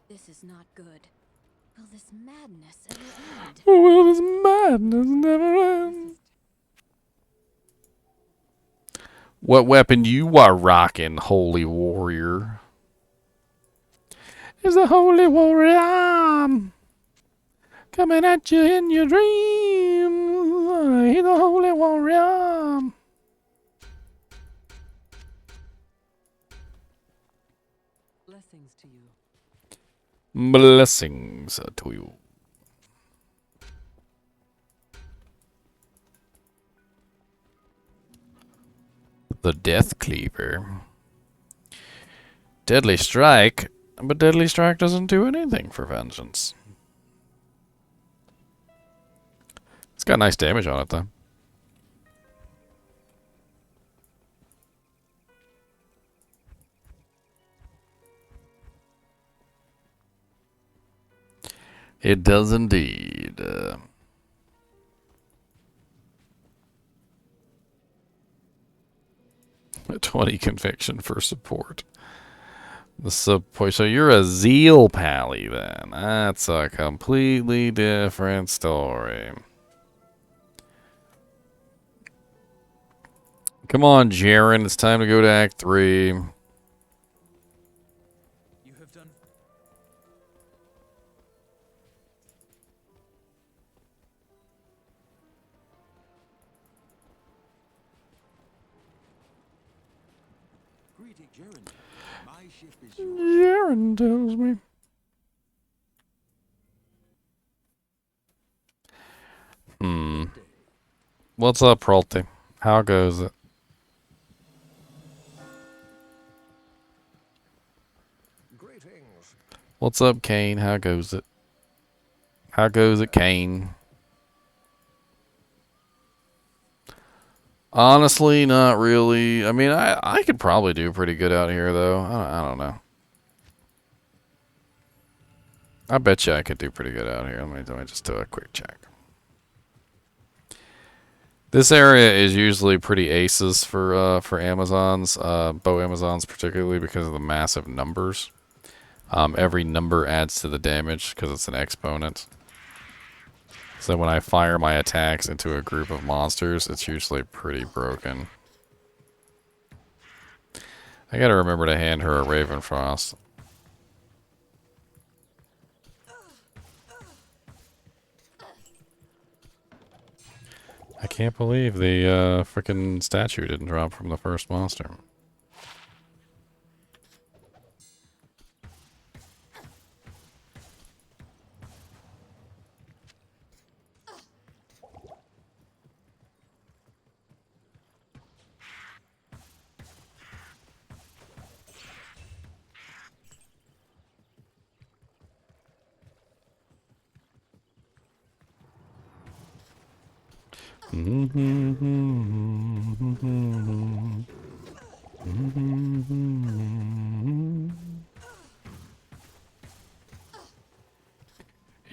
This is not good. Will this madness ever end? Will this madness never end? What weapon you are rocking, Holy Warrior? Is a Holy Warrior coming at you in your dreams? He's a Holy Warrior. Blessings to you. Blessings to you. The Death Cleaver. Deadly Strike, but Deadly Strike doesn't do anything for vengeance. It's got nice damage on it, though. It does indeed. 20 conviction for support. So you're a Zeal Pally then. That's a completely different story. Come on, Jaren. It's time to go to Act 3. You have done. Greeting, Jaren. My ship is yours. Jaren tells me. What's up, Prolty? How goes it? Greetings. What's up, Kane? How goes it? How goes it, Kane? Honestly, not really. I mean, I could probably do pretty good out here, though. I don't know. I bet you I could do pretty good out here. Let me just do a quick check. This area is usually pretty aces for Amazons, bow Amazons particularly because of the massive numbers. Every number adds to the damage because it's an exponent. So when I fire my attacks into a group of monsters, it's usually pretty broken. I gotta remember to hand her a Ravenfrost. I can't believe the frickin' statue didn't drop from the first monster.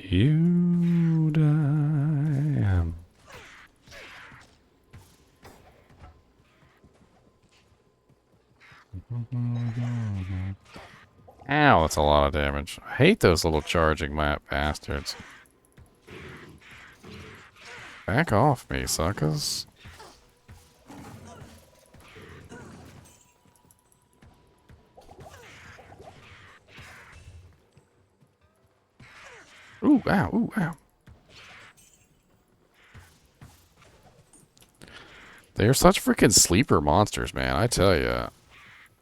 You die. Ow, that's a lot of damage. I hate those little charging map bastards. Back off me, suckers. Ooh, ow, ooh, ow. They're such freaking sleeper monsters, man. I tell you.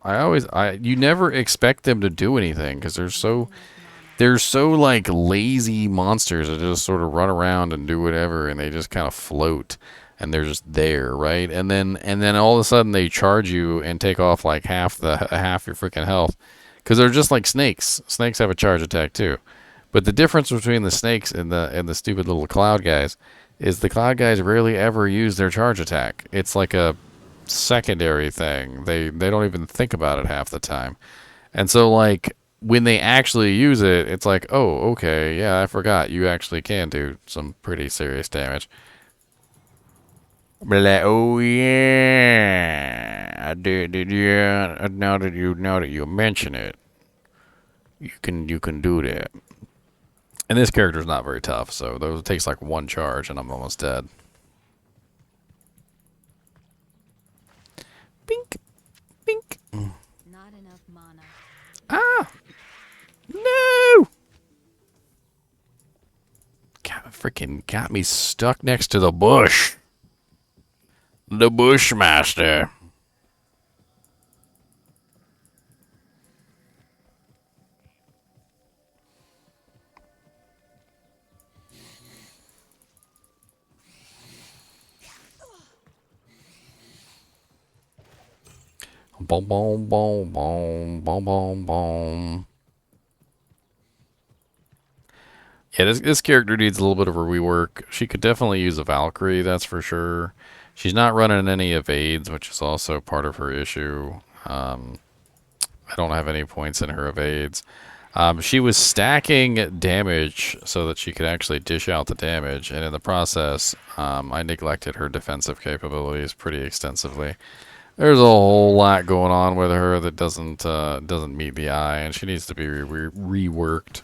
You never expect them to do anything because they're so like lazy monsters that just sort of run around and do whatever, and they just kind of float, and they're just there, right? And then all of a sudden they charge you and take off like half your freaking health, because they're just like snakes. Snakes have a charge attack too, but the difference between the snakes and the stupid little cloud guys is the cloud guys rarely ever use their charge attack. It's like a secondary thing. They don't even think about it half the time. And so like when they actually use it, it's like, oh, okay, yeah, I forgot you actually can do some pretty serious damage. But like, oh yeah, I did yeah. Now that you mention it, you can do that. And this character's not very tough, so it takes like one charge and I'm almost dead. Bink, bink. Not enough mana. Ah! No! Freaking got me stuck next to the bush. The Bushmaster. Boom, boom, boom, boom, boom, boom, boom. Yeah, this character needs a little bit of a rework. She could definitely use a Valkyrie, that's for sure. She's not running any evades, which is also part of her issue. I don't have any points in her evades. She was stacking damage so that she could actually dish out the damage, and in the process, I neglected her defensive capabilities pretty extensively. There's a whole lot going on with her that doesn't meet the eye, and she needs to be reworked.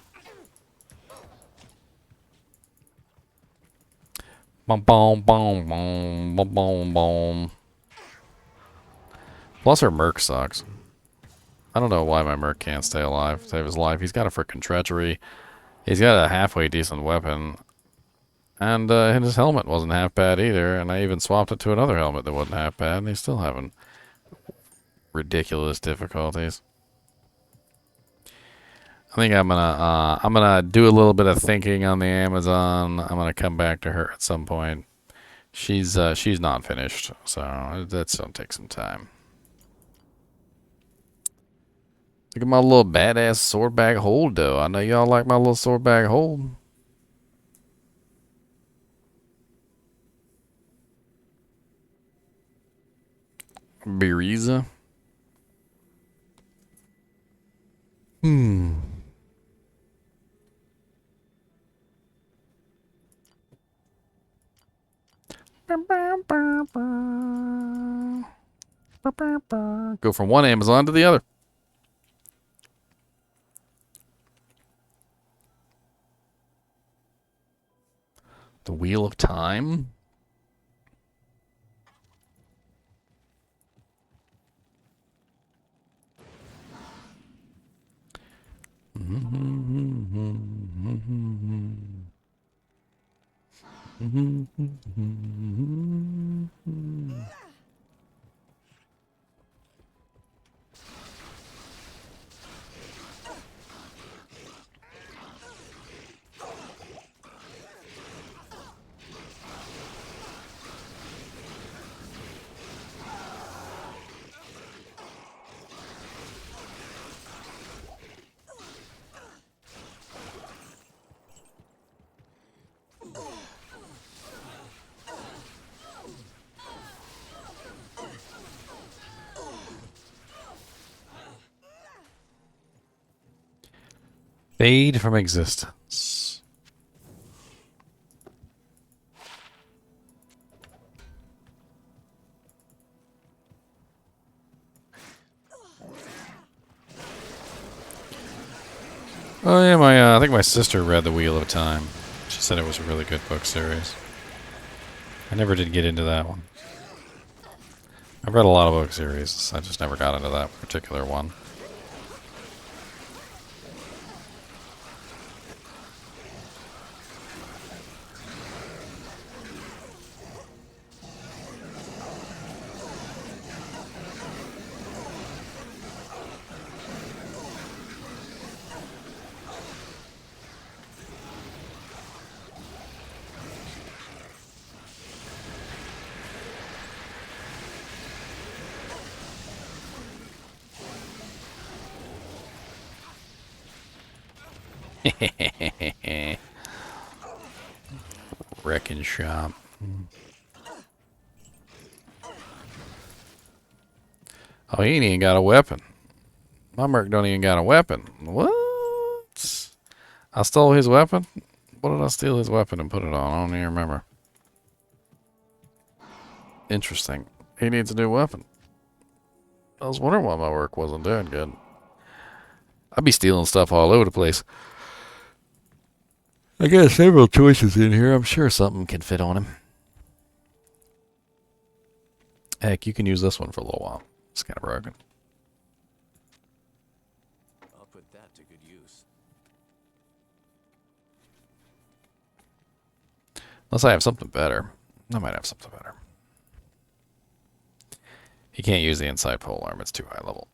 Boom, boom, boom, boom, boom, boom, boom. Plus, her merc sucks. I don't know why my merc can't save his life. He's got a frickin' treachery. He's got a halfway decent weapon. And his helmet wasn't half bad either, and I even swapped it to another helmet that wasn't half bad, and he's still having ridiculous difficulties. I think I'm gonna do a little bit of thinking on the Amazon. I'm gonna come back to her at some point. She's not finished, so that's gonna take some time. Look at my little badass sword bag hold, though. I know y'all like my little sword bag hold. Beriza. Go from one Amazon to the other. The Wheel of Time. Fade from existence. Oh yeah, my I think my sister read The Wheel of Time. She said it was a really good book series. I never did get into that one. I've read a lot of book series. I just never got into that particular one. Wrecking shop. Oh, he ain't even got a weapon. My merc don't even got a weapon. What? I stole his weapon? What did I steal his weapon and put it on? I don't even remember. Interesting. He needs a new weapon. I was wondering why my work wasn't doing good. I'd be stealing stuff all over the place. I got several choices in here. I'm sure something can fit on him. Heck, you can use this one for a little while. It's kind of broken. I'll put that to good use. Unless I have something better. I might have something better. He can't use the inside pole arm. It's too high level.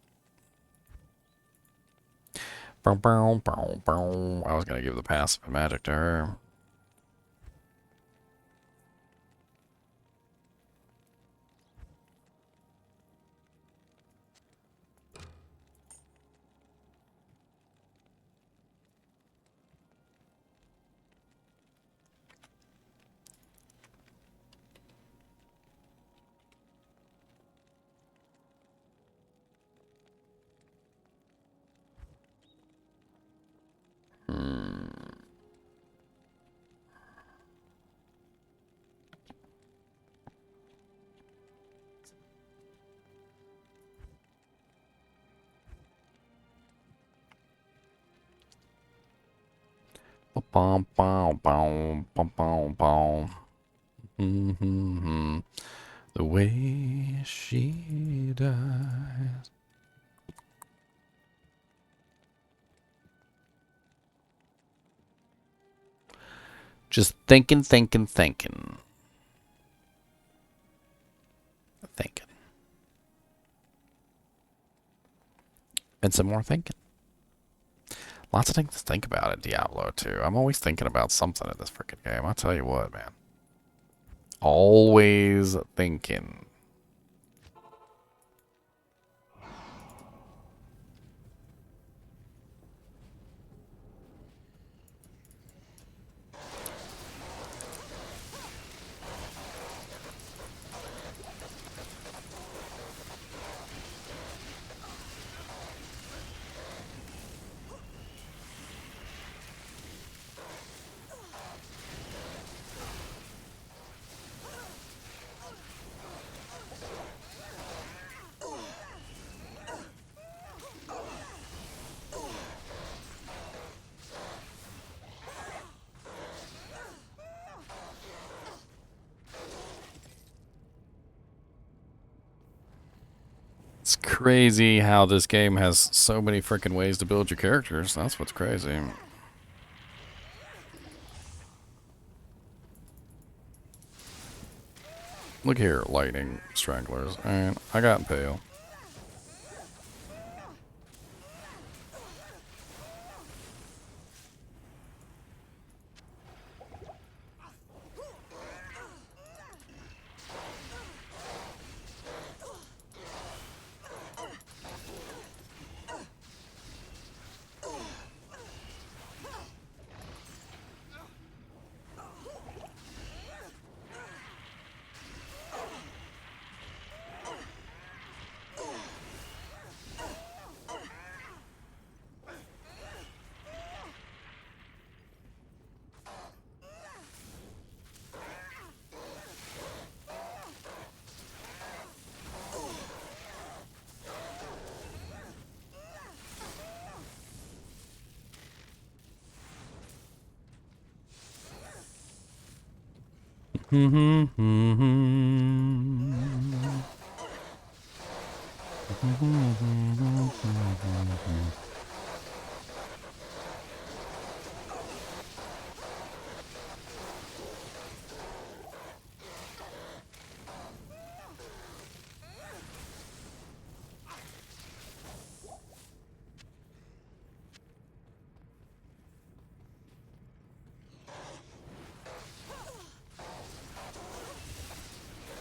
I was going to give the passive and magic to her. Bum, bum, bum, bum, bum, bum. The way she dies. Just thinking. Thinking. And some more thinking. Lots of things to think about at Diablo 2. I'm always thinking about something in this freaking game. I'll tell you what, man. Always thinking. It's crazy how this game has so many freaking ways to build your characters. That's what's crazy. Look here, lightning stranglers. And I got impale.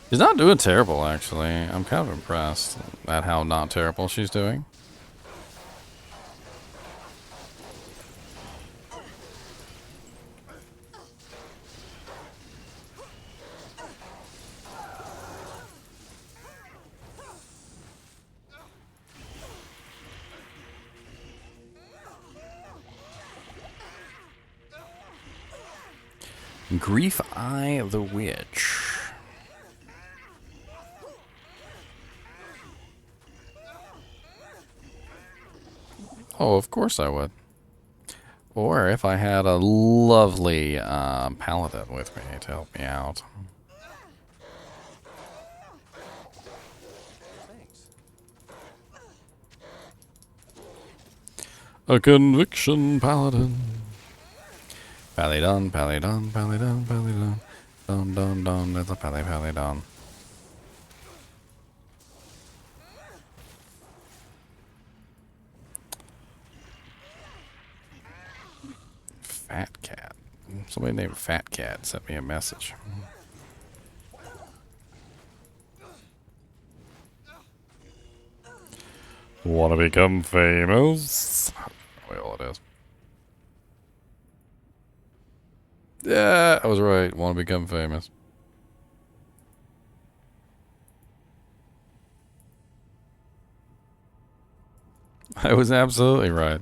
She's not doing terrible, actually. I'm kind of impressed at how not terrible she's doing. Grief Eye the Witch. Oh, of course I would. Or if I had a lovely paladin with me to help me out. Thanks. A conviction paladin. Palidon, palidon, palidon, palidon. Don, don, don, there's a palidon. Fat Cat. Somebody named Fat Cat sent me a message. Wanna become famous? Well, it is. Yeah, I was right. Wanna become famous. I was absolutely right.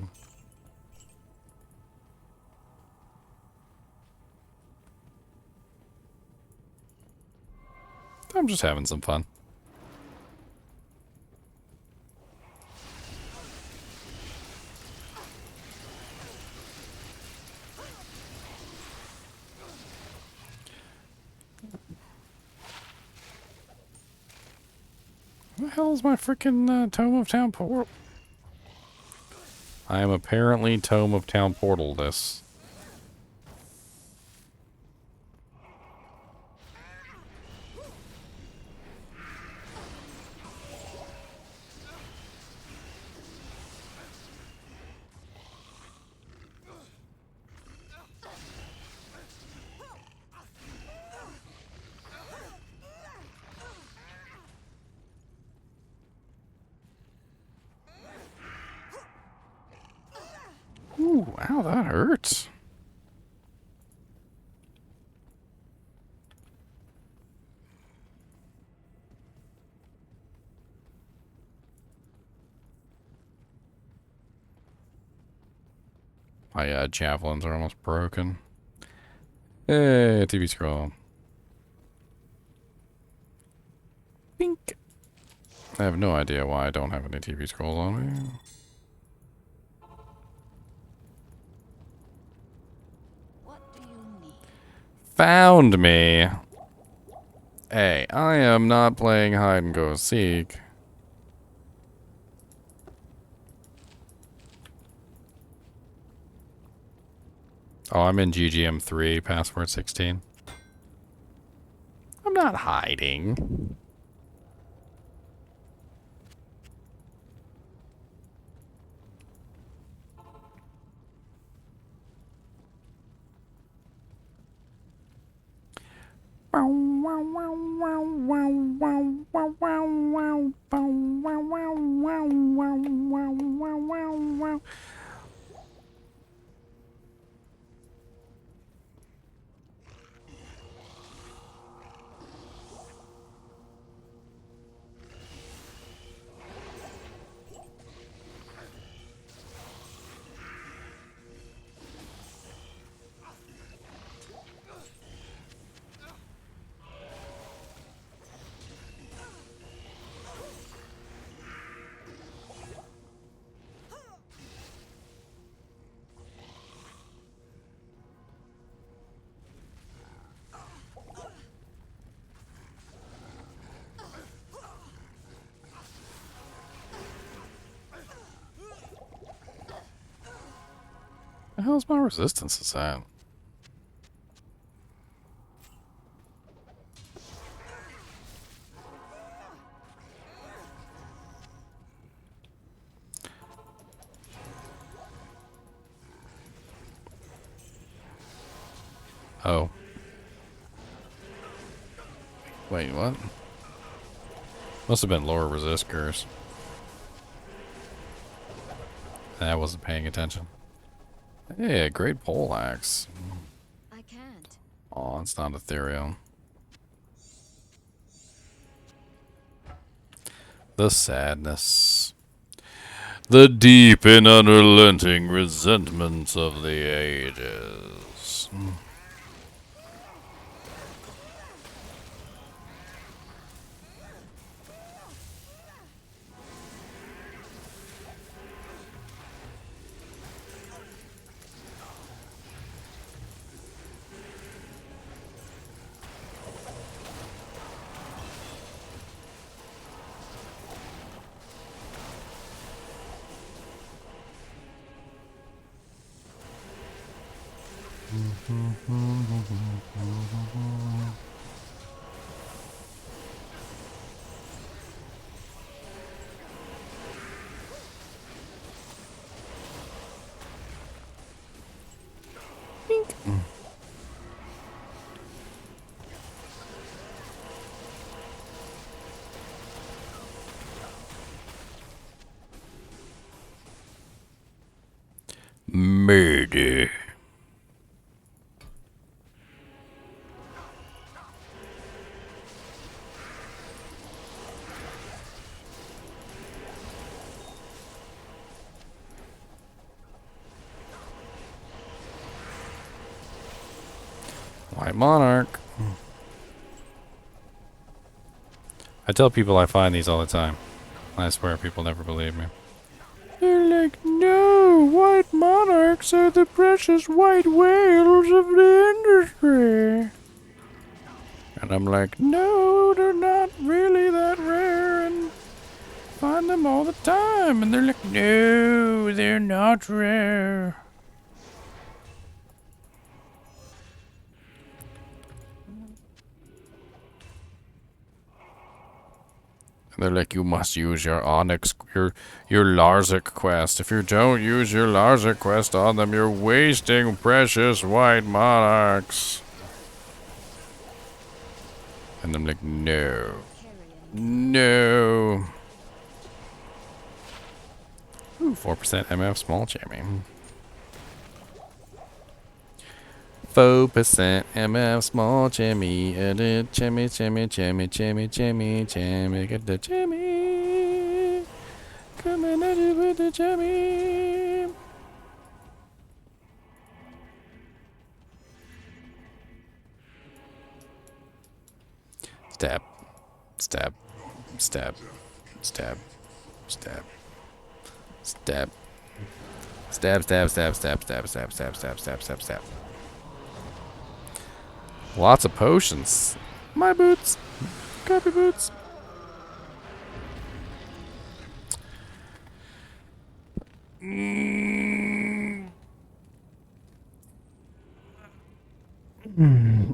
I'm just having some fun. Where the hell is my freaking Tome of Town Portal? I am apparently Tome of Town Portal this. Ooh, ow, that hurts. My javelins are almost broken. Hey, TV scroll. Bink. I have no idea why I don't have any TV scrolls on me. What do you need? Found me. Hey, I am not playing hide and go seek. Oh, I'm in GGM3, password 16. I'm not hiding. The hell's my resistance is at? Oh. Wait, what? Must have been lower resist curse. I wasn't paying attention. Hey, a great pole axe. I can't. Oh, it's not ethereal. The sadness. The deep and unrelenting resentments of the ages. Murder. White Monarch. I tell people I find these all the time. I swear people never believe me. They're like, no, white monarchs are the precious white whales of the industry. And I'm like, no, they're not really that rare, and find them all the time. And they're like, no, they're not rare. And they're like, you must use your Onyx, your Larzik quest. If you don't use your Larzik quest on them, you're wasting precious white monarchs. And I'm like, no. No. Ooh, 4% MF small jamming. 4% MF small jammy. Edit jammy, jammy, jammy, jammy, jammy, jammy. Get the jammy. Coming at you with the jammy. Stab. Stab. Stab. Stab. Stab. Stab. Stab, stab, stab, stab, stab, stab, stab, stab, stab, stab, stab. Lots of potions. My boots. Copy boots.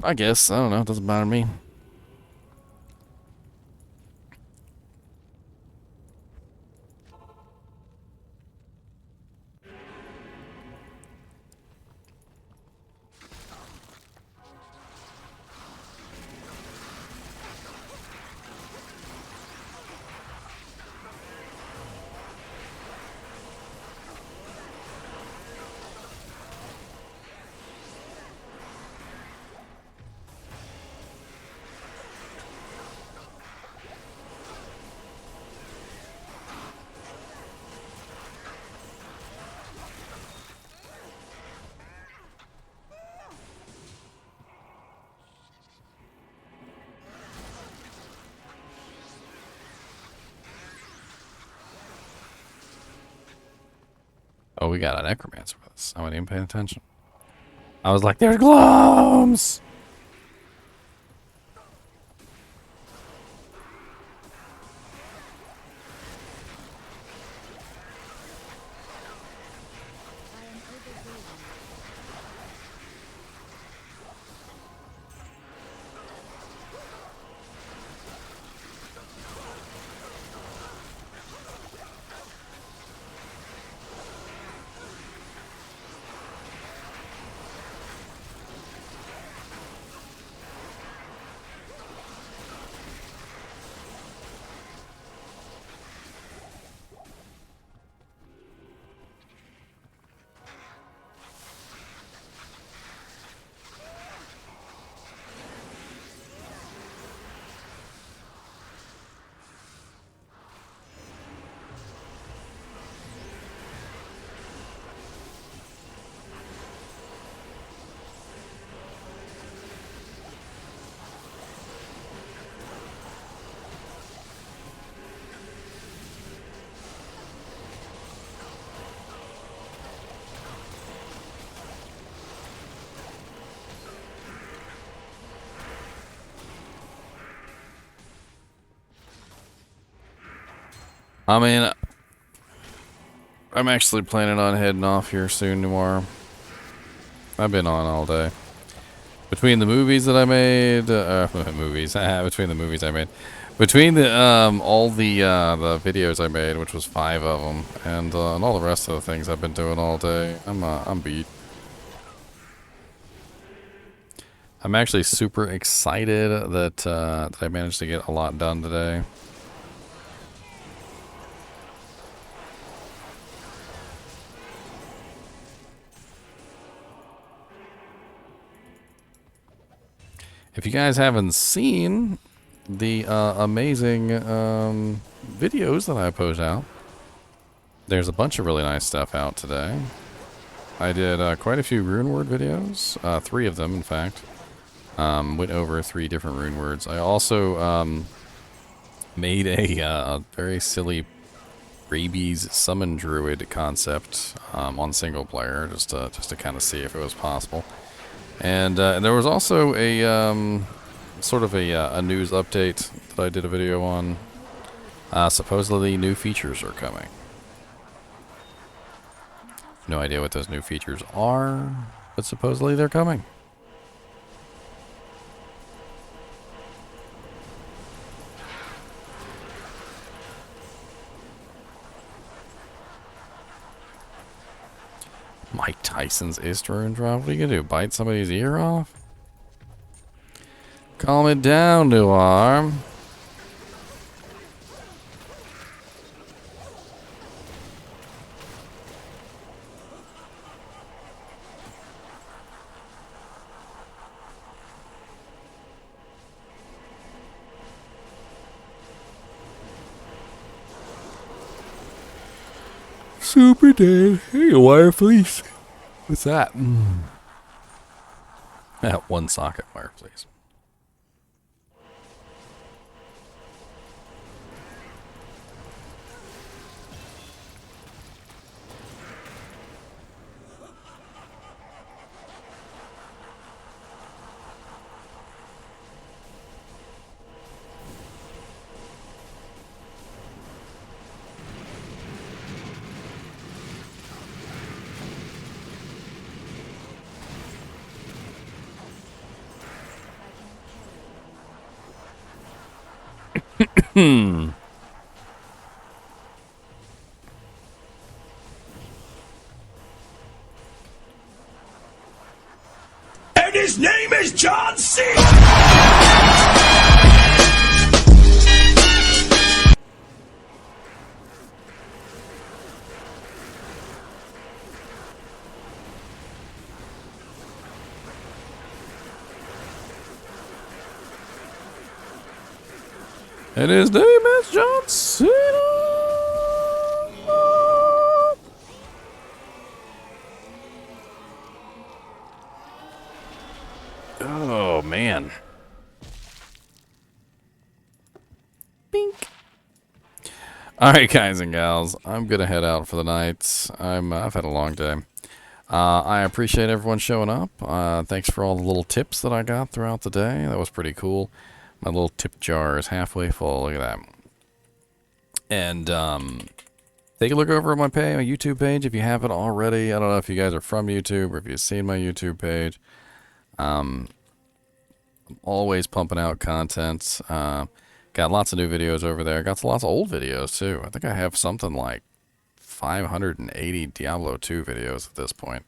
I guess. I don't know. It doesn't bother me. Oh, we got a necromancer with us. I wasn't even paying attention. I was like, there's gloams! I am overburdened. I mean, I'm actually planning on heading off here soon tomorrow. I've been on all day. Between the movies that I made, between the movies I made, between the all the videos I made, which was 5 of them, and all the rest of the things I've been doing all day, I'm beat. I'm actually super excited that I managed to get a lot done today. If you guys haven't seen the amazing videos that I post out, there's a bunch of really nice stuff out today. I did quite a few rune word videos, 3 of them in fact. Went over 3 different rune words. I also made a very silly rabies summon druid concept on single player, just to kind of see if it was possible. And there was also a sort of a news update that I did a video on. Supposedly new features are coming. No idea what those new features are, but supposedly they're coming. Mike Tyson's Istron drop? What are you gonna do? Bite somebody's ear off? Calm it down, Noir. Super dead. Hey, wire please. What's that? That 1 socket wire, please. Hmm. And his name is John C. And his name is John Cena. Oh man. Bink. All right, guys and gals, I'm gonna head out for the night. I've had a long day. I appreciate everyone showing up. Thanks for all the little tips that I got throughout the day. That was pretty cool. My little tip jar is halfway full. Look at that. And take a look over at my YouTube page if you haven't already. I don't know if you guys are from YouTube or if you've seen my YouTube page. I'm always pumping out content. Got lots of new videos over there. Got lots of old videos too. I think I have something like 580 Diablo 2 videos at this point.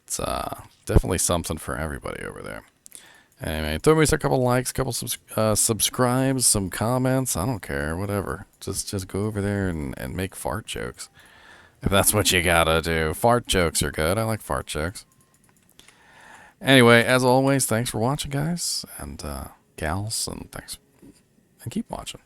It's definitely something for everybody over there. Anyway, throw me a couple likes, a couple subscribes, some comments. I don't care, whatever. Just go over there and make fart jokes. If that's what you gotta do. Fart jokes are good. I like fart jokes. Anyway, as always, thanks for watching, guys and gals, and thanks. And keep watching.